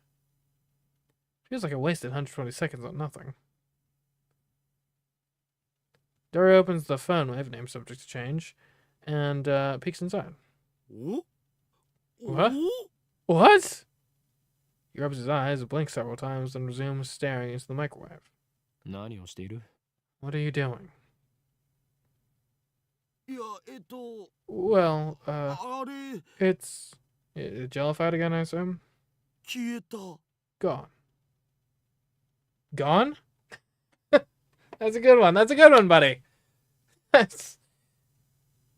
Feels like I wasted 120 seconds on nothing. Daru opens the phone wave, name subject to change, and peeks inside. What? What? He rubs his eyes, blinks several times, and resumes staring into the microwave. What are you doing? Well, it's jellified again, I assume? Gone. Gone? That's a good one. That's a good one, buddy. I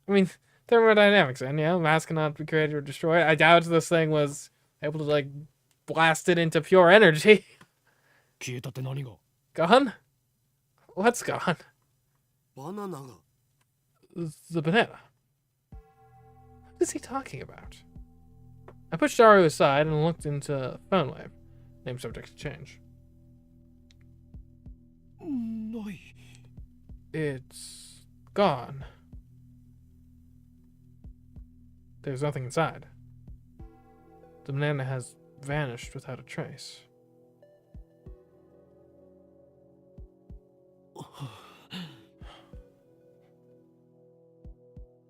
mean, thermodynamics, and yeah, mass cannot be created or destroyed. I doubt this thing was able to, like, blast it into pure energy. Gone? What's gone? The banana. What is he talking about? I pushed Daru aside and looked into phone wave. Name subject to change. It's gone. There's nothing inside. The banana has vanished without a trace.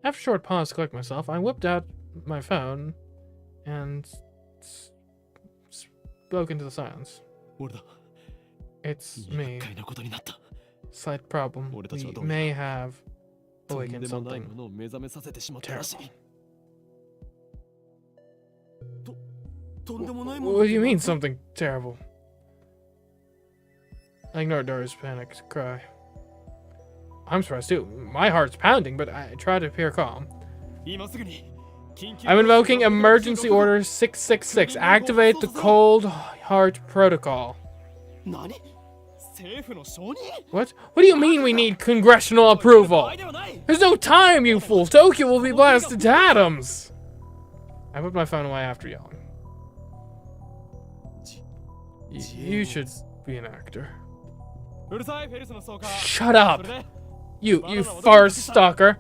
After a short pause to collect myself, I whipped out my phone and spoke into the silence. It's me. Slight problem. We may have awakened something terrible. What do you mean, something terrible? I ignored Dora's panicked cry. I'm surprised too. My heart's pounding, but I try to appear calm. I'm invoking emergency order 666. Activate the cold heart protocol. What? What do you mean we need congressional approval? There's no time, you fool. Tokyo will be blasted to atoms. I put my phone away after yelling. You should be an actor. Shut up! You far stalker.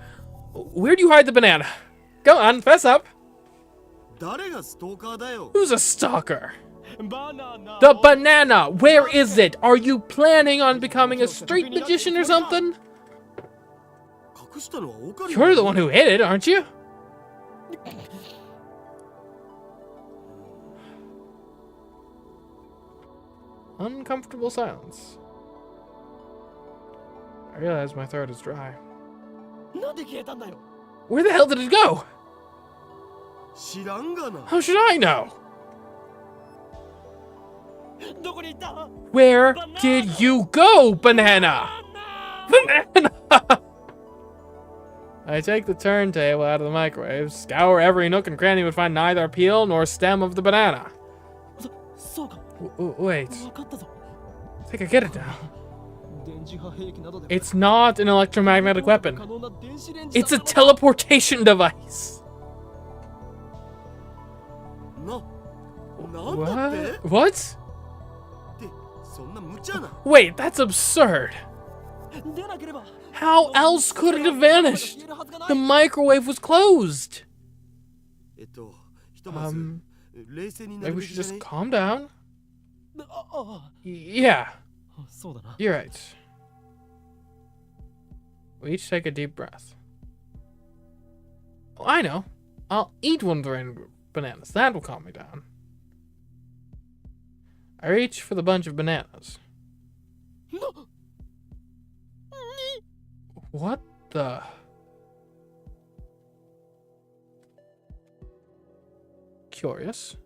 Where'd you hide the banana? Go on, fess up. Who's a stalker? The banana! Where is it? Are you planning on becoming a street magician or something? You're the one who hid it, aren't you? Uncomfortable silence. I realize my throat is dry. Where the hell did it go? How should I know? Where did you go, banana? Banana! I take the turntable out of the microwave, scour every nook and cranny, but find neither peel nor stem of the banana. Wait. I think I get it now. It's not an electromagnetic weapon. It's a teleportation device. What? Wait, that's absurd. How else could it have vanished? The microwave was closed. Maybe we should just calm down. Yeah. You're right. We each take a deep breath. Oh, I know. I'll eat one of the random bananas. That will calm me down. I reach for the bunch of bananas. What the? Curious.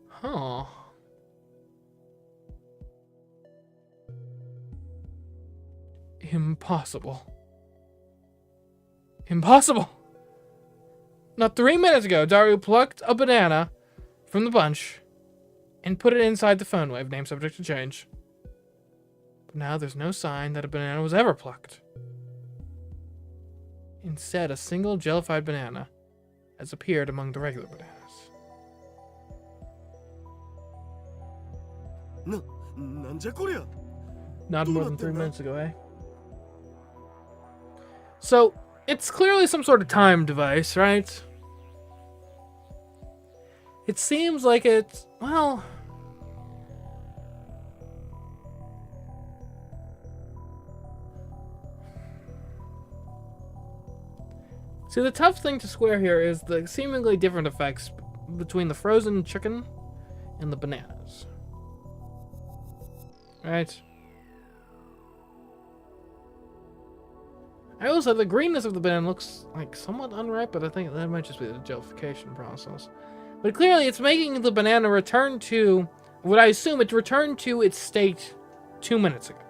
Huh. Impossible. Impossible! Not 3 minutes ago, Daru plucked a banana from the bunch and put it inside the phone wave, name subject to change. But now there's no sign that a banana was ever plucked. Instead, a single jellified banana has appeared among the regular bananas. Not more than 3 minutes ago, eh? So, it's clearly some sort of time device, right? It seems like it's, well... See, the tough thing to square here is the seemingly different effects between the frozen chicken and the bananas. Right? I also, the greenness of the banana looks like somewhat unripe, but I think that might just be the jellification process. But clearly it's making the banana return to, what I assume it returned to its state 2 minutes ago.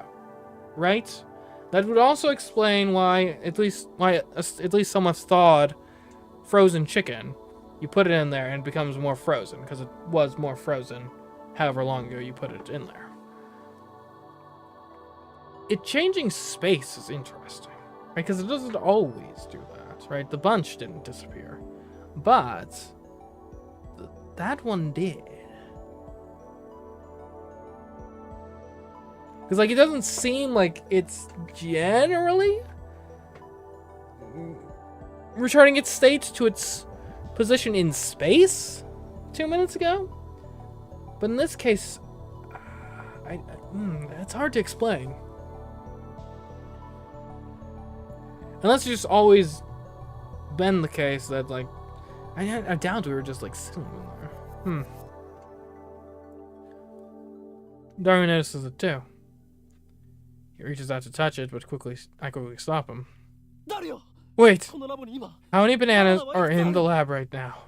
Right? That would also explain why at least someone's thawed frozen chicken. You put it in there and it becomes more frozen, because it was more frozen however long ago you put it in there. It changing space is interesting, right? Because it doesn't always do that, right? The bunch didn't disappear, but that one did. Because, like, it doesn't seem like it's generally returning its state to its position in space 2 minutes ago. But in this case, it's hard to explain. Unless it's just always been the case that, like, I doubt we were just, like, sitting in there. Darwin notices it too. He reaches out to touch it, but I quickly stop him. Wait! How many bananas are in the lab right now?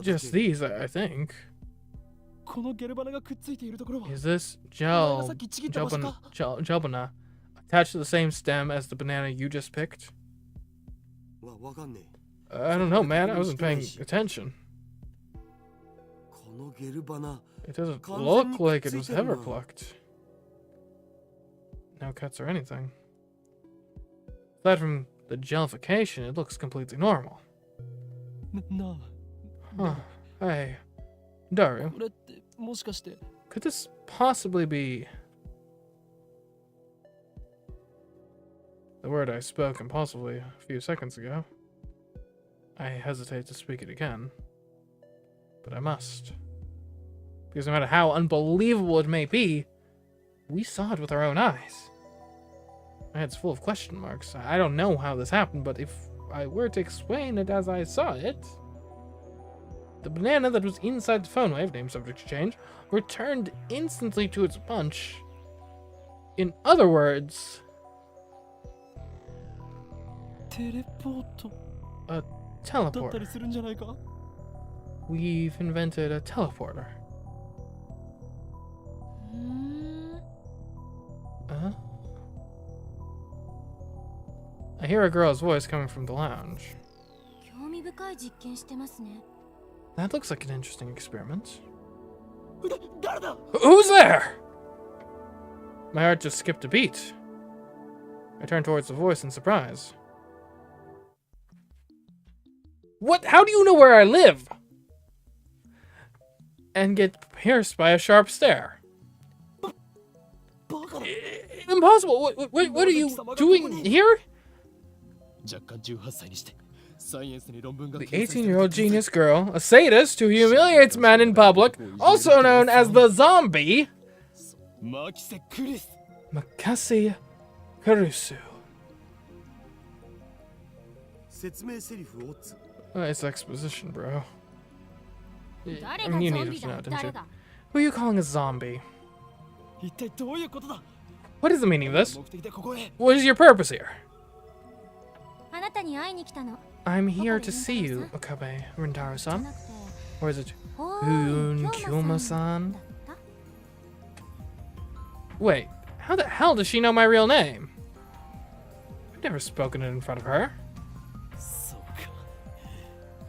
Just these, I think. Is this gelbana attached to the same stem as the banana you just picked? I don't know, man. I wasn't paying attention. It doesn't look like it was ever plucked. No cuts or anything. Aside from the gelification, it looks completely normal. Huh. Hey, Daru. Could this possibly be the word I spoke impulsively a few seconds ago? I hesitate to speak it again, but I must. Because no matter how unbelievable it may be, we saw it with our own eyes. My head's full of question marks. I don't know how this happened, but if I were to explain it as I saw it, the banana that was inside the phone wave, name subject to change, returned instantly to its bunch. In other words, a teleporter. We've invented a teleporter. I hear a girl's voice coming from the lounge. That looks like an interesting experiment. Who's there? My heart just skipped a beat. I turned towards the voice in surprise. What? How do you know where I live? And get pierced by a sharp stare. Impossible! What are you doing here? The 18-year-old genius girl, a sadist who humiliates men in public, also known as the zombie, Makase Kurusu. It's exposition, bro. I mean, you needed to know, didn't you? Who are you calling a zombie? What is the meaning of this? What is your purpose here? I'm here to see you, Okabe Rintaro-san. Or is it Kyoma-san? Wait, how the hell does she know my real name? I've never spoken it in front of her.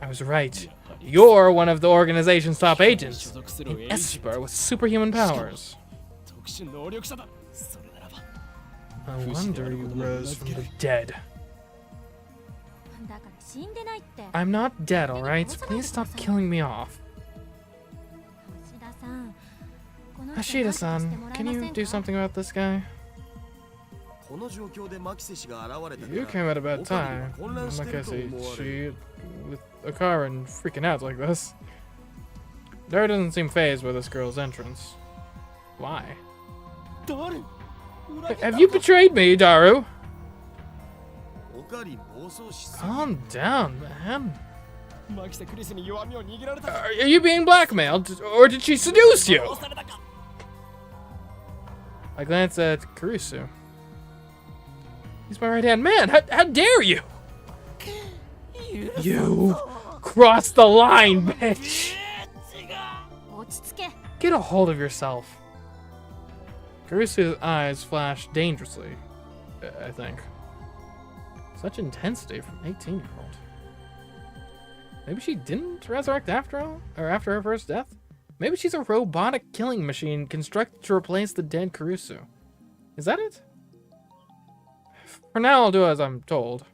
I was right. You're one of the organization's top agents. An Esper with superhuman powers. I wonder you rose from the dead. I'm not dead, alright? Please stop killing me off. Hashida-san, can you do something about this guy? You came at a bad time. Makase, she with a car and freaking out like this. Daru doesn't seem fazed by this girl's entrance. Why? Have you betrayed me, Daru? Calm down, man. Are you being blackmailed, or did she seduce you? I glance at Kurusu. He's my right-hand man. How dare you? You crossed the line, bitch. Get a hold of yourself. Kurusu's eyes flash dangerously, I think. Such intensity from an 18-year-old. Maybe she didn't resurrect after all? Or after her first death? Maybe she's a robotic killing machine constructed to replace the dead Kurusu. Is that it? For now, I'll do as I'm told.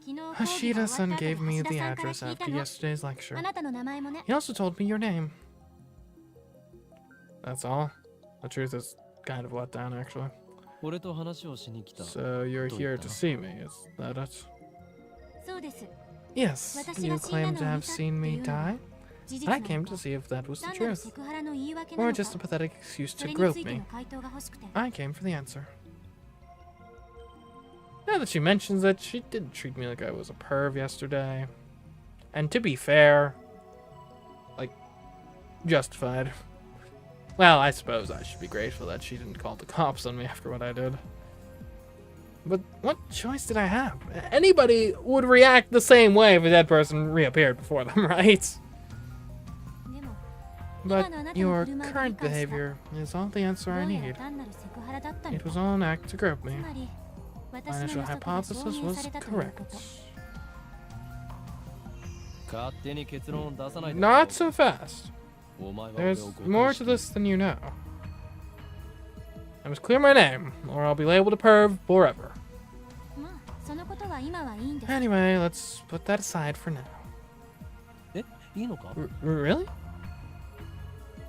Hashida-san gave me the address after yesterday's lecture. He also told me your name. That's all? The truth is kind of let down, actually. 俺と話をしに来た。 So you're here to see me, is that it? そうです。 Yes, you claim to have seen me die? I came to see if that was the truth, or just a pathetic excuse to grope me. I came for the answer. Now that she mentions it, she did treat me like I was a perv yesterday. And to be fair, like, justified. Well, I suppose I should be grateful that she didn't call the cops on me after what I did. But what choice did I have? Anybody would react the same way if a dead person reappeared before them, right? But your current behavior is all the answer I need. It was all an act to grope me. My initial hypothesis was correct. Not so fast. There's more to this than you know. I must clear my name, or I'll be labeled a perv forever. Anyway, let's put that aside for now. Really?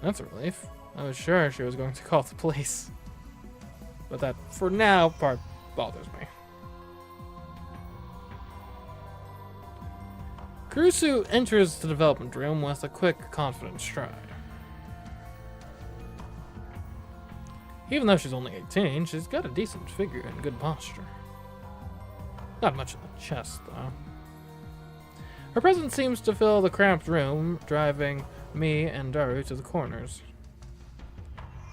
That's a relief. I was sure she was going to call the police. But that "for now" part bothers me. Kurusu enters the development room with a quick, confident stride. Even though she's only 18, she's got a decent figure and good posture. Not much in the chest, though. Her presence seems to fill the cramped room, driving me and Daru to the corners.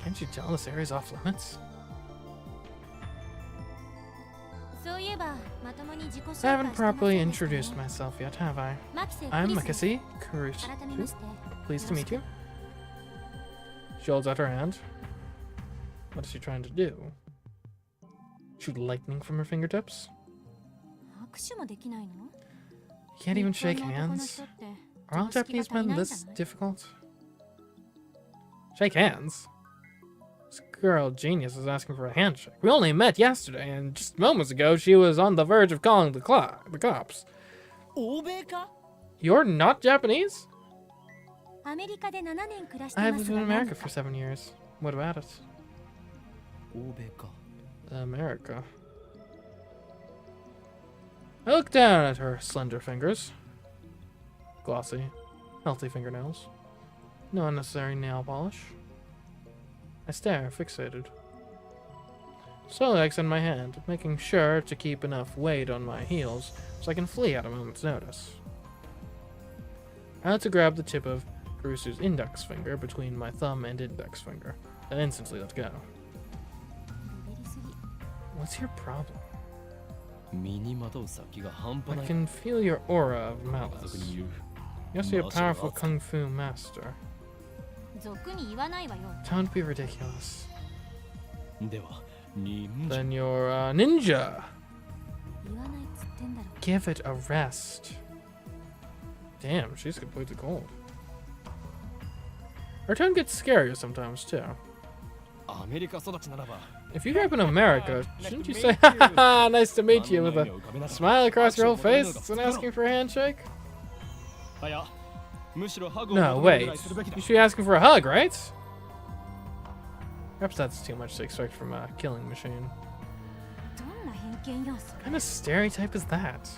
Can't you tell this area's off limits? I haven't properly introduced myself yet, have I? I'm Makasi Kurusu. Pleased to meet you. She holds out her hand. What is she trying to do? Shoot lightning from her fingertips? You can't even shake hands? Are all Japanese men this difficult? Shake hands? This girl genius is asking for a handshake. We only met yesterday, and just moments ago she was on the verge of calling the cops. You're not Japanese? I've lived in America for 7 years. What about it? America. I look down at her slender fingers. Glossy, healthy fingernails. No unnecessary nail polish. I stare, fixated. Slowly I extend my hand, making sure to keep enough weight on my heels so I can flee at a moment's notice. I had to grab the tip of Kurusu's index finger between my thumb and index finger, then instantly let go. What's your problem? I can feel your aura of malice. You must be a powerful kung fu master. Don't be ridiculous. Then you're a ninja. Give it a rest. Damn, she's completely cold. Her tone gets scarier sometimes too. If you grew up in America, shouldn't you say, "Ha ha ha, nice to meet you," with a smile across your whole face and asking for a handshake? No, wait. You should be asking for a hug, right? Perhaps that's too much to expect from a killing machine. What kind of stereotype is that?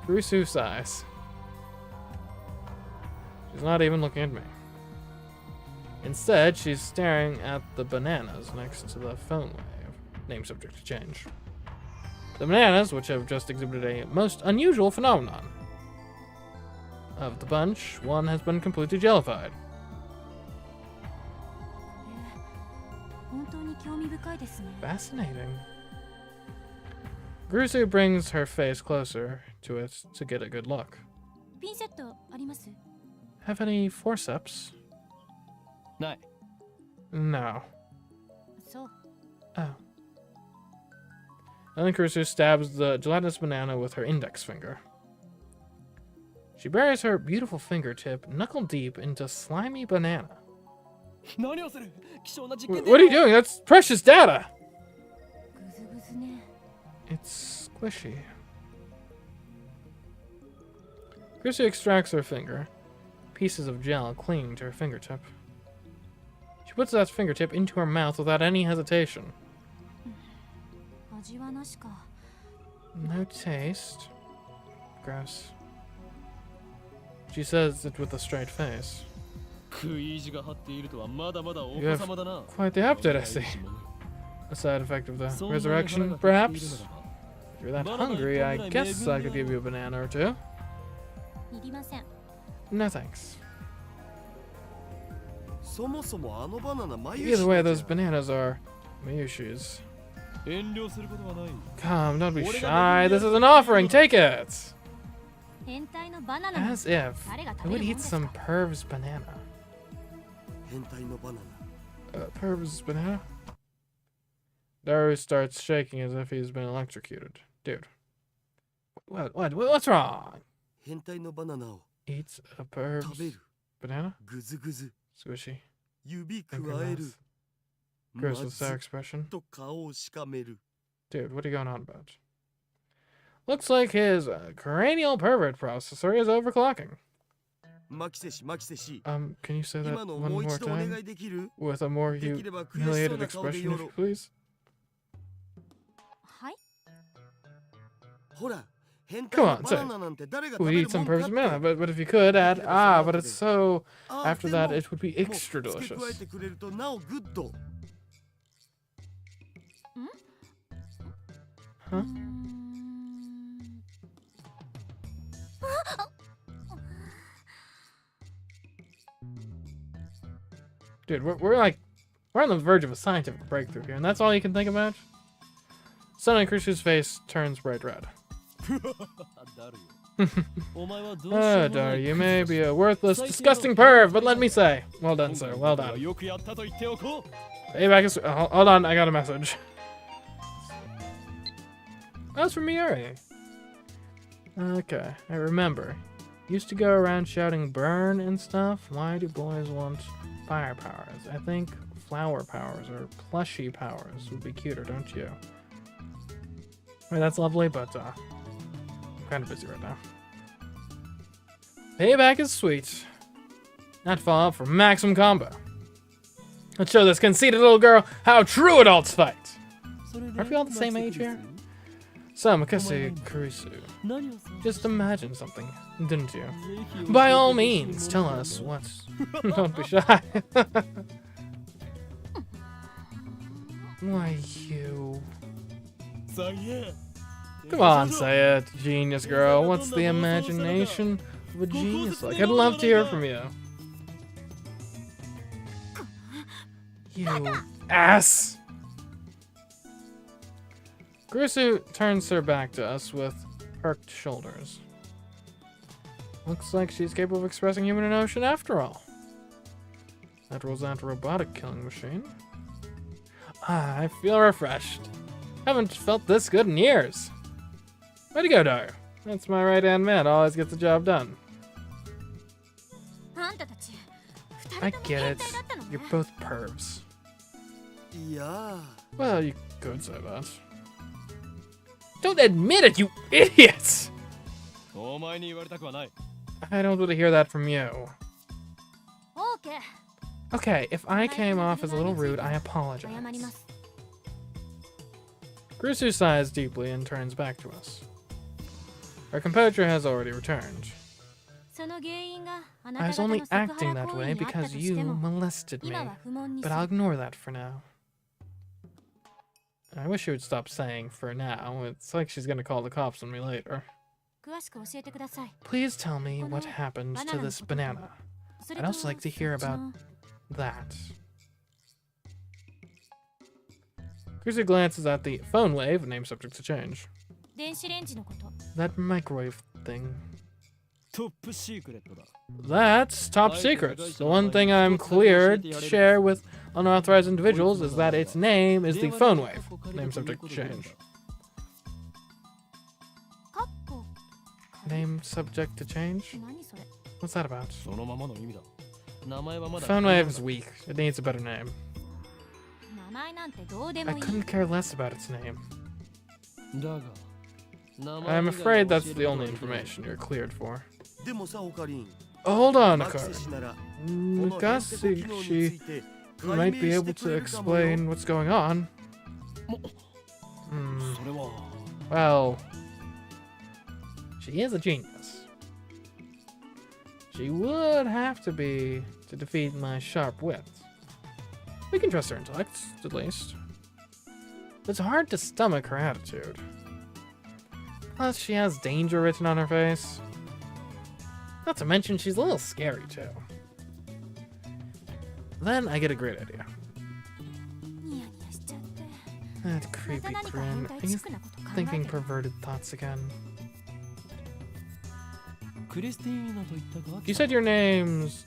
Kurusu sighs. She's not even looking at me. Instead, she's staring at the bananas next to the phone wave. Name subject to change. The bananas, which have just exhibited a most unusual phenomenon. Of the bunch, one has been completely jellified. Fascinating. Kurusu brings her face closer to it to get a good look. Have any forceps? No. Oh. And then Kurusu stabs the gelatinous banana with her index finger. She buries her beautiful fingertip knuckle deep into slimy banana. What are you doing? That's precious data! It's squishy. Kurusu extracts her finger, pieces of gel clinging to her fingertip. She puts that fingertip into her mouth without any hesitation. No taste. Gross. She says it with a straight face. You have quite the appetite, I see. A side effect of the resurrection, perhaps? If you're that hungry, I guess I could give you a banana or two. No thanks. Either way, those bananas are Miyushi's. Come, don't be shy. This is an offering. Take it. As if I would eat some perv's banana. Perv's banana? Daru starts shaking as if he's been electrocuted. Dude. What's wrong? Eats a perv's banana? Squishy. Gross with sour expression. Dude, what are you going on about? Looks like his cranial pervert processor is overclocking. Can you say that one more time? With a more humiliated expression, if you please? Come on, say it. We eat some perv's banana, but if you could add, but it's so... After that, it would be extra delicious. Huh? Dude, we're on the verge of a scientific breakthrough here, and that's all you can think about? Suddenly, Kurisu's face turns bright red. Daru, you may be a worthless, disgusting perv, but let me say, well done, sir, well done. Payback is... hold on, I got a message. That's from Miuri. Okay, I remember. Used to go around shouting burn and stuff. Why do boys want fire powers? I think flower powers or plushy powers would be cuter, don't you? I mean, that's lovely, but I'm kind of busy right now. Payback is sweet. Not far off from maximum combo. Let's show this conceited little girl how true adults fight. Aren't we all the same age here? So, Makase Kurisu, just imagine something, didn't you? By all means, tell us what. Don't be shy. Why, you... Come on, say it, genius girl. What's the imagination of a genius like? I'd love to hear from you. You ass! Kurisu turns her back to us with perked shoulders. Looks like she's capable of expressing human emotion after all. That was not a robotic killing machine. I feel refreshed. Haven't felt this good in years. Way to go, Daru. That's my right-hand man. Always gets the job done. I get it. You're both pervs. Yeah. Well, you could say that. Don't admit it, you idiots! I don't want to hear that from you. Okay, if I came off as a little rude, I apologize. Kurisu sighs deeply and turns back to us. Her composure has already returned. I was only acting that way because you molested me, but I'll ignore that for now. I wish she would stop saying for now. It's like she's gonna call the cops on me later. Please tell me what happened to this banana. I'd also like to hear about that. Kurisu glances at the phone wave, name subject to change. That microwave thing. That's top secret. The one thing I'm cleared to share with unauthorized individuals is that its name is the phone wave. Name subject to change. Name subject to change? What's that about? Phone wave is weak. It needs a better name. I couldn't care less about its name. I'm afraid that's the only information you're cleared for. Hold on, マク Karin. セ氏ならこのヘンテコ機能につ Nagasi, いて you 解 might 明 be し able てく to れるかもよ。 explain what's going on. それは Well, she is a genius. She would have to be to defeat my sharp wit. We can trust her intellect, at least. It's hard to stomach her attitude. Plus, she has danger written on her face. Not to mention, she's a little scary, too. Then I get a great idea. ニヤニヤしちゃって That creepy また何か grin. 変態 Are you チックなこと考えて thinking る perverted thoughts again? クリスティーナと言ったか You said your name's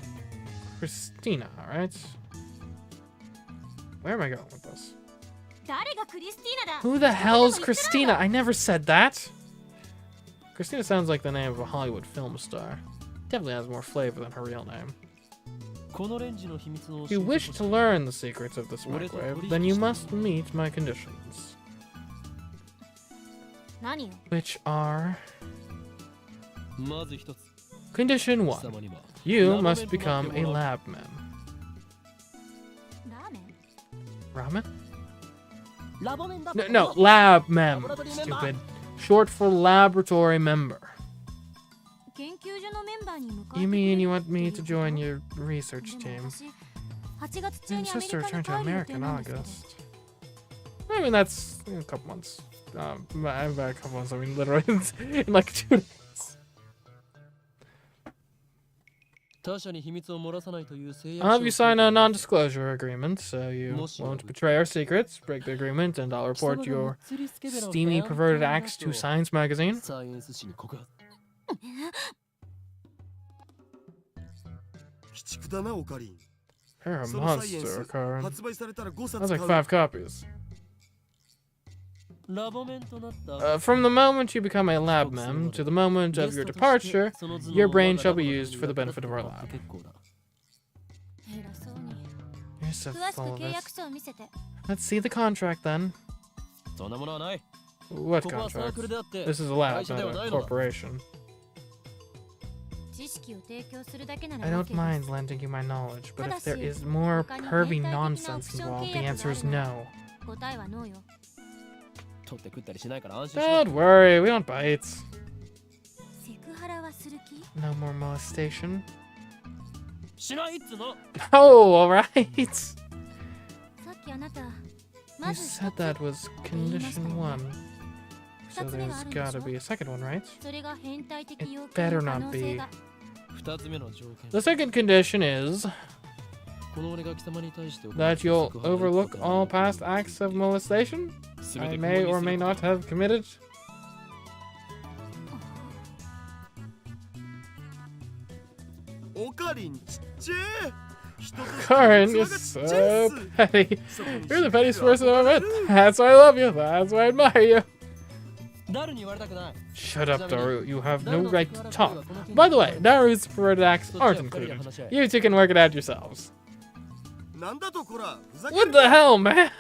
Christina, right? Where am I going with this? 誰がクリスティーナだ Who the hell's Christina? I never said that. Christina sounds like the name of a Hollywood film star. Definitely has more flavor than her real name. このレンジの秘密を If 教 you えて wish ほし to い learn the secrets of this microwave, then you must meet my conditions. 何よ Which are... まず一つ Condition 貴 1. 様には You must become a lab man. ラーメン Ramen? ラボメンだ No, lab mem. Stupid. Short for laboratory member. 研究所のメンバーに向かって You くれ mean る you want me って to いう join こと your research でも team? 私8月中 My にアメ sister リカ returned に to 帰る予 America 定 in なんですけど August. I mean, that's in a couple months. By a couple months, I mean literally in like 2 days. 他者に秘密を漏らさないという誓約 I'll 書 have を you 書い sign て a おく non-disclosure agreement, so you もしや won't betray our secrets, break the agreement, and I'll 貴様 report が your 釣りスケベな steamy ファン perverted タ acts だ to と Science Magazine. サイエンス誌に告発鬼畜だなオカリン。 You're a そのサイエン monster, ス Karin. 発売されたら5 That's 冊 like 買う。 5 copies. ラボメンとなった From the moment you become a lab mem to the moment of your departure, your brain shall be used for the benefit of our lab. 偉そうに You're so 詳し full く of 契 it. 約書を見せて Let's see the contract then. そんなものはない What ここはサー contract? クルであって This is a lab, 会社では not な a いのだ corporation. 知識を提供するだけなら I OK don't です mind lending you my knowledge, but if there is more pervy nonsense involved, the answer is no. 答えはノーよ取って食ったりしないから安心しろ Don't worry, we don't bite. セクハラはする気 No more molestation. しないっつの Oh, alright. さっきあなた You まず said that was condition 1. So there's gotta be a second one, right? それが変態的 It 要求 better の可 not 能性が二つ目の条件 The second condition is この俺が貴様に対して行 that った you'll セクハラ overlook all past acts of molestation 全 I て may 不問 or に may する not have committed. オカリンちっちゃえ。人として Karin, 器 you're がちっちゃいっ so す。 petty. そこに You're the 秘密 pettiest は person I've あ met. る That's why I love you. That's why I admire you. 誰に言われたくない Shut up, Daru. You have no right to talk. By the way, Daru's perverted acts aren't included. You two can work it out yourselves. なんだとこら、ふざけ What る the な。 hell, man?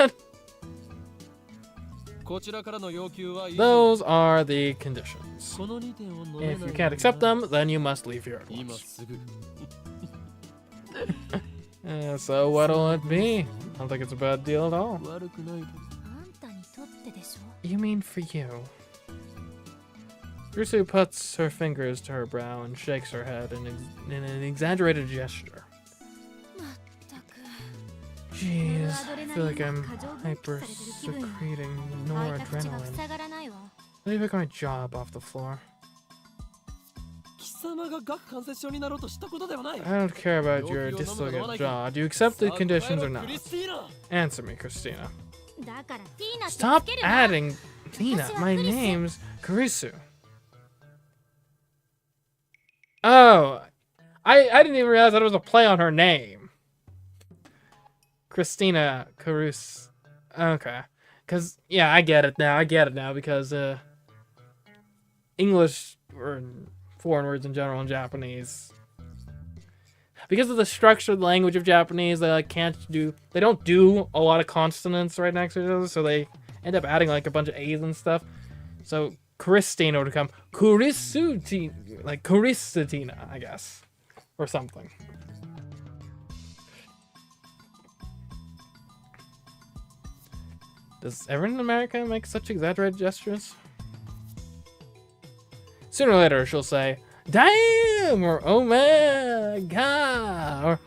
こちらからの要求は以上 Those are the conditions. この2点を飲めない If you can't accept them, then you must leave here at 今 once. すぐ So what'll it be? I don't think it's a bad deal at all. 悪くないとあんたにとってでしょ You mean for you? Rusu puts her fingers to her brow and shakes her head in an exaggerated gesture. まったく Jeez, I feel like I'm hyper secreting 開いた口が noradrenaline. 塞がらないわ Let me pick my job off the floor. 貴様が顎関節症になろうとしたことではない I don't care about your dislocated jaw. Do you accept the conditions or not? クリスティーナ Answer me, Christina. だからティーナって Stop つけるわ adding Tina. My name's Kurisu. Oh, I didn't even realize that it was a play on her name. Christina Karus. Okay. Because, yeah, I get it now. Because, English, or foreign words in general in Japanese, because of the structure of the language of Japanese, they, like, they don't do a lot of consonants right next to each other, so they end up adding, like, a bunch of A's and stuff. So, Christina would become Kurisutina, like Kurisatina, I guess. Or something. Does everyone in America make such exaggerated gestures? Sooner or later, she'll say, "Damn!" or "Oh my god!" or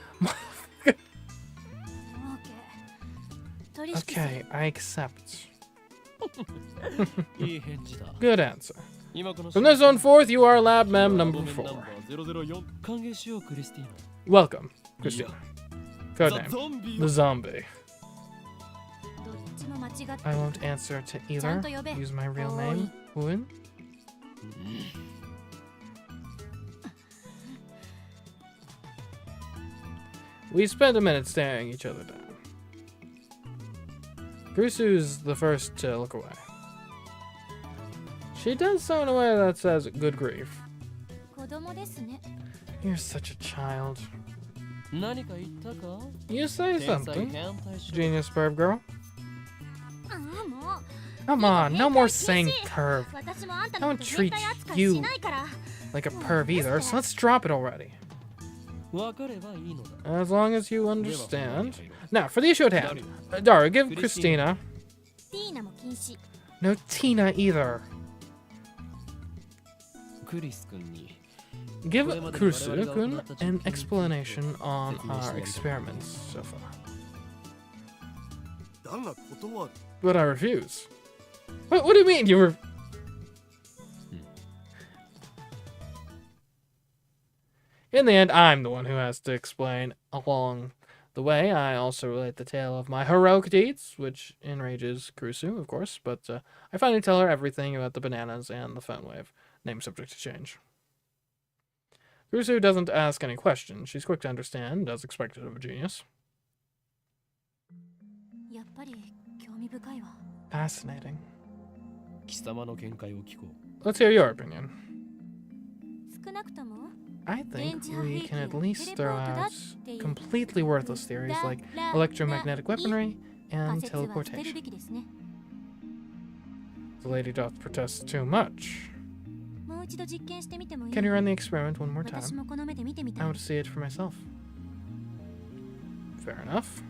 "Okay, I accept." Good answer. From this on forth, you are lab mem number 4. Welcome, Christina. Codename, the zombie. I won't answer to either. Use my real name, Woon. We spent a minute staring each other down. Kurusu's the first to look away. She does so in a way that says, "Good grief. You're such a child." You say something, genius perv girl. Come on, no more saying perv. I don't treat you like a perv either, so let's drop it already. As long as you understand. Now, for the issue at hand. Dara, give Christina. No Tina either. Give Kurusu-kun an explanation on our experiments so far. But I refuse. What do you mean you were... In the end, I'm the one who has to explain along the way. I also relate the tale of my heroic deeds, which enrages Kurusu, of course, but I finally tell her everything about the bananas and the phone wave, name subject to change. Kurusu doesn't ask any questions. She's quick to understand, as expected of a genius. Fascinating. Let's hear your opinion. I think we can at least throw out completely worthless theories like electromagnetic weaponry and teleportation. The lady doth protest too much. Can you run the experiment one more time? I want to see it for myself. Fair enough.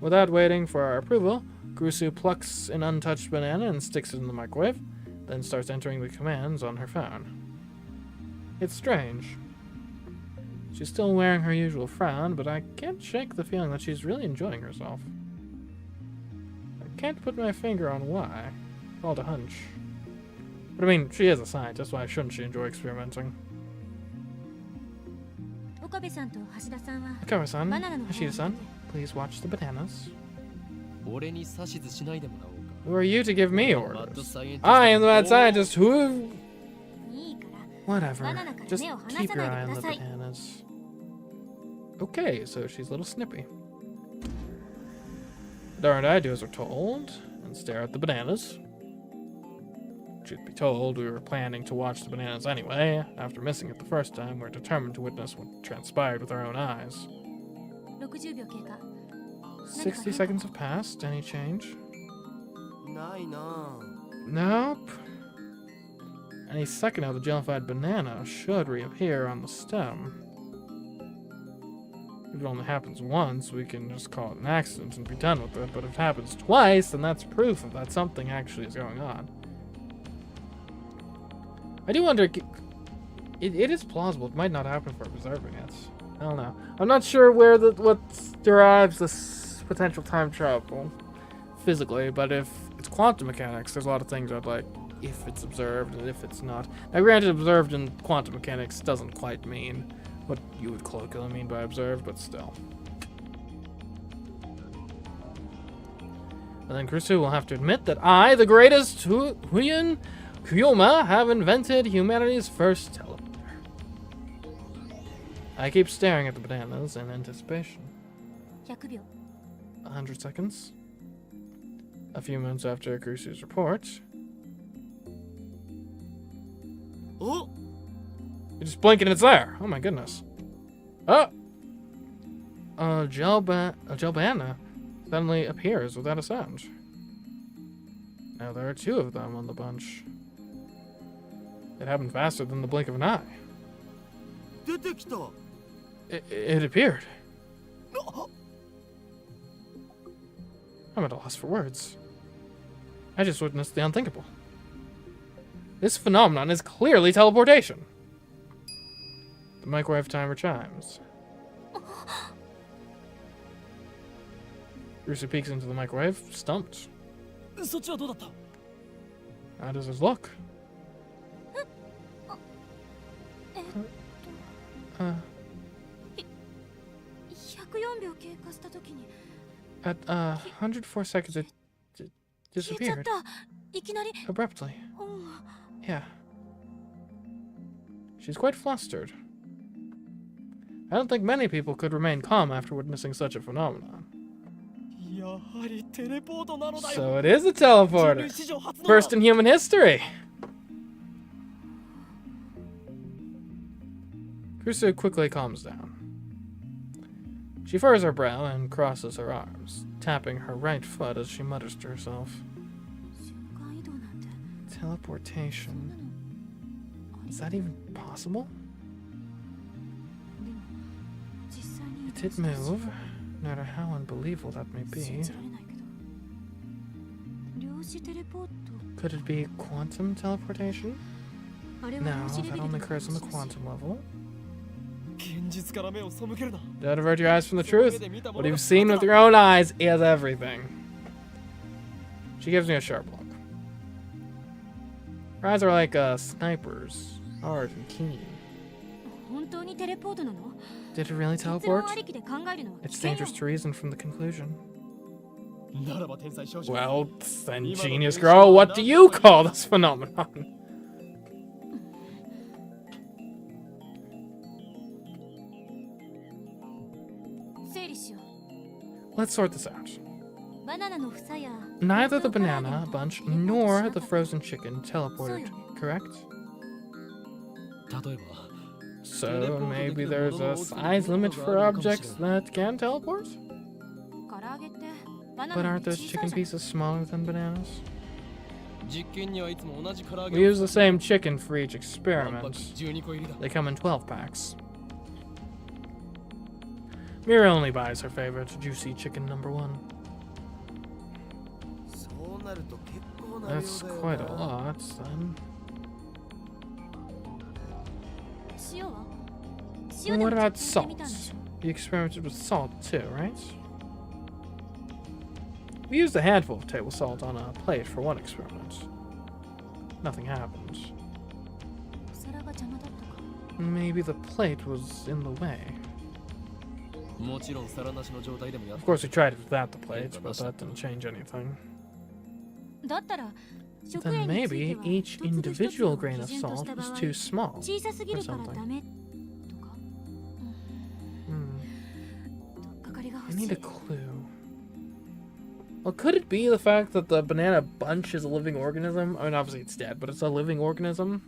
Without waiting for our approval, Kurusu plucks an untouched banana and sticks it in the microwave, then starts entering the commands on her phone. It's strange. She's still wearing her usual frown, but I can't shake the feeling that she's really enjoying herself. I can't put my finger on why. It's all a hunch. But I mean, she is a scientist, why shouldn't she enjoy experimenting? Okabe-san, Hashida-san, please watch the bananas. Who are you to give me orders? I am the mad scientist who... Whatever, just keep your eye on the bananas. Okay, so she's a little snippy. Dara and I do as we're told, and stare at the bananas. Truth be told, we were planning to watch the bananas anyway. After missing it the first time, we're determined to witness what transpired with our own eyes. 60 seconds have passed. Any change? Nope. Any second now, the jellified banana should reappear on the stem. If it only happens once, we can just call it an accident and be done with it. But if it happens twice, then that's proof that something actually is going on. I do wonder, it is plausible. It might not happen for observing it. I don't know. I'm not sure where what derives this potential time travel physically, but if it's quantum mechanics, there's a lot of things I'd like if it's observed and if it's not. Now, granted, observed in quantum mechanics doesn't quite mean what you would colloquially mean by observed, but still. And then Kurusu will have to admit that I, the greatest Huyan Kyoma, have invented humanity's first teleporter. I keep staring at the bananas in anticipation. 100 seconds. A few moments after Kurusu's report. Oh! You just blink and it's there. Oh my goodness. Oh! A gel banana suddenly appears without a sound. Now there are 2 of them on the bunch. It happened faster than the blink of an eye. It appeared. I'm at a loss for words. I just witnessed the unthinkable. This phenomenon is clearly teleportation. The microwave timer chimes. Rusu peeks into the microwave, stumped. How does it look? At 104 seconds, it disappeared. Abruptly. Yeah. She's quite flustered. I don't think many people could remain calm after witnessing such a phenomenon. So it is a teleporter. First in human history. Kurusu quickly calms down. She furrows her brow and crosses her arms, tapping her right foot as she mutters to herself. Teleportation. Is that even possible? It did move, no matter how unbelievable that may be. Could it be quantum teleportation? No, that only occurs on the quantum level. Don't avert your eyes from the truth. What you've seen with your own eyes is everything. She gives me a sharp look. Her eyes are like snipers, hard and keen. Did it really teleport? It's dangerous to reason from the conclusion. Well, then, genius girl, what do you call this phenomenon? Let's sort this out. Neither the banana bunch nor the frozen chicken teleported, correct? So maybe there's a size limit for objects that can teleport? But aren't those chicken pieces smaller than bananas? We use the same chicken for each experiment. They come in 12 packs. Mira only buys her favorite juicy chicken number 1. That's quite a lot, then. And what about salt? You experimented with salt too, right? We used a handful of table salt on a plate for one experiment. Nothing happened. Maybe the plate was in the way. Of course, we tried it without the plate, but that didn't change anything. Then maybe each individual grain of salt was too small, or something. I need a clue. Well, could it be the fact that the banana bunch is a living organism? I mean, obviously it's dead, but it's a living organism?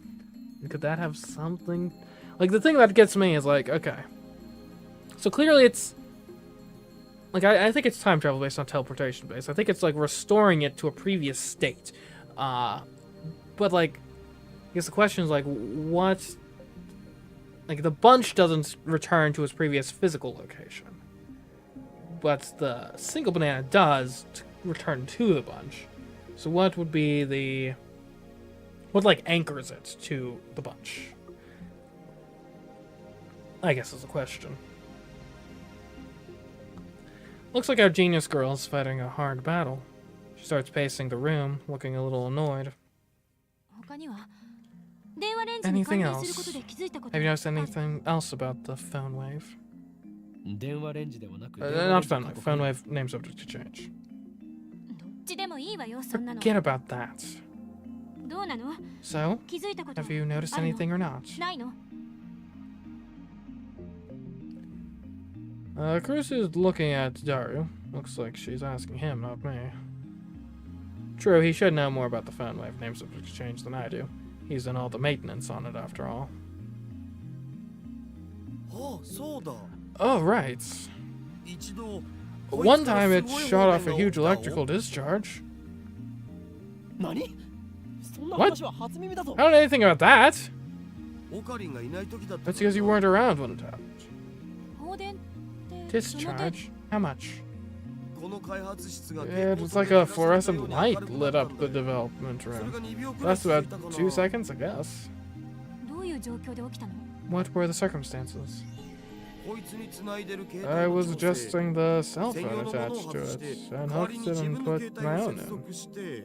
And could that have something? Like, the thing that gets me is like, okay. So clearly it's... Like, I think it's time travel based on teleportation based. I think it's, like, restoring it to a previous state. But, like, I guess the question is, like, what... Like, the bunch doesn't return to its previous physical location. But the single banana does return to the bunch. So what would be the... What, like, anchors it to the bunch? I guess is the question. Looks like our genius girl is fighting a hard battle. She starts pacing the room, looking a little annoyed. Anything else? Have you noticed anything else about the phone wave? Not phone wave. Phone wave name subject to change. Forget about that. So, have you noticed anything or not? Chris is looking at Daru. Looks like she's asking him, not me. True, he should know more about the phone wave name subject to change than I do. He's done all the maintenance on it, after all. Oh, right. One time it shot off a huge electrical discharge. What? I don't know anything about that. That's because you weren't around when it happened. Discharge? How much? この開発室が It's like a fluorescent light lit up the development room. That's about 2 seconds, I guess. どういう状況で起きたの？ What were the circumstances? こいつに繋いでる携 I 帯の was 調整 adjusting the cell 専 phone 用のものを attached 外 to して it and 代わり hooked に it 自 and 分の put 携 my 帯 own に接 in. 続して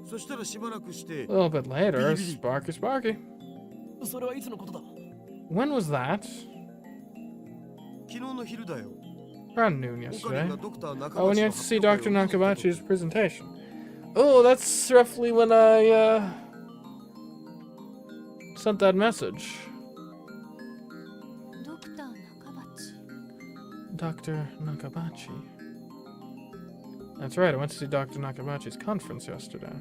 そしたらしばらくして A little bit later, Sparky Sparky. それはいつのことだ？ When was that? 昨日の昼だよ Around noon オカリ yesterday. ンがドクター中 Oh, when 町 you の had to see 発表 Dr. 会を聞いたと Nakabachi's presentation. Oh, that's roughly when I, sent that message. ドクター中鉢。 Dr. Nakabachi. That's right, I went to see Dr. Nakabachi's conference yesterday.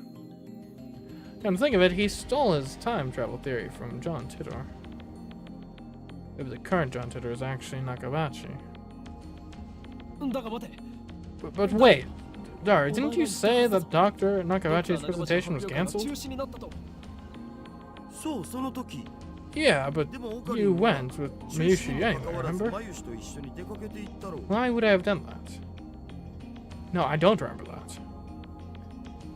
Come to think of it, he stole his time travel theory from John Titor. Maybe the current John Titor is actually Nakabachi. だが待て。 But wait, Dari, didn't you say that Dr. Nakabachi's presentation was 中 cancelled? 止になったと。そうその時 Yeah, but でもオカリ you ンは went with 中止 Miyushi にも anyway, かかわらず remember? マユシと一緒に出かけていったろう Why would I have done that? No, I don't remember that.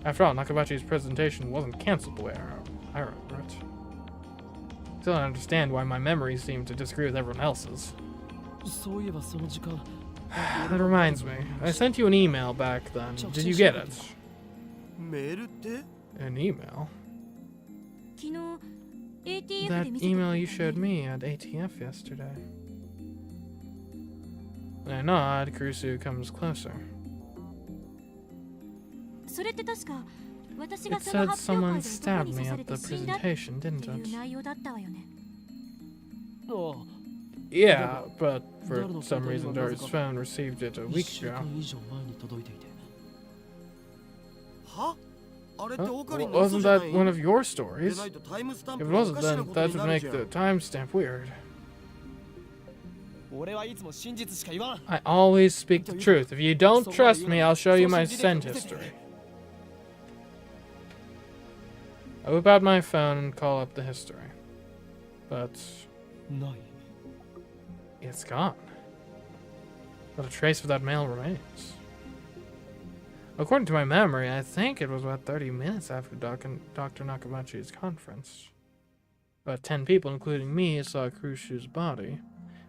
After all, Nakabachi's presentation wasn't cancelled the way I remember it. Still don't understand why my memories seem to disagree with everyone else's. そういえばその時間。 That reminds me, I sent you an email back then. Did you get it? メールって An email? 昨日 ATF That で見せてくれた email you ね showed me at ATF yesterday. When I nod, Kurusu comes closer. それって確か私が It その said 発表 someone 会で男 stabbed に me 刺さ at れ the て死んだって presentation, didn't いう it? 内容だったわよね。ああ。 Yeah, but for some reason Dory's phone received it a 1 week 週 ago. 間以上前に届いていて。はあれって Huh? オカリン Well, の嘘 wasn't じゃな that い one of your で stories? ないとタイムスタン If プ it がお wasn't, かしな then こと that に would なる make じゃ the ん timestamp weird. 俺はいつも真実しか言わん。 I always speak the truth. If you don't trust me, I'll show you my send history. I whip out my phone and call up the history. But ない。 it's gone. Not a trace of that mail remains. According to my memory, I think it was about 30 minutes after Dr. Nakabachi's conference. About 10 people, including me, saw Kurushu's body,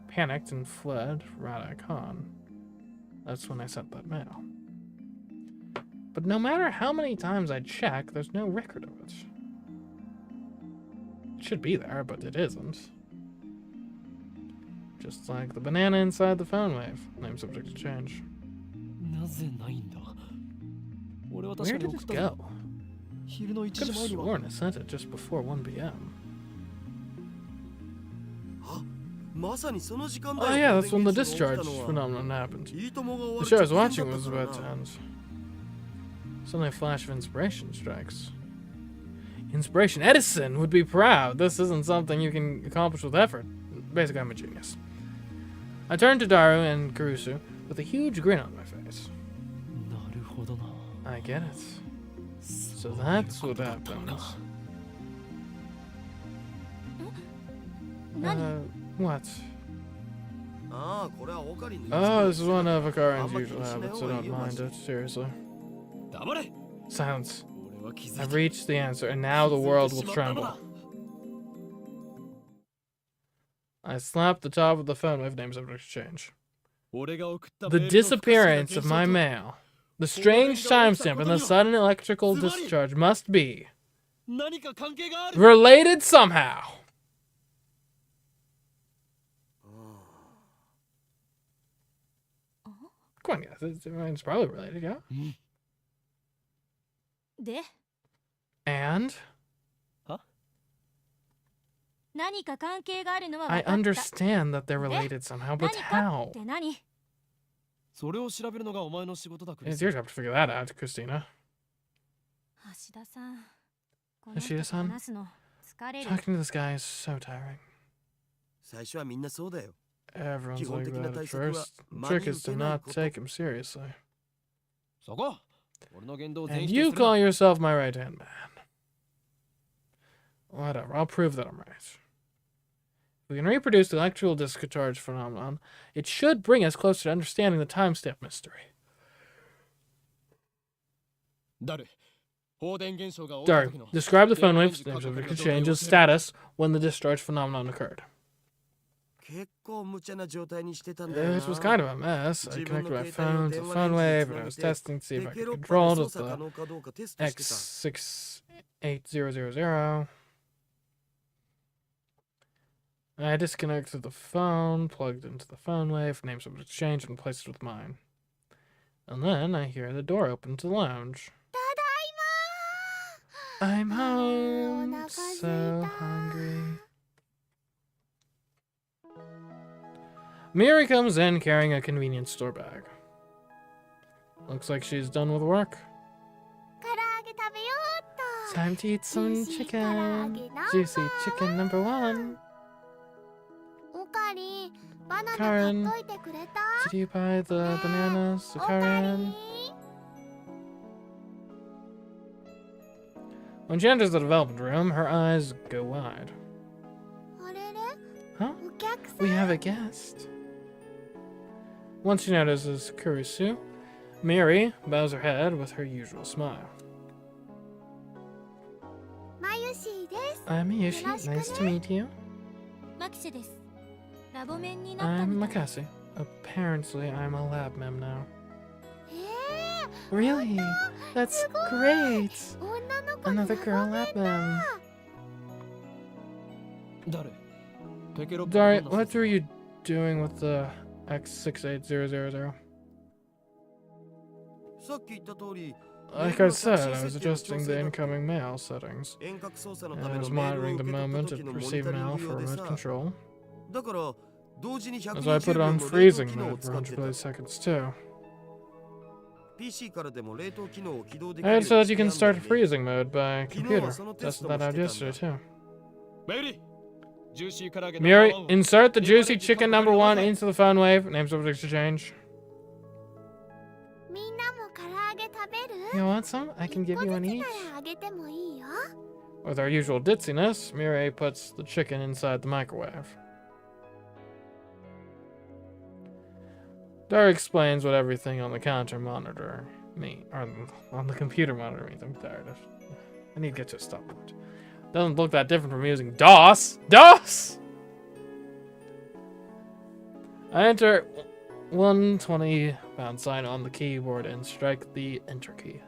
panicked and fled Radha-Khan. That's when I sent that mail. But no matter how many times I check, there's no record of it. It should be there, but it isn't. Just like the banana inside the phone wave. Name subject to change. なぜないんだ。俺は確 Where かに did 送っ it たぞ。 go? 昼の1 Could 時 have 前には。 sworn I sent it just before 1 p.m. まさにその時間だ Oh よ yeah, that's when the 現象が discharge 起きたのは phenomenon happened. いいともが終 The わる show I was 直前 watching だっ was たから about to な end. Suddenly a flash of inspiration strikes. Inspiration. Edison would be proud. This isn't something you can accomplish with effort. Basically, I'm a genius. I turned to Daru and Kurusu with a huge grin on my face. なるほどな。 I get it. So that's what happened. 何？ What? ああこれはオカリンの Oh, this is one of Akarin's I'm usual not habits, so don't mind it, seriously. 黙れ。 Silence. 俺は気づい I've た。 reached the answer, and now the world will tremble. I slapped the top of the phone with name subject to change. 俺が送ったメ The ールの不可思議な disappearance 現 of 象 my と mail. The strange timestamp and the sudden electrical discharge must be 何か関係がある。 related somehow. Come on, guys. It's probably related, yeah? で And 何か関係があるのは I 分かった。 understand that they're related somehow, but 何か how? って何？それを調べるのがお前の仕事だ。クリ It's ス your job to figure that out, Christina. 橋田さん。この人と橋田さん話すの疲れる。 Talking to this guy is so tiring. 最初はみんなそうだよ Everyone's 基本 like 的な that at 対策は first. The 真 trick に is 受 to けない not こと take him seriously. そこ。俺の言動を全 And 否 you 定するな。 call yourself my right-hand man. Whatever, I'll prove that I'm right. If we can reproduce the electrical discharge phenomenon, it should bring us closer to understanding the timestamp mystery. Dari, describe the phone waves exchange's status when the discharge phenomenon occurred. It was kind of a mess. I connected my phone to the phone wave and I was testing to see if I could control it with the X68000. I disconnected the phone, plugged into the phone wave, named some exchange, and replaced it with mine. And then I hear the door open to the lounge. I'm home, so hungry. Miri comes in carrying a convenience store bag. Looks like she's done with work. Time to eat some chicken. Juicy chicken number 1. Karen, did you buy the bananas, Karen? When she enters the development room, her eyes go wide. Huh? We have a guest. Once she notices Kurusu, Miri bows her head with her usual smile. I'm Mayushi. Nice to meet you. I'm Makasi. Apparently, I'm a lab mem now. Really? That's great! Another girl lab mem. Dari, what were you doing with the X68000? Like I said, I was adjusting the incoming mail settings. And I was monitoring the moment it received mail for remote control. So I put it on freezing mode for 100 milliseconds too. And so that you can start freezing mode by computer. Tested that out yesterday too. Miri, insert the juicy chicken number 1 into the phone wave. Names of exchange. You want some? I can give you one each. With our usual ditziness, Miri puts the chicken inside the microwave. Dari explains what everything on the counter monitor means, or on the computer monitor means. I'm tired of. I need to get to a stopwatch. Doesn't look that different from using DOS. DOS. I enter 120 # on the keyboard and strike the enter key.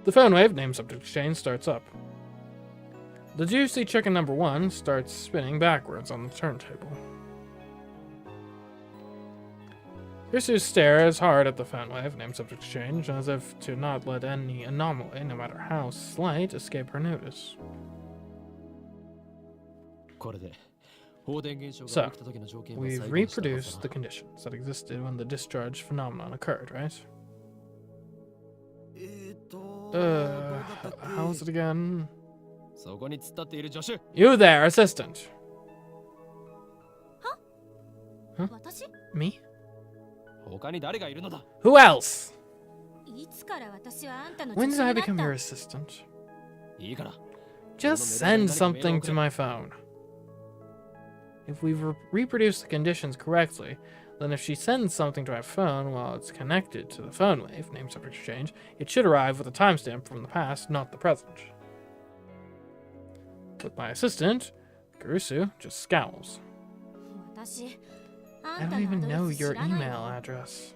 The phone wave, name subject exchange, starts up. The juicy chicken number 1 starts spinning backwards on the turntable. Kurusu stares hard at the phone wave, name subject exchange, as if to not let any anomaly, no matter how slight, escape her notice. So, we've reproduced the conditions that existed when the discharge phenomenon occurred, right? How's it again? You there, assistant. Huh? Me? Who else? When did I become your assistant? Just send something to my phone. If we've reproduced the conditions correctly, then if she sends something to my phone while it's connected to the phone wave, name subject exchange, it should arrive with a timestamp from the past, not the present. But my assistant, Kurusu, just scowls. I don't even know your email address.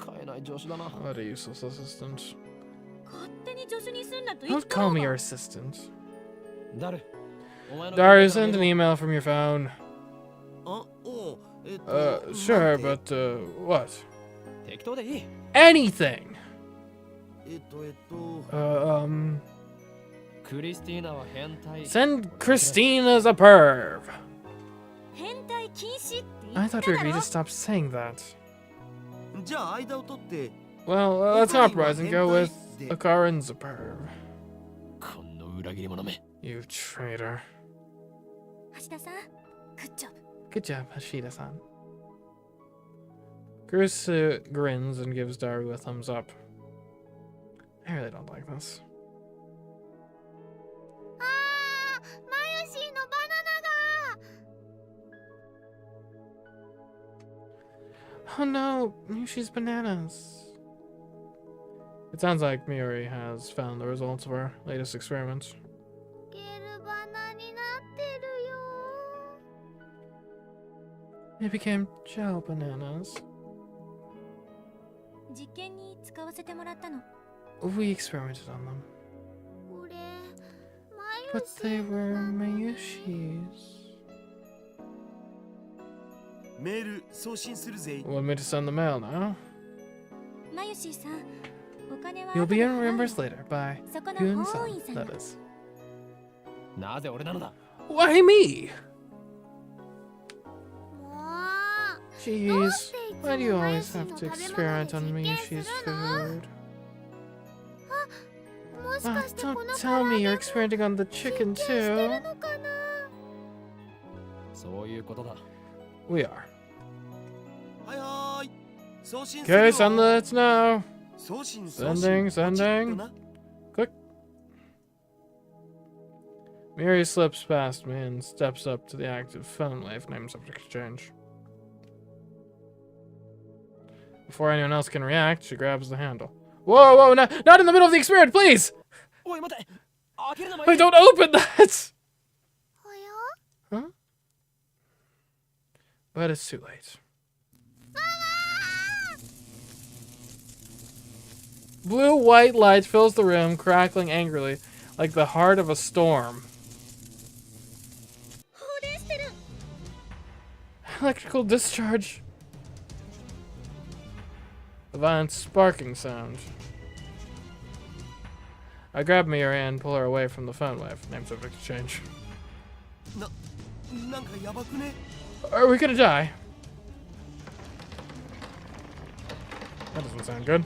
What a useless assistant. Don't call me your assistant. Dari, send an email from your phone. Sure, but, what? Anything! Send Christina's a perv. I thought we agreed to stop saying that. Well, let's compromise and go with Akaran's a perv. You traitor. Good job, Hashida-san. Kurusu grins and gives Daru a thumbs up. I really don't like this. Oh no, Yoshi's bananas. It sounds like Miuri has found the results of our latest experiments. ゲルバナになってるよ。 They became gel bananas. 実験に使わせてもらったの。 We experimented on them. これ、 But they were Mayushis. メール送信するぜ。 Want me to send the mail now? マユシーさん、お金は You'll be 後で in 払うの。 reimbursed later by そこの Hyun 法 Sun. 院さん That が。 is. なぜ俺なのだ。 Why me? もう、 Jeez, why do you always have to experiment on Mayushi's food? もし Ah, かしてこ don't の tell me you're experimenting on the chicken 実験してる too. のかな。そういうことだ。 We are. はいはーい。送信するよ。 Okay, send the now. 送信 Sending, ポチッ sending. とな。 Miuri slips past me and steps up to the active phone wave name subject exchange. Before anyone else can react, she grabs the handle. Whoa, whoa, not in the middle of the experiment, please! おい待て。開けるな Wait, don't open that! おや？ Huh? But it's too late. Blue-white light fills the room, crackling angrily, like the heart of a storm. 放電してる。 Electrical discharge. A violent sparking sound. I grab Miuri and pull her away from the phone wave. Name subject exchange. なんかやばくね。 Are we gonna die? That doesn't sound good.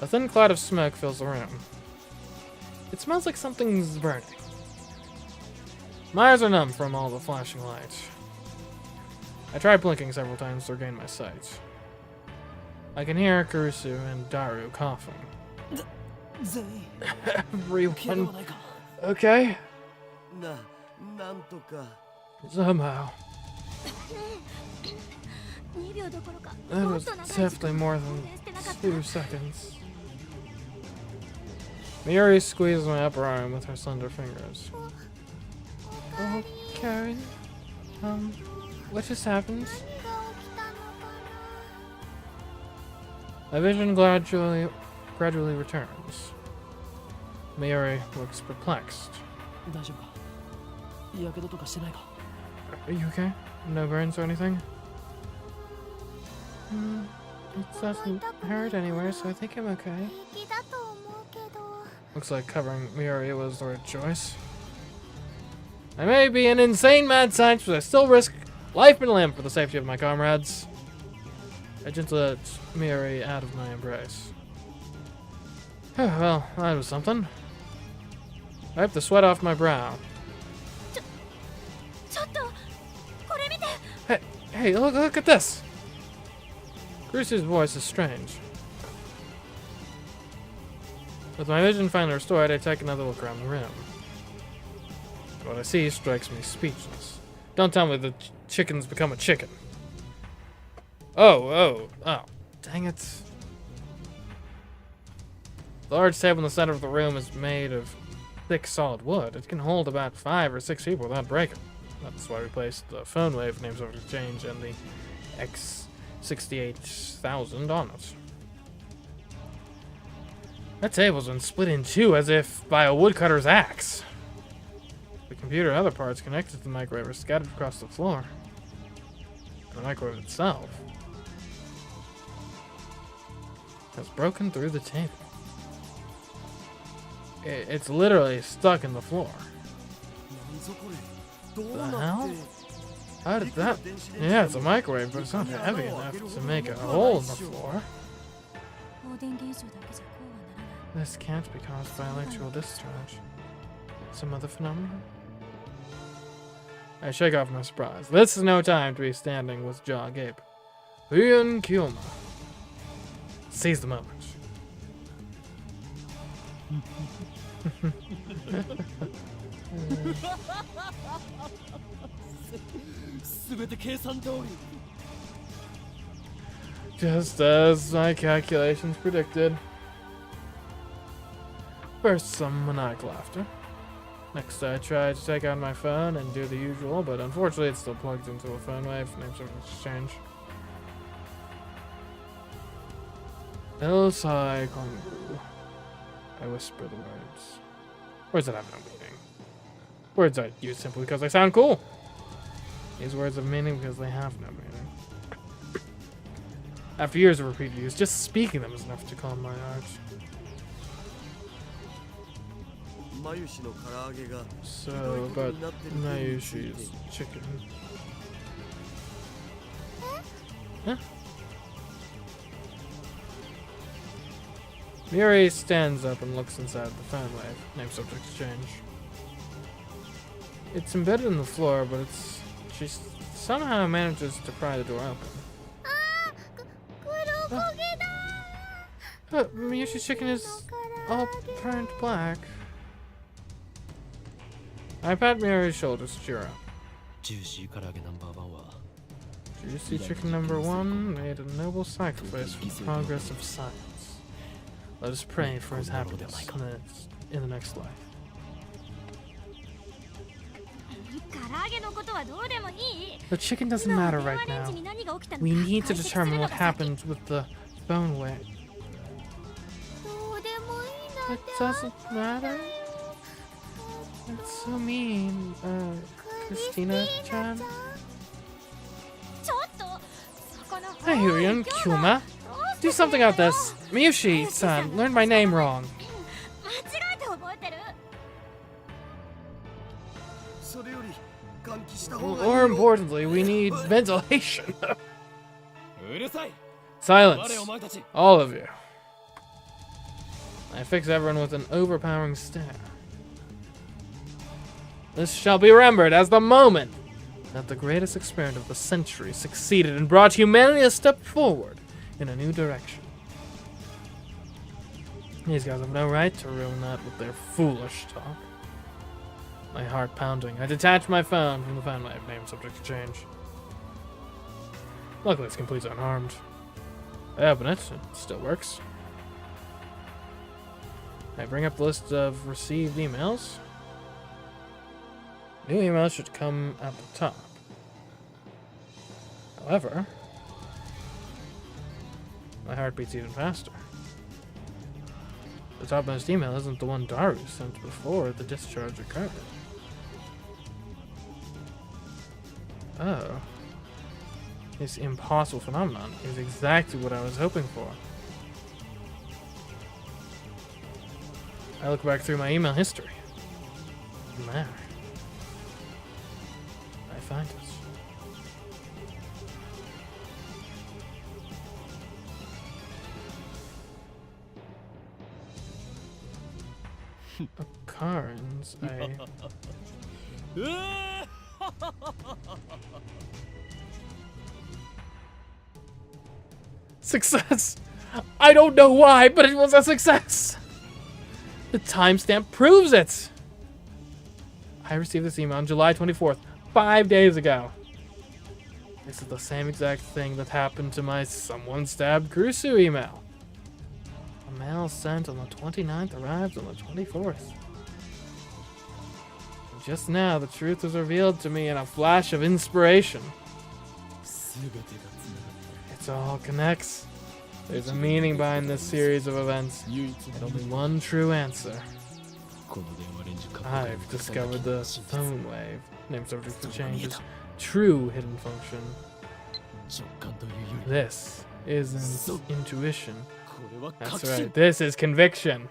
A thin cloud of smoke fills the room. It smells like something's burning. My eyes are numb from all the flashing lights. I try blinking several times to regain my sight. I can hear Kurusu and Daru coughing. 全員怪我 Everyone はないか。 okay? なんとか。 Somehow. 2秒どころか That もっ was と長い時間 definitely more 放 than 電してなかった 2 seconds. Miuri squeezes my upper arm with her slender fingers. おかえり。 Karen, what just happened? 何が起きたのか My vision gradually returns. Miuri looks perplexed. 大丈夫か。やけどとかしてないか。 Are you okay? No burns or anything? It doesn't hurt anywhere, so I think I'm okay. な。平気だと思うけど。 Looks like covering Miuri was the right choice. I may be an insane mad scientist, but I still risk life and limb for the safety of my comrades. I gently let Miuri out of my embrace. Well, that was something. Wipe the sweat off my brow. ちょっとこれ見て。 Hey, look at this! Kurusu's voice is strange. With my vision finally restored, I take another look around the room. What I see strikes me speechless. Don't tell me the chicken's become a chicken. Oh, dang it. The large table in the center of the room is made of thick, solid wood. It can hold about 5 or 6 people without breaking. That's why we placed the phone wave names of exchange and the X68000 on it. That table's been split in two as if by a woodcutter's axe. The computer and other parts connected to the microwave are scattered across the floor. And the microwave itself has broken through the table. It's literally stuck in the floor. 何ぞこれ。どう The なっ hell? て。 How did that? Yeah, it's a microwave, but it's not heavy enough to make a hole in the floor. 放電現象だけじゃこうはならない。 This can't be caused by electrical discharge. Some other phenomenon? I shake off my surprise. This is no time to be standing with jaw agape. Ian Kyoma. Seize the moment. 全て計算通り Just as my calculations predicted. First, some maniacal laughter. Next, I tried to take out my phone and do the usual, but unfortunately it's still plugged into a phone wave. Names of exchange. Elsai Kongu. I whisper the words. Words that have no meaning. Words I use simply because they sound cool. These words have meaning because they have no meaning. After years of repeated use, just speaking them is enough to calm my heart. So, about Mayushi's chicken. Huh? Miuri stands up and looks inside the phone wave. Name subject exchange. It's embedded in the floor, but she somehow manages to pry the door open. Miyushi's chicken is all burnt black. I pat Miuri's shoulders to cheer up. Juicy chicken number 1 made a noble sacrifice for the progress of science. Let us pray for his happiness in the next life. The chicken doesn't matter right now. We need to determine what happened with the bone wave. It doesn't matter. That's so mean, Christina-chan. Hey, Hyurian, Kyuma. Do something about this. Miyushi-san learned my name wrong. More importantly, we need ventilation. Silence, all of you. I fix everyone with an overpowering stare. This shall be remembered as the moment that the greatest experiment of the century succeeded and brought humanity a step forward in a new direction. These guys have no right to ruin that with their foolish talk. My heart pounding, I detach my phone from the phone wave. Name subject to change. Luckily, it's completely unharmed. I open it. It still works. I bring up the list of received emails. New emails should come at the top. However, my heart beats even faster. The topmost email isn't the one Daru sent before the discharge occurred. Oh. This impossible phenomenon is exactly what I was hoping for. I look back through my email history. There. I find it. Carnes, Success! I don't know why, but it was a success! The timestamp proves it! I received this email on July 24th, 5 days ago. This is the same exact thing that happened to my someone stabbed Kurusu email. A mail sent on the 29th arrived on the 24th. And just now, the truth was revealed to me in a flash of inspiration. It all connects. There's a meaning behind this series of events, and only one true answer. I've discovered the phone wave, name subject to changes, true hidden function. This isn't intuition. That's right, this is conviction.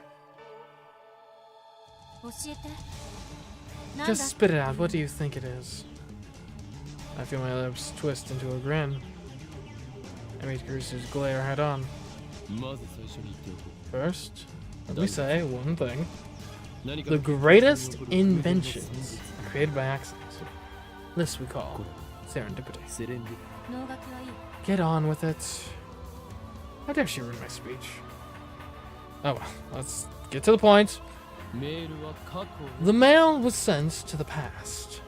Just spit it out, what do you think it is? I feel my lips twist into a grin. I meet Kurusu's glare head on. First, let me say one thing. The greatest inventions are created by accident. This we call serendipity. セレンディ 能書きはいい。 Get on with it. How dare she ruin my speech? Oh well, let's get to the point. メールは過去 The mail was sent to the past.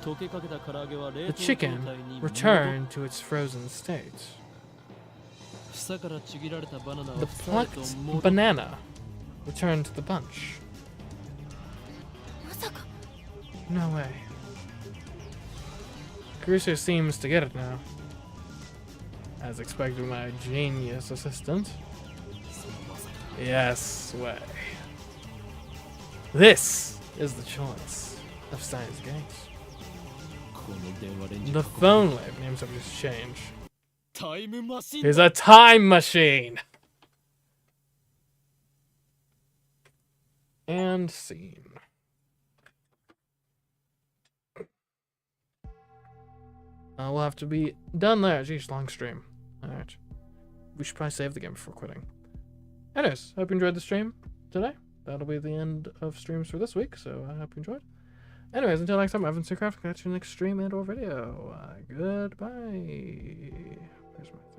溶けかけた唐揚げは冷 The 凍状態 chicken に returned to its frozen state. 房からちぎられたバナナは The 房へと plucked 戻 banana returned to the bunch. まさか No way. Cruiser seems to get it now. As expected, my genius assistant. Yes, way. This is the choice of Stein's gates. この電話レンジ The phone wave names have just changed. タイムマシン Here's a time machine! And scene. We'll have to be done there. Jeez, long stream. Alright. We should probably save the game before quitting. Anyways, hope you enjoyed the stream today. That'll be the end of streams for this week, so I hope you enjoyed. Anyways, until next time, I've been STEINS. Catch you next stream and or video. Goodbye. Where's my